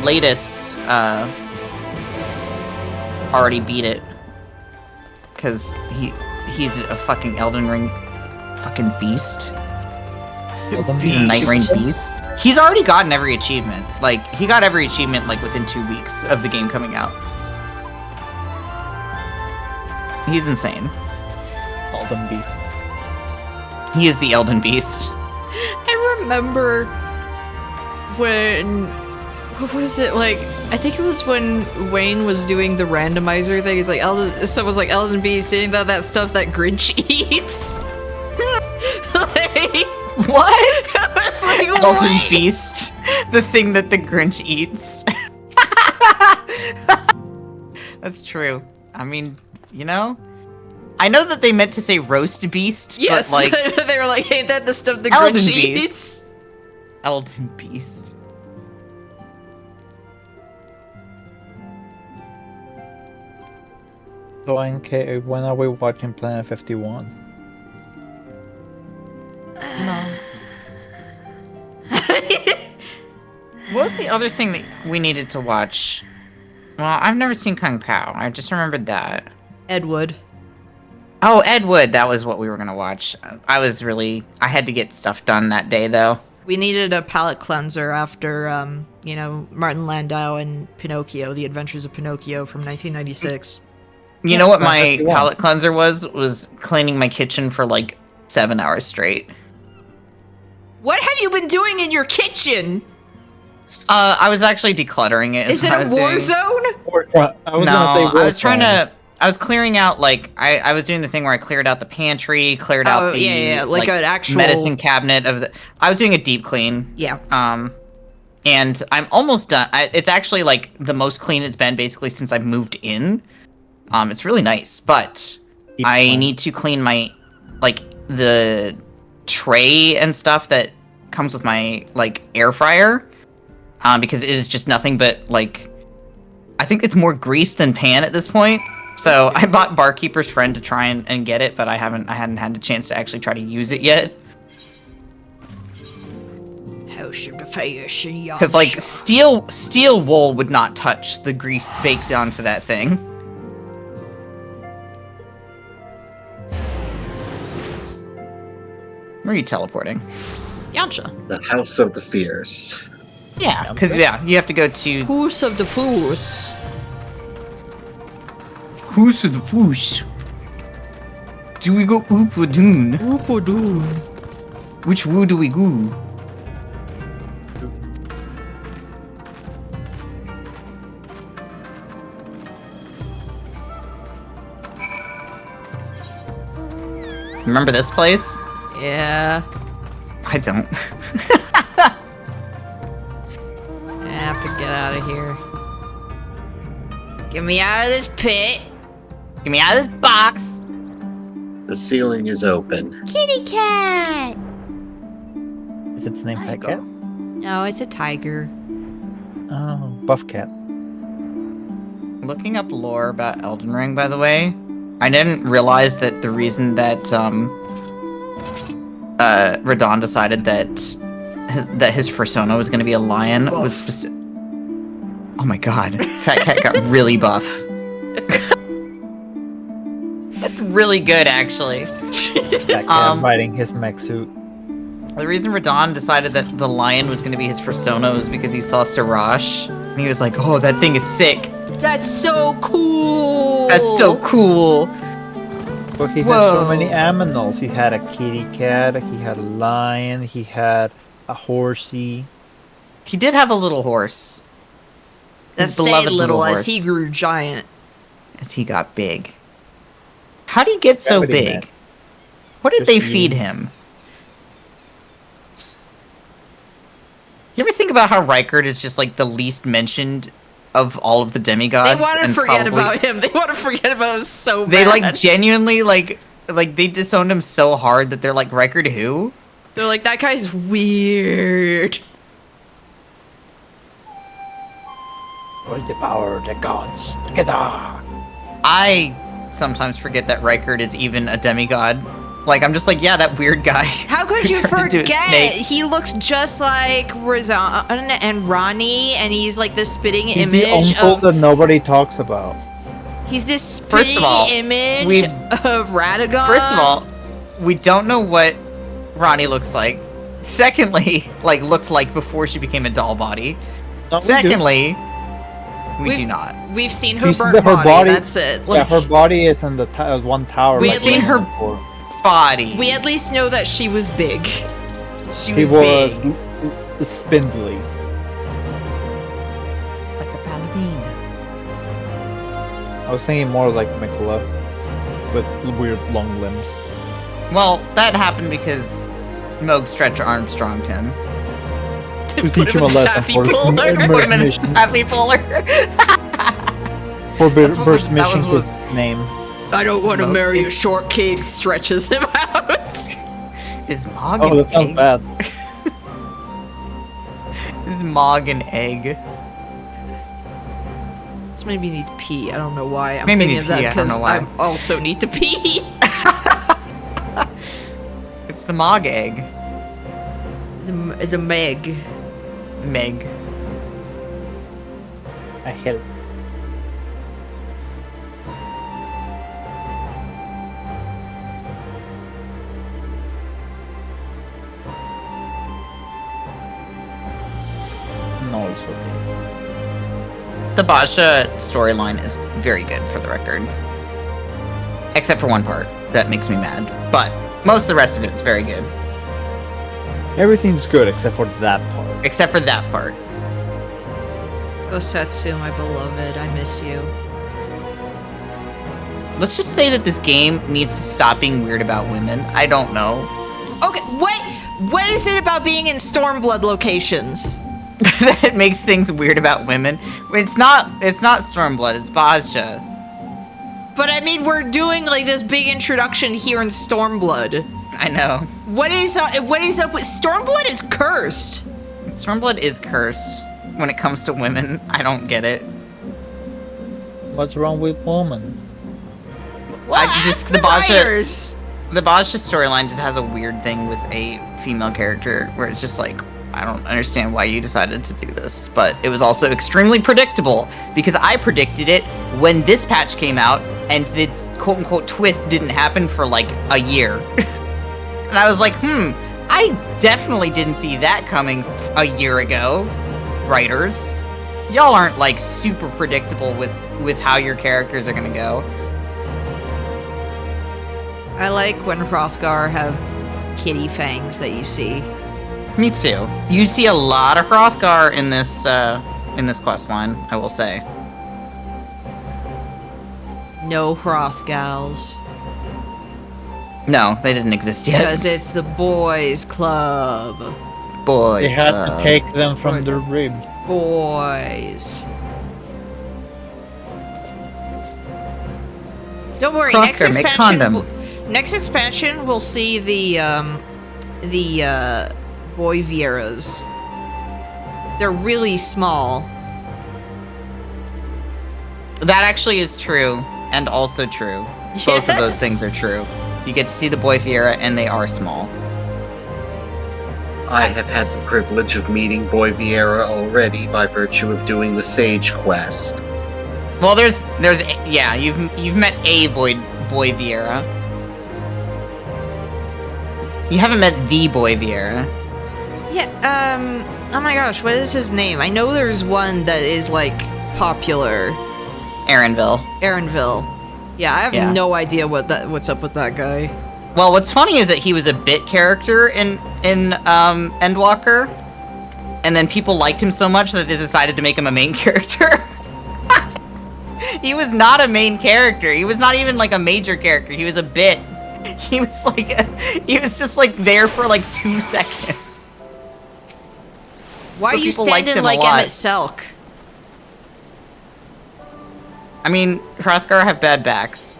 Latest already beat it because he's a fucking Elden Ring fucking beast. He's a Night Rain beast. He's already gotten every achievement. Like, he got every achievement like within 2 weeks of the game coming out. He's insane. Elden Beast. He is the Elden Beast. I remember when... What was it, like... I think it was when Wayne was doing the randomizer thing. He's like, someone's like, Elden Beast, eating that stuff that Grinch eats. Like... What? I was like, Elden what? Beast. The thing that the Grinch eats. That's true. I mean, you know? I know that they meant to say roast beast, yes, but like... they were like, ain't that the stuff the Elden Grinch Beast. eats? Elden Beast. So, NK, when are we watching Planet 51? No. What was the other thing that we needed to watch? Well, I've never seen Kung Pao. I just remembered that. Ed Wood. Oh, Ed Wood. That was what we were gonna watch. I had to get stuff done that day, though. We needed a palate cleanser after, you know, Martin Landau and Pinocchio, The Adventures of Pinocchio from 1996. You know what my palate cleanser was? Was cleaning my kitchen for like 7 hours straight. What have you been doing in your kitchen? I was actually decluttering it. Is it a war zone? I was clearing out, like, I was doing the thing where I cleared out the pantry, cleared out the like an actual medicine cabinet of the. I was doing a deep clean. Yeah. And I'm almost done. It's actually like the most clean it's been basically since I've moved in. It's really nice, but I need to clean my, like, the tray and stuff that comes with my, like, air fryer. Because it is just nothing but, like, I think it's more grease than pan at this point. So I bought Barkeeper's Friend to try and get it, but I hadn't had a chance to actually try to use it yet. Because, like, steel wool would not touch the grease baked onto that thing. Where are you teleporting? Yansha. The House of the Fears. Yeah, because, you have to go to... House of the Fools. House of the Fools. Do we go oop or doon? Oop or doon? Which woo do we go? Remember this place? Yeah. I don't. I have to get out of here. Get me out of this pit. Get me out of this box. The ceiling is open. Kitty cat! Is its name Pet Cat? No, it's a tiger. Oh, Buff Cat. Looking up lore about Elden Ring, by the way, I didn't realize that the reason that Radon decided that his persona was going to be a lion was specific. Oh my god, Fat Cat got really buff. That's really good, actually. Fat Cat biting his mech suit. The reason Radon decided that the lion was going to be his persona was because he saw Siraj, and he was like, "Oh, that thing is sick. That's so cool. That's so cool." But he had so many animals. He had a kitty cat, he had a lion, he had a horsey. He did have a little horse. His beloved little as he grew giant. As he got big. How did he get so big? Man. What did Just they feed him? You ever think about how Rykard is just like the least mentioned of all of the demigods? They want to forget about him. They want to forget about him so bad. They like genuinely like they disowned him so hard that they're like, Rykard who? They're like, that guy's weird. With the power of the gods together. I sometimes forget that Rykard is even a demigod. Like, I'm just like, yeah, that weird guy. How could you forget? He looks just like Razan and Ronnie, and he's like the spitting He's image the uncle of. that nobody talks about. He's this spitting image of Radagon. First of all, we don't know what Ronnie looks like. Secondly, like looked like before she became a doll body. Secondly, we do not. We've seen her burnt body. That's it. Yeah, her body is in the one tower. We've seen her body. We at least know that she was big. She was big. Spindly. Like a ballerina. I was thinking more like Mikola, with weird long limbs. Well, that happened because Moog Stretch Armstronged him. To teach him a lesson for burst mission. Happy puller. For burst mission, his name. I don't want to marry a short king. Stretches him out. Is Mog Oh, that sounds bad. Is Mog an egg? This made me need to pee. I don't know why. I'm Made me thinking need of to that pee, I don't because know why. I also need to pee. It's the Mog egg. The Meg. Meg. I hate it. No, it's what it is. The Bozja storyline is very good, for the record. Except for one part that makes me mad. But most of the rest of it is very good. Everything's good except for that part. Except for that part. Gosetsu, my beloved, I miss you. Let's just say that this game needs to stop being weird about women. I don't know. Okay, what is it about being in Stormblood locations? That makes things weird about women. It's not Stormblood, it's Bozja. But I mean, we're doing like this big introduction here in Stormblood. I know. What is up with Stormblood is cursed. Stormblood is cursed when it comes to women. I don't get it. What's wrong with women? Well, the Bozja storyline just has a weird thing with a female character where it's just like, I don't understand why you decided to do this, but it was also extremely predictable because I predicted it when this patch came out and the quote-unquote twist didn't happen for like a year. And I was like, I definitely didn't see that coming a year ago, writers. Y'all aren't like super predictable with how your characters are gonna go. I like when Hrothgar have kitty fangs that you see. Me too. You see a lot of Hrothgar in this quest line, I will say. No Hrothgals. No, they didn't exist yet. Because it's the boys' club. Boys. They had to take them from the rib. Boys. Don't worry. Hrothgar, make condom. Next expansion, we'll see the boy Vieras. They're really small. That actually is true, and also true. Both of those things are true. You get to see the boy Viera, and they are small. I have had the privilege of meeting Boy Vieira already by virtue of doing the Sage quest. Well, yeah, you've met a boy Viera. You haven't met the boy Viera. Yeah, oh my gosh, what is his name? I know there's one that is, like, popular. Aaronville. Yeah, I have no idea what's up with that guy. Well, what's funny is that he was a bit character in Endwalker, and then people liked him so much that they decided to make him a main character. He was not a main character. He was not even, like, a major character. He was a bit. He was, like, he was just, like, there for, like, 2 seconds. Why are you standing like Emmett Selk? I mean, Hrothgar have bad backs.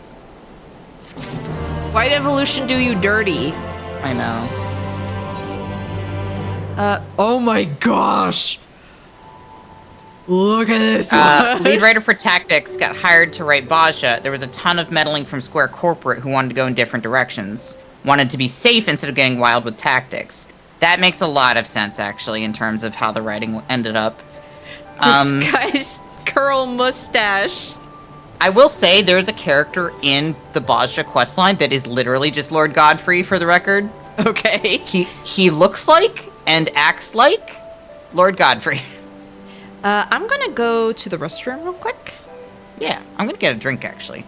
White evolution do you dirty. I know. Oh my gosh! Look at this one! Lead writer for Tactics got hired to write Bozja. There was a ton of meddling from Square Corporate who wanted to go in different directions. Wanted to be safe instead of getting wild with tactics. That makes a lot of sense, actually, in terms of how the writing ended up. This guy's curl mustache. I will say there's a character in the Bozja questline that is literally just Lord Godfrey, for the record. Okay. He looks like and acts like Lord Godfrey. I'm gonna go to the restroom real quick. Yeah, I'm gonna get a drink, actually.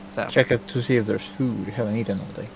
So check it to see if there's food. Haven't eaten all day.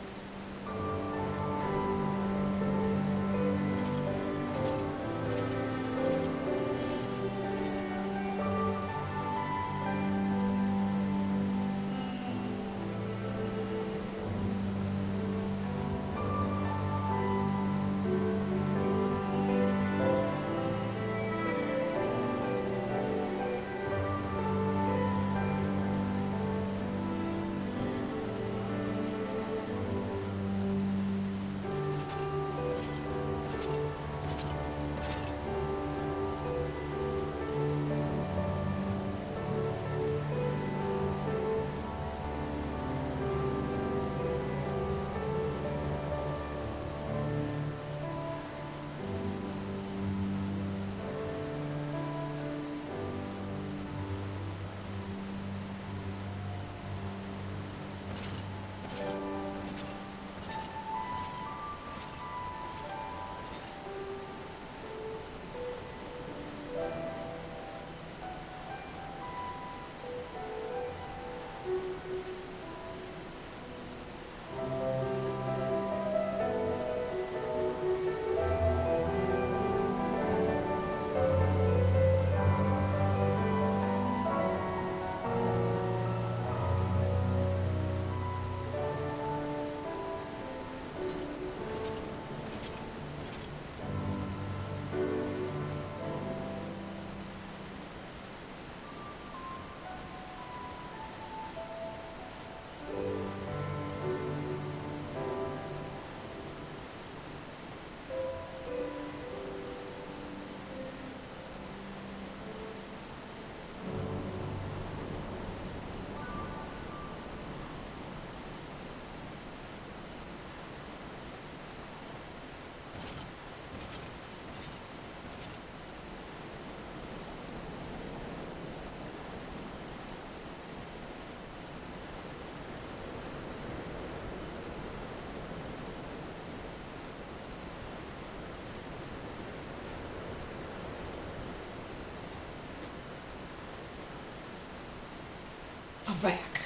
I'm back.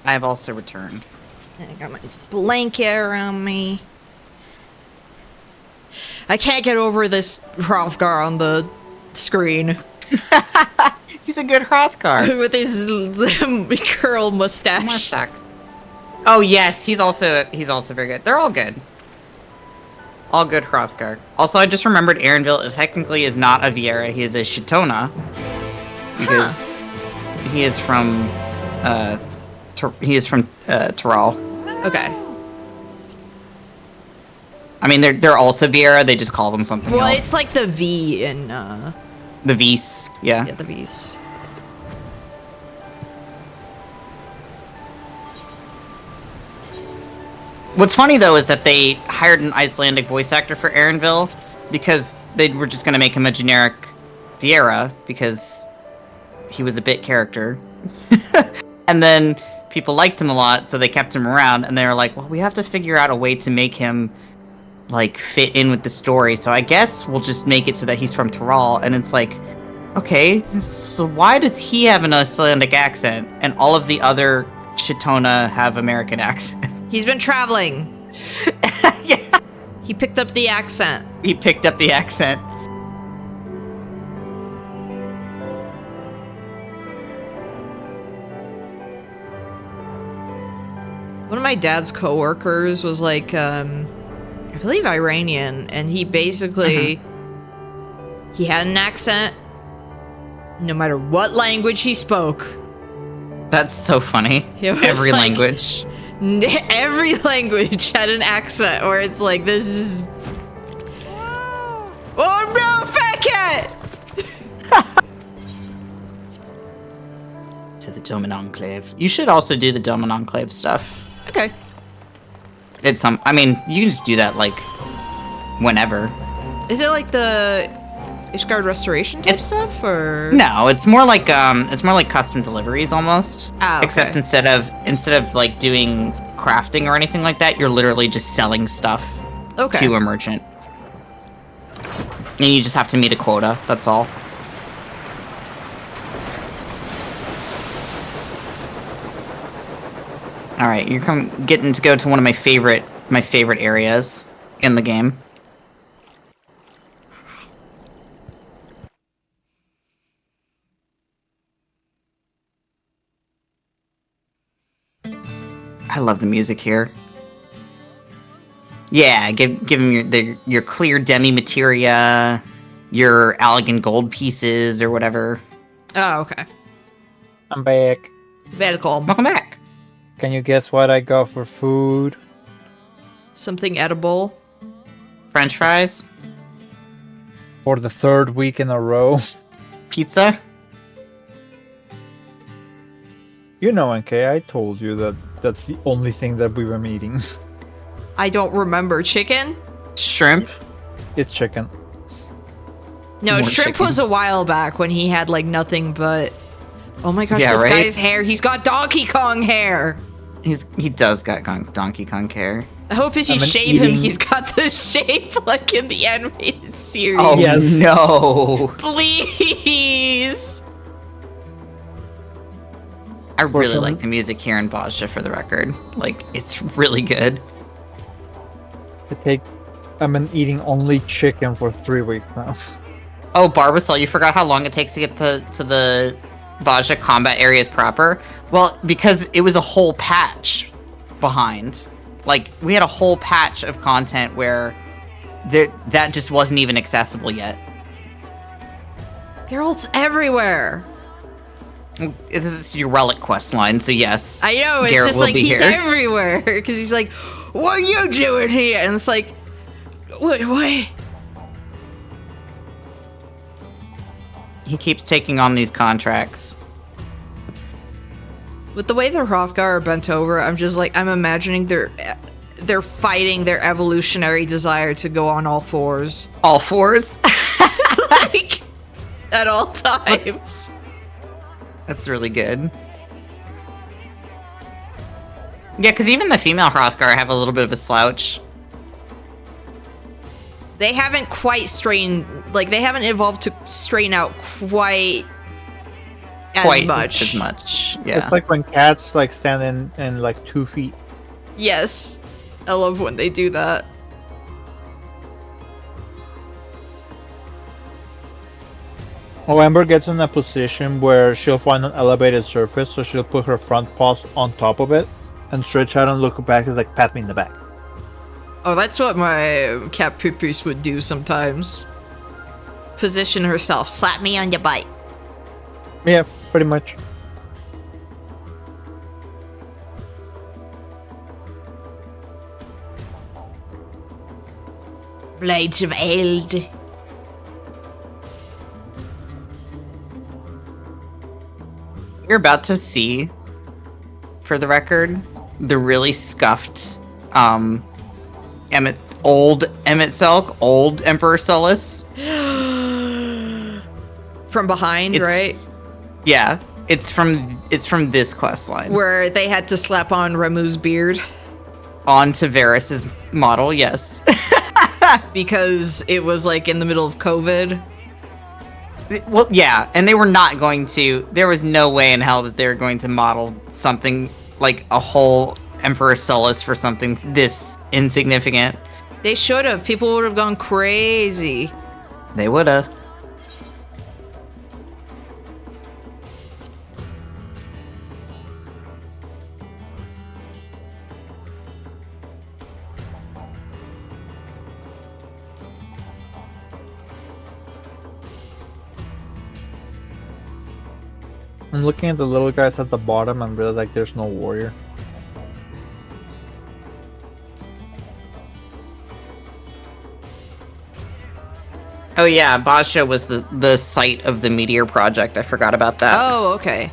I have also returned. I got my blanket around me. I can't get over this Hrothgar on the screen. He's a good Hrothgar. With his curl mustache. Oh yes, he's also very good. They're all good. All good Hrothgar. Also, I just remembered Arenville is technically not a Viera, he is a Shitona. Because he is from Tyrol. Okay. I mean, they're also Viera. They just call them something else. Well, it's like the V in the V's. Yeah. Yeah, the V's. What's funny though is that they hired an Icelandic voice actor for Arenville because they were just gonna make him a generic Viera because he was a bit character. And then people liked him a lot, so they kept him around, and they were like, well, we have to figure out a way to make him, like, fit in with the story, so I guess we'll just make it so that he's from Tyrol, and it's like, okay, so why does he have an Icelandic accent, and all of the other Shitona have American accent? He's been traveling. Yeah. He picked up the accent. He picked up the accent. One of my dad's coworkers was like, I believe Iranian, and he basically, he had an accent no matter what language he spoke. That's so funny. Every language. Every language had an accent where it's like, this is... Oh no, fat cat! To the Domin Enclave. You should also do the Domin Enclave stuff. Okay. It's I mean, you can just do that, like, whenever. Is it like the Ishgard restoration type stuff, or? No, it's more like custom deliveries almost. Ah, okay. Except instead of like doing crafting or anything like that, you're literally just selling stuff to a merchant. And you just have to meet a quota, that's all. Alright, you're getting to go to one of my favorite areas in the game. I love the music here. Yeah, give him your clear demi materia, your Allegan gold pieces or whatever. Oh, okay. I'm back. Welcome. Welcome back. Can you guess what I got for food? Something edible. French fries. For the third week in a row. Pizza. You know, NK, I told you that that's the only thing that we were eating. I don't remember. Chicken? Shrimp? It's chicken. No, More shrimp chicken. was a while back when he had like nothing but... Oh my gosh, Yeah, this right? guy's hair. He's got Donkey Kong hair. He does got Donkey Kong hair. I hope if you shave him, he's got the shape like in the animated series. Oh yes. No. Please. I really like the music here in Bozja, for the record. Like, it's really good. I've been eating only chicken for 3 weeks now. Oh, Barbasol, you forgot how long it takes to get to the Bozja combat areas proper? Well, because it was a whole patch behind. Like, we had a whole patch of content where that just wasn't even accessible yet. Geralt's everywhere. This is your relic quest line, so yes. I know, it's Garrett just will like be he's here. everywhere. Because he's like, what are you doing here? And it's like, wait. He keeps taking on these contracts. With the way the Hrothgar are bent over, I'm just like, I'm imagining they're fighting their evolutionary desire to go on all fours. All fours? Like, at all times. That's really good. Yeah, because even the female Hrothgar have a little bit of a slouch. They haven't quite they haven't evolved to straighten out quite as much. Yeah. It's like when cats like stand in like 2 feet. Yes. I love when they do that. Oh, Amber gets in a position where she'll find an elevated surface, so she'll put her front paws on top of it and stretch out and look back and like pat me in the back. Oh, that's what my cat Pupus would do sometimes. Position herself, slap me on your butt. Yeah, pretty much. Blades of Eld. You're about to see, for the record, the really scuffed old Emmett Selk, old Emperor Sullus. From behind, right? Yeah, it's from this quest line. Where they had to slap on Ramu's beard. Onto Varys's model, yes. Because it was like in the middle of COVID. Well, yeah, and they were not going to. There was no way in hell that they were going to model something like a whole Emperor Sullus for something this insignificant. They should have. People would have gone crazy. They would have. I'm looking at the little guys at the bottom and really like there's no warrior. Oh yeah, Bozja was the site of the meteor project. I forgot about that. Oh, okay.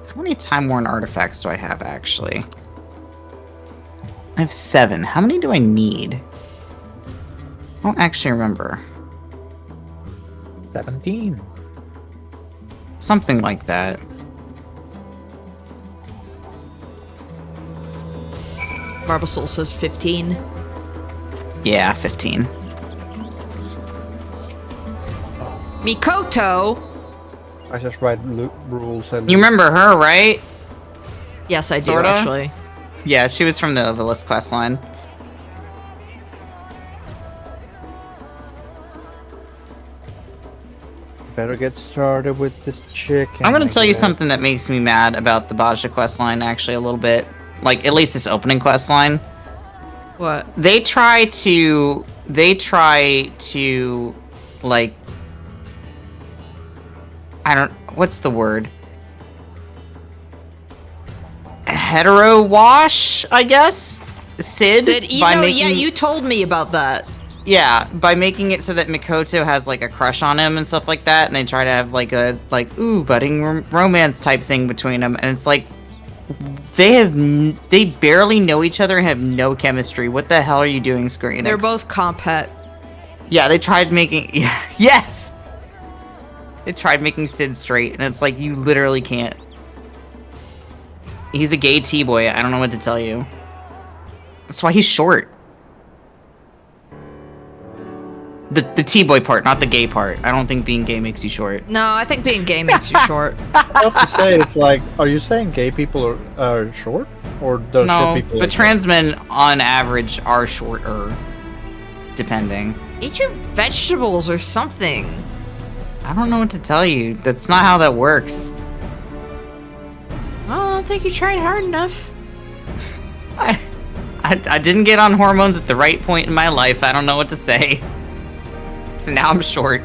How many time-worn artifacts do I have, actually? I have 7. How many do I need? I don't actually remember. 17. Something like that. Marble Soul says 15. Yeah, 15. Mikoto! I just write rules and... You remember her, right? Yes, I do, Sorta? actually. Yeah, she was from the Ivalice questline. Better get started with this chicken. I'm gonna I tell you guess. something that makes me mad about the Bozja questline, actually, a little bit. Like, at least this opening questline. What? They try to, like... I don't... What's the word? Hetero wash, I guess? Sid? You know, yeah, you told me about that. Yeah, by making it so that Mikoto has like a crush on him and stuff like that, and they try to have like a ooh budding romance type thing between them, and it's like they barely know each other and have no chemistry. What the hell are you doing, Square Enix? They're both compet. Yeah, they tried making yes. They tried making Sid straight, and it's like you literally can't. He's a gay T-boy. I don't know what to tell you. That's why he's short. The T-boy part, not the gay part. I don't think being gay makes you short. No, I think being gay makes you short. I have to say, it's like, are you saying gay people are short? Or does No, short people but trans men on average are shorter, depending. Eat your vegetables or something. I don't know what to tell you. That's not how that works. Well, I don't think you tried hard enough. I didn't get on hormones at the right point in my life. I don't know what to say. So now I'm short.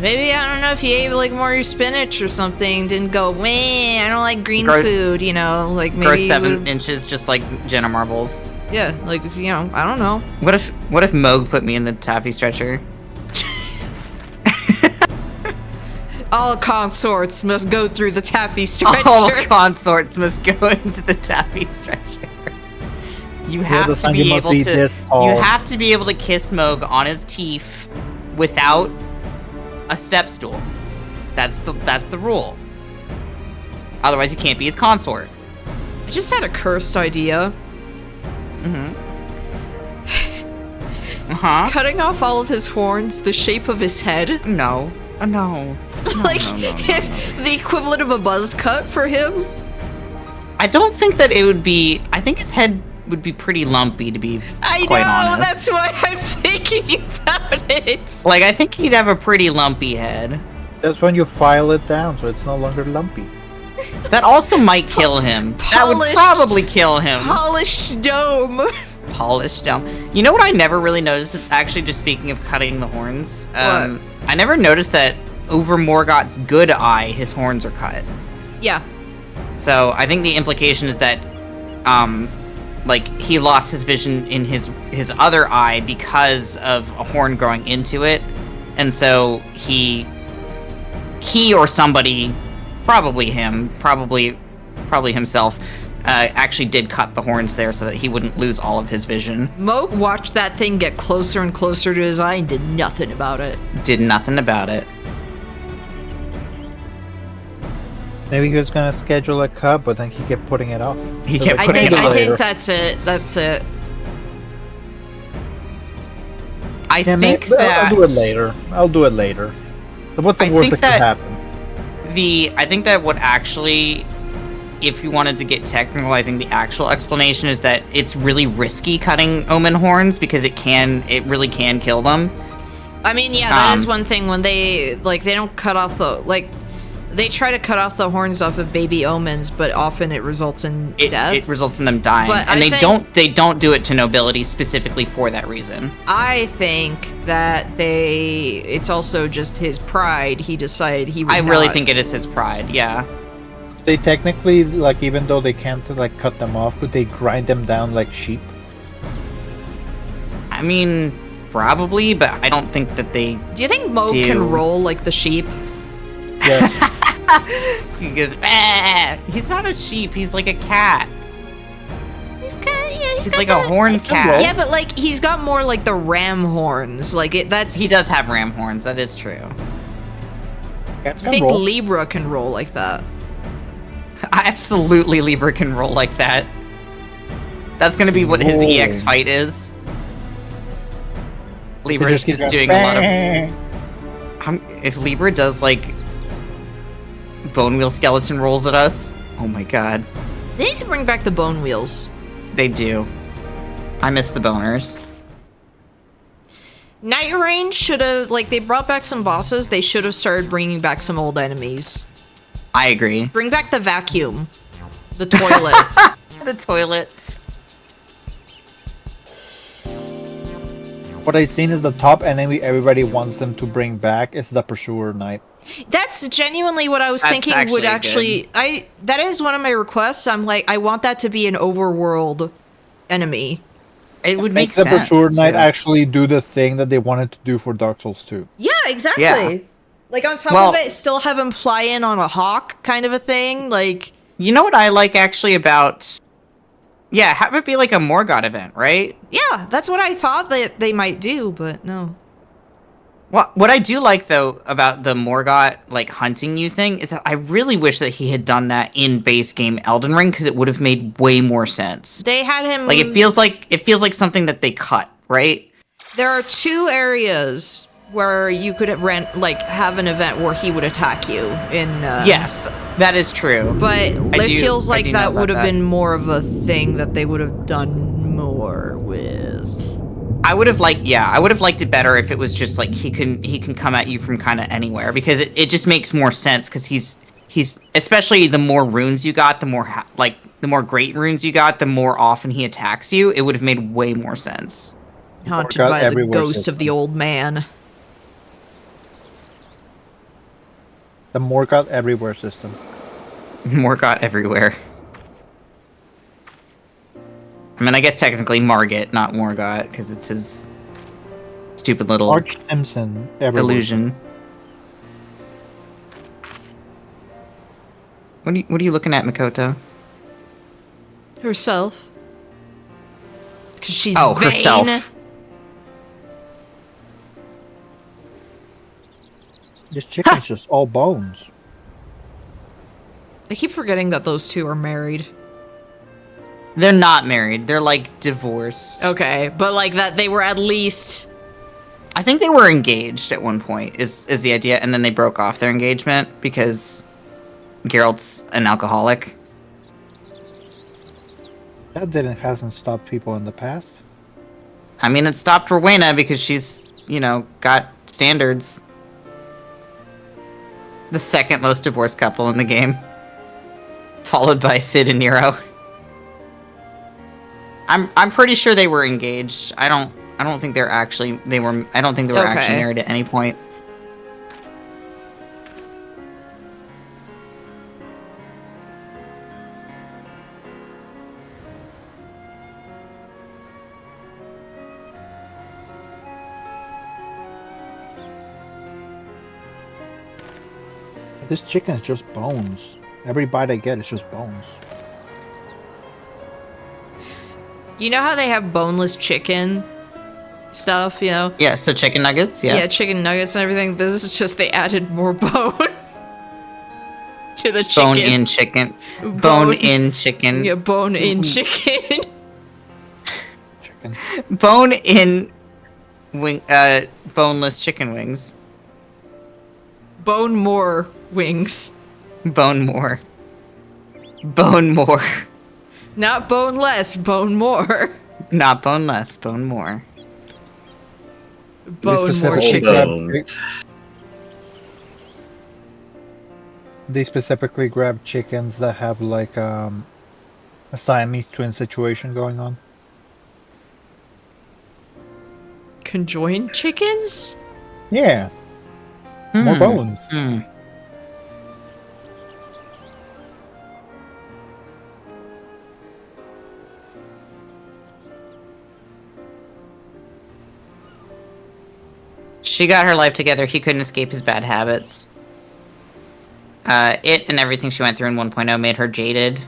Maybe, I don't know, if you ate like more spinach or something, didn't go, wah, I don't like green Grow- food, you know, like maybe Grow you 7 would- inches, just like Jenna Marbles. Yeah, like, you know, I don't know. What if Moog put me in the taffy stretcher? All consorts must go through the taffy stretcher. All consorts must go into the taffy stretcher. You have to be able to. You have to be able to kiss Moog on his teeth without a step stool. That's the rule. Otherwise, you can't be his consort. I just had a cursed idea. Cutting off all of his horns, the shape of his head. No. No. Like, if the equivalent of a buzz cut for him? I don't think that it would be. I think his head would be pretty lumpy, to be quite honest. That's why I'm thinking about it. Like, I think he'd have a pretty lumpy head. That's when you file it down, so it's no longer lumpy. That also might kill him. That would probably kill him. Polished dome. Polished dome. You know what I never really noticed? Actually, just speaking of cutting the horns, What? I never noticed that over Morgoth's good eye, his horns are cut. Yeah. So I think the implication is that, like, he lost his vision in his other eye because of a horn growing into it, and so he or somebody, probably him, probably himself, actually did cut the horns there so that he wouldn't lose all of his vision. Moog watched that thing get closer and closer to his eye and did nothing about it. Did nothing about it. Maybe he was gonna schedule a cut, but then he kept putting it off. He kept I think that's it. That's it. I think that I'll do it later. I'll do it later. What's the worst that could happen? I think that what actually, if you wanted to get technical, I think the actual explanation is that it's really risky cutting omen horns because it really can kill them. I mean, yeah, that is one thing when they don't cut off they try to cut off the horns off of baby omens, but often it results in death. It results in them dying, But and I they don't do it to nobility specifically for that reason. I think that it's also just his pride. He decided he would I really not. think it is his pride, yeah. They technically, like, even though they can't, like, cut them off, could they grind them down like sheep? I mean, probably, but I don't think that they Do you think Moog can roll like the sheep? Yes. He goes, bah! He's not a sheep, he's like a cat. He's like a horned cat. Yeah, but like he's got more like the ram horns. Like that's He does have ram horns, that is true. I think Libra can roll like that. Absolutely, Libra can roll like that. That's gonna be what his EX fight is. Libra is just doing a lot of... if Libra does, like, bone wheel skeleton rolls at us, oh my god. They need to bring back the bone wheels. They do. I miss the boners. Night Range should have, like, they brought back some bosses. They should have started bringing back some old enemies. I agree. Bring back the vacuum. The toilet. The toilet. What I've seen is the top enemy everybody wants them to bring back is the Pursuer Knight. That's genuinely what I was thinking would actually... That is one of my requests. I'm like, I want that to be an overworld enemy. It would make the Pursuer Knight actually do the thing that they wanted to do for Dark Souls 2. Yeah, exactly. Yeah. Like, on top of it, still have him fly in on a hawk kind of a thing. Like... You know what I like actually about... Yeah, have it be like a Morgoth event, right? Yeah, that's what I thought that they might do, but no. What I do like, though, about the Morgoth, like, hunting you thing, is that I really wish that he had done that in base game Elden Ring, because it would have made way more sense. They had him... Like, it feels like something that they cut, right? There are 2 areas where you could have an event where he would attack you in... Yes, that is true. But it feels like that would have been more of a thing that they would have done more with. I would have liked it better if it was just like he can come at you from kind of anywhere, because it just makes more sense, because he's especially the more runes you got, the more great runes you got, the more often he attacks you. It would have made way more sense. Haunted by the ghost of the old man. The Morgoth Everywhere system. Morgoth Everywhere. I mean, I guess technically Margit, not Morgoth, because it's his stupid little Marge Simpson Everywhere. illusion. What are you looking at, Makoto? Herself. Because she's vain. herself. This chicken's just all bones. I keep forgetting that those two are married. They're not married. They're like divorced. Okay, but like that they were at least. I think they were engaged at one point. Is the idea, and then they broke off their engagement because Geralt's an alcoholic. That hasn't stopped people in the past. I mean, it stopped Rowena because she's, got standards. The second most divorced couple in the game, followed by Sid and Nero. I'm pretty sure they were engaged. I don't think I don't think they were actually married at any point. This chicken is just bones. Every bite I get is just bones. You know how they have boneless chicken stuff, Yeah, so chicken nuggets, yeah. Yeah, chicken nuggets and everything. This is just they added more bone to the chicken. Bone in chicken. Bone in chicken. Yeah, bone in chicken. Chicken. Bone in boneless chicken wings. Bone more wings. Bone more. Bone more. Not bone less, bone more. Not bone less, bone more. Bone more chicken. They specifically grab chickens that have like a Siamese twin situation going on. Conjoined chickens? Yeah. More bones. She got her life together. He couldn't escape his bad habits. It and everything she went through in 1.0 made her jaded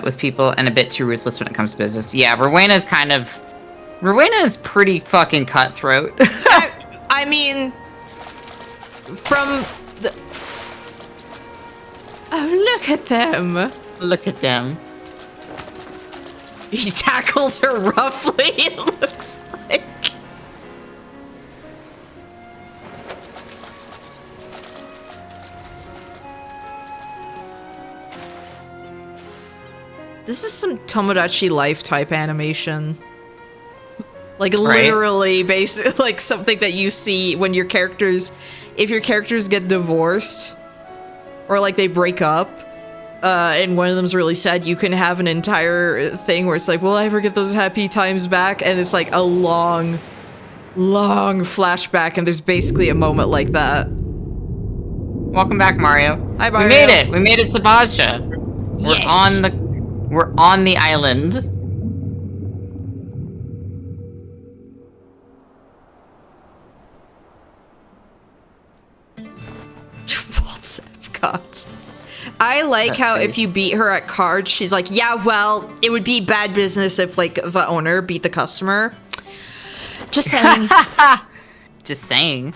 with people and a bit too ruthless when it comes to business. Yeah, Rowena is pretty fucking cutthroat. I mean, from the... Oh, look at them. Look at them. He tackles her roughly, it looks like. This is some Tomodachi Life type animation. Like literally, basically, like something that you see when your characters, if your characters get divorced, or like they break up, and one of them's really sad, you can have an entire thing where it's like, will I ever get those happy times back? And it's like a long, long flashback, and there's basically a moment like that. Welcome back, Mario. Hi, Mario. We made it. We made it to Bozja. Yes. We're on the island. What's God? I like how if you beat her at cards, she's like, yeah, well, it would be bad business if, like, the owner beat the customer. Just saying. Just saying.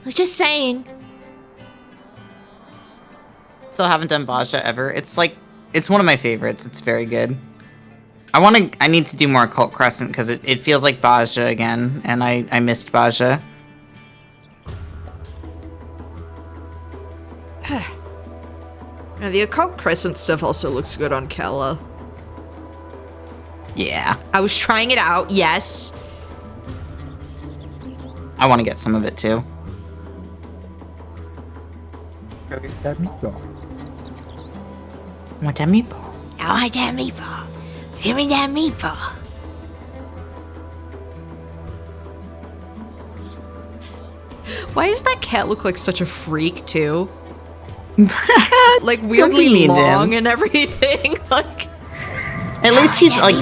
Just saying. Still haven't done Bozja ever. It's one of my favorites. It's very good. I need to do more Cult Crescent because it feels like Bozja again, and I missed Bozja. Now, the Occult Crescent stuff also looks good on Kella. Yeah. I was trying it out, yes. I want to get some of it too. Gotta get that meatball. Want that meatball? I want that meatball. Give me that meatball. Why does that cat look like such a freak, too? Like, Don't be weirdly mean to him. long and everything. Like, At least he's like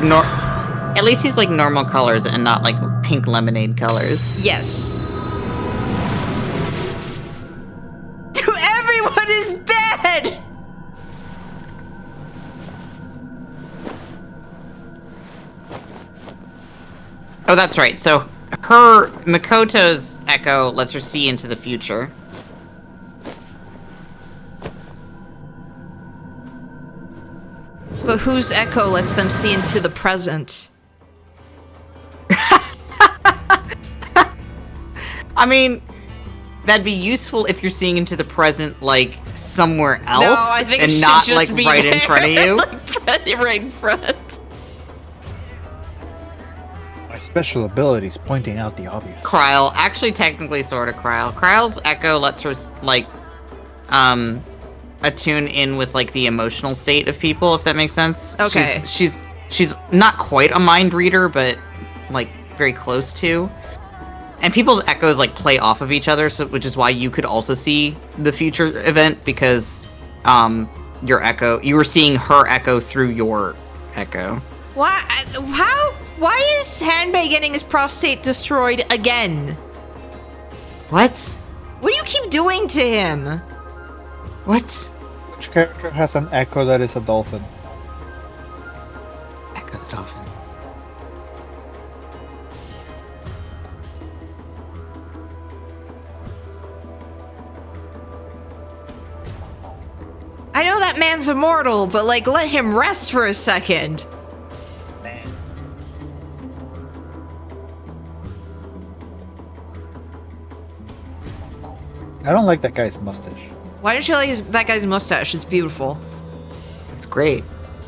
At least he's like normal colors and not like pink lemonade colors. yes. Everyone is dead! Oh, that's right. So her Makoto's echo lets her see into the future. But whose echo lets them see into the present? I mean, that'd be useful if you're seeing into the present, like, somewhere else, No, I think it and should not, just like, be right in front of you. Like, right in front. My special abilities pointing out the obvious. Kryle, actually technically sort of Kryle. Kryle's echo lets her, like, attune in with, like, the emotional state of people, if that makes sense. Okay. She's not quite a mind reader, but, like, very close to. And people's echoes, like, play off of each other, so which is why you could also see the future event, because, your echo, you were seeing her echo through your echo. Why? How? Why is Hanbei getting his prostate destroyed again? What? What do you keep doing to him? What? Which character has an echo that is a dolphin? Echo the dolphin. I know that man's immortal, but like, let him rest for a second. I don't like that guy's mustache. Why don't you like that guy's mustache? It's beautiful. It's great.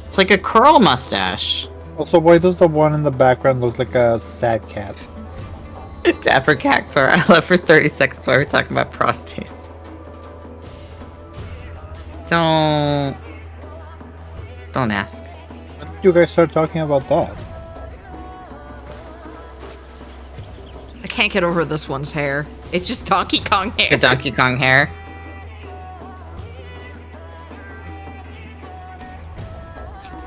It's like a curl mustache. Also, why does the one in the background look like a sad cat? Dapper Cactor. I left for 30 seconds while we were talking about prostates. Don't ask. When did you guys start talking about that? I can't get over this one's hair. It's just Donkey Kong hair. The Donkey Kong hair.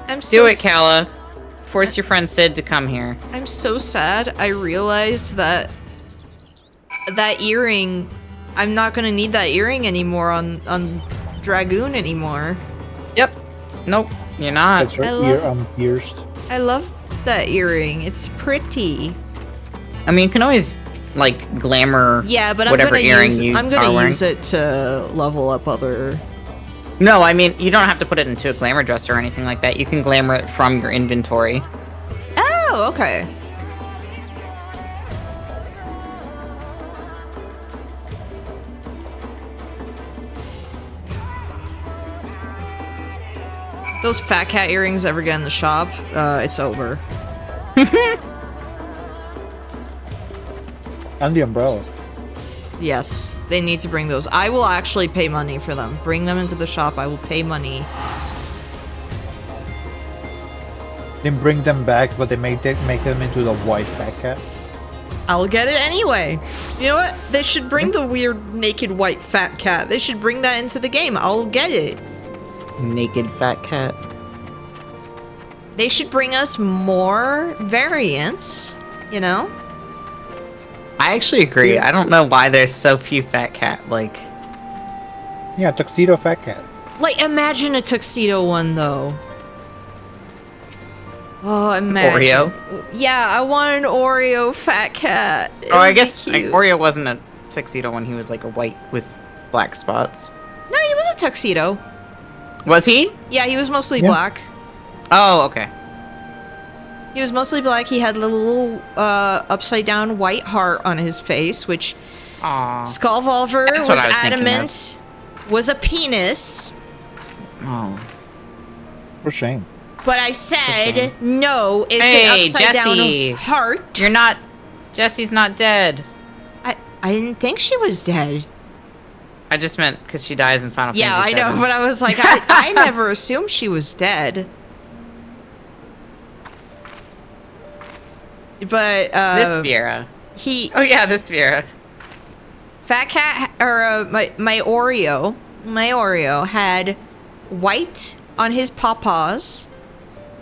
I'm so Do it, Kala. Force your friend Sid to come here. I'm so sad. I realized that that earring, I'm not gonna need that earring anymore on Dragoon anymore. Yep. Nope. You're not. That's right. You're pierced. I love that earring. It's pretty. I mean, you can always like glamour. Yeah, but whatever earring I'm gonna use it to level up other. No, I mean, you don't have to put it into a glamour dresser or anything like that. You can glamour it from your inventory. Oh, okay. Those fat cat earrings ever get in the shop, it's over. And the umbrella. Yes, they need to bring those. I will actually pay money for them. Bring them into the shop. I will pay money. Then bring them back, but they make them into the white fat cat. I'll get it anyway. You know what? They should bring the weird naked white fat cat. They should bring that into the game. I'll get it. Naked fat cat. They should bring us more variants, you know? I actually agree. I don't know why there's so few fat cat, like... Yeah, tuxedo fat cat. Like, imagine a tuxedo one, though. Oh, imagine. Oreo? Yeah, I want an Oreo fat cat. Oh, I guess Oreo wasn't a tuxedo one. He was like a white with black spots. No, he was a tuxedo. Was he? Yeah, he was mostly black. Oh, okay. He was mostly black. He had a little upside down white heart on his face, which Skullvolver was adamant was a penis. Oh. For shame. But I said, no, it's an upside down heart. You're not... Jessie's not dead. I didn't think she was dead. I just meant because she dies in Final Yeah, I Fantasy VII. know, but I was like, I never assumed she was dead. But, this Viera. He... Oh, yeah, this Viera. Fat Cat, or my Oreo had white on his paws,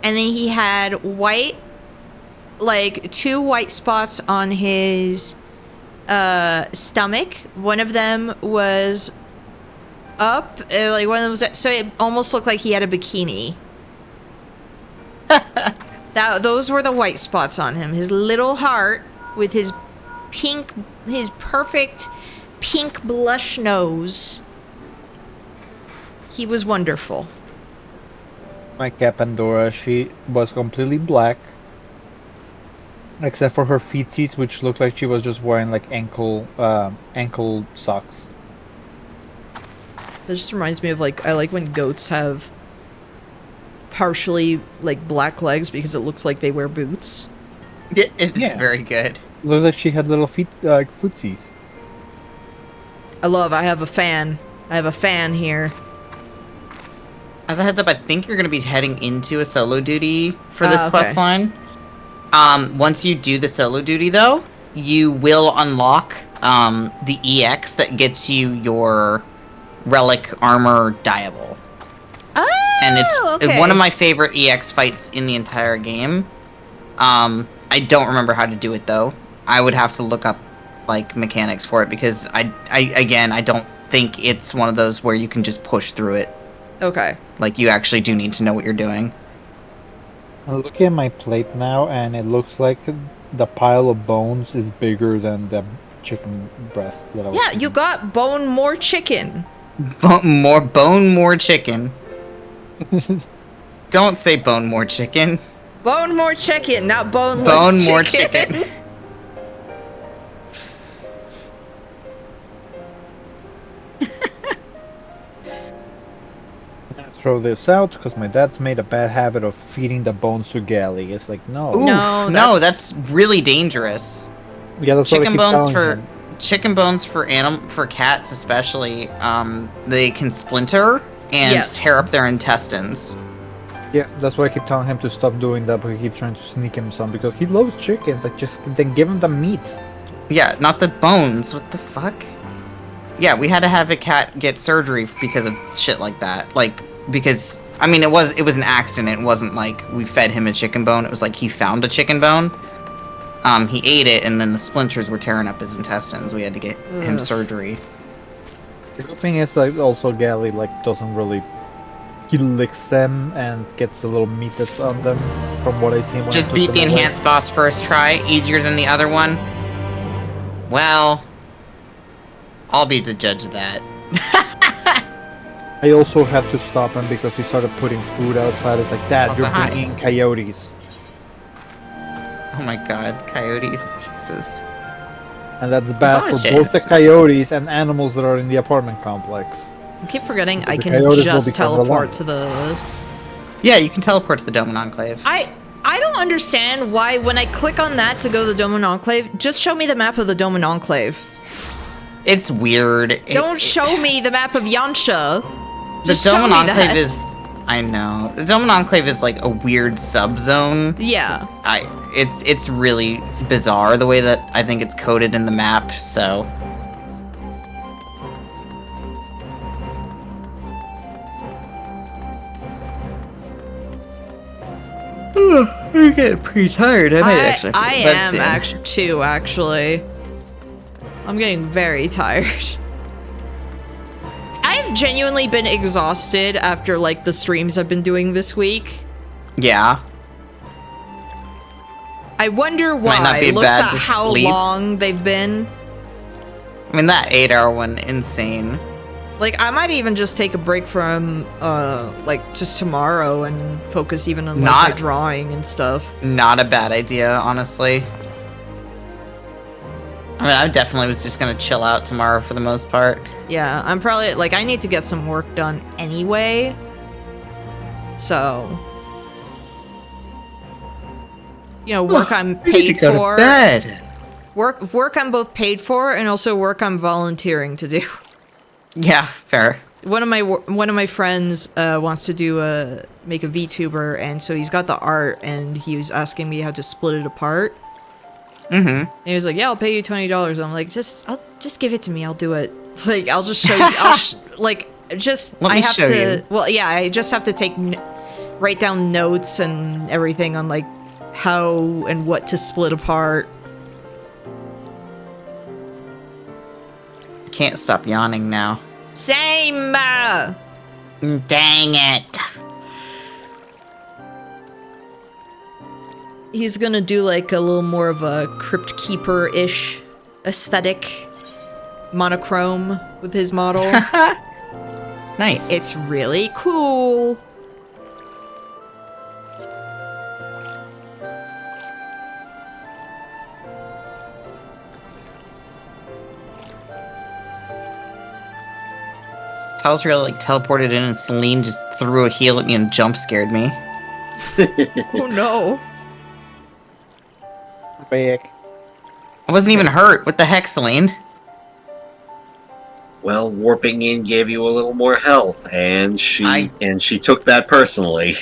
and then he had white, like 2 white spots on his stomach. One of them was up, like one of them was, so it almost looked like he had a bikini. Those were the white spots on him. His little heart with his perfect pink blush nose. He was wonderful. My cat Pandora, she was completely black. Except for her feetsies, which looked like she was just wearing like ankle socks. That just reminds me of, like, I like when goats have partially, like, black legs because it looks like they wear boots. It's very good. Looked like she had little feet, like footsies. I have a fan. I have a fan here. As a heads up, I think you're going to be heading into a solo duty for this quest line. Once you do the solo duty, though, you will unlock the EX that gets you your relic armor diable. Oh, and it's one of my favorite EX fights in the entire game. I don't remember how to do it, though. I would have to look up like mechanics for it, because I don't think it's one of those where you can just push through it. Okay. Like, you actually do need to know what you're doing. I'm looking at my plate now, and it looks like the pile of bones is bigger than the chicken breast that I was eating. You got bone more chicken. More chicken. Don't say bone more chicken. Bone more chicken, not boneless bone chicken. More chicken. Throw this out because my dad's made a bad habit of feeding the bones to Gally. It's like, no. Oof, no, that's really dangerous. Yeah, that's what I keep telling him. Chicken bones for cats especially, they can splinter and tear up their intestines. Yeah, that's why I keep telling him to stop doing that, but he keeps trying to sneak him some because he loves chickens. Like, just then give him the meat. Yeah, not the bones. What the fuck? Yeah, we had to have a cat get surgery because of shit like that. Like, because I mean, it was an accident. It wasn't like we fed him a chicken bone. It was like he found a chicken bone. He ate it, and then the splinters were tearing up his intestines. We had to get him surgery. The good thing is, like, also Gally, like, doesn't really... He licks them and gets the little meat that's on them, from what I see. Just beat the enhanced boss first try, easier than the other one? Well, I'll be the judge of that. I also had to stop him because he started putting food outside. It's like, Dad, you're bringing in coyotes. Oh my god, coyotes, Jesus. And that's bad for both the coyotes and animals that are in the apartment complex. I keep forgetting I can just teleport to the... Yeah, you can teleport to the Dome and Enclave. I don't understand why when I click on that to go to the Dome and Enclave, just show me the map of the Dome and Enclave. It's weird. Don't show me the map of Yansha. The Dome and Enclave is... I know. The Dome and Enclave is like a weird sub-zone. Yeah. It's really bizarre the way that I think it's coded in the map, so... You're getting pretty tired. I am actually too, actually. I'm getting very tired. I've genuinely been exhausted after, like, the streams I've been doing this week. Yeah. I wonder why. Might not be Looks bad at to how sleep. long they've been. I mean, that 8-hour one, insane. Like, I might even just take a break from, like, just tomorrow and focus even on, like, my drawing and stuff. Not a bad idea, honestly. I mean, I definitely was just gonna chill out tomorrow for the most part. Yeah, I'm probably, like, I need to get some work done anyway. So... You know, work I'm paid for. Bed. Work I'm both paid for and also work I'm volunteering to do. Yeah, fair. One of my friends wants to do make a VTuber, and so he's got the art, and he was asking me how to split it apart. Mm-hmm. And he was like, "Yeah, I'll pay you $20." I'm like, just give it to me. I'll do it. Like, I'll just show you. Let me show you. Well, yeah, I just have to write down notes and everything on like how and what to split apart. I can't stop yawning now. Same. Dang it. He's gonna do like a little more of a Crypt Keeper-ish aesthetic, monochrome with his model. Nice. It's really cool. Talsriel like teleported in and Celine just threw a heel at me and jump scared me. Oh no. Back. I wasn't even hurt. What the heck, Celine? Well, warping in gave you a little more health, and she took that personally.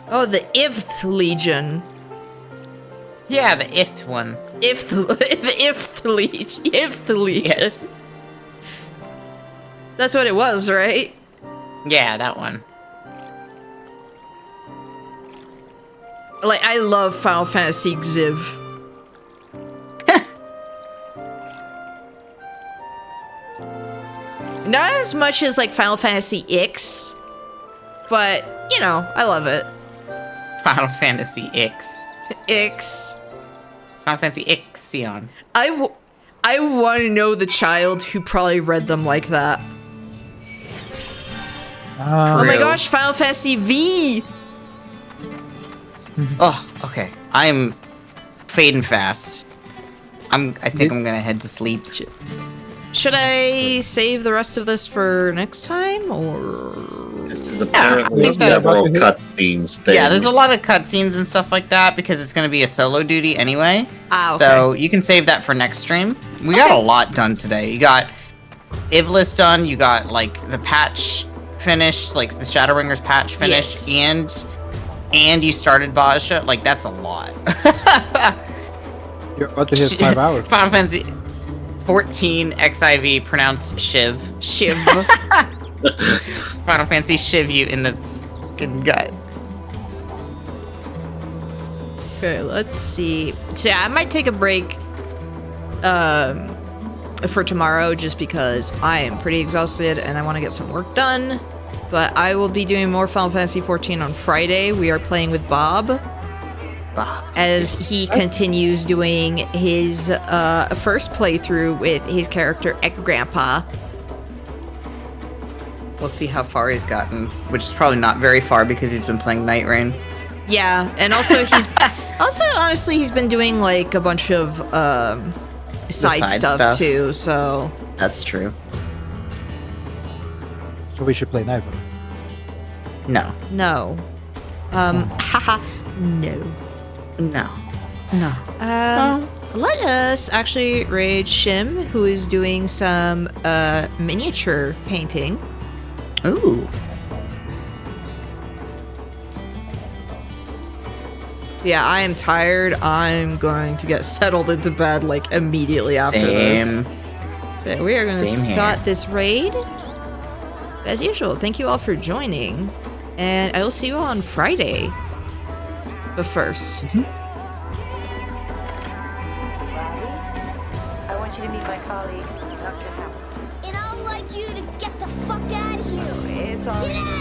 Oh, the Ivth Legion. Yeah, the Ivth one. The Ivth Legion. Yes. That's what it was, right? Yeah, that one. Like, I love Final Fantasy XIV. Not as much as, like, Final Fantasy X, but, you know, I love it. Final Fantasy X. X. Final Fantasy Ixion. I want to know the child who probably read them like that. Oh my gosh, Final Fantasy V! Oh, okay. I'm fading fast. I think I'm gonna head to sleep. Should I save the rest of this for next time, or...? This is apparently several cutscenes. Yeah, there's a lot of cutscenes and stuff like that, because it's gonna be a solo duty anyway. Ah, okay. So, you can save that for next stream. We got a lot done today. You got Ivalice done, you got, like, the patch finished, like, the Shadowbringers patch finished, yes. and you started Bozja. Like, that's a lot. You're about to hit 5 hours. Final Fantasy 14 XIV, pronounced Shiv. Shiv. Final Fantasy Shiv you in the fucking gut. Okay, let's see. So yeah, I might take a break for tomorrow just because I am pretty exhausted and I want to get some work done. But I will be doing more Final Fantasy 14 on Friday. We are playing with Bob. As he continues doing his first playthrough with his character Grandpa. We'll see how far he's gotten, which is probably not very far because he's been playing Night Rain. Yeah, and also honestly he's been doing like a bunch of side stuff too, so that's true. So we should play Night Rain. No. Haha, no. Let us actually raid Shim, who is doing some miniature painting. Ooh. Yeah, I am tired. I'm going to get settled into bed like immediately after this. So we are going to start this raid. As usual, thank you all for joining. And I will see you all on Friday. But first. I want you to meet my colleague, Dr. Hamilton. And I'd like you to get the fuck out of here. It's all Get out!